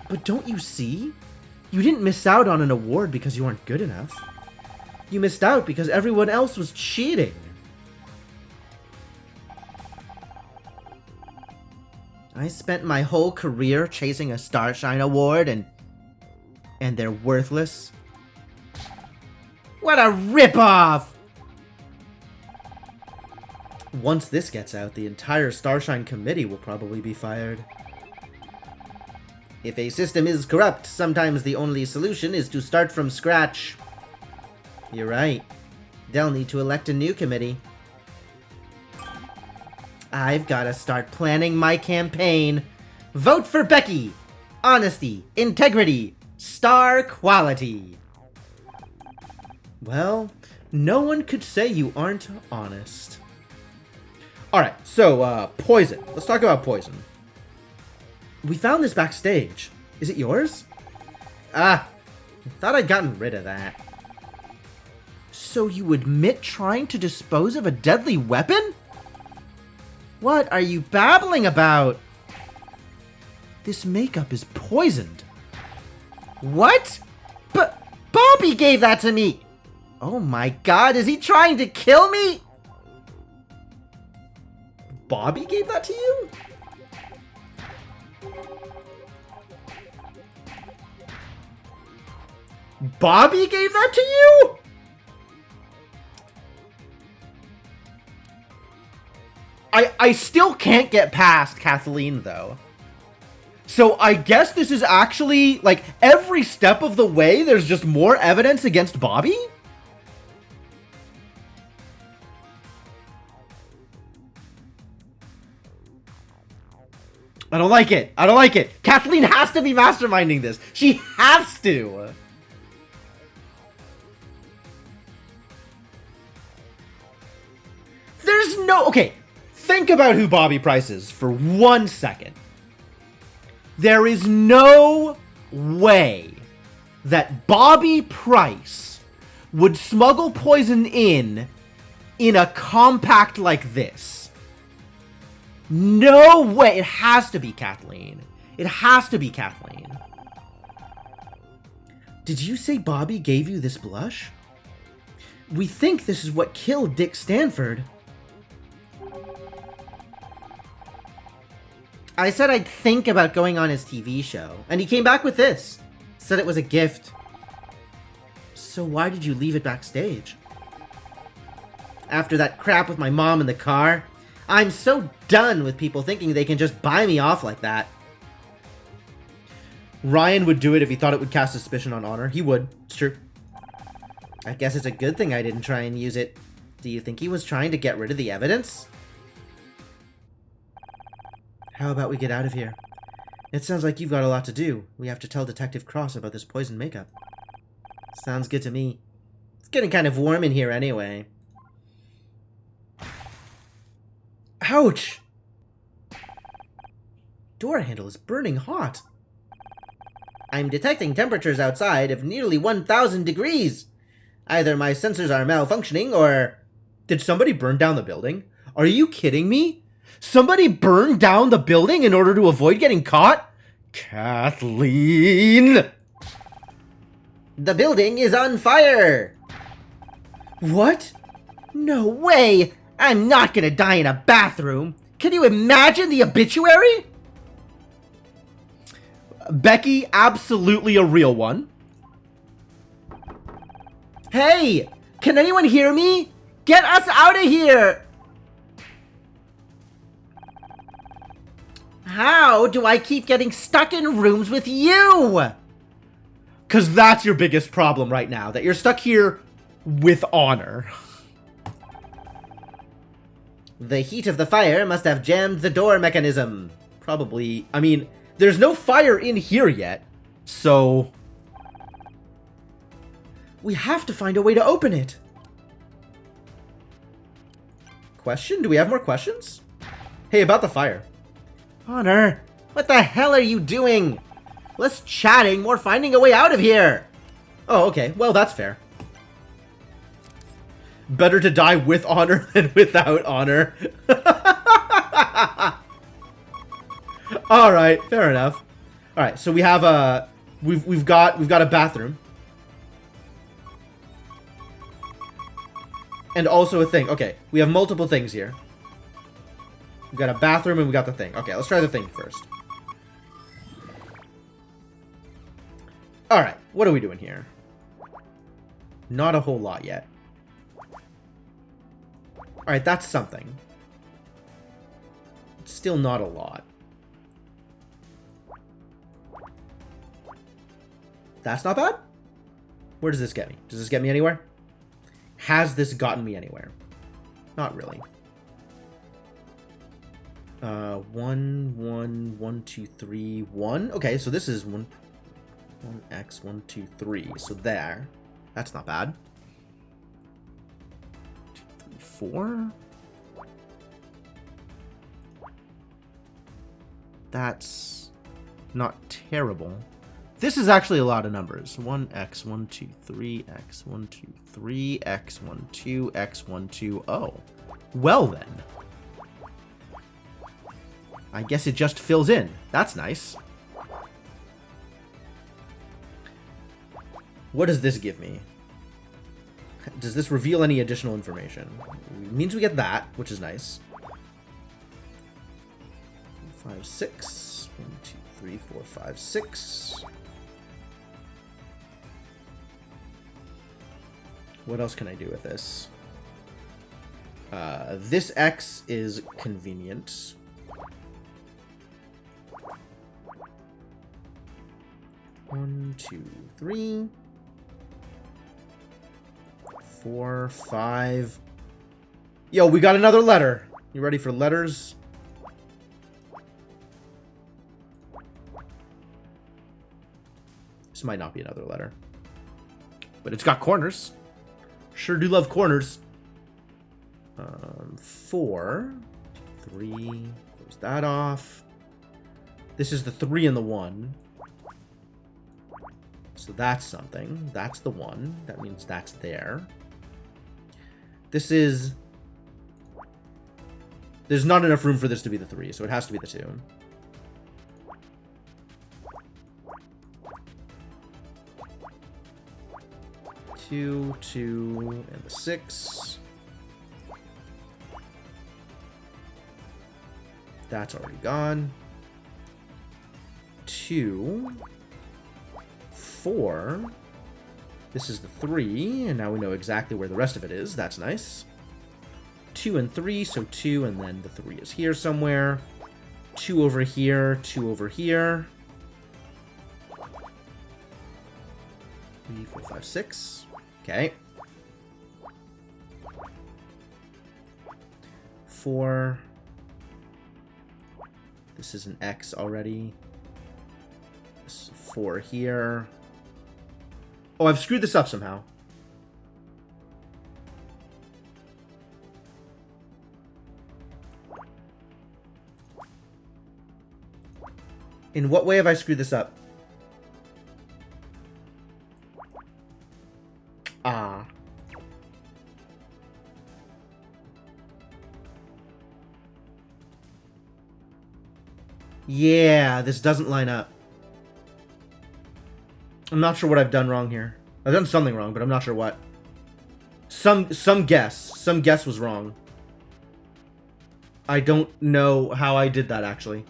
But don't you see? You didn't miss out on an award because you weren't good enough. You missed out because everyone else was cheating. I spent my whole career chasing a Starshine Award and they're worthless. What a ripoff! Once this gets out, the entire Starshine committee will probably be fired. If a system is corrupt, sometimes the only solution is to start from scratch. You're right. They'll need to elect a new committee. I've gotta start planning my campaign. Vote for Becky! Honesty, integrity, star quality. Well, no one could say you aren't honest. Alright, so, poison. Let's talk about poison. We found this backstage. Is it yours? Ah, I thought I'd gotten rid of that. So you admit trying to dispose of a deadly weapon? What are you babbling about? This makeup is poisoned. What? But Bobby gave that to me! Oh my god, is he trying to kill me? Bobby gave that to you? Bobby gave that to you? I still can't get past Kathleen, though. So I guess this is actually, like, every step of the way, there's just more evidence against Bobby? I don't like it. I don't like it. Kathleen has to be masterminding this. She has to. There's no... Okay, think about who Bobby Price is for 1 second. There is no way that Bobby Price would smuggle poison in a compact like this. No way. It has to be Kathleen. It has to be Kathleen. Did you say Bobby gave you this blush? We think this is what killed Dick Stanford. I said I'd think about going on his TV show, and he came back with this. Said it was a gift. So why did you leave it backstage? After that crap with my mom in the car, I'm so done with people thinking they can just buy me off like that. Ryan would do it if he thought it would cast suspicion on Honor. He would. It's true. I guess it's a good thing I didn't try and use it. Do you think he was trying to get rid of the evidence? How about we get out of here? It sounds like you've got a lot to do. We have to tell Detective Cross about this poison makeup. Sounds good to me. It's getting kind of warm in here anyway. Ouch! Door handle is burning hot. I'm detecting temperatures outside of nearly 1,000 degrees. Either my sensors are malfunctioning or... Did somebody burn down the building? Are you kidding me? Somebody burned down the building in order to avoid getting caught? Kathleen! The building is on fire! What? No way! I'm not gonna die in a bathroom! Can you imagine the obituary? Becky, absolutely a real one. Hey! Can anyone hear me? Get us out of here! How do I keep getting stuck in rooms with you? Because that's your biggest problem right now, that you're stuck here with honor. The heat of the fire must have jammed the door mechanism. Probably. I mean, there's no fire in here yet, so... We have to find a way to open it. Question? Do we have more questions? Hey, about the fire. Honor, what the hell are you doing? Less chatting, more finding a way out of here. Oh, okay. Well, that's fair. Better to die with honor than without honor. All right, fair enough. All right, so we have a we've got a bathroom. And also a thing. Okay, we have multiple things here. We've got a bathroom and we got the thing. Okay, let's try the thing first. Alright, what are we doing here? Not a whole lot yet. Alright, that's something. It's still not a lot. That's not bad? Where does this get me? Does this get me anywhere? Has this gotten me anywhere? Not really. 1, 2, 3, 1. Okay, so this is 1x, 1, 2, 3. So there. That's not bad. 2, 3, 4. That's not terrible. This is actually a lot of numbers. 1x, 1, 2, 3, x, 1, 2, 3, x, 1, 2, x, 1, 2. Oh. Well then. I guess it just fills in. That's nice. What does this give me? Does this reveal any additional information? It means we get that, which is nice. 5, 6. 1, 2, 3, 4, 5, 6. What else can I do with this? This X is convenient. One, 2, 3, 4, 5. Yo, we got another letter. You ready for letters? This might not be another letter. But it's got corners. Sure do love corners. 4, 3, close that off. This is the 3 and the 1. So that's something. That's the 1. That means that's there. This is... There's not enough room for this to be the 3, so it has to be the 2. Two, 2, and the 6. That's already gone. 2, 4. This is the 3, and now we know exactly where the rest of it is. That's nice. 2 and 3, so 2, and then the 3 is here somewhere. 2 over here, 2 over here. 3, 4, 5, 6. Okay. 4. This is an X already. This is 4 here. Oh, I've screwed this up somehow. In what way have I screwed this up? Ah. Yeah, this doesn't line up. I'm not sure what I've done wrong here. I've done something wrong, but I'm not sure what. Some guess was wrong. I don't know how I did that, actually.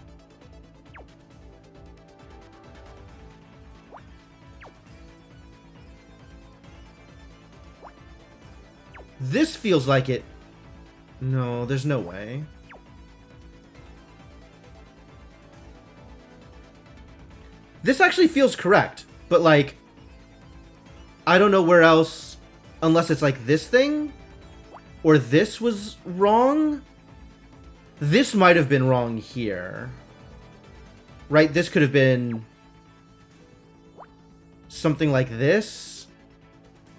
This feels like it... No, there's no way. This actually feels correct, but like, I don't know where else, unless it's like this thing, or this was wrong. This might have been wrong here. Right, this could have been something like this.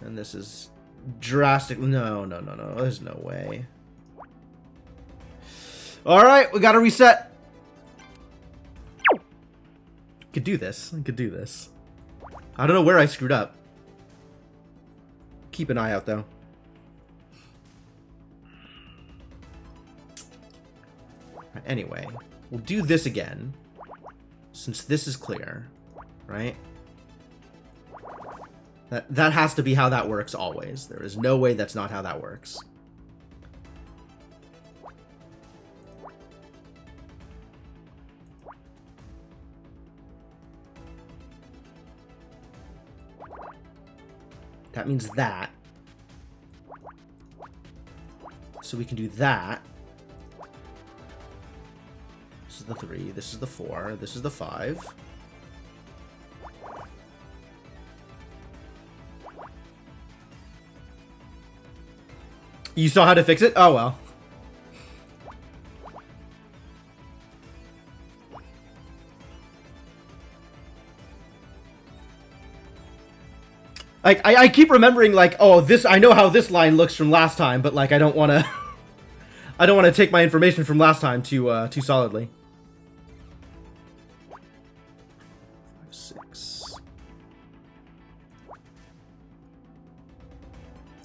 And this is drastic. No, no, no, no. There's no way. Alright, we gotta reset. Could do this. I could do this. I don't know where I screwed up. Keep an eye out, though. Anyway, we'll do this again. Since this is clear, right? That has to be how that works always. There is no way that's not how that works. That means that. So we can do that. This is the 3, this is the 4, this is the 5. You saw how to fix it? Oh well. Like, I keep remembering, like, oh, this, I know how this line looks from last time, but, like, I don't want to... I don't want to take my information from last time too solidly. 5, 6.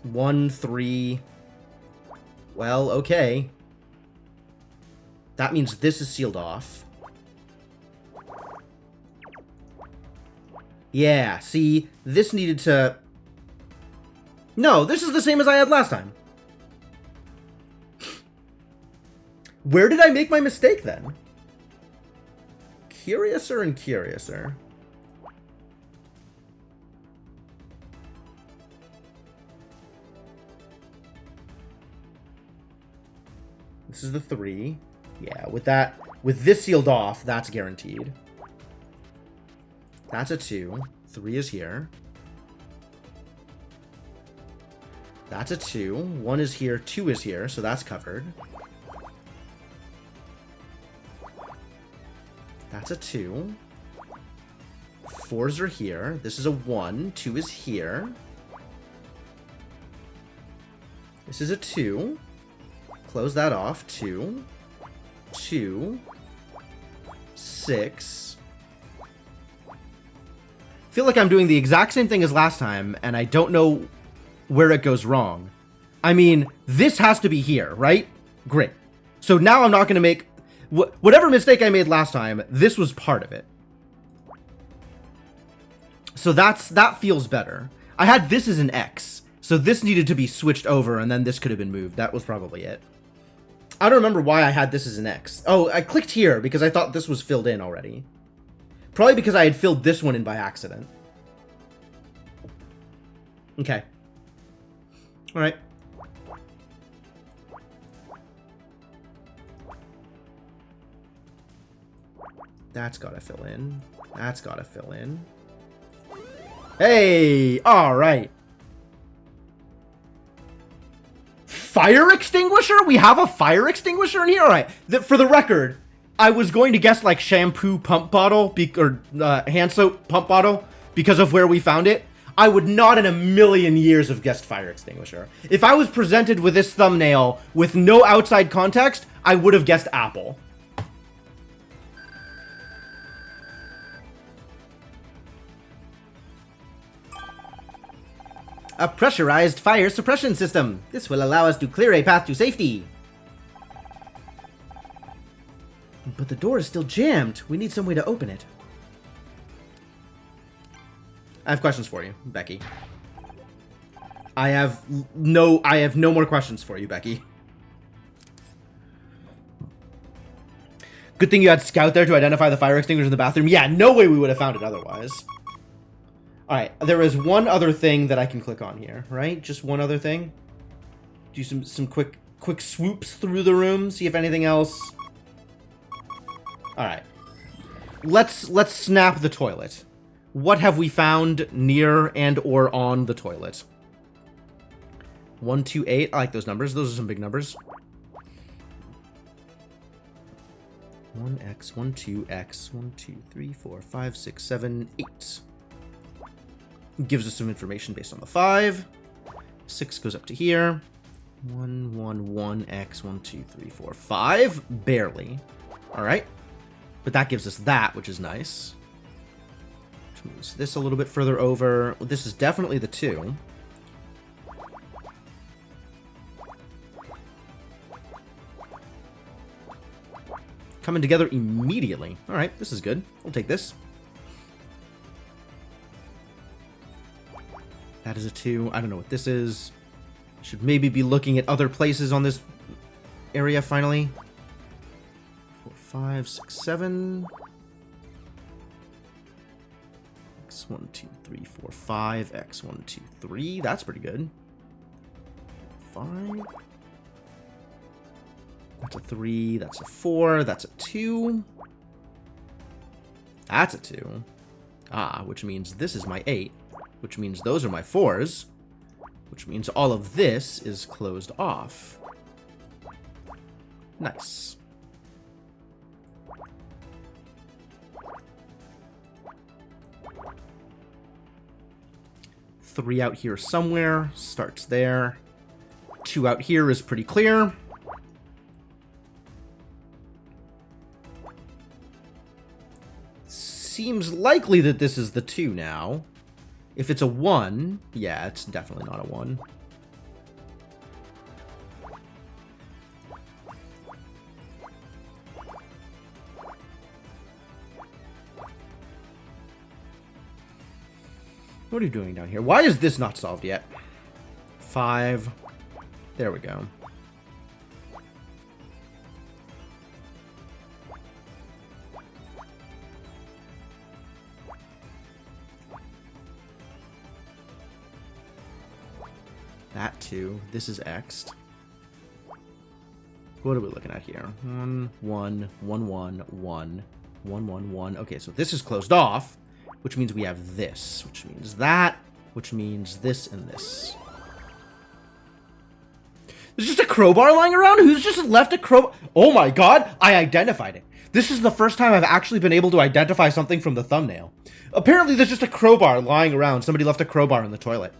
1, 3. Well, okay. That means this is sealed off. Yeah, see, this needed to... No, this is the same as I had last time. Where did I make my mistake, then? Curiouser and curiouser. This is the 3. Yeah, with that... With this sealed off, that's guaranteed. That's a 2. 3 is here. That's a 2. 1 is here, 2 is here, so that's covered. That's a 2. 4s are here. This is a 1. 2 is here. This is a 2. Close that off. 2. 2. 6. Feel like I'm doing the exact same thing as last time, and I don't know where it goes wrong. I mean, this has to be here, right? Great. So now I'm not going to make... Whatever mistake I made last time, this was part of it. So that feels better. I had this as an X, so this needed to be switched over, and then this could have been moved. That was probably it. I don't remember why I had this as an X. Oh, I clicked here because I thought this was filled in already. Probably because I had filled this one in by accident. Okay. Alright. That's gotta fill in. That's gotta fill in. Hey! Alright. Fire extinguisher? We have a fire extinguisher in here? Alright. For the record, I was going to guess like shampoo pump bottle, or hand soap pump bottle, because of where we found it. I would not in a million years have guessed fire extinguisher. If I was presented with this thumbnail with no outside context, I would have guessed apple. A pressurized fire suppression system. This will allow us to clear a path to safety. But the door is still jammed. We need some way to open it. I have questions for you, Becky. I have no more questions for you, Becky. Good thing you had Scout there to identify the fire extinguisher in the bathroom. Yeah, no way we would have found it otherwise. Alright, there is one other thing that I can click on here, right? Just one other thing. Do some quick swoops through the room, see if anything else. Alright. Let's snap the toilet. What have we found near and or on the toilet? 128. I like those numbers. Those are some big numbers. 1x, 1, 2x, 1, 2, 3, 4, 5, 6, 7, 8. Gives us some information based on the 5. 6 goes up to here. 1, 1, 1x, 1, 2, 3, 4, 5. Barely. Alright. But that gives us that, which is nice. Which means this a little bit further over. Well, this is definitely the 2. Coming together immediately. Alright, this is good. We'll take this. That is a 2. I don't know what this is. Should maybe be looking at other places on this area finally. 4, 5, 6, 7. X, 1, 2, 3, 4, 5. X, 1, 2, 3. That's pretty good. 5. That's a 3. That's a 4. That's a 2. That's a 2. Ah, which means this is my 8. Which means those are my 4s. Which means all of this is closed off. Nice. Three out here somewhere. Starts there. 2 out here is pretty clear. Seems likely that this is the 2 now. If it's a 1, yeah, it's definitely not a 1. What are you doing down here? Why is this not solved yet? 5. There we go. That 2. This is X'd. What are we looking at here? 1, 1, 1, 1, 1, 1, 1, 1. Okay, so this is closed off, which means we have this, which means that, which means this and this. There's just a crowbar lying around? Who's just left a crowbar? Oh my god, I identified it. This is the first time I've actually been able to identify something from the thumbnail. Apparently there's just a crowbar lying around. Somebody left a crowbar in the toilet.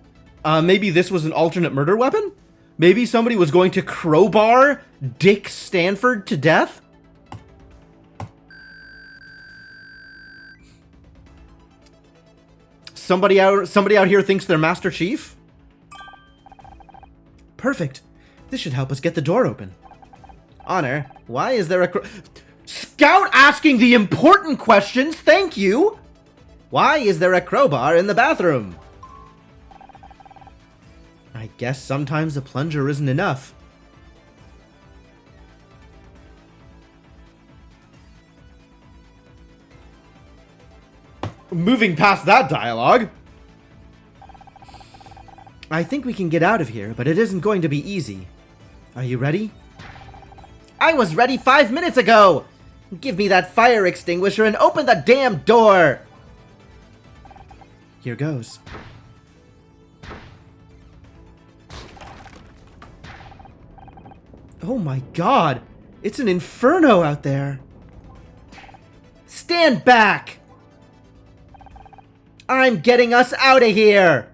Maybe this was an alternate murder weapon? Maybe somebody was going to crowbar Dick Stanford to death? Somebody out here thinks they're Master Chief? Perfect. This should help us get the door open. Honor, why is there a Scout asking the important questions, thank you! Why is there a crowbar in the bathroom? I guess sometimes a plunger isn't enough. Moving past that dialogue. I think we can get out of here, but it isn't going to be easy. Are you ready? I was ready 5 minutes ago! Give me that fire extinguisher and open the damn door! Here goes. Oh my god! It's an inferno out there! Stand back! I'm getting us out of here!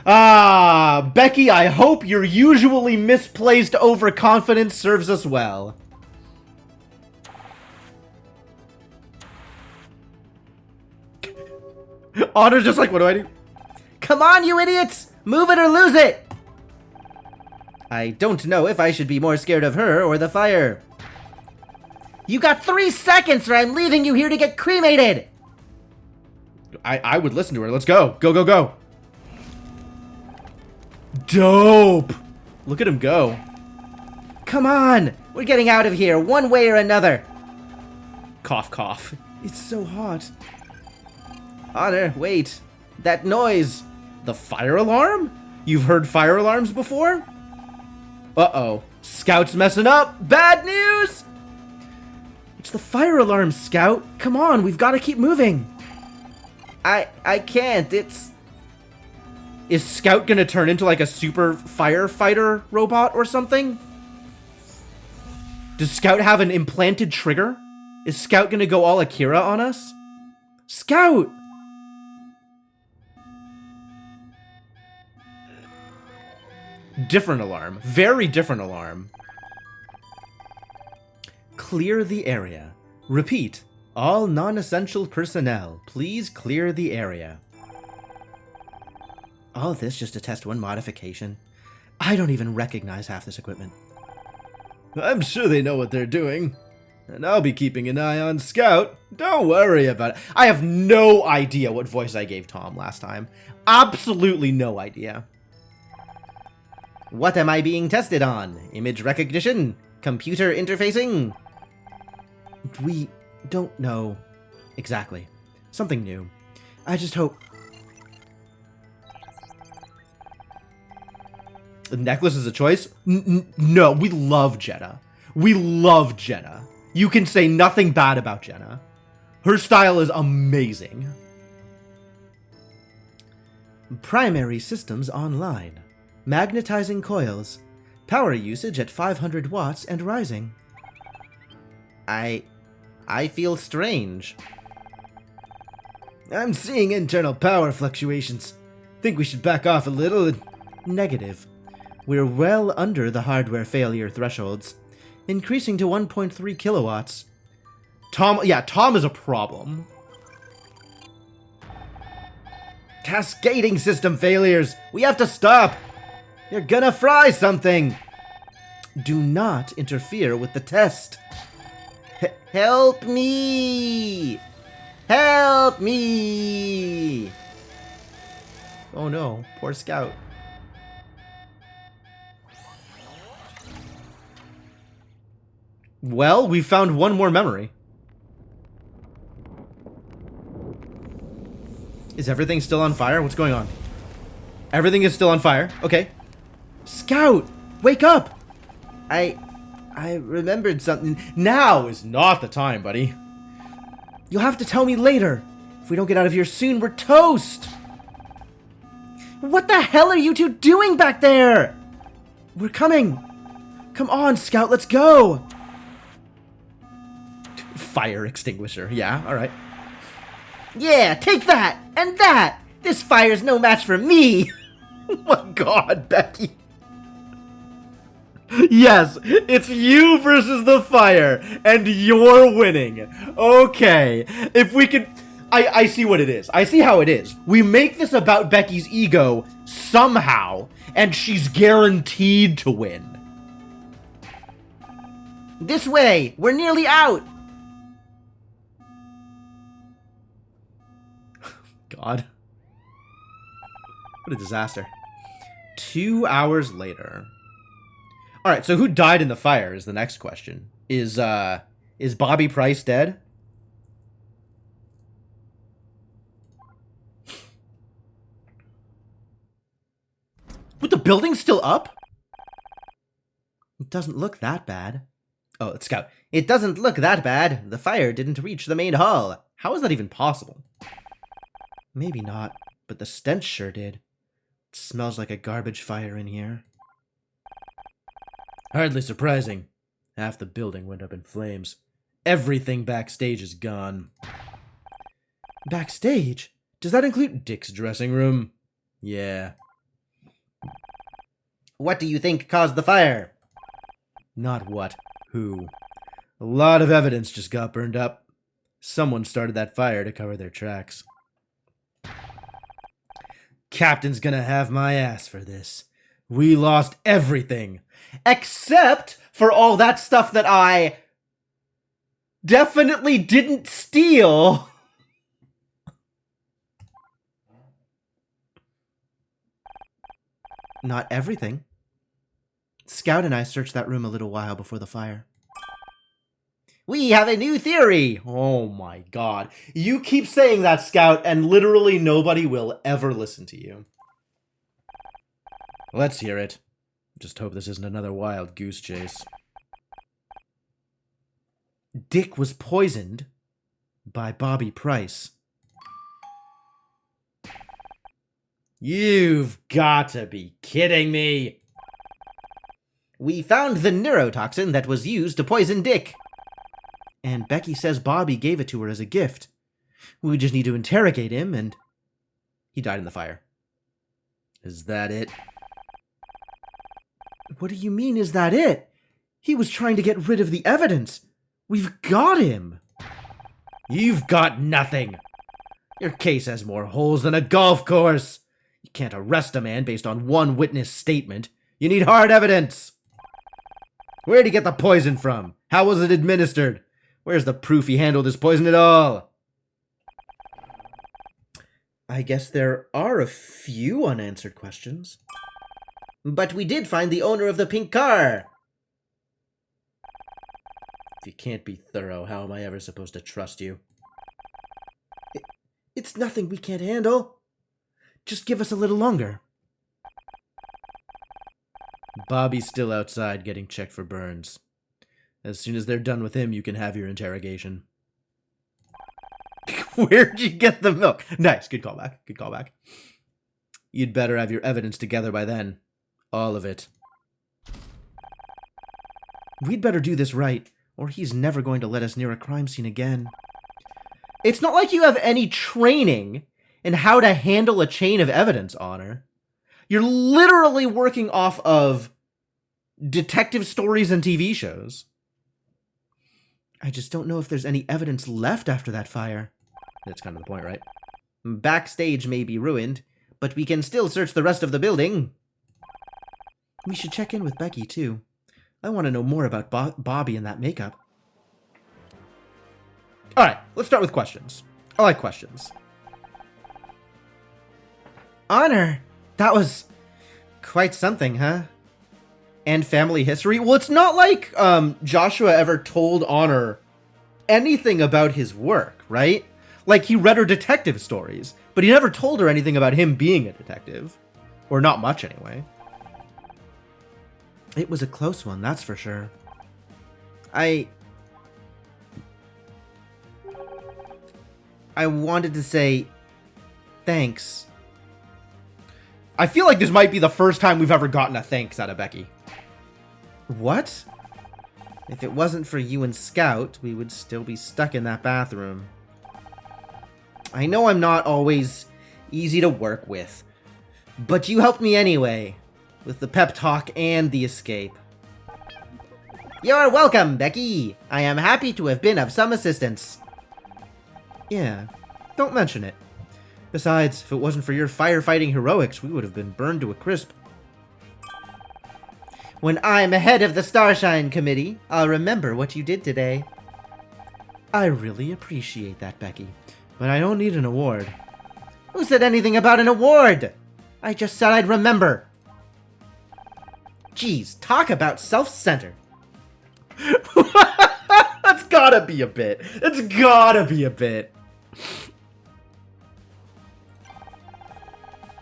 Ah, Becky, I hope your usually misplaced overconfidence serves us well. Honor's just like, what do I do? Come on, you idiots! Move it or lose it! I don't know if I should be more scared of her or the fire. You got 3 seconds or I'm leaving you here to get cremated! I would listen to her. Let's go. Go, go, go. Dope! Look at him go. Come on! We're getting out of here, one way or another. Cough, cough. It's so hot. Honor, wait. That noise. The fire alarm? You've heard fire alarms before? Uh-oh. Scout's messing up. Bad news! It's the fire alarm, Scout. Come on, we've got to keep moving. I can't. It's... Is Scout gonna turn into like a super firefighter robot or something? Does Scout have an implanted trigger? Is Scout gonna go all Akira on us? Scout! Different alarm. Very different alarm. Clear the area. Repeat. All non-essential personnel, please clear the area. All this just to test one modification. I don't even recognize half this equipment. I'm sure they know what they're doing. And I'll be keeping an eye on Scout. Don't worry about it. I have no idea what voice I gave Tom last time. Absolutely no idea. What am I being tested on? Image recognition? Computer interfacing? We don't know exactly. Something new. I just hope... The necklace is a choice? No, we love Jenna. We love Jenna. You can say nothing bad about Jenna. Her style is amazing. Primary systems online. Magnetizing coils. Power usage at 500 watts and rising. I feel strange. I'm seeing internal power fluctuations. Think we should back off a little and... Negative. We're well under the hardware failure thresholds. Increasing to 1.3 kilowatts. Tom is a problem. Cascading system failures! We have to stop! You're gonna fry something! Do not interfere with the test. Help me! Help me! Oh no, poor Scout. Well, we found one more memory. Is everything still on fire? What's going on? Everything is still on fire. Okay. Scout! Wake up! I remembered something. Now is not the time, buddy. You'll have to tell me later. If we don't get out of here soon, we're toast! What the hell are you two doing back there? We're coming. Come on, Scout, let's go. Fire extinguisher. Yeah, alright. Yeah, take that! And that! This fire's no match for me! Oh my god, Becky. Yes, it's you versus the fire, and you're winning. Okay, if we could... I see what it is. I see how it is. We make this about Becky's ego somehow, and she's guaranteed to win. This way! We're nearly out! God. What a disaster. 2 hours later. Alright, so who died in the fire is the next question. Is Bobby Price dead? But the building's still up? It doesn't look that bad. Oh, it's Scout. It doesn't look that bad. The fire didn't reach the main hall. How is that even possible? Maybe not, but the stench sure did. It smells like a garbage fire in here. Hardly surprising. Half the building went up in flames. Everything backstage is gone. Backstage? Does that include Dick's dressing room? Yeah. What do you think caused the fire? Not what. Who. A lot of evidence just got burned up. Someone started that fire to cover their tracks. Captain's gonna have my ass for this. We lost everything. Except for all that stuff that I definitely didn't steal. Not everything. Scout and I searched that room a little while before the fire. We have a new theory! Oh my god. You keep saying that, Scout, and literally nobody will ever listen to you. Let's hear it. Just hope this isn't another wild goose chase. Dick was poisoned by Bobby Price. You've got to be kidding me. We found the neurotoxin that was used to poison Dick. And Becky says Bobby gave it to her as a gift. We just need to interrogate him, and he died in the fire. Is that it? What do you mean, is that it? He was trying to get rid of the evidence. We've got him. You've got nothing. Your case has more holes than a golf course. You can't arrest a man based on one witness statement. You need hard evidence. Where'd he get the poison from? How was it administered? Where's the proof he handled his poison at all? I guess there are a few unanswered questions. But we did find the owner of the pink car. If you can't be thorough, how am I ever supposed to trust you? It's nothing we can't handle. Just give us a little longer. Bobby's still outside getting checked for burns. As soon as they're done with him, you can have your interrogation. Where'd you get the milk? Nice, good callback, good callback. You'd better have your evidence together by then. All of it. We'd better do this right, or he's never going to let us near a crime scene again. It's not like you have any training in how to handle a chain of evidence, Honor. You're literally working off of detective stories and TV shows. I just don't know if there's any evidence left after that fire. That's kind of the point, right? Backstage may be ruined, but we can still search the rest of the building. We should check in with Becky, too. I want to know more about Bobby and that makeup. Alright, let's start with questions. I like questions. Honor, that was quite something, huh? And family history? Well, it's not like Joshua ever told Honor anything about his work, right? Like, he read her detective stories, but he never told her anything about him being a detective. Or not much, anyway. It was a close one, that's for sure. I wanted to say thanks. I feel like this might be the first time we've ever gotten a thanks out of Becky. What? If it wasn't for you and Scout, we would still be stuck in that bathroom. I know I'm not always easy to work with, but you helped me anyway, with the pep talk and the escape. You're welcome, Becky. I am happy to have been of some assistance. Yeah, don't mention it. Besides, if it wasn't for your firefighting heroics, we would have been burned to a crisp. When I'm head of the Starshine Committee, I'll remember what you did today. I really appreciate that, Becky, but I don't need an award. Who said anything about an award? I just said I'd remember. Geez, talk about self-centered. That's gotta be a bit. It's gotta be a bit.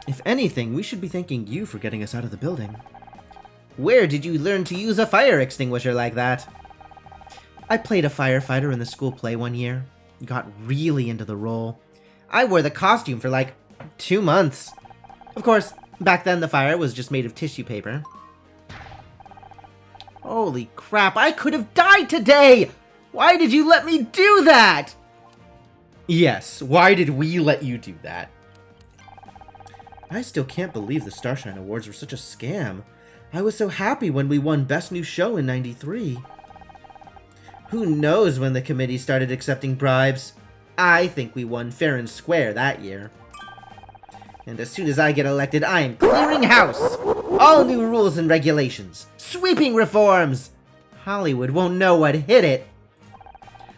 If anything, we should be thanking you for getting us out of the building. Where did you learn to use a fire extinguisher like that? I played a firefighter in the school play one year. Got really into the role. I wore the costume for like 2 months. Of course, back then the fire was just made of tissue paper. Holy crap, I could have died today! Why did you let me do that? Yes, why did we let you do that? I still can't believe the Starshine Awards were such a scam. I was so happy when we won Best New Show in '93. Who knows when the committee started accepting bribes? I think we won fair and square that year. And as soon as I get elected, I am clearing house! All new rules and regulations! Sweeping reforms! Hollywood won't know what hit it!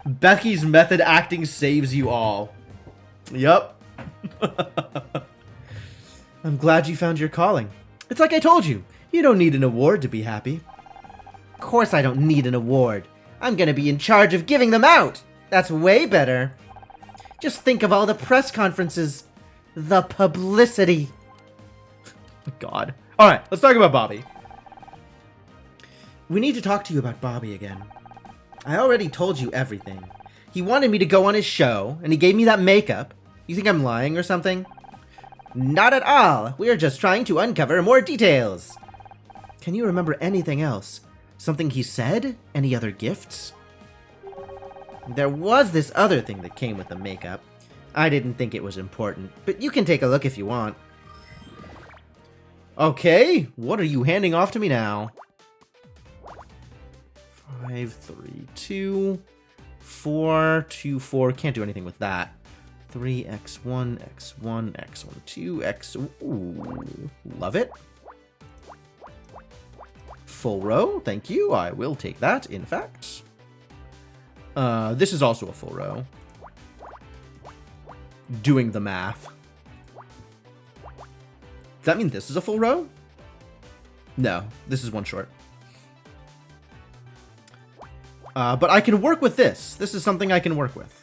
Becky's method acting saves you all. Yup. I'm glad you found your calling. It's like I told you, you don't need an award to be happy. Of course I don't need an award. I'm gonna be in charge of giving them out! That's way better. Just think of all the press conferences. The publicity. God. Alright, let's talk about Bobby. We need to talk to you about Bobby again. I already told you everything. He wanted me to go on his show, and he gave me that makeup. You think I'm lying or something? Not at all. We're just trying to uncover more details. Can you remember anything else? Something he said? Any other gifts? There was this other thing that came with the makeup. I didn't think it was important, but you can take a look if you want. Okay, what are you handing off to me now? 5, 3, 2, 4, 2, 4. Can't do anything with that. 3x1, x1, x1, 2, x. Ooh, love it. Full row, thank you. I will take that, in fact. This is also a full row. Doing the math. Does that mean this is a full row? No, this is one short. But I can work with this. This is something I can work with.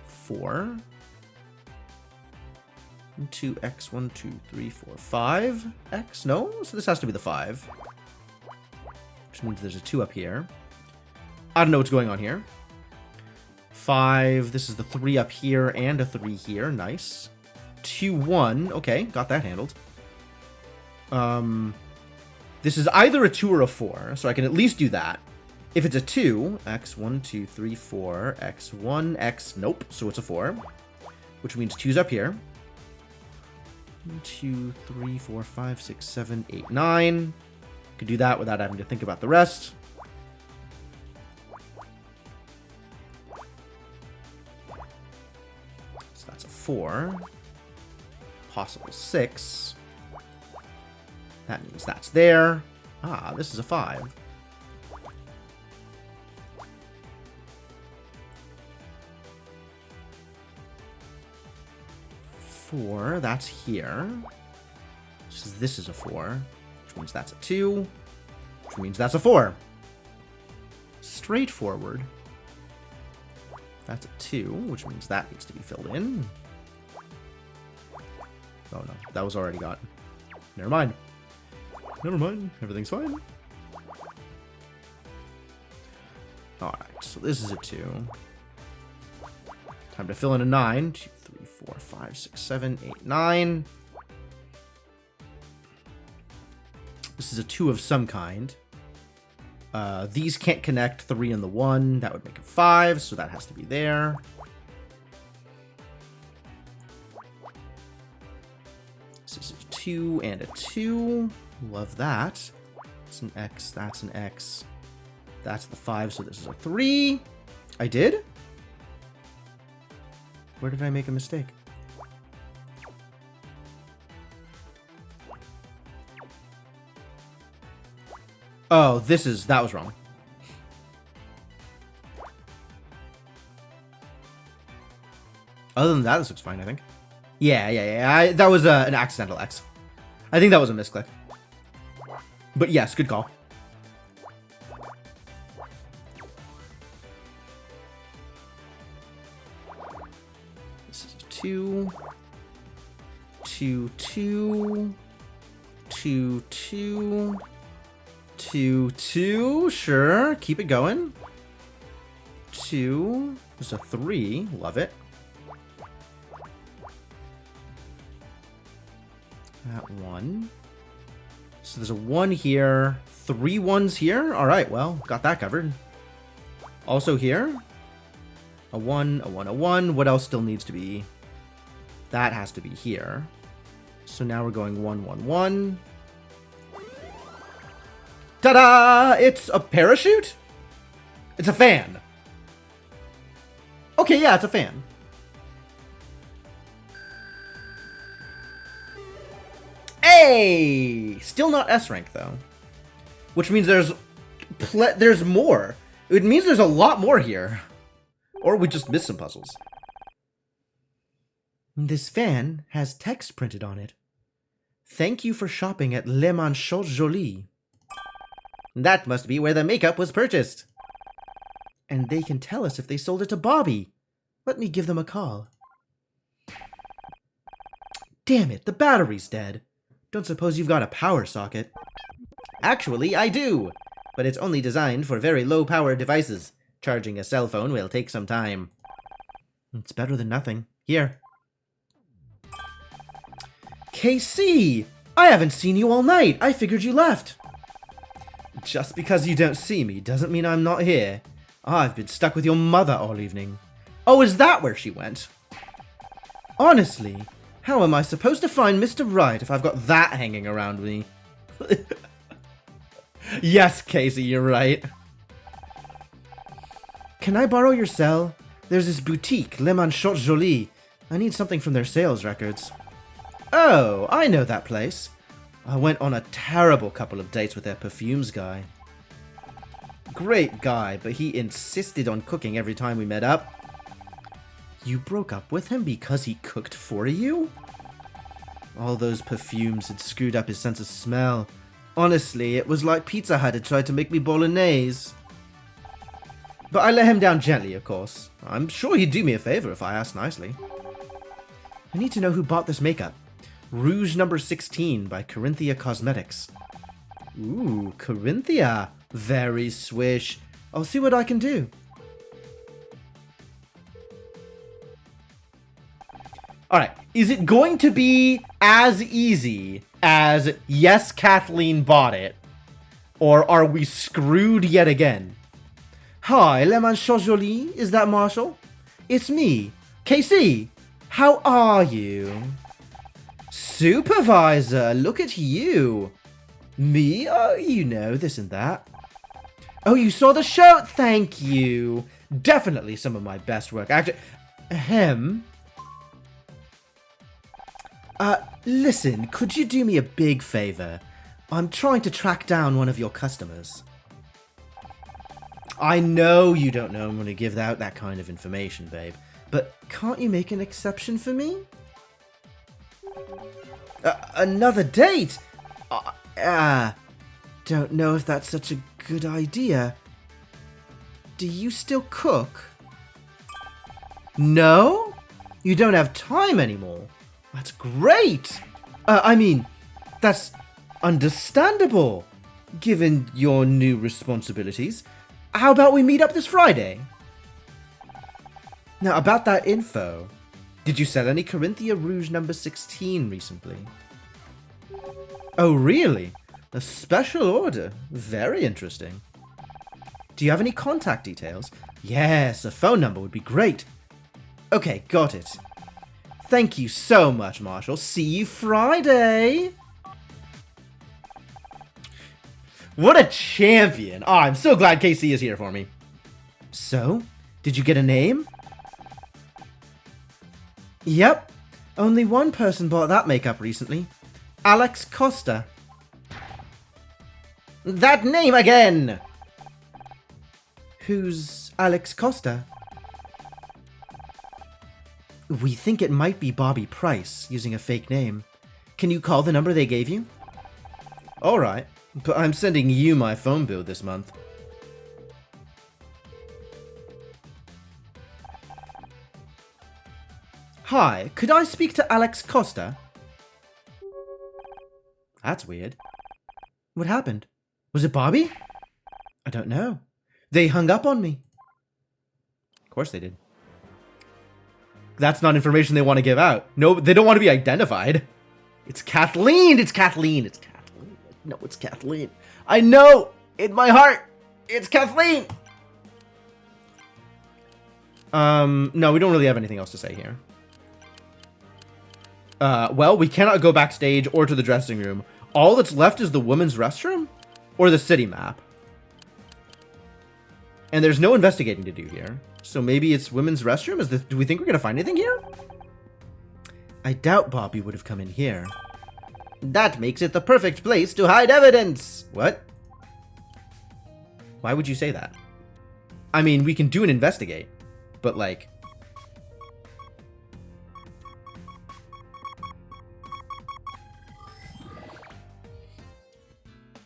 4. 2x, 1, 2, 3, 4, 5x. No, so this has to be the 5. Which means there's a 2 up here. I don't know what's going on here. 5. This is the 3 up here and a 3 here. Nice. 2, 1. Okay, got that handled. This is either a 2 or a 4, so I can at least do that. If it's a 2, x, 1, 2, 3, 4, x, 1, x, nope, so it's a 4. Which means 2's up here. 1, 2, 3, 4, 5, 6, 7, 8, 9. Could do that without having to think about the rest. So that's a 4. Possible 6. That means that's there. Ah, this is a 5. Four, that's here. This is a 4, which means that's a 2, which means that's a 4. Straightforward. That's a 2, which means that needs to be filled in. Oh no, that was already gotten. Never mind. Never mind, everything's fine. Alright, so this is a 2. Time to fill in a 9. 2, 3, 4, 5, 6, 7, 8, 9. This is a 2 of some kind. These can't connect 3 and the 1. That would make a 5, so that has to be there. This is a 2 and a 2. Love that. That's an X, that's an X. That's the 5, so this is a 3. I did? Where did I make a mistake? Oh, that was wrong. Other than that, this looks fine, I think. Yeah. That was an accidental X. I think that was a misclick. But yes, good call. This is a 2. 2, 2. 2, 2. 2, 2. Sure. Keep it going. 2. There's a 3. Love it. That 1. So there's a 1 here. 3 1s here. All right, well, got that covered. Also here. A 1, a 1, a 1. What else still needs to be? That has to be here. So now we're going 1, 1, 1. Ta-da! It's a parachute? It's a fan. Okay, yeah, it's a fan. Hey! Still not S rank, though. Which means there's more. It means there's a lot more here. Or we just missed some puzzles. This fan has text printed on it. Thank you for shopping at Le Manchot Jolie. That must be where the makeup was purchased. And they can tell us if they sold it to Bobby. Let me give them a call. Damn it, the battery's dead. Don't suppose you've got a power socket? Actually, I do. But it's only designed for very low-power devices. Charging a cell phone will take some time. It's better than nothing. Here. KC! I haven't seen you all night. I figured you left. Just because you don't see me doesn't mean I'm not here. I've been stuck with your mother all evening. Oh, is that where she went? Honestly, how am I supposed to find Mr. Right if I've got that hanging around me? Yes, Casey, you're right. Can I borrow your cell? There's this boutique, Le Manchot Jolie. I need something from their sales records. Oh, I know that place. I went on a terrible couple of dates with their perfumes guy. Great guy, but he insisted on cooking every time we met up. You broke up with him because he cooked for you? All those perfumes had screwed up his sense of smell. Honestly, it was like Pizza Hut had tried to make me bolognese. But I let him down gently, of course. I'm sure he'd do me a favor if I asked nicely. I need to know who bought this makeup. Rouge number 16 by Corinthia Cosmetics. Ooh, Corinthia. Very swish. I'll see what I can do. Alright, is it going to be as easy as yes, Kathleen bought it? Or are we screwed yet again? Hi, Le Manchot Jolie, is that Marshall? It's me, KC. How are you? Supervisor, look at you. Me? Oh, you know, this and that. Oh, you saw the show? Thank you. Definitely some of my best work. Actually, ahem. Listen, could you do me a big favor? I'm trying to track down one of your customers. I know you don't know I'm going to give out that kind of information, babe. But can't you make an exception for me? Another date? Don't know if that's such a good idea. Do you still cook? No? You don't have time anymore? That's great! I mean, that's understandable, given your new responsibilities. How about we meet up this Friday? Now, about that info, did you sell any Corinthia Rouge number 16 recently? Oh, really? A special order. Very interesting. Do you have any contact details? Yes, a phone number would be great. Okay, got it. Thank you so much, Marshall. See you Friday! What a champion! Oh, I'm so glad KC is here for me. So, did you get a name? Yep. Only one person bought that makeup recently. Alex Costa. That name again! Who's Alex Costa? We think it might be Bobby Price, using a fake name. Can you call the number they gave you? Alright, but I'm sending you my phone bill this month. Hi, could I speak to Alex Costa? That's weird. What happened? Was it Bobby? I don't know. They hung up on me. Of course they did. That's not information they want to give out. No, they don't want to be identified. It's Kathleen! It's Kathleen! It's Kathleen. No, it's Kathleen. I know! In my heart! It's Kathleen! No, we don't really have anything else to say here. Well, we cannot go backstage or to the dressing room. All that's left is the women's restroom? Or the city map. And there's no investigating to do here. So maybe it's women's restroom? Do we think we're gonna find anything here? I doubt Bobby would have come in here. That makes it the perfect place to hide evidence! What? Why would you say that? I mean, we can do an investigate. But like...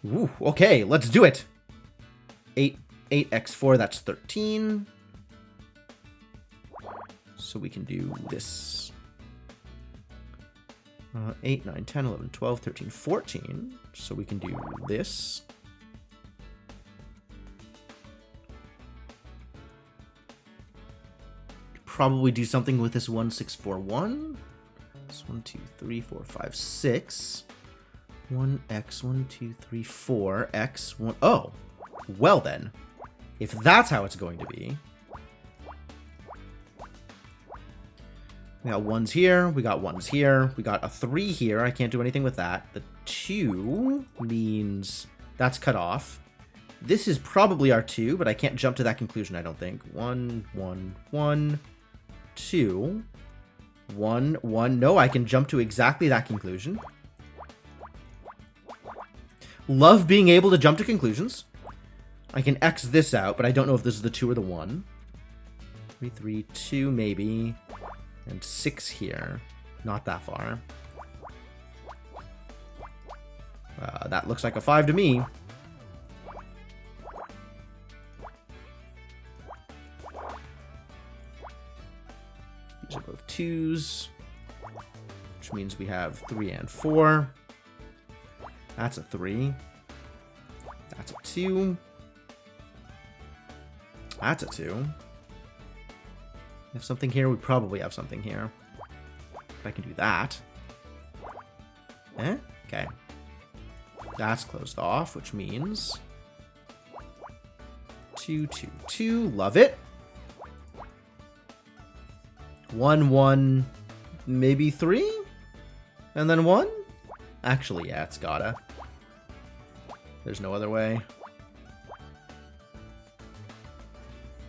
Ooh, okay, let's do it! 8x4, that's 13. So we can do this. 8, 9, 10, 11, 12, 13, 14. So we can do this. Probably do something with this 1641. X, 1, 2, 3, 4, 5, 6. 1x, 1, 2, 3, 4. X, 1. Oh, well then. If that's how it's going to be. We got 1s here. We got 1s here. We got a 3 here. I can't do anything with that. The 2 means that's cut off. This is probably our 2, but I can't jump to that conclusion, I don't think. 1, 1, 1, 2, 1, 1. No, I can jump to exactly that conclusion. Love being able to jump to conclusions. I can X this out, but I don't know if this is the 2 or the 1. 3, 3, 2, maybe. And 6 here. Not that far. That looks like a 5 to me. These are both 2s. Which means we have 3 and 4. That's a 3. That's a 2. That's a 2. We have something here? We probably have something here. If I can do that. Eh? Okay. That's closed off, which means 2, 2, 2. Love it. 1, 1, maybe 3? And then 1? Actually, yeah, it's gotta. There's no other way.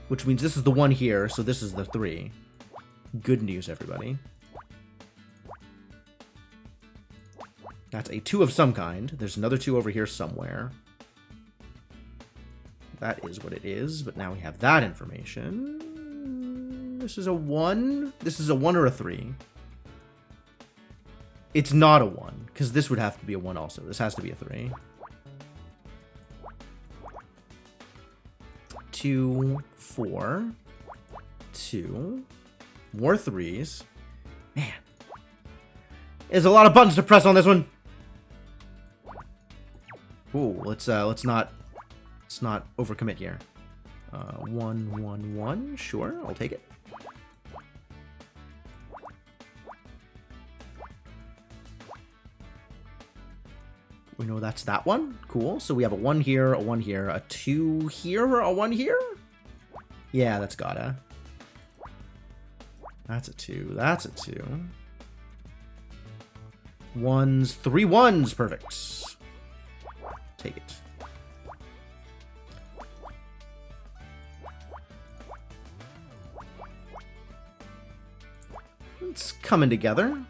Which means this is the 1 here, so this is the 3. Good news, everybody. That's a 2 of some kind. There's another 2 over here somewhere. That is what it is, but now we have that information. This is a 1. This is a 1 or a 3. It's not a 1, because this would have to be a 1 also. This has to be a 3. 2, 4, 2. More 3s. Man. There's a lot of buttons to press on this one. Ooh, let's not overcommit here. 1, 1, 1. Sure, I'll take it. We know that's that one. Cool. So we have a 1 here, a 1 here, a 2 here, a 1 here? Yeah, that's gotta. That's a 2. That's a 2. 1s, 3 1s. Perfect. Take it. It's coming together.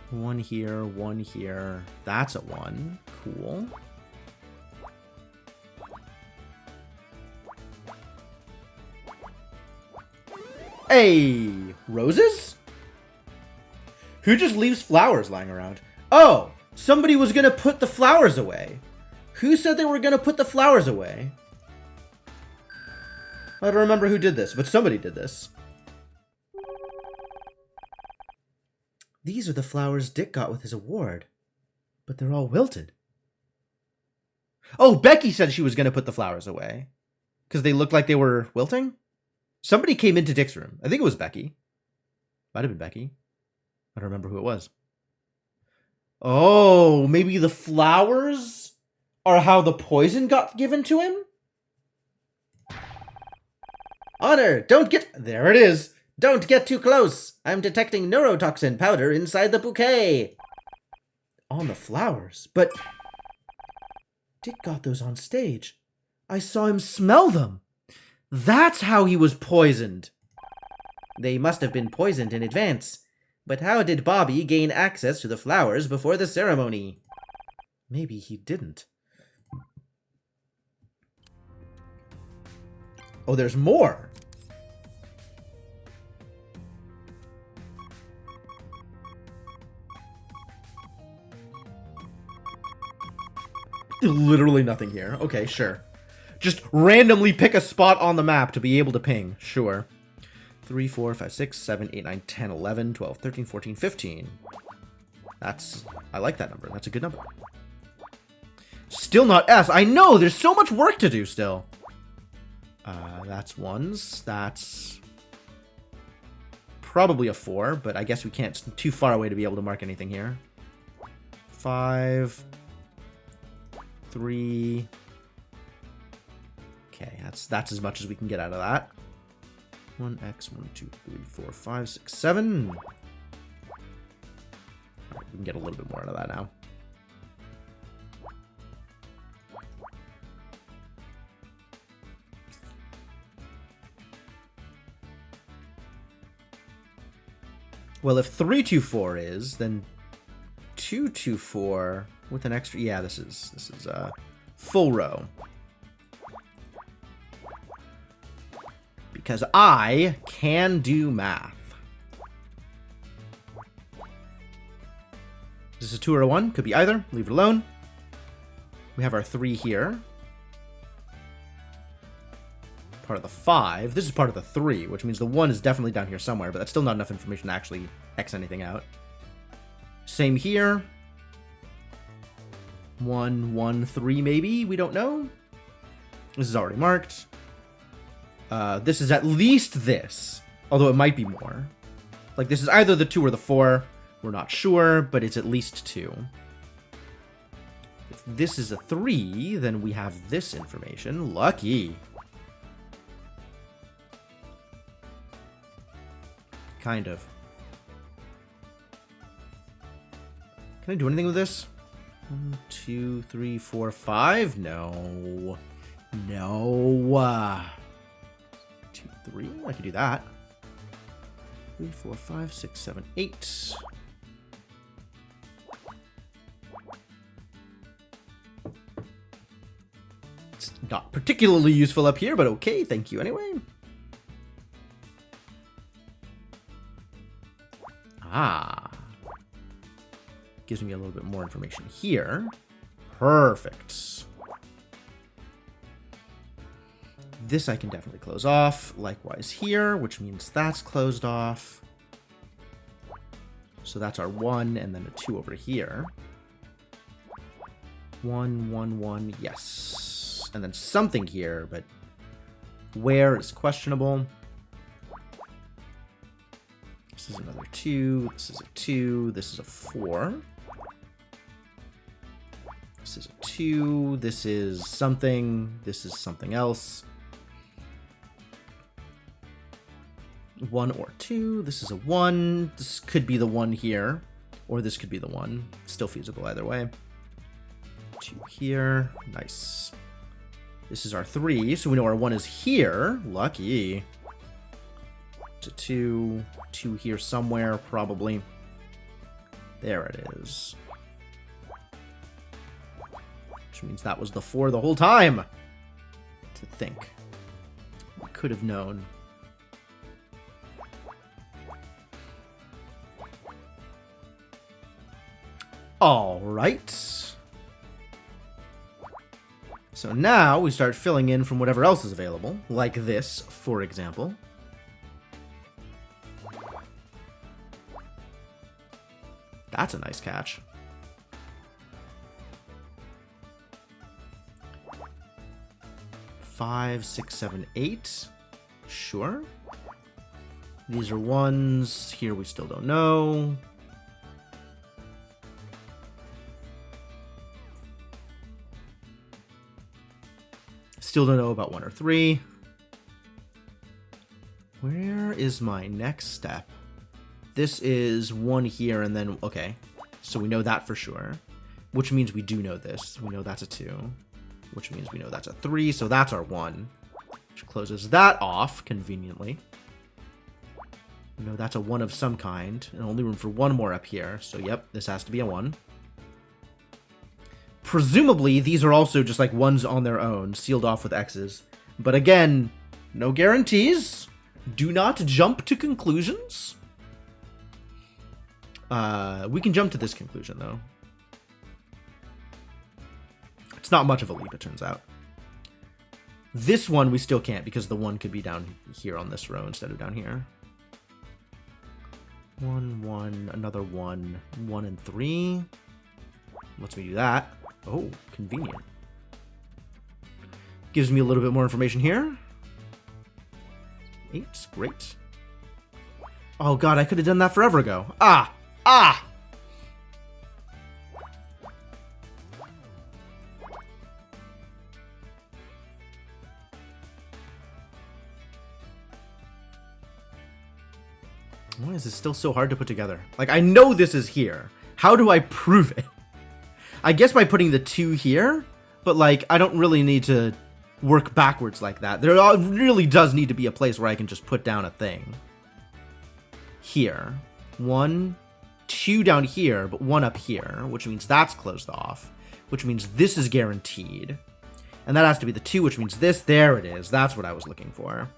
One here, 1 here. That's a 1. Cool. Hey! Roses? Who just leaves flowers lying around? Oh! Somebody was gonna put the flowers away. Who said they were gonna put the flowers away? I don't remember who did this, but somebody did this. These are the flowers Dick got with his award, but they're all wilted. Oh, Becky said she was going to put the flowers away because they looked like they were wilting. Somebody came into Dick's room. I think it was Becky. Might have been Becky. I don't remember who it was. Oh, maybe the flowers are how the poison got given to him? Honor, don't get... There it is. Don't get too close. I'm detecting neurotoxin powder inside the bouquet. On the flowers, but Dick got those on stage. I saw him smell them. That's how he was poisoned. They must have been poisoned in advance. But how did Bobby gain access to the flowers before the ceremony? Maybe he didn't. Oh, there's more. Literally nothing here. Okay, sure. Just randomly pick a spot on the map to be able to ping. Sure. 3, 4, 5, 6, 7, 8, 9, 10, 11, 12, 13, 14, 15. That's... I like that number. That's a good number. Still not S. I know! There's so much work to do still. That's ones. That's probably a 4, but I guess we can't. It's too far away to be able to mark anything here. 5, 3. Okay, that's as much as we can get out of that. 1x, 1, 2, 3, 4, 5, 6, 7. Right, we can get a little bit more out of that now. Well, if 324 is, then 224 with an extra. Yeah, this is full row. Because I can do math. Is this a 2 or a 1? Could be either. Leave it alone. We have our 3 here. Part of the 5. This is part of the 3, which means the 1 is definitely down here somewhere, but that's still not enough information to actually X anything out. Same here. 1, 1, 3 maybe? We don't know. This is already marked. This is at least this, although it might be more. Like, this is either the 2 or the 4. We're not sure, but it's at least 2. If this is a 3, then we have this information. Lucky. Kind of. Can I do anything with this? 1, 2, 3, 4, 5? No. No. 2, 3. I can do that. 3, 4, 5, 6, 7, 8. It's not particularly useful up here, but okay. Thank you anyway. Ah. Gives me a little bit more information here. Perfect. This I can definitely close off. Likewise here, which means that's closed off. So that's our 1, and then a 2 over here. 1, 1, 1, yes. And then something here, but where is questionable. This is another 2. This is a 2. This is a 4. This is a 2. This is something. This is something else. 1 or 2. This is a 1. This could be the 1 here. Or this could be the 1. Still feasible either way. 2 here. Nice. This is our 3, so we know our 1 is here. Lucky. It's a 2. 2 here somewhere, probably. There it is. Which means that was the 4 the whole time. To think. We could have known. Alright. So now we start filling in from whatever else is available, like this, for example. That's a nice catch. Five, 6, 7, 8. Sure. These are 1s. Here we still don't know. Still don't know about 1 or 3. Where is my next step? This is 1 here and then... Okay. So we know that for sure. Which means we do know this. We know that's a 2. Which means we know that's a 3. So that's our 1. Which closes that off, conveniently. We know that's a 1 of some kind. And only room for 1 more up here. So yep, this has to be a 1. Presumably, these are also just like 1s on their own, sealed off with X's. But again, no guarantees. Do not jump to conclusions. We can jump to this conclusion, though. It's not much of a leap, it turns out. This one we still can't, because the 1 could be down here on this row instead of down here. 1, 1, another 1, 1 and 3. Lets me do that. Oh, convenient. Gives me a little bit more information here. 8, great. Oh god, I could have done that forever ago. Ah! Ah! Why is this still so hard to put together? Like, I know this is here. How do I prove it? I guess by putting the 2 here, but like, I don't really need to work backwards like that. There really does need to be a place where I can just put down a thing. Here. 1, 2 down here, but 1 up here, which means that's closed off, which means this is guaranteed. And that has to be the 2, which means this. There it is. That's what I was looking for.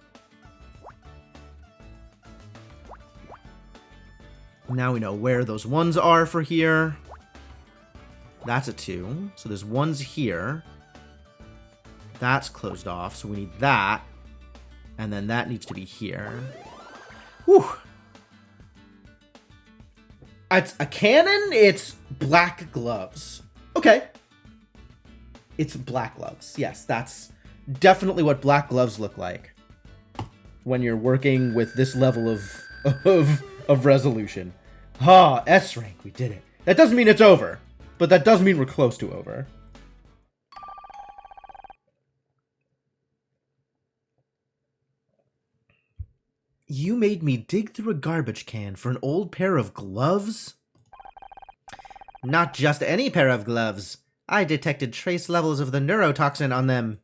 Now we know where those 1s are for here. That's a 2. So there's 1s here. That's closed off, so we need that. And then that needs to be here. Whew. It's a cannon, it's black gloves. Okay. It's black gloves. Yes, that's definitely what black gloves look like when you're working with this level of resolution. Ah, S rank, we did it. That doesn't mean it's over, but that does mean we're close to over. You made me dig through a garbage can for an old pair of gloves? Not just any pair of gloves. I detected trace levels of the neurotoxin on them.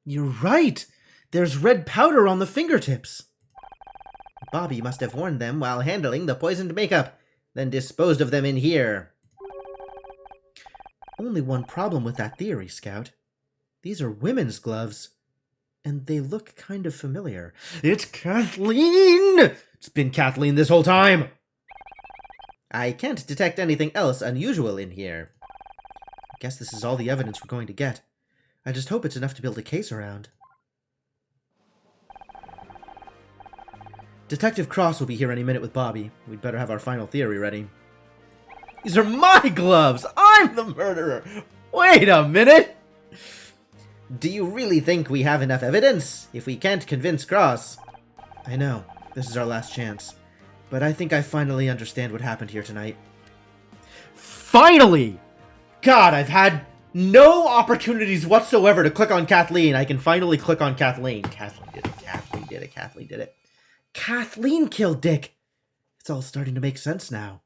You're right. There's red powder on the fingertips. Bobby must have worn them while handling the poisoned makeup, then disposed of them in here. Only one problem with that theory, Scout. These are women's gloves. And they look kind of familiar. It's Kathleen! It's been Kathleen this whole time! I can't detect anything else unusual in here. I guess this is all the evidence we're going to get. I just hope it's enough to build a case around. Detective Cross will be here any minute with Bobby. We'd better have our final theory ready. These are my gloves! I'm the murderer! Wait a minute! Do you really think we have enough evidence if we can't convince Cross? I know, this is our last chance, but I think I finally understand what happened here tonight. Finally! God, I've had no opportunities whatsoever to click on Kathleen. I can finally click on Kathleen. Kathleen did it, Kathleen did it, Kathleen did it. Kathleen killed Dick! It's all starting to make sense now.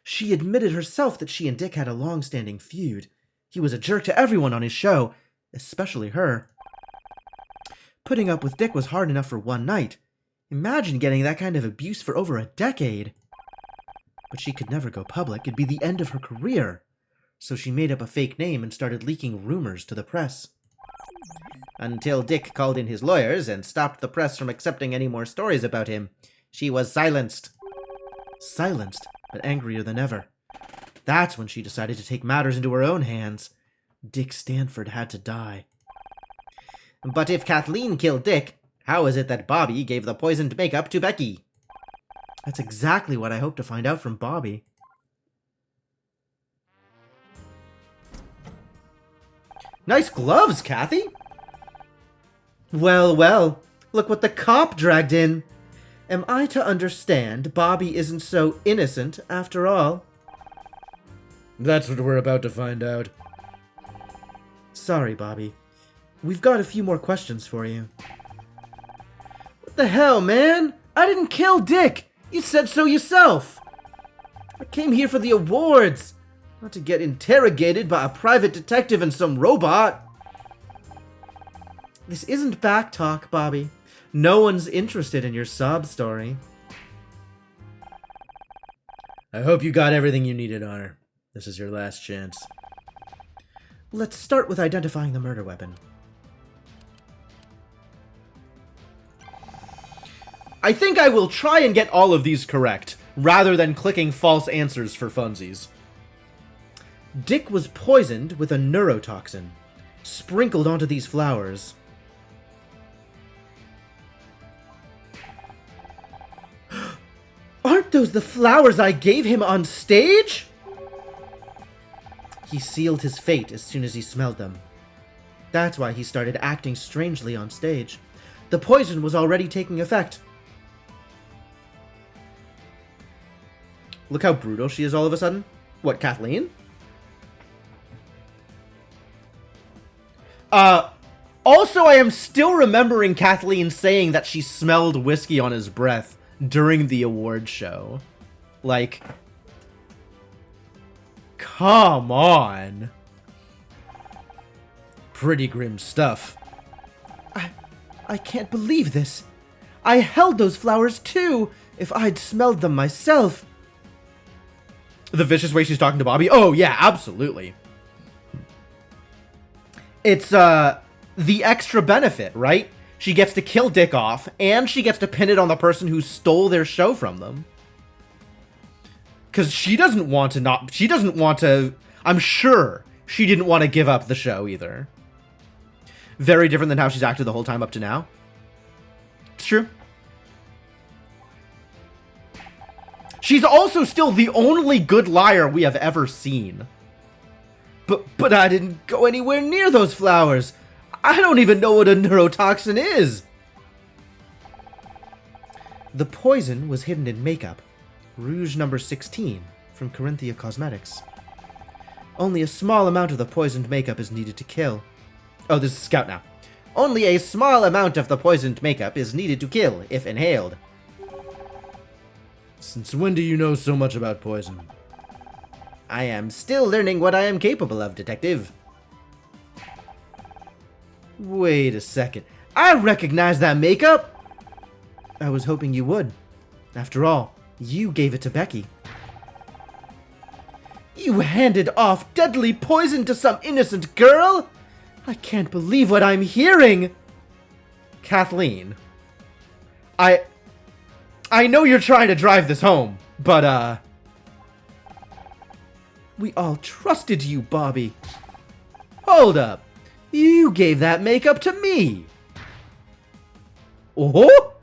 She admitted herself that she and Dick had a long-standing feud. He was a jerk to everyone on his show, especially her. Putting up with Dick was hard enough for one night. Imagine getting that kind of abuse for over a decade. But she could never go public. It'd be the end of her career. So she made up a fake name and started leaking rumors to the press. Until Dick called in his lawyers and stopped the press from accepting any more stories about him, she was silenced. Silenced, but angrier than ever. That's when she decided to take matters into her own hands. Dick Stanford had to die. But if Kathleen killed Dick, how is it that Bobby gave the poisoned makeup to Becky? That's exactly what I hope to find out from Bobby. Nice gloves, Kathy! Well, well, look what the cop dragged in. Am I to understand Bobby isn't so innocent after all? That's what we're about to find out. Sorry, Bobby. We've got a few more questions for you. What the hell, man? I didn't kill Dick! You said so yourself! I came here for the awards, not to get interrogated by a private detective and some robot. This isn't back talk, Bobby. No one's interested in your sob story. I hope you got everything you needed, Honor. This is your last chance. Let's start with identifying the murder weapon. I think I will try and get all of these correct, rather than clicking false answers for funsies. Dick was poisoned with a neurotoxin, sprinkled onto these flowers. Aren't those the flowers I gave him on stage? He sealed his fate as soon as he smelled them. That's why he started acting strangely on stage. The poison was already taking effect. Look how brutal she is all of a sudden. What, Kathleen? Also, I am still remembering Kathleen saying that she smelled whiskey on his breath during the award show. Like, come on. Pretty grim stuff. I can't believe this. I held those flowers too, if I'd smelled them myself. The vicious way she's talking to Bobby? Oh, yeah, absolutely. It's, the extra benefit, right? She gets to kill Dick off, and she gets to pin it on the person who stole their show from them. Because she doesn't want to I'm sure she didn't want to give up the show either. Very different than how she's acted the whole time up to now. It's true. She's also still the only good liar we have ever seen. But I didn't go anywhere near those flowers. I don't even know what a neurotoxin is. The poison was hidden in makeup. Rouge number 16 from Corinthia Cosmetics. Only a small amount of the poisoned makeup is needed to kill. Oh, this is Scout now. Only a small amount of the poisoned makeup is needed to kill if inhaled. Since when do you know so much about poison? I am still learning what I am capable of, Detective. Wait a second. I recognize that makeup! I was hoping you would. After all, you gave it to Becky. You handed off deadly poison to some innocent girl? I can't believe what I'm hearing! Kathleen. I know you're trying to drive this home, but, we all trusted you, Bobby. Hold up. You gave that makeup to me. Oh?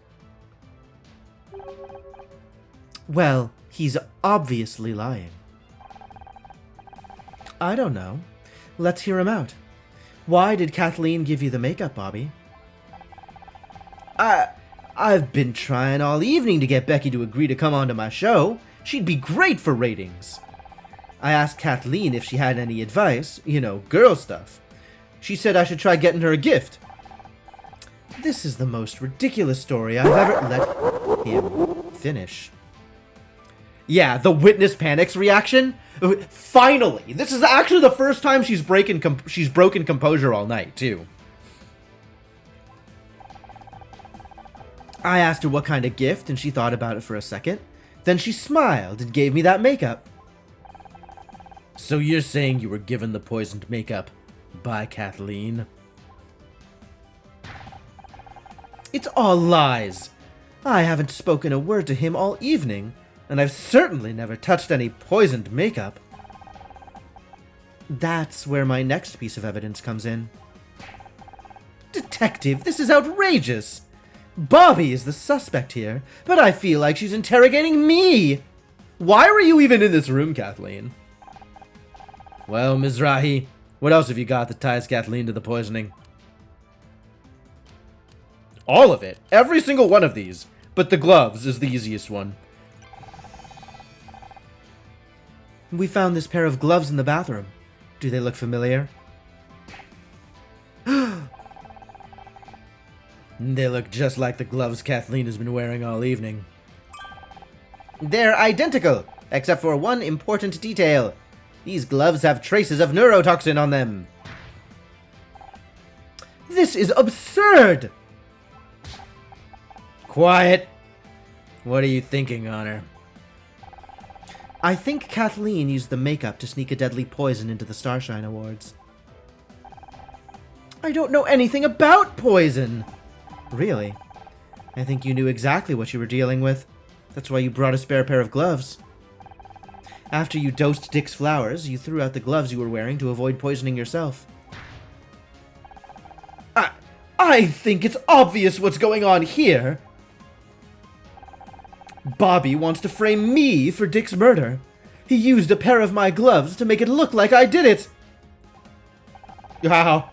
Well, he's obviously lying. I don't know. Let's hear him out. Why did Kathleen give you the makeup, Bobby? I've been trying all evening to get Becky to agree to come onto my show. She'd be great for ratings. I asked Kathleen if she had any advice, you know, girl stuff. She said I should try getting her a gift. This is the most ridiculous story I've ever... Let him finish. Yeah, the witness panics reaction. Finally! This is actually the first time she's broken composure all night, too. I asked her what kind of gift, and she thought about it for a second. Then she smiled and gave me that makeup. So you're saying you were given the poisoned makeup by Kathleen? It's all lies. I haven't spoken a word to him all evening, and I've certainly never touched any poisoned makeup. That's where my next piece of evidence comes in. Detective, this is outrageous! Bobby is the suspect here, but I feel like she's interrogating me! Why were you even in this room, Kathleen? Well, Mizrahi, what else have you got that ties Kathleen to the poisoning? All of it. Every single one of these. But the gloves is the easiest one. We found this pair of gloves in the bathroom. Do they look familiar? They look just like the gloves Kathleen has been wearing all evening. They're identical, except for one important detail. These gloves have traces of neurotoxin on them. This is absurd! Quiet. What are you thinking, Honor? I think Kathleen used the makeup to sneak a deadly poison into the Starshine Awards. I don't know anything about poison! Really? I think you knew exactly what you were dealing with. That's why you brought a spare pair of gloves. After you dosed Dick's flowers, you threw out the gloves you were wearing to avoid poisoning yourself. I think it's obvious what's going on here! Bobby wants to frame me for Dick's murder. He used a pair of my gloves to make it look like I did it! Wow.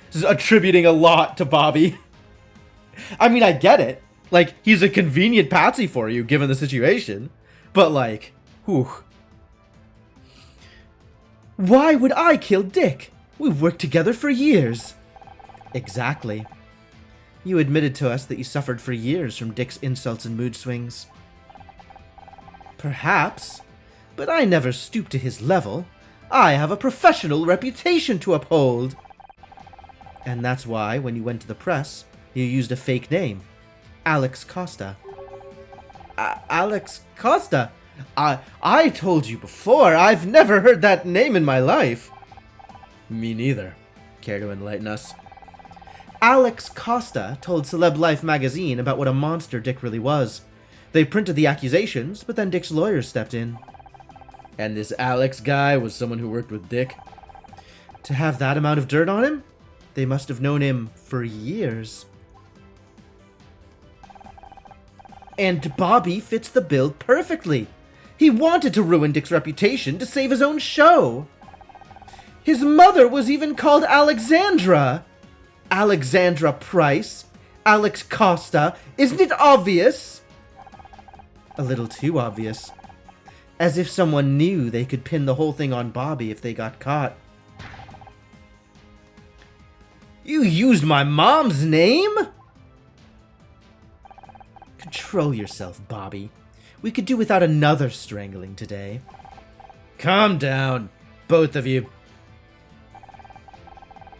This is attributing a lot to Bobby. I mean, I get it. Like, he's a convenient patsy for you, given the situation. But, like, whew. Why would I kill Dick? We've worked together for years. Exactly. You admitted to us that you suffered for years from Dick's insults and mood swings. Perhaps, but I never stooped to his level. I have a professional reputation to uphold. And that's why, when you went to the press, you used a fake name. Alex Costa. Alex Costa? I told you before, I've never heard that name in my life. Me neither. Care to enlighten us? Alex Costa told Celeb Life magazine about what a monster Dick really was. They printed the accusations, but then Dick's lawyers stepped in. And this Alex guy was someone who worked with Dick? To have that amount of dirt on him? They must have known him for years. And Bobby fits the bill perfectly. He wanted to ruin Dick's reputation to save his own show. His mother was even called Alexandra. Alexandra Price. Alex Costa. Isn't it obvious? A little too obvious. As if someone knew they could pin the whole thing on Bobby if they got caught. You used my mom's name? Control yourself, Bobby. We could do without another strangling today. Calm down, both of you.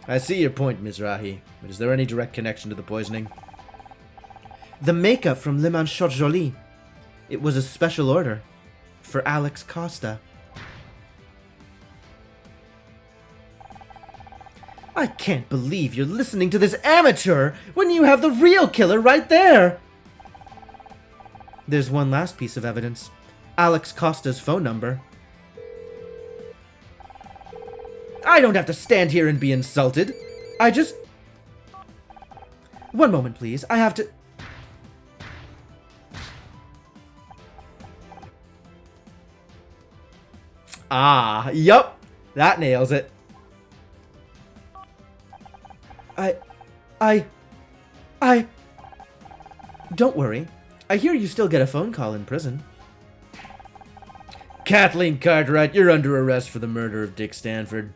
I see your point, Mizrahi, but is there any direct connection to the poisoning? The makeup from Le Manchot Jolie. It was a special order for Alex Costa. I can't believe you're listening to this amateur when you have the real killer right there. There's one last piece of evidence. Alex Costa's phone number. I don't have to stand here and be insulted. I just... One moment, please. I have to... Ah, yup. That nails it. Don't worry. I hear you still get a phone call in prison. Kathleen Cartwright, you're under arrest for the murder of Dick Stanford.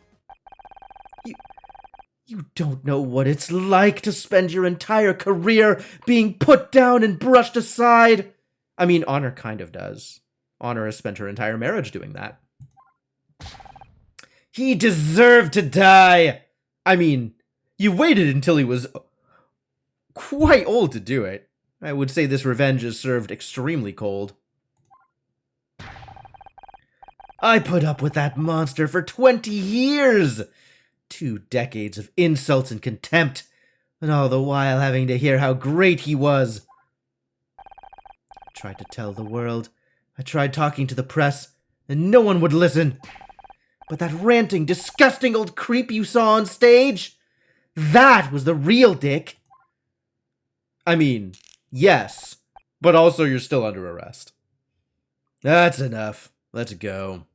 You don't know what it's like to spend your entire career being put down and brushed aside. I mean, Honor kind of does. Honor has spent her entire marriage doing that. He deserved to die. I mean, you waited until he was quite old to do it. I would say this revenge is served extremely cold. I put up with that monster for 20 years. 2 decades of insults and contempt, and all the while having to hear how great he was. I tried to tell the world. I tried talking to the press, and no one would listen. But that ranting, disgusting old creep you saw on stage, that was the real Dick. I mean, yes, but also you're still under arrest. That's enough. Let's go.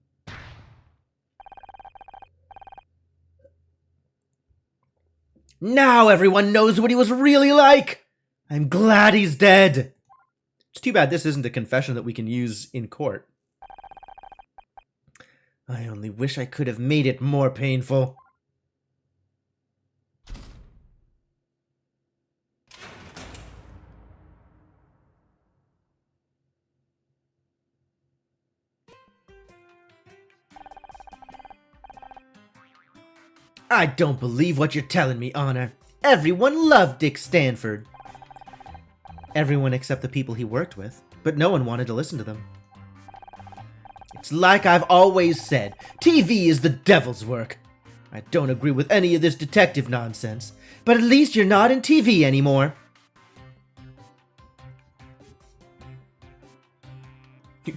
Now everyone knows what he was really like. I'm glad he's dead. It's too bad this isn't a confession that we can use in court. I only wish I could have made it more painful. I don't believe what you're telling me, Honor. Everyone loved Dick Stanford. Everyone except the people he worked with, but no one wanted to listen to them. It's like I've always said, TV is the devil's work. I don't agree with any of this detective nonsense, but at least you're not in TV anymore.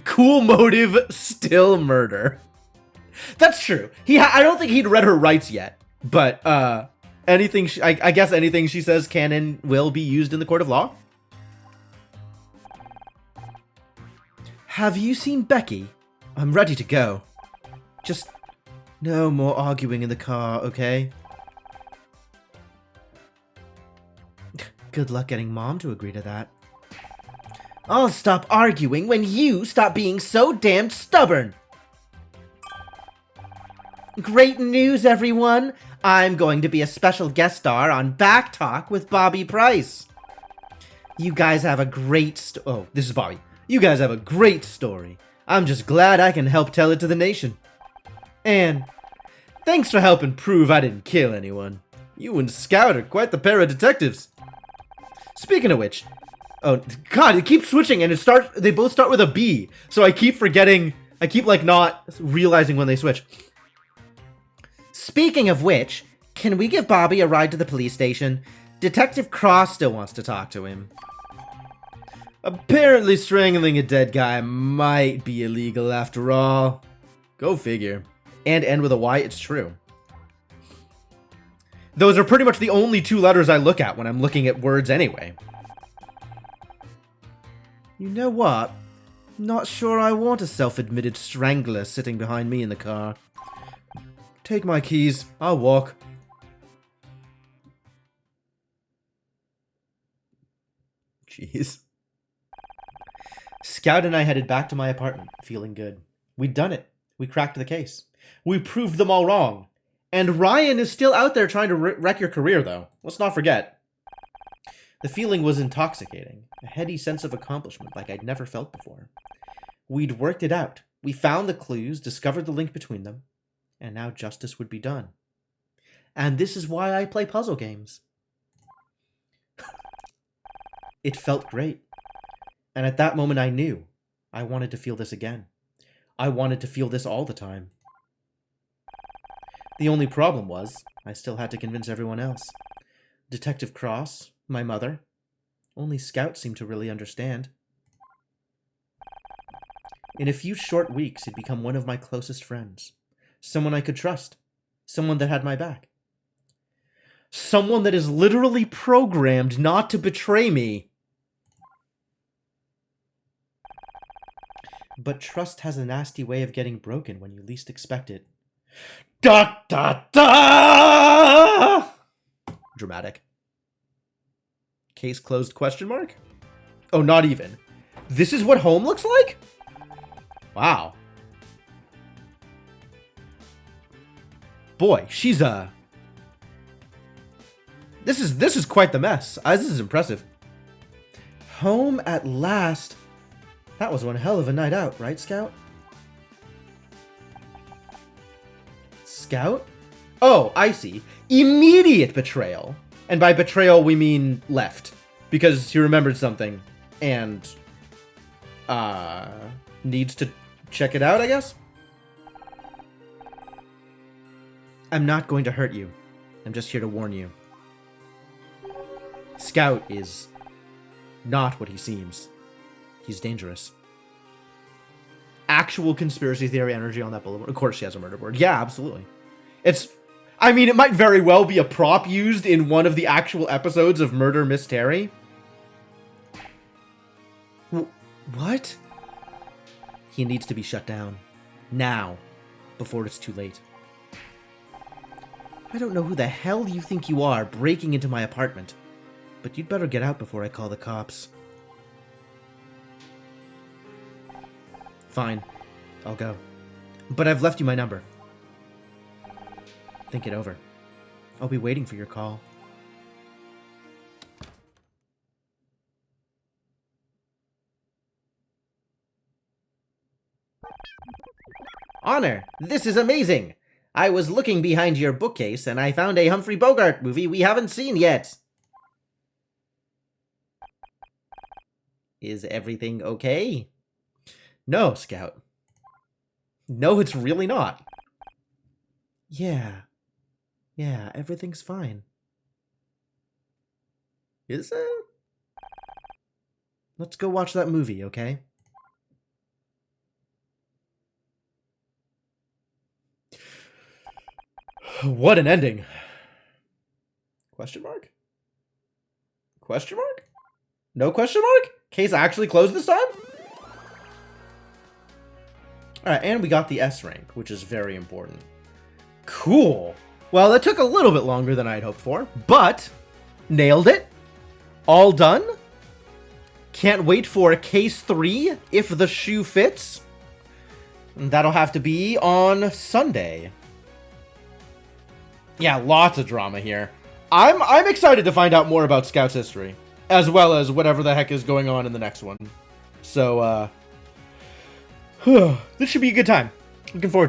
Cool motive, still murder. That's true. I don't think he'd read her rights yet. But, anything, I guess anything she says can and will be used in the court of law. Have you seen Becky? I'm ready to go. Just no more arguing in the car, okay? Good luck getting Mom to agree to that. I'll stop arguing when you stop being so damned stubborn. Great news, everyone! I'm going to be a special guest star on Back Talk with Bobby Price. You guys have a great oh, this is Bobby. You guys have a great story. I'm just glad I can help tell it to the nation. And thanks for helping prove I didn't kill anyone. You and Scout are quite the pair of detectives. Speaking of which, oh god, it keeps switching and they both start with a B. So I keep forgetting, I keep like not realizing when they switch. Speaking of which, can we give Bobby a ride to the police station? Detective Cross still wants to talk to him. Apparently strangling a dead guy might be illegal after all. Go figure. And end with a Y, it's true. Those are pretty much the only two letters I look at when I'm looking at words anyway. You know what? Not sure I want a self-admitted strangler sitting behind me in the car. Take my keys, I'll walk. Jeez. Scout and I headed back to my apartment, feeling good. We'd done it. We cracked the case. We proved them all wrong. And Ryan is still out there trying to wreck your career, though. Let's not forget. The feeling was intoxicating. A heady sense of accomplishment like I'd never felt before. We'd worked it out. We found the clues, discovered the link between them. And now justice would be done. And this is why I play puzzle games. It felt great. And at that moment I knew I wanted to feel this again. I wanted to feel this all the time. The only problem was, I still had to convince everyone else. Detective Cross, my mother. Only Scout seemed to really understand. In a few short weeks, he'd become one of my closest friends. Someone I could trust. Someone that had my back. Someone that is literally programmed not to betray me. But trust has a nasty way of getting broken when you least expect it. Da da da! Dramatic. Case closed question mark? Oh, not even. This is what home looks like? Wow. Boy, she's This is quite the mess. This is impressive. Home at last. That was one hell of a night out, right, Scout? Scout? Oh, I see. Immediate betrayal. And by betrayal, we mean left. Because he remembered something. And, needs to check it out, I guess? I'm not going to hurt you. I'm just here to warn you. Scout is not what he seems. He's dangerous. Actual conspiracy theory energy on that bullet. Of course she has a murder board. Yeah, absolutely. I mean, it might very well be a prop used in one of the actual episodes of Murder Mystery. What? He needs to be shut down. Now. Before it's too late. I don't know who the hell you think you are breaking into my apartment. But you'd better get out before I call the cops. Fine. I'll go. But I've left you my number. Think it over. I'll be waiting for your call. Honor, this is amazing! I was looking behind your bookcase and I found a Humphrey Bogart movie we haven't seen yet. Is everything okay? No, Scout. No, it's really not. Yeah, everything's fine. Is it? Let's go watch that movie, okay? What an ending. Question mark? Question mark? No question mark? Case actually closed this time? Alright, and we got the S rank, which is very important. Cool. Well, it took a little bit longer than I'd hoped for, but nailed it. All done? Can't wait for case 3, if the shoe fits. That'll have to be on Sunday. Yeah, lots of drama here. I'm excited to find out more about Scout's history, as well as whatever the heck is going on in the next one. So, this should be a good time. Looking forward to it.